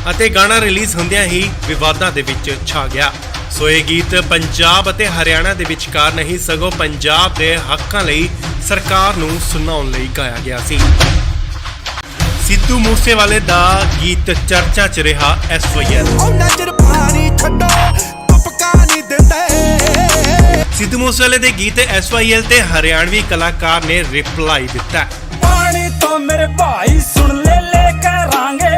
ਅਤੇ ਗਾਣਾ ਰਿਲੀਜ਼ ਹੁੰਦਿਆਂ ਹੀ ਵਿਵਾਦਾਂ ਦੇ ਵਿੱਚ ਛਾ ਗਿਆ। ਸੋ ਇਹ ਗੀਤ ਪੰਜਾਬ ਅਤੇ ਹਰਿਆਣਾ ਦੇ ਵਿਚਕਾਰ ਨਹੀਂ ਸਗੋਂ ਪੰਜਾਬ ਦੇ ਹੱਕਾਂ ਲਈ ਸਰਕਾਰ ਨੂੰ ਸੁਣਾਉਣ ਲਈ ਗਾਇਆ ਗਿਆ ਸੀ। ਸਿੱਧੂ ਮੂਸੇਵਾਲੇ ਦਾ ਗੀਤ ਚਰਚਾ 'ਚ ਰਿਹਾ SYL। ਉਹਨਾਂ ਚਿਰ ਪਾਣੀ ਛੱਡੋ ਤੁਪਕਾ ਨਹੀਂ ਦਿੰਦੇ। ਸਿੱਧੂ ਮੂਸੇਵਾਲੇ ਦੇ ਗੀਤ SYL ਤੇ ਹਰਿਆਣਵੀ ਕਲਾਕਾਰ ਨੇ ਰਿਪਲਾਈ ਦਿੱਤਾ। पानी तो मेरे भाई सुन ले करांगे।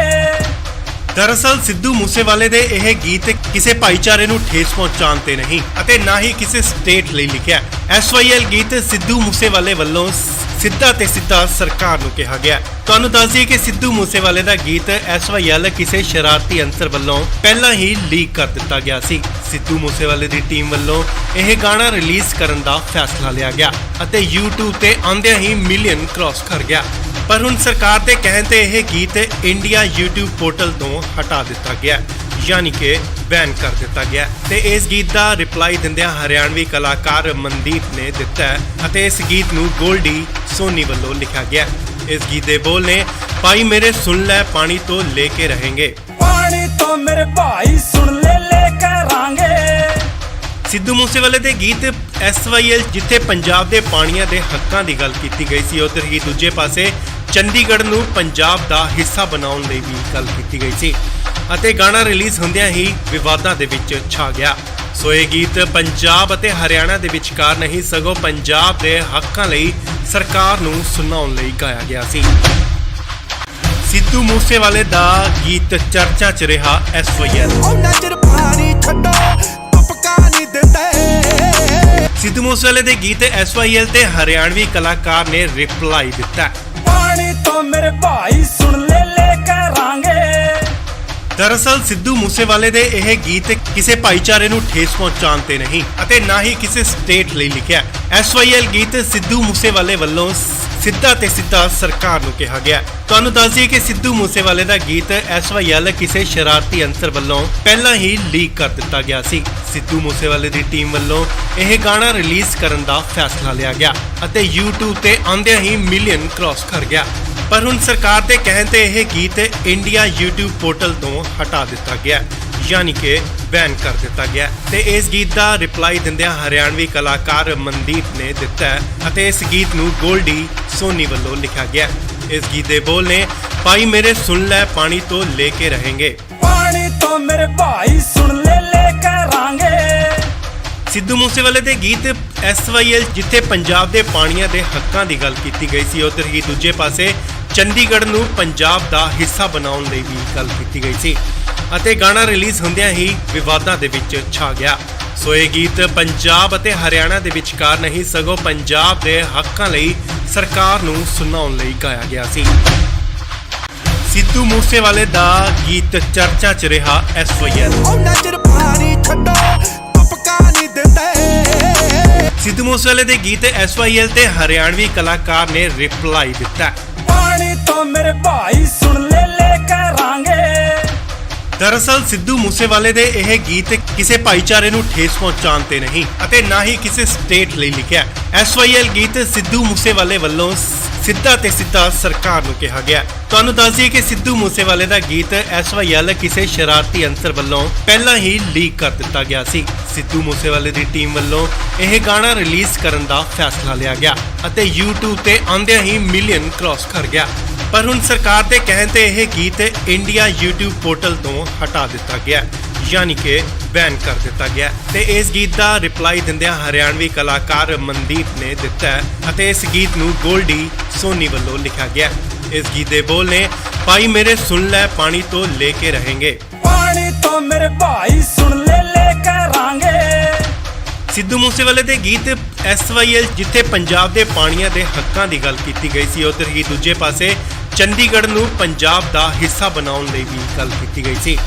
ਦਰਅਸਲ ਸਿੱਧੂ ਮੂਸੇਵਾਲੇ ਦੇ ਇਹ ਗੀਤ ਕਿਸੇ ਭਾਈਚਾਰੇ ਨੂੰ ਠੇਸ ਪਹੁੰਚਾਉਣ ਤੇ ਨਹੀਂ ਅਤੇ ਨਾ ਹੀ ਕਿਸੇ ਸਟੇਟ ਲਈ ਲਿਖਿਆ। SYL ਗੀਤ ਸਿੱਧੂ ਮੂਸੇਵਾਲੇ ਵੱਲੋਂ ਸਿੱਧਾ ਤੇ ਸਿੱਧਾ ਸਰਕਾਰ ਨੂੰ ਕਿਹਾ ਗਿਆ। ਤੁਹਾਨੂੰ ਦੱਸ ਦਈਏ ਕਿ ਸਿੱਧੂ ਮੂਸੇਵਾਲੇ ਦਾ ਗੀਤ SYL ਕਿਸੇ ਸ਼ਰਾਰਤੀ ਅੰਸਰ ਵੱਲੋਂ ਪਹਿਲਾਂ ਹੀ ਲੀਕ ਕਰ ਦਿੱਤਾ ਗਿਆ ਸੀ। ਸਿੱਧੂ ਮੂਸੇਵਾਲੇ ਦੀ ਟੀਮ ਵੱਲੋਂ ਇਹ ਗਾਣਾ ਰਿਲੀਜ਼ ਕਰਨ ਦਾ ਫੈਸਲਾ ਲਿਆ ਗਿਆ ਅਤੇ YouTube ਤੇ ਆਉਂਦਿਆਂ ਹੀ ਮਿਲੀਅਨ ਕ੍ਰਾਸ ਕਰ ਗਿਆ। ਪਰ ਹੁਣ ਸਰਕਾਰ ਦੇ ਕਹਿਣ ਤੇ ਇਹ ਗੀਤ ਇੰਡੀਆ YouTube ਪੋਰਟਲ ਤੋਂ ਹਟਾ ਦਿੱਤਾ ਗਿਆ, ਯਾਨੀ ਕਿ ਬੈਨ ਕਰ ਦਿੱਤਾ ਗਿਆ। ਤੇ ਇਸ ਗੀਤ ਦਾ ਰਿਪਲਾਈ ਦਿੰਦਿਆਂ ਹਰਿਆਣਵੀ ਕਲਾਕਾਰ ਮਨਦੀਪ ਨੇ ਦਿੱਤਾ ਹੈ ਅਤੇ ਇਸ ਗੀਤ ਨੂੰ ਗੋਲਡੀ ਸੋਨੀ ਵੱਲੋਂ ਲਿਖਿਆ ਗਿਆ। ਇਸ ਗੀਤ ਦੇ ਬੋਲ ਨੇ ਭਾਈ ਮੇਰੇ ਸੁਣ ਲੈ ਪਾਣੀ ਤੋਂ ਲੈ ਕੇ रहेंगे। पानी तो मेरे भाई सुन ले करांगे। ਸਿੱਧੂ ਮੂਸੇਵਾਲੇ ਦੇ ਗੀਤ SYL ਜਿੱਥੇ ਪੰਜਾਬ ਦੇ ਪਾਣੀਆਂ ਦੇ ਹੱਕਾਂ ਦੀ ਗੱਲ ਕੀਤੀ ਗਈ ਸੀ, ਉਧਰ ਹੀ ਦੂਜੇ ਪਾਸੇ ਚੰਡੀਗੜ੍ਹ ਨੂੰ ਪੰਜਾਬ ਦਾ ਹਿੱਸਾ ਬਣਾਉਣ ਲਈ ਵੀ ਗੱਲ ਕੀਤੀ ਗਈ ਸੀ ਅਤੇ ਗਾਣਾ ਰਿਲੀਜ਼ ਹੁੰਦਿਆਂ ਹੀ ਵਿਵਾਦਾਂ ਦੇ ਵਿੱਚ ਛਾ ਗਿਆ। ਸੋ ਇਹ ਗੀਤ ਪੰਜਾਬ ਅਤੇ ਹਰਿਆਣਾ ਦੇ ਵਿਚਕਾਰ ਨਹੀਂ ਸਗੋਂ ਪੰਜਾਬ ਦੇ ਹੱਕਾਂ ਲਈ ਸਰਕਾਰ ਨੂੰ ਸੁਣਾਉਣ ਲਈ ਗਾਇਆ ਗਿਆ ਸੀ। ਸਿੱਧੂ ਮੂਸੇਵਾਲੇ ਦਾ ਗੀਤ ਚਰਚਾ 'ਚ ਰਿਹਾ SYL। ਉਹਨਾਂ ਚਿਰ ਪਾਣੀ ਛੱਡੋ ਤੁਪਕਾ ਨਹੀਂ ਦਿੰਦੇ। ਸਿੱਧੂ ਮੂਸੇਵਾਲੇ ਦੇ ਗੀਤ SYL ਤੇ ਹਰਿਆਣਵੀ ਕਲਾਕਾਰ ਨੇ ਰਿਪਲਾਈ ਦਿੱਤਾ। पानी तो मेरे भाई सुन ले करांगे। ਦਰਅਸਲ ਸਿੱਧੂ ਮੂਸੇਵਾਲੇ ਦੇ ਇਹ ਗੀਤ ਕਿਸੇ ਭਾਈਚਾਰੇ ਨੂੰ ਠੇਸ ਪਹੁੰਚਾਉਣ ਤੇ ਨਹੀਂ ਅਤੇ ਨਾ ਹੀ ਕਿਸੇ ਸਟੇਟ ਲਈ ਲਿਖਿਆ। SYL ਗੀਤ ਸਿੱਧੂ ਮੂਸੇਵਾਲੇ ਵੱਲੋਂ ਸਿੱਧਾ ਤੇ ਸਿੱਧਾ ਸਰਕਾਰ ਨੂੰ ਕਿਹਾ ਗਿਆ। ਤੁਹਾਨੂੰ ਦੱਸ ਦਈਏ ਕਿ ਸਿੱਧੂ ਮੂਸੇਵਾਲੇ ਦਾ ਗੀਤ SYL ਕਿਸੇ ਸ਼ਰਾਰਤੀ ਅੰਸਰ ਵੱਲੋਂ ਪਹਿਲਾਂ ਹੀ ਲੀਕ ਕਰ ਦਿੱਤਾ ਗਿਆ ਸੀ। ਸਿੱਧੂ ਮੂਸੇਵਾਲੇ ਦੀ ਟੀਮ ਵੱਲੋਂ ਇਹ ਗਾਣਾ ਰਿਲੀਜ਼ ਕਰਨ ਦਾ ਫੈਸਲਾ ਲਿਆ ਗਿਆ ਅਤੇ YouTube ਤੇ ਆਉਂਦਿਆਂ ਹੀ ਮਿਲੀਅਨ ਕ੍ਰਾਸ ਕਰ ਗਿਆ। ਪਰ ਹੁਣ ਸਰਕਾਰ ਦੇ ਕਹਿਣ ਤੇ ਇਹ ਗੀਤ ਇੰਡੀਆ YouTube ਪੋਰਟਲ ਤੋਂ ਹਟਾ ਦਿੱਤਾ ਗਿਆ, ਯਾਨੀ ਕਿ ਬੈਨ ਕਰ ਦਿੱਤਾ ਗਿਆ। ਤੇ ਇਸ ਗੀਤ ਦਾ ਰਿਪਲਾਈ ਦਿੰਦਿਆਂ ਹਰਿਆਣਵੀ ਕਲਾਕਾਰ ਮਨਦੀਪ ਨੇ ਦਿੱਤਾ ਹੈ ਅਤੇ ਇਸ ਗੀਤ ਨੂੰ ਗੋਲਡੀ ਸੋਨੀ ਵੱਲੋਂ ਲਿਖਿਆ ਗਿਆ। ਇਸ ਗੀਤ ਦੇ ਬੋਲ ਨੇ ਭਾਈ ਮੇਰੇ ਸੁਣ ਲੈ ਪਾਣੀ ਤੋਂ ਲੈ ਕੇ रहेंगे। पानी तो मेरे भाई सुन ले करांगे। ਸਿੱਧੂ ਮੂਸੇਵਾਲੇ ਦੇ ਗੀਤ SYL ਜਿੱਥੇ ਪੰਜਾਬ ਦੇ ਪਾਣੀਆਂ ਦੇ ਹੱਕਾਂ ਦੀ ਗੱਲ ਕੀਤੀ ਗਈ ਸੀ, ਉਧਰ ਹੀ ਦੂਜੇ ਪਾਸੇ ਚੰਡੀਗੜ੍ਹ ਨੂੰ ਪੰਜਾਬ ਦਾ ਹਿੱਸਾ ਬਣਾਉਣ ਲਈ ਵੀ ਗੱਲ ਕੀਤੀ ਗਈ ਸੀ ਅਤੇ ਗਾਣਾ ਰਿਲੀਜ਼ ਹੁੰਦਿਆਂ ਹੀ ਵਿਵਾਦਾਂ ਦੇ ਵਿੱਚ ਛਾ ਗਿਆ। ਸੋ ਇਹ ਗੀਤ ਪੰਜਾਬ ਅਤੇ ਹਰਿਆਣਾ ਦੇ ਵਿਚਕਾਰ ਨਹੀਂ ਸਗੋਂ ਪੰਜਾਬ ਦੇ ਹੱਕਾਂ ਲਈ ਸਰਕਾਰ ਨੂੰ ਸੁਣਾਉਣ ਲਈ ਗਾਇਆ ਗਿਆ ਸੀ। ਸਿੱਧੂ ਮੂਸੇਵਾਲੇ ਦਾ ਗੀਤ ਚਰਚਾ 'ਚ ਰਿਹਾ SYL। ਉਹਨਾਂ ਚਿਰ ਪਾਣੀ ਛੱਡੋ ਤੁਪਕਾ ਨਹੀਂ ਦਿੰਦੇ। ਸਿੱਧੂ ਮੂਸੇਵਾਲੇ ਦੇ ਗੀਤ SYL ਤੇ ਹਰਿਆਣਵੀ ਕਲਾਕਾਰ ਨੇ ਰਿਪਲਾਈ ਦਿੱਤਾ। पानी तो मेरे भाई सुन ले करांगे। ਦਰਅਸਲ ਸਿੱਧੂ ਮੂਸੇਵਾਲੇ ਦੇ ਇਹ ਗੀਤ ਕਿਸੇ ਭਾਈਚਾਰੇ ਨੂੰ ਠੇਸ ਪਹੁੰਚਾਉਣ ਤੇ ਨਹੀਂ ਅਤੇ ਨਾ ਹੀ ਕਿਸੇ ਸਟੇਟ ਲਈ ਲਿਖਿਆ। SYL ਗੀਤ ਸਿੱਧੂ ਮੂਸੇਵਾਲੇ ਵੱਲੋਂ ਸਿੱਧਾ ਤੇ ਸਿੱਧਾ ਸਰਕਾਰ ਨੂੰ ਕਿਹਾ ਗਿਆ। ਤੁਹਾਨੂੰ ਦੱਸ ਦਈਏ ਕਿ ਸਿੱਧੂ ਮੂਸੇਵਾਲੇ ਦਾ ਗੀਤ SYL ਕਿਸੇ ਸ਼ਰਾਰਤੀ ਅੰਸਰ ਵੱਲੋਂ ਪਹਿਲਾਂ ਹੀ ਲੀਕ ਕਰ ਦਿੱਤਾ ਗਿਆ ਸੀ। ਸਿੱਧੂ ਮੂਸੇਵਾਲੇ ਦੀ ਟੀਮ ਵੱਲੋਂ ਇਹ ਗਾਣਾ ਰਿਲੀਜ਼ ਕਰਨ ਦਾ ਫੈਸਲਾ ਲਿਆ ਗਿਆ ਅਤੇ YouTube ਤੇ ਆਉਂਦਿਆਂ ਹੀ ਮਿਲੀਅਨ ਕ੍ਰਾਸ ਕਰ ਗਿਆ। ਪਰ ਹੁਣ ਸਰਕਾਰ ਦੇ ਕਹਿਣ ਤੇ ਇਹ ਗੀਤ ਇੰਡੀਆ YouTube ਪੋਰਟਲ ਤੋਂ ਹਟਾ ਦਿੱਤਾ ਗਿਆ, ਯਾਨੀ ਕਿ ਬੈਨ ਕਰ ਦਿੱਤਾ ਗਿਆ ਤੇ ਇਸ ਗੀਤ ਦਾ ਰਿਪਲਾਈ ਦਿੰਦਿਆਂ ਹਰਿਆਣਵੀ ਕਲਾਕਾਰ ਮਨਦੀਪ ਨੇ ਦਿੱਤਾ ਹੈ ਅਤੇ ਇਸ ਗੀਤ ਨੂੰ ਗੋਲਡੀ ਸੋਨੀ ਵੱਲੋਂ ਲਿਖਿਆ ਗਿਆ। ਇਸ ਗੀਤ ਦੇ ਬੋਲ ਨੇ ਭਾਈ ਮੇਰੇ ਸੁਣ ਲੈ ਪਾਣੀ ਤੋਂ ਲੈ ਕੇ रहेंगे। ਪਾਣੀ ਤੋਂ ਮੇਰੇ ਭਾਈ ਸੁਣ ਲੈ ਕਰਾਂਗੇ। ਸਿੱਧੂ ਮੂਸੇਵਾਲੇ ਦੇ ਗੀਤ SYL ਜਿੱਥੇ ਪੰਜਾਬ ਦੇ ਪਾਣੀਆਂ ਦੇ ਹੱਕਾਂ ਦੀ ਗੱਲ ਕੀਤੀ ਗਈ ਸੀ, ਉੱਧਰ ਹੀ ਦੂਜੇ ਪਾਸੇ ਚੰਡੀਗੜ੍ਹ ਨੂੰ ਪੰਜਾਬ ਦਾ ਹਿੱਸਾ ਬਣਾਉਣ ਲਈ ਵੀ ਗੱਲ ਕੀਤੀ ਗਈ ਸੀ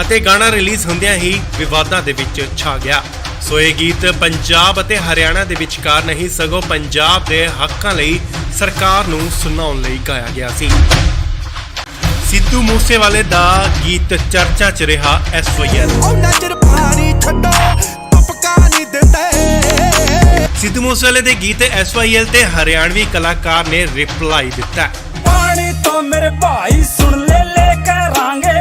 ਅਤੇ ਗਾਣਾ ਰਿਲੀਜ਼ ਹੁੰਦਿਆਂ ਹੀ ਵਿਵਾਦਾਂ ਦੇ ਵਿੱਚ ਛਾ ਗਿਆ। ਸੋ ਇਹ ਗੀਤ ਪੰਜਾਬ ਅਤੇ ਹਰਿਆਣਾ ਦੇ ਵਿਚਕਾਰ ਨਹੀਂ ਸਗੋਂ ਪੰਜਾਬ ਦੇ ਹੱਕਾਂ ਲਈ ਸਰਕਾਰ ਨੂੰ ਸੁਣਾਉਣ ਲਈ ਗਾਇਆ ਗਿਆ ਸੀ। ਸਿੱਧੂ ਮੂਸੇਵਾਲੇ ਦਾ ਗੀਤ ਚਰਚਾ 'ਚ ਰਿਹਾ SYL। ਉਹਨਾਂ ਚਿਰ ਪਾਣੀ ਛੱਡੋ ਤੁਪਕਾ ਨਹੀਂ ਦਿੰਦੇ। ਸਿੱਧੂ ਮੂਸੇਵਾਲੇ ਦੇ ਗੀਤ SYL ਤੇ ਹਰਿਆਣਵੀ ਕਲਾਕਾਰ ਨੇ ਰਿਪਲਾਈ ਦਿੱਤਾ। ਪਾਣੀ ਤੋਂ ਮੇਰੇ ਭਾਈ ਸੁਣ ਲੈ ਕਰਾਂਗੇ।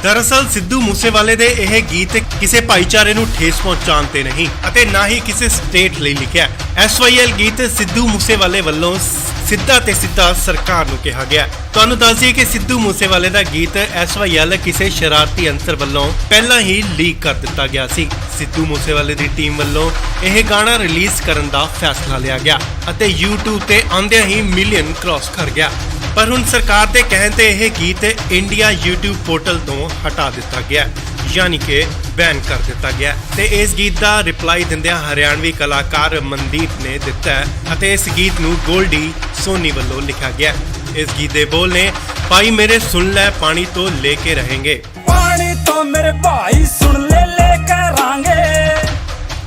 ਦਰਅਸਲ ਸਿੱਧੂ ਮੂਸੇਵਾਲੇ ਦੇ ਇਹ ਗੀਤ ਕਿਸੇ ਭਾਈਚਾਰੇ ਨੂੰ ਠੇਸ ਪਹੁੰਚਾਉਣ ਤੇ ਨਹੀਂ ਅਤੇ ਨਾ ਹੀ ਕਿਸੇ ਸਟੇਟ ਲਈ ਲਿਖਿਆ। SYL ਗੀਤ ਸਿੱਧੂ ਮੂਸੇਵਾਲੇ ਵੱਲੋਂ ਸਿੱਧਾ ਤੇ ਸਿੱਧਾ ਸਰਕਾਰ ਨੂੰ ਕਿਹਾ ਗਿਆ। ਤੁਹਾਨੂੰ ਦੱਸ ਦਈਏ ਕਿ ਸਿੱਧੂ ਮੂਸੇਵਾਲੇ ਦਾ ਗੀਤ SYL ਕਿਸੇ ਸ਼ਰਾਰਤੀ ਅੰਸਰ ਵੱਲੋਂ ਪਹਿਲਾਂ ਹੀ ਲੀਕ ਕਰ ਦਿੱਤਾ ਗਿਆ ਸੀ। ਸਿੱਧੂ ਮੂਸੇਵਾਲੇ ਦੀ ਟੀਮ ਵੱਲੋਂ ਇਹ ਗਾਣਾ ਰਿਲੀਜ਼ ਕਰਨ ਦਾ ਫੈਸਲਾ ਲਿਆ ਗਿਆ ਅਤੇ YouTube ਤੇ ਆਉਂਦਿਆਂ ਹੀ ਮਿਲੀਅਨ ਕ੍ਰਾਸ ਕਰ ਗਿਆ। ਪਰ ਹੁਣ ਸਰਕਾਰ ਦੇ ਕਹਿਣ ਤੇ ਇਹ ਗੀਤ ਇੰਡੀਆ YouTube ਪੋਰਟਲ ਤੋਂ ਹਟਾ ਦਿੱਤਾ ਗਿਆ, ਯਾਨੀ ਕਿ ਬੈਨ ਕਰ ਦਿੱਤਾ ਗਿਆ ਤੇ ਇਸ ਗੀਤ ਦਾ ਰਿਪਲਾਈ ਦਿੰਦਿਆਂ ਹਰਿਆਣਵੀ ਕਲਾਕਾਰ ਮਨਦੀਪ ਨੇ ਦਿੱਤਾ ਹੈ ਅਤੇ ਇਸ ਗੀਤ ਨੂੰ ਗੋਲਡੀ ਸੋਨੀ ਵੱਲੋਂ ਲਿਖਿਆ ਗਿਆ। ਇਸ ਗੀਤ ਦੇ ਬੋਲ ਨੇ ਭਾਈ ਮੇਰੇ ਸੁਣ ਲੈ ਪਾਣੀ ਤੋਂ ਲੈ ਕੇ रहेंगे। ਪਾਣੀ ਤੋਂ ਮੇਰੇ ਭਾਈ ਸੁਣ ਲੈ ਕਰਾਂਗੇ।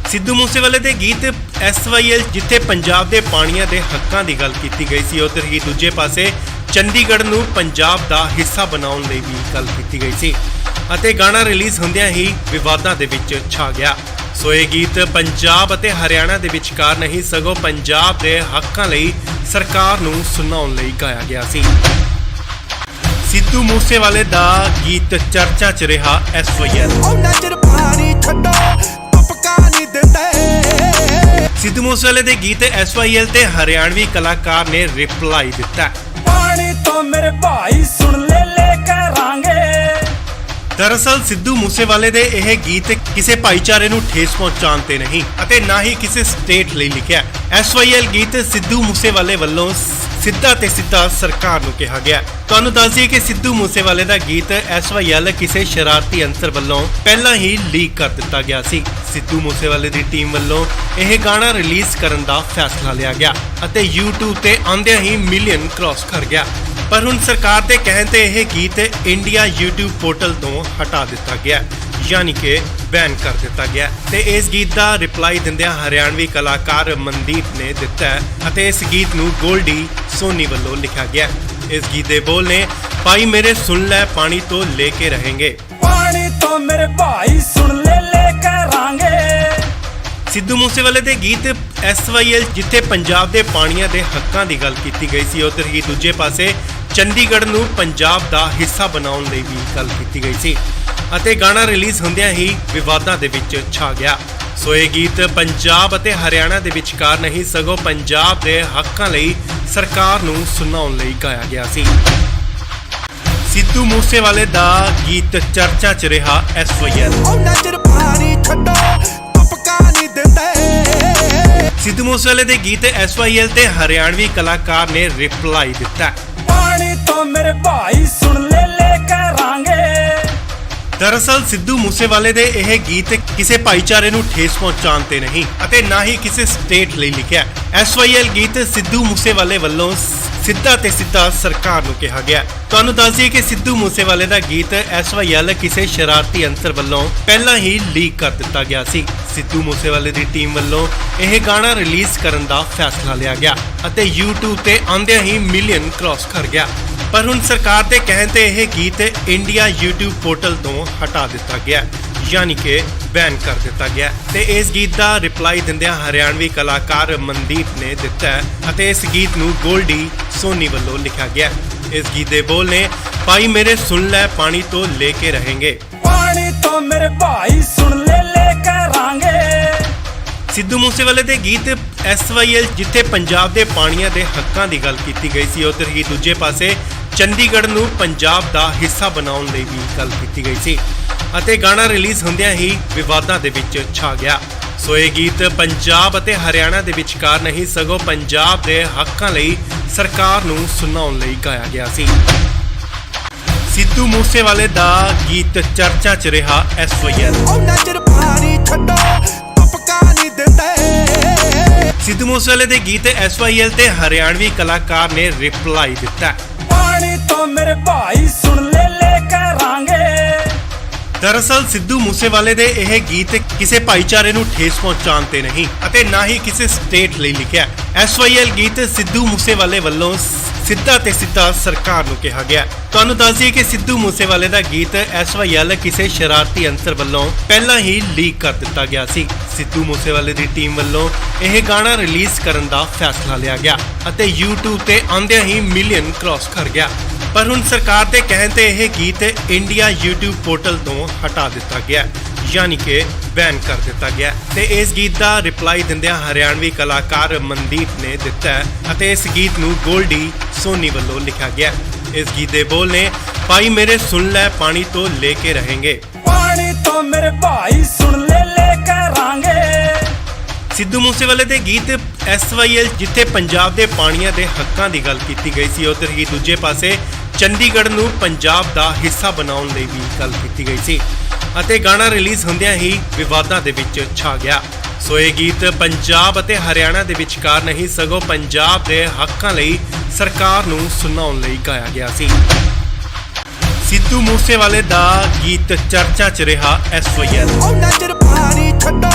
ਸਿੱਧੂ ਮੂਸੇਵਾਲੇ ਦੇ ਗੀਤ SYL ਜਿੱਥੇ ਪੰਜਾਬ ਦੇ ਪਾਣੀਆਂ ਦੇ ਹੱਕਾਂ ਦੀ ਗੱਲ ਕੀਤੀ ਗਈ ਸੀ, ਉੱਧਰ ਹੀ ਦੂਜੇ ਪਾਸੇ ਚੰਡੀਗੜ੍ਹ ਨੂੰ ਪੰਜਾਬ ਦਾ ਹਿੱਸਾ ਬਣਾਉਣ ਲਈ ਵੀ ਗੱਲ ਕੀਤੀ ਗਈ ਸੀ ਅਤੇ ਗਾਣਾ ਰਿਲੀਜ਼ ਹੁੰਦਿਆਂ ਹੀ ਵਿਵਾਦਾਂ ਦੇ ਵਿੱਚ ਛਾ ਗਿਆ। ਸੋ ਇਹ ਗੀਤ ਪੰਜਾਬ ਅਤੇ ਹਰਿਆਣਾ ਦੇ ਵਿਚਕਾਰ ਨਹੀਂ ਸਗੋਂ ਪੰਜਾਬ ਦੇ ਹੱਕਾਂ ਲਈ ਸਰਕਾਰ ਨੂੰ ਸੁਣਾਉਣ ਲਈ ਗਾਇਆ ਗਿਆ ਸੀ। ਸਿੱਧੂ ਮੂਸੇਵਾਲੇ ਦਾ ਗੀਤ ਚਰਚਾ 'ਚ ਰਿਹਾ SYL। ਉਹਨਾਂ ਚਿਰ ਪਾਣੀ ਛੱਡੋ ਤੁਪਕਾ ਨਹੀਂ ਦਿੰਦੇ। ਸਿੱਧੂ ਮੂਸੇਵਾਲੇ ਦੇ ਗੀਤ SYL ਤੇ ਹਰਿਆਣਵੀ ਕਲਾਕਾਰ ਨੇ ਰਿਪਲਾਈ ਦਿੱਤਾ। ਪਾਣੀ ਤੋਂ ਮੇਰੇ ਭਾਈ ਸੁਣ ਲੈ ਕਰਾਂਗੇ। ਦਰਅਸਲ ਸਿੱਧੂ ਮੂਸੇਵਾਲੇ ਦੇ ਇਹ ਗੀਤ ਕਿਸੇ ਭਾਈਚਾਰੇ ਨੂੰ ਠੇਸ ਪਹੁੰਚਾਉਣ ਤੇ ਨਹੀਂ ਅਤੇ ਨਾ ਹੀ ਕਿਸੇ ਸਟੇਟ ਲਈ ਲਿਖਿਆ। SYL ਗੀਤ ਸਿੱਧੂ ਮੂਸੇਵਾਲੇ ਵੱਲੋਂ ਸਿੱਧਾ ਤੇ ਸਿੱਧਾ ਸਰਕਾਰ ਨੂੰ ਕਿਹਾ ਗਿਆ। ਤੁਹਾਨੂੰ ਦੱਸ ਦਈਏ ਕਿ ਸਿੱਧੂ ਮੂਸੇਵਾਲੇ ਦਾ ਗੀਤ SYL ਕਿਸੇ ਸ਼ਰਾਰਤੀ ਅੰਸਰ ਵੱਲੋਂ ਪਹਿਲਾਂ ਹੀ ਲੀਕ ਕਰ ਦਿੱਤਾ ਗਿਆ ਸੀ। ਸਿੱਧੂ ਮੂਸੇਵਾਲੇ ਦੀ ਟੀਮ ਵੱਲੋਂ ਇਹ ਗਾਣਾ ਰਿਲੀਜ਼ ਕਰਨ ਦਾ ਫੈਸਲਾ ਲਿਆ ਗਿਆ ਅਤੇ YouTube ਤੇ ਆਉਂਦਿਆਂ ਹੀ ਮਿਲੀਅਨ ਕ੍ਰਾਸ ਕਰ ਗਿਆ। ਪਰ ਹੁਣ ਸਰਕਾਰ ਦੇ ਕਹਿਣ ਤੇ ਇਹ ਗੀਤ ਇੰਡੀਆ YouTube ਪੋਰਟਲ ਤੋਂ ਹਟਾ ਦਿੱਤਾ ਗਿਆ, ਯਾਨੀ ਕਿ ਬੈਨ ਕਰ ਦਿੱਤਾ ਗਿਆ ਤੇ ਇਸ ਗੀਤ ਦਾ ਰਿਪਲਾਈ ਦਿੰਦਿਆਂ ਹਰਿਆਣਵੀ ਕਲਾਕਾਰ ਮਨਦੀਪ ਨੇ ਦਿੱਤਾ ਹੈ ਅਤੇ ਇਸ ਗੀਤ ਨੂੰ ਗੋਲਡੀ ਸੋਨੀ ਵੱਲੋਂ ਲਿਖਿਆ ਗਿਆ। ਇਸ ਗੀਤ ਦੇ ਬੋਲ ਨੇ ਭਾਈ ਮੇਰੇ ਸੁਣ ਲੈ ਪਾਣੀ ਤੋਂ ਲੈ ਕੇ रहेंगे। ਪਾਣੀ ਤੋਂ ਮੇਰੇ ਭਾਈ ਸੁਣ ਲੈ ਕਰਾਂਗੇ। ਸਿੱਧੂ ਮੂਸੇਵਾਲੇ ਦੇ ਗੀਤ SYL ਜਿੱਥੇ ਪੰਜਾਬ ਦੇ ਪਾਣੀਆਂ ਦੇ ਹੱਕਾਂ ਦੀ ਗੱਲ ਕੀਤੀ ਗਈ ਸੀ, ਉੱਧਰ ਹੀ ਦੂਜੇ ਪਾਸੇ ਚੰਡੀਗੜ੍ਹ ਨੂੰ ਪੰਜਾਬ ਦਾ ਹਿੱਸਾ ਬਣਾਉਣ ਲਈ ਵੀ ਗੱਲ ਕੀਤੀ ਗਈ ਸੀ ਅਤੇ ਗਾਣਾ ਰਿਲੀਜ਼ ਹੁੰਦਿਆਂ ਹੀ ਵਿਵਾਦਾਂ ਦੇ ਵਿੱਚ ਛਾ ਗਿਆ। ਸੋ ਇਹ ਗੀਤ ਪੰਜਾਬ ਅਤੇ ਹਰਿਆਣਾ ਦੇ ਵਿਚਕਾਰ ਨਹੀਂ ਸਗੋਂ ਪੰਜਾਬ ਦੇ ਹੱਕਾਂ ਲਈ ਸਰਕਾਰ ਨੂੰ ਸੁਣਾਉਣ ਲਈ ਗਾਇਆ ਗਿਆ ਸੀ। ਸਿੱਧੂ ਮੂਸੇਵਾਲੇ ਦਾ ਗੀਤ ਚਰਚਾ 'ਚ ਰਿਹਾ SYL। ਉਹਨਾਂ ਚਿਰ ਪਾਣੀ ਛੱਡੋ ਤੁਪਕਾ ਨਹੀਂ ਦਿੰਦੇ। ਸਿੱਧੂ ਮੂਸੇਵਾਲੇ ਦੇ ਗੀਤ SYL ਤੇ ਹਰਿਆਣਵੀ ਕਲਾਕਾਰ ਨੇ ਰਿਪਲਾਈ ਦਿੱਤਾ। ਪਾਣੀ ਤੋਂ ਮੇਰੇ ਭਾਈ ਸੁਣ ਲੈ ਕਰਾਂਗੇ। ਦਰਅਸਲ ਸਿੱਧੂ ਮੂਸੇਵਾਲੇ ਦੇ ਇਹ ਗੀਤ ਕਿਸੇ ਭਾਈਚਾਰੇ ਨੂੰ ਠੇਸ ਪਹੁੰਚਾਉਣ ਤੇ ਨਹੀਂ ਅਤੇ ਨਾ ਹੀ ਕਿਸੇ ਸਟੇਟ ਲਈ ਲਿਖਿਆ। SYL ਗੀਤ ਸਿੱਧੂ ਮੂਸੇਵਾਲੇ ਵੱਲੋਂ ਸਿੱਧਾ ਤੇ ਸਿੱਧਾ ਸਰਕਾਰ ਨੂੰ ਕਿਹਾ ਗਿਆ। ਤੁਹਾਨੂੰ ਦੱਸ ਦਈਏ ਕਿ ਸਿੱਧੂ ਮੂਸੇਵਾਲੇ ਦਾ ਗੀਤ SYL ਕਿਸੇ ਸ਼ਰਾਰਤੀ ਅੰਸਰ ਵੱਲੋਂ ਪਹਿਲਾਂ ਹੀ ਲੀਕ ਕਰ ਦਿੱਤਾ ਗਿਆ ਸੀ। ਸਿੱਧੂ ਮੂਸੇਵਾਲੇ ਦੀ ਟੀਮ ਵੱਲੋਂ ਇਹ ਗਾਣਾ ਰਿਲੀਜ਼ ਕਰਨ ਦਾ ਫੈਸਲਾ ਲਿਆ ਗਿਆ ਅਤੇ YouTube ਤੇ ਆਉਂਦਿਆਂ ਹੀ ਮਿਲੀਅਨ ਕ੍ਰਾਸ ਕਰ ਗਿਆ। ਪਰ ਹੁਣ ਸਰਕਾਰ ਦੇ ਕਹਿਣ ਤੇ ਇਹ ਗੀਤ ਇੰਡੀਆ YouTube ਪੋਰਟਲ ਤੋਂ ਹਟਾ ਦਿੱਤਾ ਗਿਆ, ਯਾਨੀ ਕਿ ਬੈਨ ਕਰ ਦਿੱਤਾ ਗਿਆ ਤੇ ਇਸ ਗੀਤ ਦਾ ਰਿਪਲਾਈ ਦਿੰਦਿਆਂ ਹਰਿਆਣਵੀ ਕਲਾਕਾਰ ਮਨਦੀਪ ਨੇ ਦਿੱਤਾ ਹੈ ਅਤੇ ਇਸ ਗੀਤ ਨੂੰ ਗੋਲਡੀ ਸੋਨੀ ਵੱਲੋਂ ਲਿਖਿਆ ਗਿਆ। ਇਸ ਗੀਤ ਦੇ ਬੋਲ ਨੇ ਭਾਈ ਮੇਰੇ ਸੁਣ ਲੈ ਪਾਣੀ ਤੋਂ ਲੈ ਕੇ रहेंगे। ਪਾਣੀ ਤੋਂ ਮੇਰੇ ਭਾਈ ਸੁਣ ਲੈ ਕਰਾਂਗੇ। ਸਿੱਧੂ ਮੂਸੇਵਾਲੇ ਦੇ ਗੀਤ SYL ਜਿੱਥੇ ਪੰਜਾਬ ਦੇ ਪਾਣੀਆਂ ਦੇ ਹੱਕਾਂ ਦੀ ਗੱਲ ਕੀਤੀ ਗਈ ਸੀ, ਉੱਧਰ ਹੀ ਦੂਜੇ ਪਾਸੇ ਚੰਡੀਗੜ੍ਹ ਨੂੰ ਪੰਜਾਬ ਦਾ ਹਿੱਸਾ ਬਣਾਉਣ ਲਈ ਵੀ ਗੱਲ ਕੀਤੀ ਗਈ ਸੀ ਅਤੇ ਗਾਣਾ ਰਿਲੀਜ਼ ਹੁੰਦਿਆਂ ਹੀ ਵਿਵਾਦਾਂ ਦੇ ਵਿੱਚ ਛਾ ਗਿਆ। ਸੋ ਇਹ ਗੀਤ ਪੰਜਾਬ ਅਤੇ ਹਰਿਆਣਾ ਦੇ ਵਿਚਕਾਰ ਨਹੀਂ ਸਗੋਂ ਪੰਜਾਬ ਦੇ ਹੱਕਾਂ ਲਈ ਸਰਕਾਰ ਨੂੰ ਸੁਣਾਉਣ ਲਈ ਗਾਇਆ ਗਿਆ ਸੀ। ਸਿੱਧੂ ਮੂਸੇਵਾਲੇ ਦਾ ਗੀਤ ਚਰਚਾ 'ਚ ਰਿਹਾ SYL। ਉਹਨਾਂ ਚਿਰ ਪਾਣੀ ਛੱਡੋ ਤੁਪਕਾ ਨਹੀਂ ਦਿੰਦੇ। ਸਿੱਧੂ ਮੂਸੇਵਾਲੇ ਦੇ ਗੀਤ SYL ਤੇ ਹਰਿਆਣਵੀ ਕਲਾਕਾਰ ਨੇ ਰਿਪਲਾਈ ਦਿੱਤਾ। ਪਾਣੀ ਤੋਂ ਮੇਰੇ ਭਾਈ ਸੁਣ ਲੈ ਕਰਾਂਗੇ। ਦਰਅਸਲ ਸਿੱਧੂ ਮੂਸੇਵਾਲੇ ਦੇ ਇਹ ਗੀਤ ਕਿਸੇ ਭਾਈਚਾਰੇ ਨੂੰ ਠੇਸ ਪਹੁੰਚਾਉਣ ਤੇ ਨਹੀਂ ਅਤੇ ਨਾ ਹੀ ਕਿਸੇ ਸਟੇਟ ਲਈ ਲਿਖਿਆ। SYL ਗੀਤ ਸਿੱਧੂ ਮੂਸੇਵਾਲੇ ਵੱਲੋਂ ਸਿੱਧਾ ਤੇ ਸਿੱਧਾ ਸਰਕਾਰ ਨੂੰ ਕਿਹਾ ਗਿਆ। ਤੁਹਾਨੂੰ ਦੱਸ ਦਈਏ ਕਿ ਸਿੱਧੂ ਮੂਸੇਵਾਲੇ ਦਾ ਗੀਤ SYL ਕਿਸੇ ਸ਼ਰਾਰਤੀ ਅੰਸਰ ਵੱਲੋਂ ਪਹਿਲਾਂ ਹੀ ਲੀਕ ਕਰ ਦਿੱਤਾ ਗਿਆ ਸੀ। ਸਿੱਧੂ ਮੂਸੇਵਾਲੇ ਦੀ ਟੀਮ ਵੱਲੋਂ ਇਹ ਗਾਣਾ ਰਿਲੀਜ਼ ਕਰਨ ਦਾ ਫੈਸਲਾ ਲਿਆ ਗਿਆ ਅਤੇ YouTube ਤੇ ਆਉਂਦਿਆਂ ਹੀ ਮਿਲੀਅਨ ਕ੍ਰਾਸ ਕਰ ਗਿਆ। ਪਰ ਹੁਣ ਸਰਕਾਰ ਦੇ ਕਹਿਣ ਤੇ ਇਹ ਗੀਤ ਇੰਡੀਆ YouTube ਪੋਰਟਲ ਤੋਂ ਹਟਾ ਦਿੱਤਾ ਗਿਆ, ਯਾਨੀ ਕਿ ਬੈਨ ਕਰ ਦਿੱਤਾ ਗਿਆ। ਤੇ ਇਸ ਗੀਤ ਦਾ ਰਿਪਲਾਈ ਦਿੰਦਿਆਂ ਹਰਿਆਣਵੀ ਕਲਾਕਾਰ ਮਨਦੀਪ ਨੇ ਦਿੱਤਾ ਹੈ ਅਤੇ ਇਸ ਗੀਤ ਨੂੰ ਗੋਲਡੀ ਸੋਨੀ ਵੱਲੋਂ ਲਿਖਿਆ ਗਿਆ। ਇਸ ਗੀਤ ਦੇ ਬੋਲ ਨੇ ਭਾਈ ਮੇਰੇ ਸੁਣ ਲੈ ਪਾਣੀ ਤੋਂ ਲੈ ਕੇ ਰਹੇਂਗੇ। ਪਾਣੀ ਤੋਂ ਮੇਰੇ ਭਾਈ ਸੁਣ ਲੈ ਕਰਾਂਗੇ। ਸਿੱਧੂ ਮੂਸੇਵਾਲੇ ਦੇ ਗੀਤ SYL ਜਿੱਥੇ ਪੰਜਾਬ ਦੇ ਪਾਣੀਆਂ ਦੇ ਹੱਕਾਂ ਦੀ ਗੱਲ ਕੀਤੀ ਗਈ ਸੀ, ਉੱਧਰ ਹੀ ਦੂਜੇ ਪਾਸੇ ਚੰਡੀਗੜ੍ਹ ਨੂੰ ਪੰਜਾਬ ਦਾ ਹਿੱਸਾ ਬਣਾਉਣ ਲਈ ਵੀ ਗੱਲ ਕੀਤੀ ਗਈ ਸੀ ਅਤੇ ਗਾਣਾ ਰਿਲੀਜ਼ ਹੁੰਦਿਆਂ ਹੀ ਵਿਵਾਦਾਂ ਦੇ ਵਿੱਚ ਛਾ ਗਿਆ। ਸੋ ਇਹ ਗੀਤ ਪੰਜਾਬ ਅਤੇ ਹਰਿਆਣਾ ਦੇ ਵਿਚਕਾਰ ਨਹੀਂ ਸਗੋਂ ਪੰਜਾਬ ਦੇ ਹੱਕਾਂ ਲਈ ਸਰਕਾਰ ਨੂੰ ਸੁਣਾਉਣ ਲਈ ਗਾਇਆ ਗਿਆ ਸੀ। ਸਿੱਧੂ ਮੂਸੇਵਾਲੇ ਦਾ ਗੀਤ ਚਰਚਾ 'ਚ ਰਿਹਾ SYL। ਉਹਨਾਂ ਚਿਰ ਪਾਣੀ ਛੱਡੋ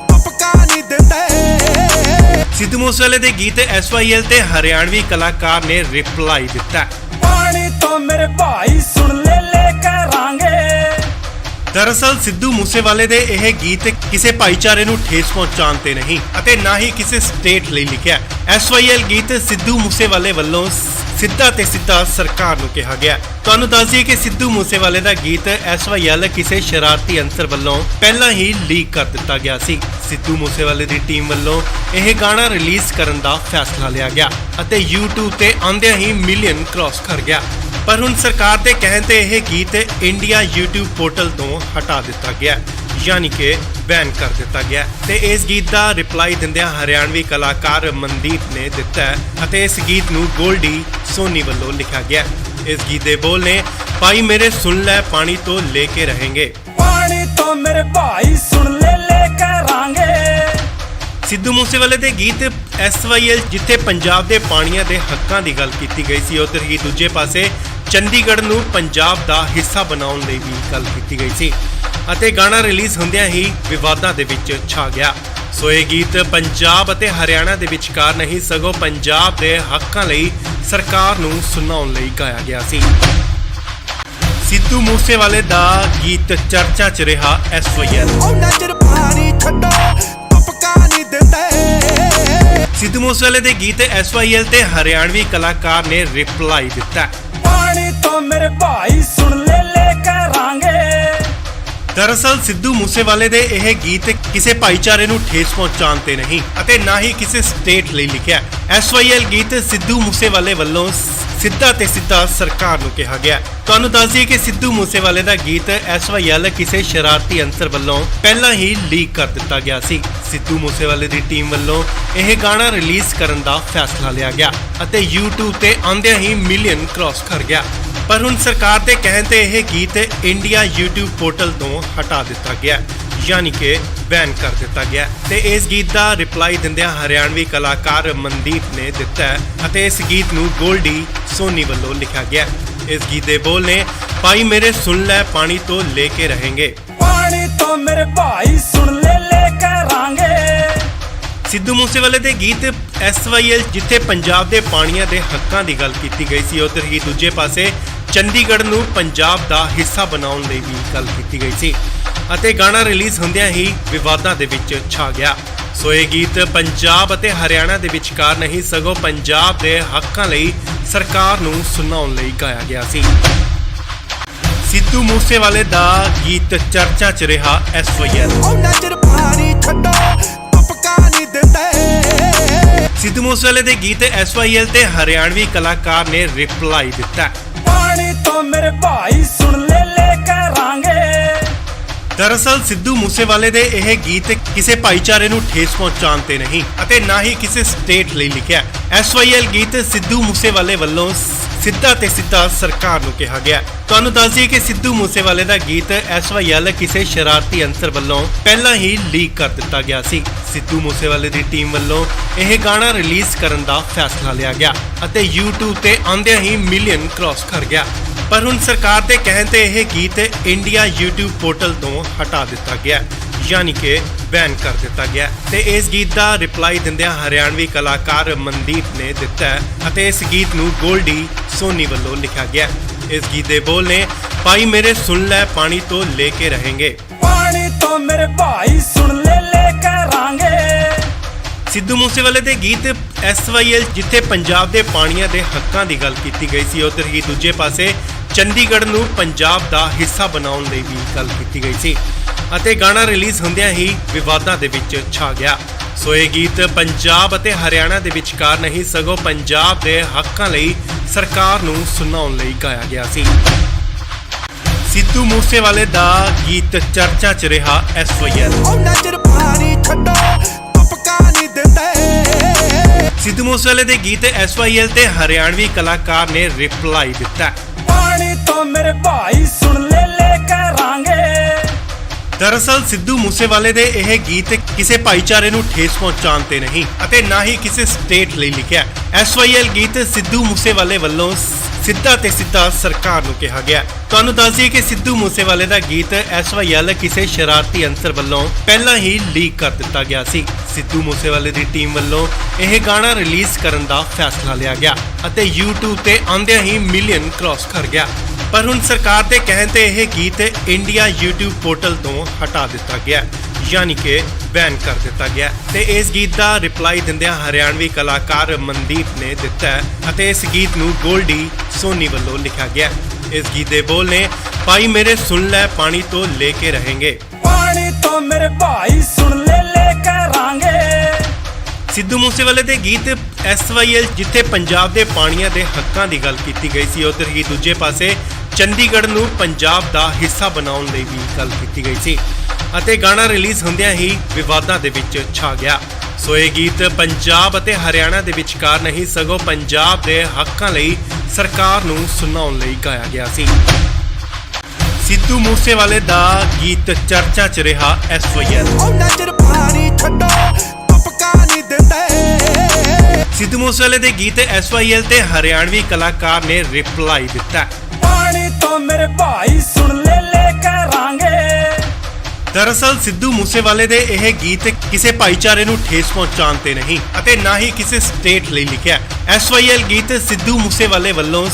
ਤੁਪਕਾ ਨਹੀਂ ਦਿੰਦੇ। ਸਿੱਧੂ ਮੂਸੇਵਾਲੇ ਦੇ ਗੀਤ SYL ਤੇ ਹਰਿਆਣਵੀ ਕਲਾਕਾਰ ਨੇ ਰਿਪਲਾਈ ਦਿੱਤਾ। ਪਾਣੀ ਤੋਂ ਮੇਰੇ ਭਾਈ ਸੁਣ ਲੈ ਕਰਾਂਗੇ। ਦਰਅਸਲ ਸਿੱਧੂ ਮੂਸੇਵਾਲੇ ਦੇ ਇਹ ਗੀਤ ਕਿਸੇ ਭਾਈਚਾਰੇ ਨੂੰ ਠੇਸ ਪਹੁੰਚਾਉਣ ਤੇ ਨਹੀਂ ਅਤੇ ਨਾ ਹੀ ਕਿਸੇ ਸਟੇਟ ਲਈ ਲਿਖਿਆ। SYL ਗੀਤ ਸਿੱਧੂ ਮੂਸੇਵਾਲੇ ਵੱਲੋਂ ਸਿੱਧਾ ਤੇ ਸਿੱਧਾ ਸਰਕਾਰ ਨੂੰ ਕਿਹਾ ਗਿਆ। ਤੁਹਾਨੂੰ ਦੱਸ ਦਈਏ ਕਿ ਸਿੱਧੂ ਮੂਸੇਵਾਲੇ ਦਾ ਗੀਤ SYL ਕਿਸੇ ਸ਼ਰਾਰਤੀ ਅੰਸਰ ਵੱਲੋਂ ਪਹਿਲਾਂ ਹੀ ਲੀਕ ਕਰ ਦਿੱਤਾ ਗਿਆ ਸੀ। ਸਿੱਧੂ ਮੂਸੇਵਾਲੇ ਦੀ ਟੀਮ ਵੱਲੋਂ ਇਹ ਗਾਣਾ ਰਿਲੀਜ਼ ਕਰਨ ਦਾ ਫੈਸਲਾ ਲਿਆ ਗਿਆ ਅਤੇ YouTube ਤੇ ਆਉਂਦਿਆਂ ਹੀ ਮਿਲੀਅਨ ਕ੍ਰਾਸ ਕਰ ਗਿਆ। ਪਰ ਹੁਣ ਸਰਕਾਰ ਦੇ ਕਹਿਣ ਤੇ ਇਹ ਗੀਤ ਇੰਡੀਆ YouTube ਪੋਰਟਲ ਤੋਂ ਹਟਾ ਦਿੱਤਾ ਗਿਆ, ਯਾਨੀ ਕਿ ਬੈਨ ਕਰ ਦਿੱਤਾ ਗਿਆ। ਤੇ ਇਸ ਗੀਤ ਦਾ ਰਿਪਲਾਈ ਦਿੰਦਿਆਂ ਹਰਿਆਣਵੀ ਕਲਾਕਾਰ ਮਨਦੀਪ ਨੇ ਦਿੱਤਾ ਹੈ ਅਤੇ ਇਸ ਗੀਤ ਨੂੰ ਗੋਲਡੀ ਸੋਨੀ ਵੱਲੋਂ ਲਿਖਿਆ ਗਿਆ। ਇਸ ਗੀਤ ਦੇ ਬੋਲ ਨੇ ਭਾਈ ਮੇਰੇ ਸੁਣ ਲੈ ਪਾਣੀ ਤੋਂ ਲੈ ਕੇ ਰਹੇਂਗੇ। ਪਾਣੀ ਤੋਂ ਮੇਰੇ ਭਾਈ ਸੁਣ ਲੈ ਕਰਾਂਗੇ। ਸਿੱਧੂ ਮੂਸੇਵਾਲੇ ਦੇ ਗੀਤ SYL ਜਿੱਥੇ ਪੰਜਾਬ ਦੇ ਪਾਣੀਆਂ ਦੇ ਹੱਕਾਂ ਦੀ ਗੱਲ ਕੀਤੀ ਗਈ ਸੀ, ਉੱਧਰ ਹੀ ਦੂਜੇ ਪਾਸੇ ਚੰਡੀਗੜ੍ਹ ਨੂੰ ਪੰਜਾਬ ਦਾ ਹਿੱਸਾ ਬਣਾਉਣ ਲਈ ਵੀ ਗੱਲ ਕੀਤੀ ਗਈ ਸੀ ਅਤੇ ਗਾਣਾ ਰਿਲੀਜ਼ ਹੁੰਦਿਆਂ ਹੀ ਵਿਵਾਦਾਂ ਦੇ ਵਿੱਚ ਛਾ ਗਿਆ। ਸੋ ਇਹ ਗੀਤ ਪੰਜਾਬ ਅਤੇ ਹਰਿਆਣਾ ਦੇ ਵਿਚਕਾਰ ਨਹੀਂ ਸਗੋਂ ਪੰਜਾਬ ਦੇ ਹੱਕਾਂ ਲਈ ਸਰਕਾਰ ਨੂੰ ਸੁਣਾਉਣ ਲਈ ਗਾਇਆ ਗਿਆ ਸੀ। ਸਿੱਧੂ ਮੂਸੇਵਾਲੇ ਦਾ ਗੀਤ ਚਰਚਾ 'ਚ ਰਿਹਾ SYL। ਉਹਨਾਂ ਚਿਰ ਪਾਣੀ ਛੱਡੋ ਤੁਪਕਾ ਨਹੀਂ ਦਿੰਦੇ। ਸਿੱਧੂ ਮੂਸੇਵਾਲੇ ਦੇ ਗੀਤ SYL ਤੇ ਹਰਿਆਣਵੀ ਕਲਾਕਾਰ ਨੇ ਰਿਪਲਾਈ ਦਿੱਤਾ। ਪਾਣੀ ਤੋਂ ਮੇਰੇ ਭਾਈ ਸੁਣ ਲੈ ਕਰਾਂਗੇ। ਦਰਅਸਲ ਸਿੱਧੂ ਮੂਸੇਵਾਲੇ ਦੇ ਇਹ ਗੀਤ ਕਿਸੇ ਭਾਈਚਾਰੇ ਨੂੰ ਠੇਸ ਪਹੁੰਚਾਉਣ ਤੇ ਨਹੀਂ ਅਤੇ ਨਾ ਹੀ ਕਿਸੇ ਸਟੇਟ ਲਈ ਲਿਖਿਆ। SYL ਗੀਤ ਸਿੱਧੂ ਮੂਸੇਵਾਲੇ ਵੱਲੋਂ ਸਿੱਧਾ ਤੇ ਸਿੱਧਾ ਸਰਕਾਰ ਨੂੰ ਕਿਹਾ ਗਿਆ। ਤੁਹਾਨੂੰ ਦੱਸ ਦਈਏ ਕਿ ਸਿੱਧੂ ਮੂਸੇਵਾਲੇ ਦਾ ਗੀਤ SYL ਕਿਸੇ ਸ਼ਰਾਰਤੀ ਅੰਸਰ ਵੱਲੋਂ ਪਹਿਲਾਂ ਹੀ ਲੀਕ ਕਰ ਦਿੱਤਾ ਗਿਆ ਸੀ। ਸਿੱਧੂ ਮੂਸੇਵਾਲੇ ਦੀ ਟੀਮ ਵੱਲੋਂ ਇਹ ਗਾਣਾ ਰਿਲੀਜ਼ ਕਰਨ ਦਾ ਫੈਸਲਾ ਲਿਆ ਗਿਆ ਅਤੇ YouTube ਤੇ ਆਉਂਦਿਆਂ ਹੀ ਮਿਲੀਅਨ ਕ੍ਰਾਸ ਕਰ ਗਿਆ। ਪਰ ਹੁਣ ਸਰਕਾਰ ਦੇ ਕਹਿਣ ਤੇ ਇਹ ਗੀਤ ਇੰਡੀਆ YouTube ਪੋਰਟਲ ਤੋਂ ਹਟਾ ਦਿੱਤਾ ਗਿਆ, ਯਾਨੀ ਕਿ ਬੈਨ ਕਰ ਦਿੱਤਾ ਗਿਆ। ਤੇ ਇਸ ਗੀਤ ਦਾ ਰਿਪਲਾਈ ਦਿੰਦਿਆਂ ਹਰਿਆਣਵੀ ਕਲਾਕਾਰ ਮਨਦੀਪ ਨੇ ਦਿੱਤਾ ਹੈ ਅਤੇ ਇਸ ਗੀਤ ਨੂੰ ਗੋਲਡੀ ਸੋਨੀ ਵੱਲੋਂ ਲਿਖਿਆ ਗਿਆ। ਇਸ ਗੀਤ ਦੇ ਬੋਲ ਨੇ ਭਾਈ ਮੇਰੇ ਸੁਣ ਲੈ ਪਾਣੀ ਤੋਂ ਲੈ ਕੇ ਰਹੇਂਗੇ। ਪਾਣੀ ਤੋਂ ਮੇਰੇ ਭਾਈ ਸੁਣ ਲੈ ਕਰਾਂਗੇ। ਸਿੱਧੂ ਮੂਸੇਵਾਲੇ ਦੇ ਗੀਤ SYL ਜਿੱਥੇ ਪੰਜਾਬ ਦੇ ਪਾਣੀਆਂ ਦੇ ਹੱਕਾਂ ਦੀ ਗੱਲ ਕੀਤੀ ਗਈ ਸੀ, ਉੱਧਰ ਹੀ ਦੂਜੇ ਪਾਸੇ ਚੰਡੀਗੜ੍ਹ ਨੂੰ ਪੰਜਾਬ ਦਾ ਹਿੱਸਾ ਬਣਾਉਣ ਲਈ ਵੀ ਗੱਲ ਕੀਤੀ ਗਈ ਸੀ ਅਤੇ ਗਾਣਾ ਰਿਲੀਜ਼ ਹੁੰਦਿਆਂ ਹੀ ਵਿਵਾਦਾਂ ਦੇ ਵਿੱਚ ਛਾ ਗਿਆ। ਸੋ ਇਹ ਗੀਤ ਪੰਜਾਬ ਅਤੇ ਹਰਿਆਣਾ ਦੇ ਵਿਚਕਾਰ ਨਹੀਂ ਸਗੋਂ ਪੰਜਾਬ ਦੇ ਹੱਕਾਂ ਲਈ ਸਰਕਾਰ ਨੂੰ ਸੁਣਾਉਣ ਲਈ ਗਾਇਆ ਗਿਆ ਸੀ। ਸਿੱਧੂ ਮੂਸੇਵਾਲੇ ਦਾ ਗੀਤ ਚਰਚਾ 'ਚ ਰਿਹਾ SYL। ਉਹਨਾਂ ਚਿਰ ਪਾਣੀ ਛੱਡੋ ਤੁਪਕਾ ਨਹੀਂ ਦਿੰਦੇ। ਸਿੱਧੂ ਮੂਸੇਵਾਲੇ ਦੇ ਗੀਤ SYL ਤੇ ਹਰਿਆਣਵੀ ਕਲਾਕਾਰ ਨੇ ਰਿਪਲਾਈ ਦਿੱਤਾ। ਪਾਣੀ ਤੋਂ ਮੇਰੇ ਭਾਈ ਸੁਣ ਲੈ ਕਰਾਂਗੇ। ਦਰਅਸਲ ਸਿੱਧੂ ਮੂਸੇਵਾਲੇ ਦੇ ਇਹ ਗੀਤ ਕਿਸੇ ਭਾਈਚਾਰੇ ਨੂੰ ਠੇਸ ਪਹੁੰਚਾਉਣ ਤੇ ਨਹੀਂ ਅਤੇ ਨਾ ਹੀ ਕਿਸੇ ਸਟੇਟ ਲਈ ਲਿਖਿਆ। SYL ਗੀਤ ਸਿੱਧੂ ਮੂਸੇਵਾਲੇ ਵੱਲੋਂ ਸਿੱਧਾ ਤੇ ਸਿੱਧਾ ਸਰਕਾਰ ਨੂੰ ਕਿਹਾ ਗਿਆ। ਤੁਹਾਨੂੰ ਦੱਸ ਦਈਏ ਕਿ ਸਿੱਧੂ ਮੂਸੇਵਾਲੇ ਦਾ ਗੀਤ SYL ਕਿਸੇ ਸ਼ਰਾਰਤੀ ਅੰਸਰ ਵੱਲੋਂ ਪਹਿਲਾਂ ਹੀ ਲੀਕ ਕਰ ਦਿੱਤਾ ਗਿਆ ਸੀ। ਸਿੱਧੂ ਮੂਸੇਵਾਲੇ ਦੀ ਟੀਮ ਵੱਲੋਂ ਇਹ ਗਾਣਾ ਰਿਲੀਜ਼ ਕਰਨ ਦਾ ਫੈਸਲਾ ਲਿਆ ਗਿਆ ਅਤੇ YouTube ਤੇ ਆਉਂਦਿਆਂ ਹੀ ਮਿਲੀਅਨ ਕ੍ਰਾਸ ਕਰ ਗਿਆ। ਪਰ ਹੁਣ ਸਰਕਾਰ ਦੇ ਕਹਿਣ ਤੇ ਇਹ ਗੀਤ ਇੰਡੀਆ YouTube ਪੋਰਟਲ ਤੋਂ ਹਟਾ ਦਿੱਤਾ ਗਿਆ, ਯਾਨੀ ਕਿ ਬੈਨ ਕਰ ਦਿੱਤਾ ਗਿਆ ਤੇ ਇਸ ਗੀਤ ਦਾ ਰਿਪਲਾਈ ਦਿੰਦਿਆਂ ਹਰਿਆਣਵੀ ਕਲਾਕਾਰ ਮਨਦੀਪ ਨੇ ਦਿੱਤਾ ਹੈ ਅਤੇ ਇਸ ਗੀਤ ਨੂੰ ਗੋਲਡੀ ਸੋਨੀ ਵੱਲੋਂ ਲਿਖਿਆ ਗਿਆ। ਇਸ ਗੀਤ ਦੇ ਬੋਲ ਨੇ ਭਾਈ ਮੇਰੇ ਸੁਣ ਲੈ ਪਾਣੀ ਤੋਂ ਲੈ ਕੇ ਰਹੇਂਗੇ। ਪਾਣੀ ਤੋਂ ਮੇਰੇ ਭਾਈ ਸੁਣ ਲੈ ਕਰਾਂਗੇ। ਸਿੱਧੂ ਮੂਸੇਵਾਲੇ ਦੇ ਗੀਤ SYL ਜਿੱਥੇ ਪੰਜਾਬ ਦੇ ਪਾਣੀਆਂ ਦੇ ਹੱਕਾਂ ਦੀ ਗੱਲ ਕੀਤੀ ਗਈ ਸੀ, ਉੱਧਰ ਹੀ ਦੂਜੇ ਪਾਸੇ ਚੰਡੀਗੜ੍ਹ ਨੂੰ ਪੰਜਾਬ ਦਾ ਹਿੱਸਾ ਬਣਾਉਣ ਲਈ ਵੀ ਗੱਲ ਕੀਤੀ ਗਈ ਸੀ ਅਤੇ ਗਾਣਾ ਰਿਲੀਜ਼ ਹੁੰਦਿਆਂ ਹੀ ਵਿਵਾਦਾਂ ਦੇ ਵਿੱਚ ਛਾ ਗਿਆ। ਸੋ ਇਹ ਗੀਤ ਪੰਜਾਬ ਅਤੇ ਹਰਿਆਣਾ ਦੇ ਵਿਚਕਾਰ ਨਹੀਂ ਸਗੋਂ ਪੰਜਾਬ ਦੇ ਹੱਕਾਂ ਲਈ ਸਰਕਾਰ ਨੂੰ ਸੁਣਾਉਣ ਲਈ ਗਾਇਆ ਗਿਆ ਸੀ। ਸਿੱਧੂ ਮੂਸੇਵਾਲੇ ਦਾ ਗੀਤ ਚਰਚਾ 'ਚ ਰਿਹਾ SYL। ਉਹਨਾਂ ਚਿਰ ਪਾਣੀ ਛੱਡੋ ਤੁਪਕਾ ਨਹੀਂ ਦਿੰਦੇ। ਸਿੱਧੂ ਮੂਸੇਵਾਲੇ ਦੇ ਗੀਤ SYL ਤੇ ਹਰਿਆਣਵੀ ਕਲਾਕਾਰ ਨੇ ਰਿਪਲਾਈ ਦਿੱਤਾ। ਪਾਣੀ ਤੋਂ ਮੇਰੇ ਭਾਈ ਸੁਣ ਲੈ ਕਰਾਂਗੇ। ਦਰਅਸਲ ਸਿੱਧੂ ਮੂਸੇਵਾਲੇ ਦੇ ਇਹ ਗੀਤ ਕਿਸੇ ਭਾਈਚਾਰੇ ਨੂੰ ਠੇਸ ਪਹੁੰਚਾਉਣ ਤੇ ਨਹੀਂ ਅਤੇ ਨਾ ਹੀ ਕਿਸੇ ਸਟੇਟ ਲਈ ਲਿਖਿਆ। SYL ਗੀਤ ਸਿੱਧੂ ਮੂਸੇਵਾਲੇ ਵੱਲੋਂ ਸਿੱਧਾ ਤੇ ਸਿੱਧਾ ਸਰਕਾਰ ਨੂੰ ਕਿਹਾ ਗਿਆ। ਤੁਹਾਨੂੰ ਦੱਸ ਦਈਏ ਕਿ ਸਿੱਧੂ ਮੂਸੇਵਾਲੇ ਦਾ ਗੀਤ SYL ਕਿਸੇ ਸ਼ਰਾਰਤੀ ਅੰਸਰ ਵੱਲੋਂ ਪਹਿਲਾਂ ਹੀ ਲੀਕ ਕਰ ਦਿੱਤਾ ਗਿਆ ਸੀ। ਸਿੱਧੂ ਮੂਸੇਵਾਲੇ ਦੀ ਟੀਮ ਵੱਲੋਂ ਇਹ ਗਾਣਾ ਰਿਲੀਜ਼ ਕਰਨ ਦਾ ਫੈਸਲਾ ਲਿਆ ਗਿਆ ਅਤੇ YouTube ਤੇ ਆਉਂਦਿਆਂ ਹੀ ਮਿਲੀਅਨ ਕ੍ਰਾਸ ਕਰ ਗਿਆ। ਪਰ ਹੁਣ ਸਰਕਾਰ ਦੇ ਕਹਿਣ ਤੇ ਇਹ ਗੀਤ ਇੰਡੀਆ YouTube ਪੋਰਟਲ ਤੋਂ ਹਟਾ ਦਿੱਤਾ ਗਿਆ, ਯਾਨੀ ਕਿ ਬੈਨ ਕਰ ਦਿੱਤਾ ਗਿਆ ਤੇ ਇਸ ਗੀਤ ਦਾ ਰਿਪਲਾਈ ਦਿੰਦਿਆਂ ਹਰਿਆਣਵੀ ਕਲਾਕਾਰ ਮਨਦੀਪ ਨੇ ਦਿੱਤਾ ਹੈ ਅਤੇ ਇਸ ਗੀਤ ਨੂੰ ਗੋਲਡੀ ਸੋਨੀ ਵੱਲੋਂ ਲਿਖਿਆ ਗਿਆ। ਇਸ ਗੀਤ ਦੇ ਬੋਲ ਨੇ ਭਾਈ ਮੇਰੇ ਸੁਣ ਲੈ ਪਾਣੀ ਤੋਂ ਲੈ ਕੇ ਰਹੇਂਗੇ। ਪਾਣੀ ਤੋਂ ਮੇਰੇ ਭਾਈ ਸੁਣ ਲੈ ਕਰਾਂਗੇ। ਸਿੱਧੂ ਮੂਸੇਵਾਲੇ ਦੇ ਗੀਤ SYL ਜਿੱਥੇ ਪੰਜਾਬ ਦੇ ਪਾਣੀਆਂ ਦੇ ਹੱਕਾਂ ਦੀ ਗੱਲ ਕੀਤੀ ਗਈ ਸੀ, ਉੱਧਰ ਹੀ ਦੂਜੇ ਪਾਸੇ ਚੰਡੀਗੜ੍ਹ ਨੂੰ ਪੰਜਾਬ ਦਾ ਹਿੱਸਾ ਬਣਾਉਣ ਲਈ ਵੀ ਗੱਲ ਕੀਤੀ ਗਈ ਸੀ ਅਤੇ ਗਾਣਾ ਰਿਲੀਜ਼ ਹੁੰਦਿਆਂ ਹੀ ਵਿਵਾਦਾਂ ਦੇ ਵਿੱਚ ਛਾ ਗਿਆ। ਸੋ ਇਹ ਗੀਤ ਪੰਜਾਬ ਅਤੇ ਹਰਿਆਣਾ ਦੇ ਵਿਚਕਾਰ ਨਹੀਂ ਸਗੋਂ ਪੰਜਾਬ ਦੇ ਹੱਕਾਂ ਲਈ ਸਰਕਾਰ ਨੂੰ ਸੁਣਾਉਣ ਲਈ ਗਾਇਆ ਗਿਆ ਸੀ। ਸਿੱਧੂ ਮੂਸੇਵਾਲੇ ਦਾ ਗੀਤ ਚਰਚਾ 'ਚ ਰਿਹਾ SYL। ਉਹਨਾਂ ਚਿਰ ਪਾਣੀ ਛੱਡੋ ਤੁਪਕਾ ਨਹੀਂ ਦਿੰਦੇ। ਸਿੱਧੂ ਮੂਸੇਵਾਲੇ ਦੇ ਗੀਤ SYL ਤੇ ਹਰਿਆਣਵੀ ਕਲਾਕਾਰ ਨੇ ਰਿਪਲਾਈ ਦਿੱਤਾ। ਪਾਣੀ ਤੋਂ ਮੇਰੇ ਭਾਈ ਸੁਣ ਲੈ ਕਰਾਂਗੇ। ਦਰਅਸਲ ਸਿੱਧੂ ਮੂਸੇਵਾਲੇ ਦੇ ਇਹ ਗੀਤ ਕਿਸੇ ਭਾਈਚਾਰੇ ਨੂੰ ਠੇਸ ਪਹੁੰਚਾਉਣ ਤੇ ਨਹੀਂ ਅਤੇ ਨਾ ਹੀ ਕਿਸੇ ਸਟੇਟ ਲਈ ਲਿਖਿਆ। SYL ਗੀਤ ਸਿੱਧੂ ਮੂਸੇਵਾਲੇ ਵੱਲੋਂ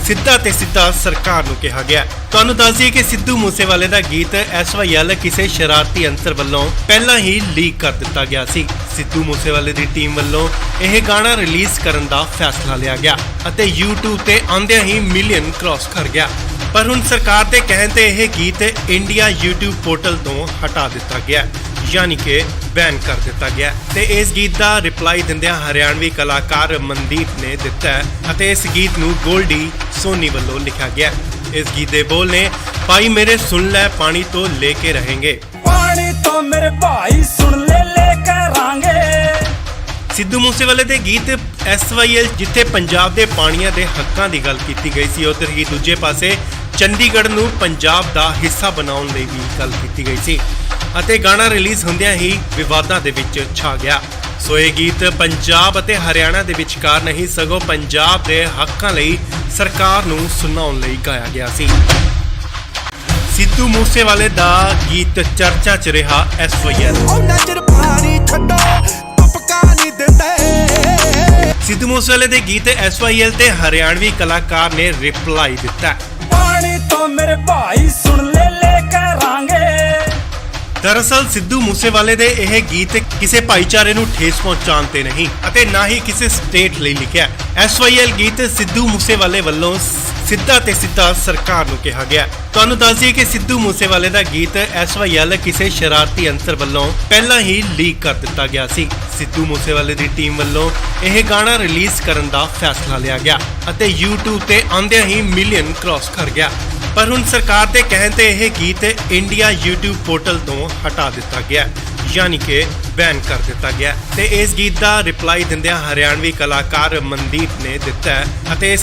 ਸਿੱਧਾ ਤੇ ਸਿੱਧਾ ਸਰਕਾਰ ਨੂੰ ਕਿਹਾ ਗਿਆ। ਤੁਹਾਨੂੰ ਦੱਸ ਦਈਏ ਕਿ ਸਿੱਧੂ ਮੂਸੇਵਾਲੇ ਦਾ ਗੀਤ SYL ਕਿਸੇ ਸ਼ਰਾਰਤੀ ਅੰਸਰ ਵੱਲੋਂ ਪਹਿਲਾਂ ਹੀ ਲੀਕ ਕਰ ਦਿੱਤਾ ਗਿਆ ਸੀ। ਸਿੱਧੂ ਮੂਸੇਵਾਲੇ ਦੀ ਟੀਮ ਵੱਲੋਂ ਇਹ ਗਾਣਾ ਰਿਲੀਜ਼ ਕਰਨ ਦਾ ਫੈਸਲਾ ਲਿਆ ਗਿਆ ਅਤੇ YouTube ਤੇ ਆਉਂਦਿਆਂ ਹੀ ਮਿਲੀਅਨ ਕ੍ਰਾਸ ਕਰ ਗਿਆ। ਪਰ ਹੁਣ ਸਰਕਾਰ ਦੇ ਕਹਿਣ ਤੇ ਇਹ ਗੀਤ ਇੰਡੀਆ YouTube ਪੋਰਟਲ ਤੋਂ ਹਟਾ ਦਿੱਤਾ ਗਿਆ, ਯਾਨੀ ਕਿ ਬੈਨ ਕਰ ਦਿੱਤਾ ਗਿਆ ਤੇ ਇਸ ਗੀਤ ਦਾ ਰਿਪਲਾਈ ਦਿੰਦਿਆਂ ਹਰਿਆਣਵੀ ਕਲਾਕਾਰ ਮਨਦੀਪ ਨੇ ਦਿੱਤਾ ਹੈ ਅਤੇ ਇਸ ਗੀਤ ਨੂੰ ਗੋਲਡੀ ਸੋਨੀ ਵੱਲੋਂ ਲਿਖਿਆ ਗਿਆ। ਇਸ ਗੀਤ ਦੇ ਬੋਲ ਨੇ ਭਾਈ ਮੇਰੇ ਸੁਣ ਲੈ ਪਾਣੀ ਤੋਂ ਲੈ ਕੇ ਰਹੇਂਗੇ। ਪਾਣੀ ਤੋਂ ਮੇਰੇ ਭਾਈ ਸੁਣ ਲੈ ਕਰਾਂਗੇ। ਸਿੱਧੂ ਮੂਸੇਵਾਲੇ ਦੇ ਗੀਤ SYL ਜਿੱਥੇ ਪੰਜਾਬ ਦੇ ਪਾਣੀਆਂ ਦੇ ਹੱਕਾਂ ਦੀ ਗੱਲ ਕੀਤੀ ਗਈ ਸੀ, ਉੱਧਰ ਹੀ ਦੂਜੇ ਪਾਸੇ ਚੰਡੀਗੜ੍ਹ ਨੂੰ ਪੰਜਾਬ ਦਾ ਹਿੱਸਾ ਬਣਾਉਣ ਲਈ ਵੀ ਗੱਲ ਕੀਤੀ ਗਈ ਸੀ ਅਤੇ ਗਾਣਾ ਰਿਲੀਜ਼ ਹੁੰਦਿਆਂ ਹੀ ਵਿਵਾਦਾਂ ਦੇ ਵਿੱਚ ਛਾ ਗਿਆ। ਸੋ ਇਹ ਗੀਤ ਪੰਜਾਬ ਅਤੇ ਹਰਿਆਣਾ ਦੇ ਵਿਚਕਾਰ ਨਹੀਂ ਸਗੋਂ ਪੰਜਾਬ ਦੇ ਹੱਕਾਂ ਲਈ ਸਰਕਾਰ ਨੂੰ ਸੁਣਾਉਣ ਲਈ ਗਾਇਆ ਗਿਆ ਸੀ। ਸਿੱਧੂ ਮੂਸੇਵਾਲੇ ਦਾ ਗੀਤ ਚਰਚਾ 'ਚ ਰਿਹਾ SYL। ਉਹਨਾਂ ਚਿਰ ਪਾਣੀ ਛੱਡੋ ਤੁਪਕਾ ਨਹੀਂ ਦਿੰਦੇ। ਸਿੱਧੂ ਮੂਸੇਵਾਲੇ ਦੇ ਗੀਤ SYL ਤੇ ਹਰਿਆਣਵੀ ਕਲਾਕਾਰ ਨੇ ਰਿਪਲਾਈ ਦਿੱਤਾ। ਪਾਣੀ ਤੋਂ ਮੇਰੇ ਭਾਈ ਸੁਣ ਲੈ ਕਰਾਂਗੇ। ਦਰਅਸਲ ਸਿੱਧੂ ਮੂਸੇਵਾਲੇ ਦੇ ਇਹ ਗੀਤ ਕਿਸੇ ਭਾਈਚਾਰੇ ਨੂੰ ਠੇਸ ਪਹੁੰਚਾਉਣ ਤੇ ਨਹੀਂ ਅਤੇ ਨਾ ਹੀ ਕਿਸੇ ਸਟੇਟ ਲਈ ਲਿਖਿਆ। SYL ਗੀਤ ਸਿੱਧੂ ਮੂਸੇਵਾਲੇ ਵੱਲੋਂ ਸਿੱਧਾ ਤੇ ਸਿੱਧਾ ਸਰਕਾਰ ਨੂੰ ਕਿਹਾ ਗਿਆ। ਤੁਹਾਨੂੰ ਦੱਸ ਦਈਏ ਕਿ ਸਿੱਧੂ ਮੂਸੇਵਾਲੇ ਦਾ ਗੀਤ SYL ਕਿਸੇ ਸ਼ਰਾਰਤੀ ਅੰਸਰ ਵੱਲੋਂ ਪਹਿਲਾਂ ਹੀ ਲੀਕ ਕਰ ਦਿੱਤਾ ਗਿਆ ਸੀ। ਸਿੱਧੂ ਮੂਸੇਵਾਲੇ ਦੀ ਟੀਮ ਵੱਲੋਂ ਇਹ ਗਾਣਾ ਰਿਲੀਜ਼ ਕਰਨ ਦਾ ਫੈਸਲਾ ਲਿਆ ਗਿਆ ਅਤੇ YouTube ਤੇ ਆਉਂਦਿਆਂ ਹੀ ਮਿਲੀਅਨ ਕ੍ਰਾਸ ਕਰ ਗਿਆ। ਪਰ ਹੁਣ ਸਰਕਾਰ ਦੇ ਕਹਿਣ ਤੇ ਇਹ ਗੀਤ ਇੰਡੀਆ YouTube ਪੋਰਟਲ ਤੋਂ ਹਟਾ ਦਿੱਤਾ ਗਿਆ, ਯਾਨੀ ਕਿ ਬੈਨ ਕਰ ਦਿੱਤਾ ਗਿਆ। ਤੇ ਇਸ ਗੀਤ ਦਾ ਰਿਪਲਾਈ ਦਿੰਦਿਆਂ ਹਰਿਆਣਵੀ ਕਲਾਕਾਰ ਮਨਦੀਪ ਨੇ ਦਿੱਤਾ ਹੈ ਅਤੇ ਇਸ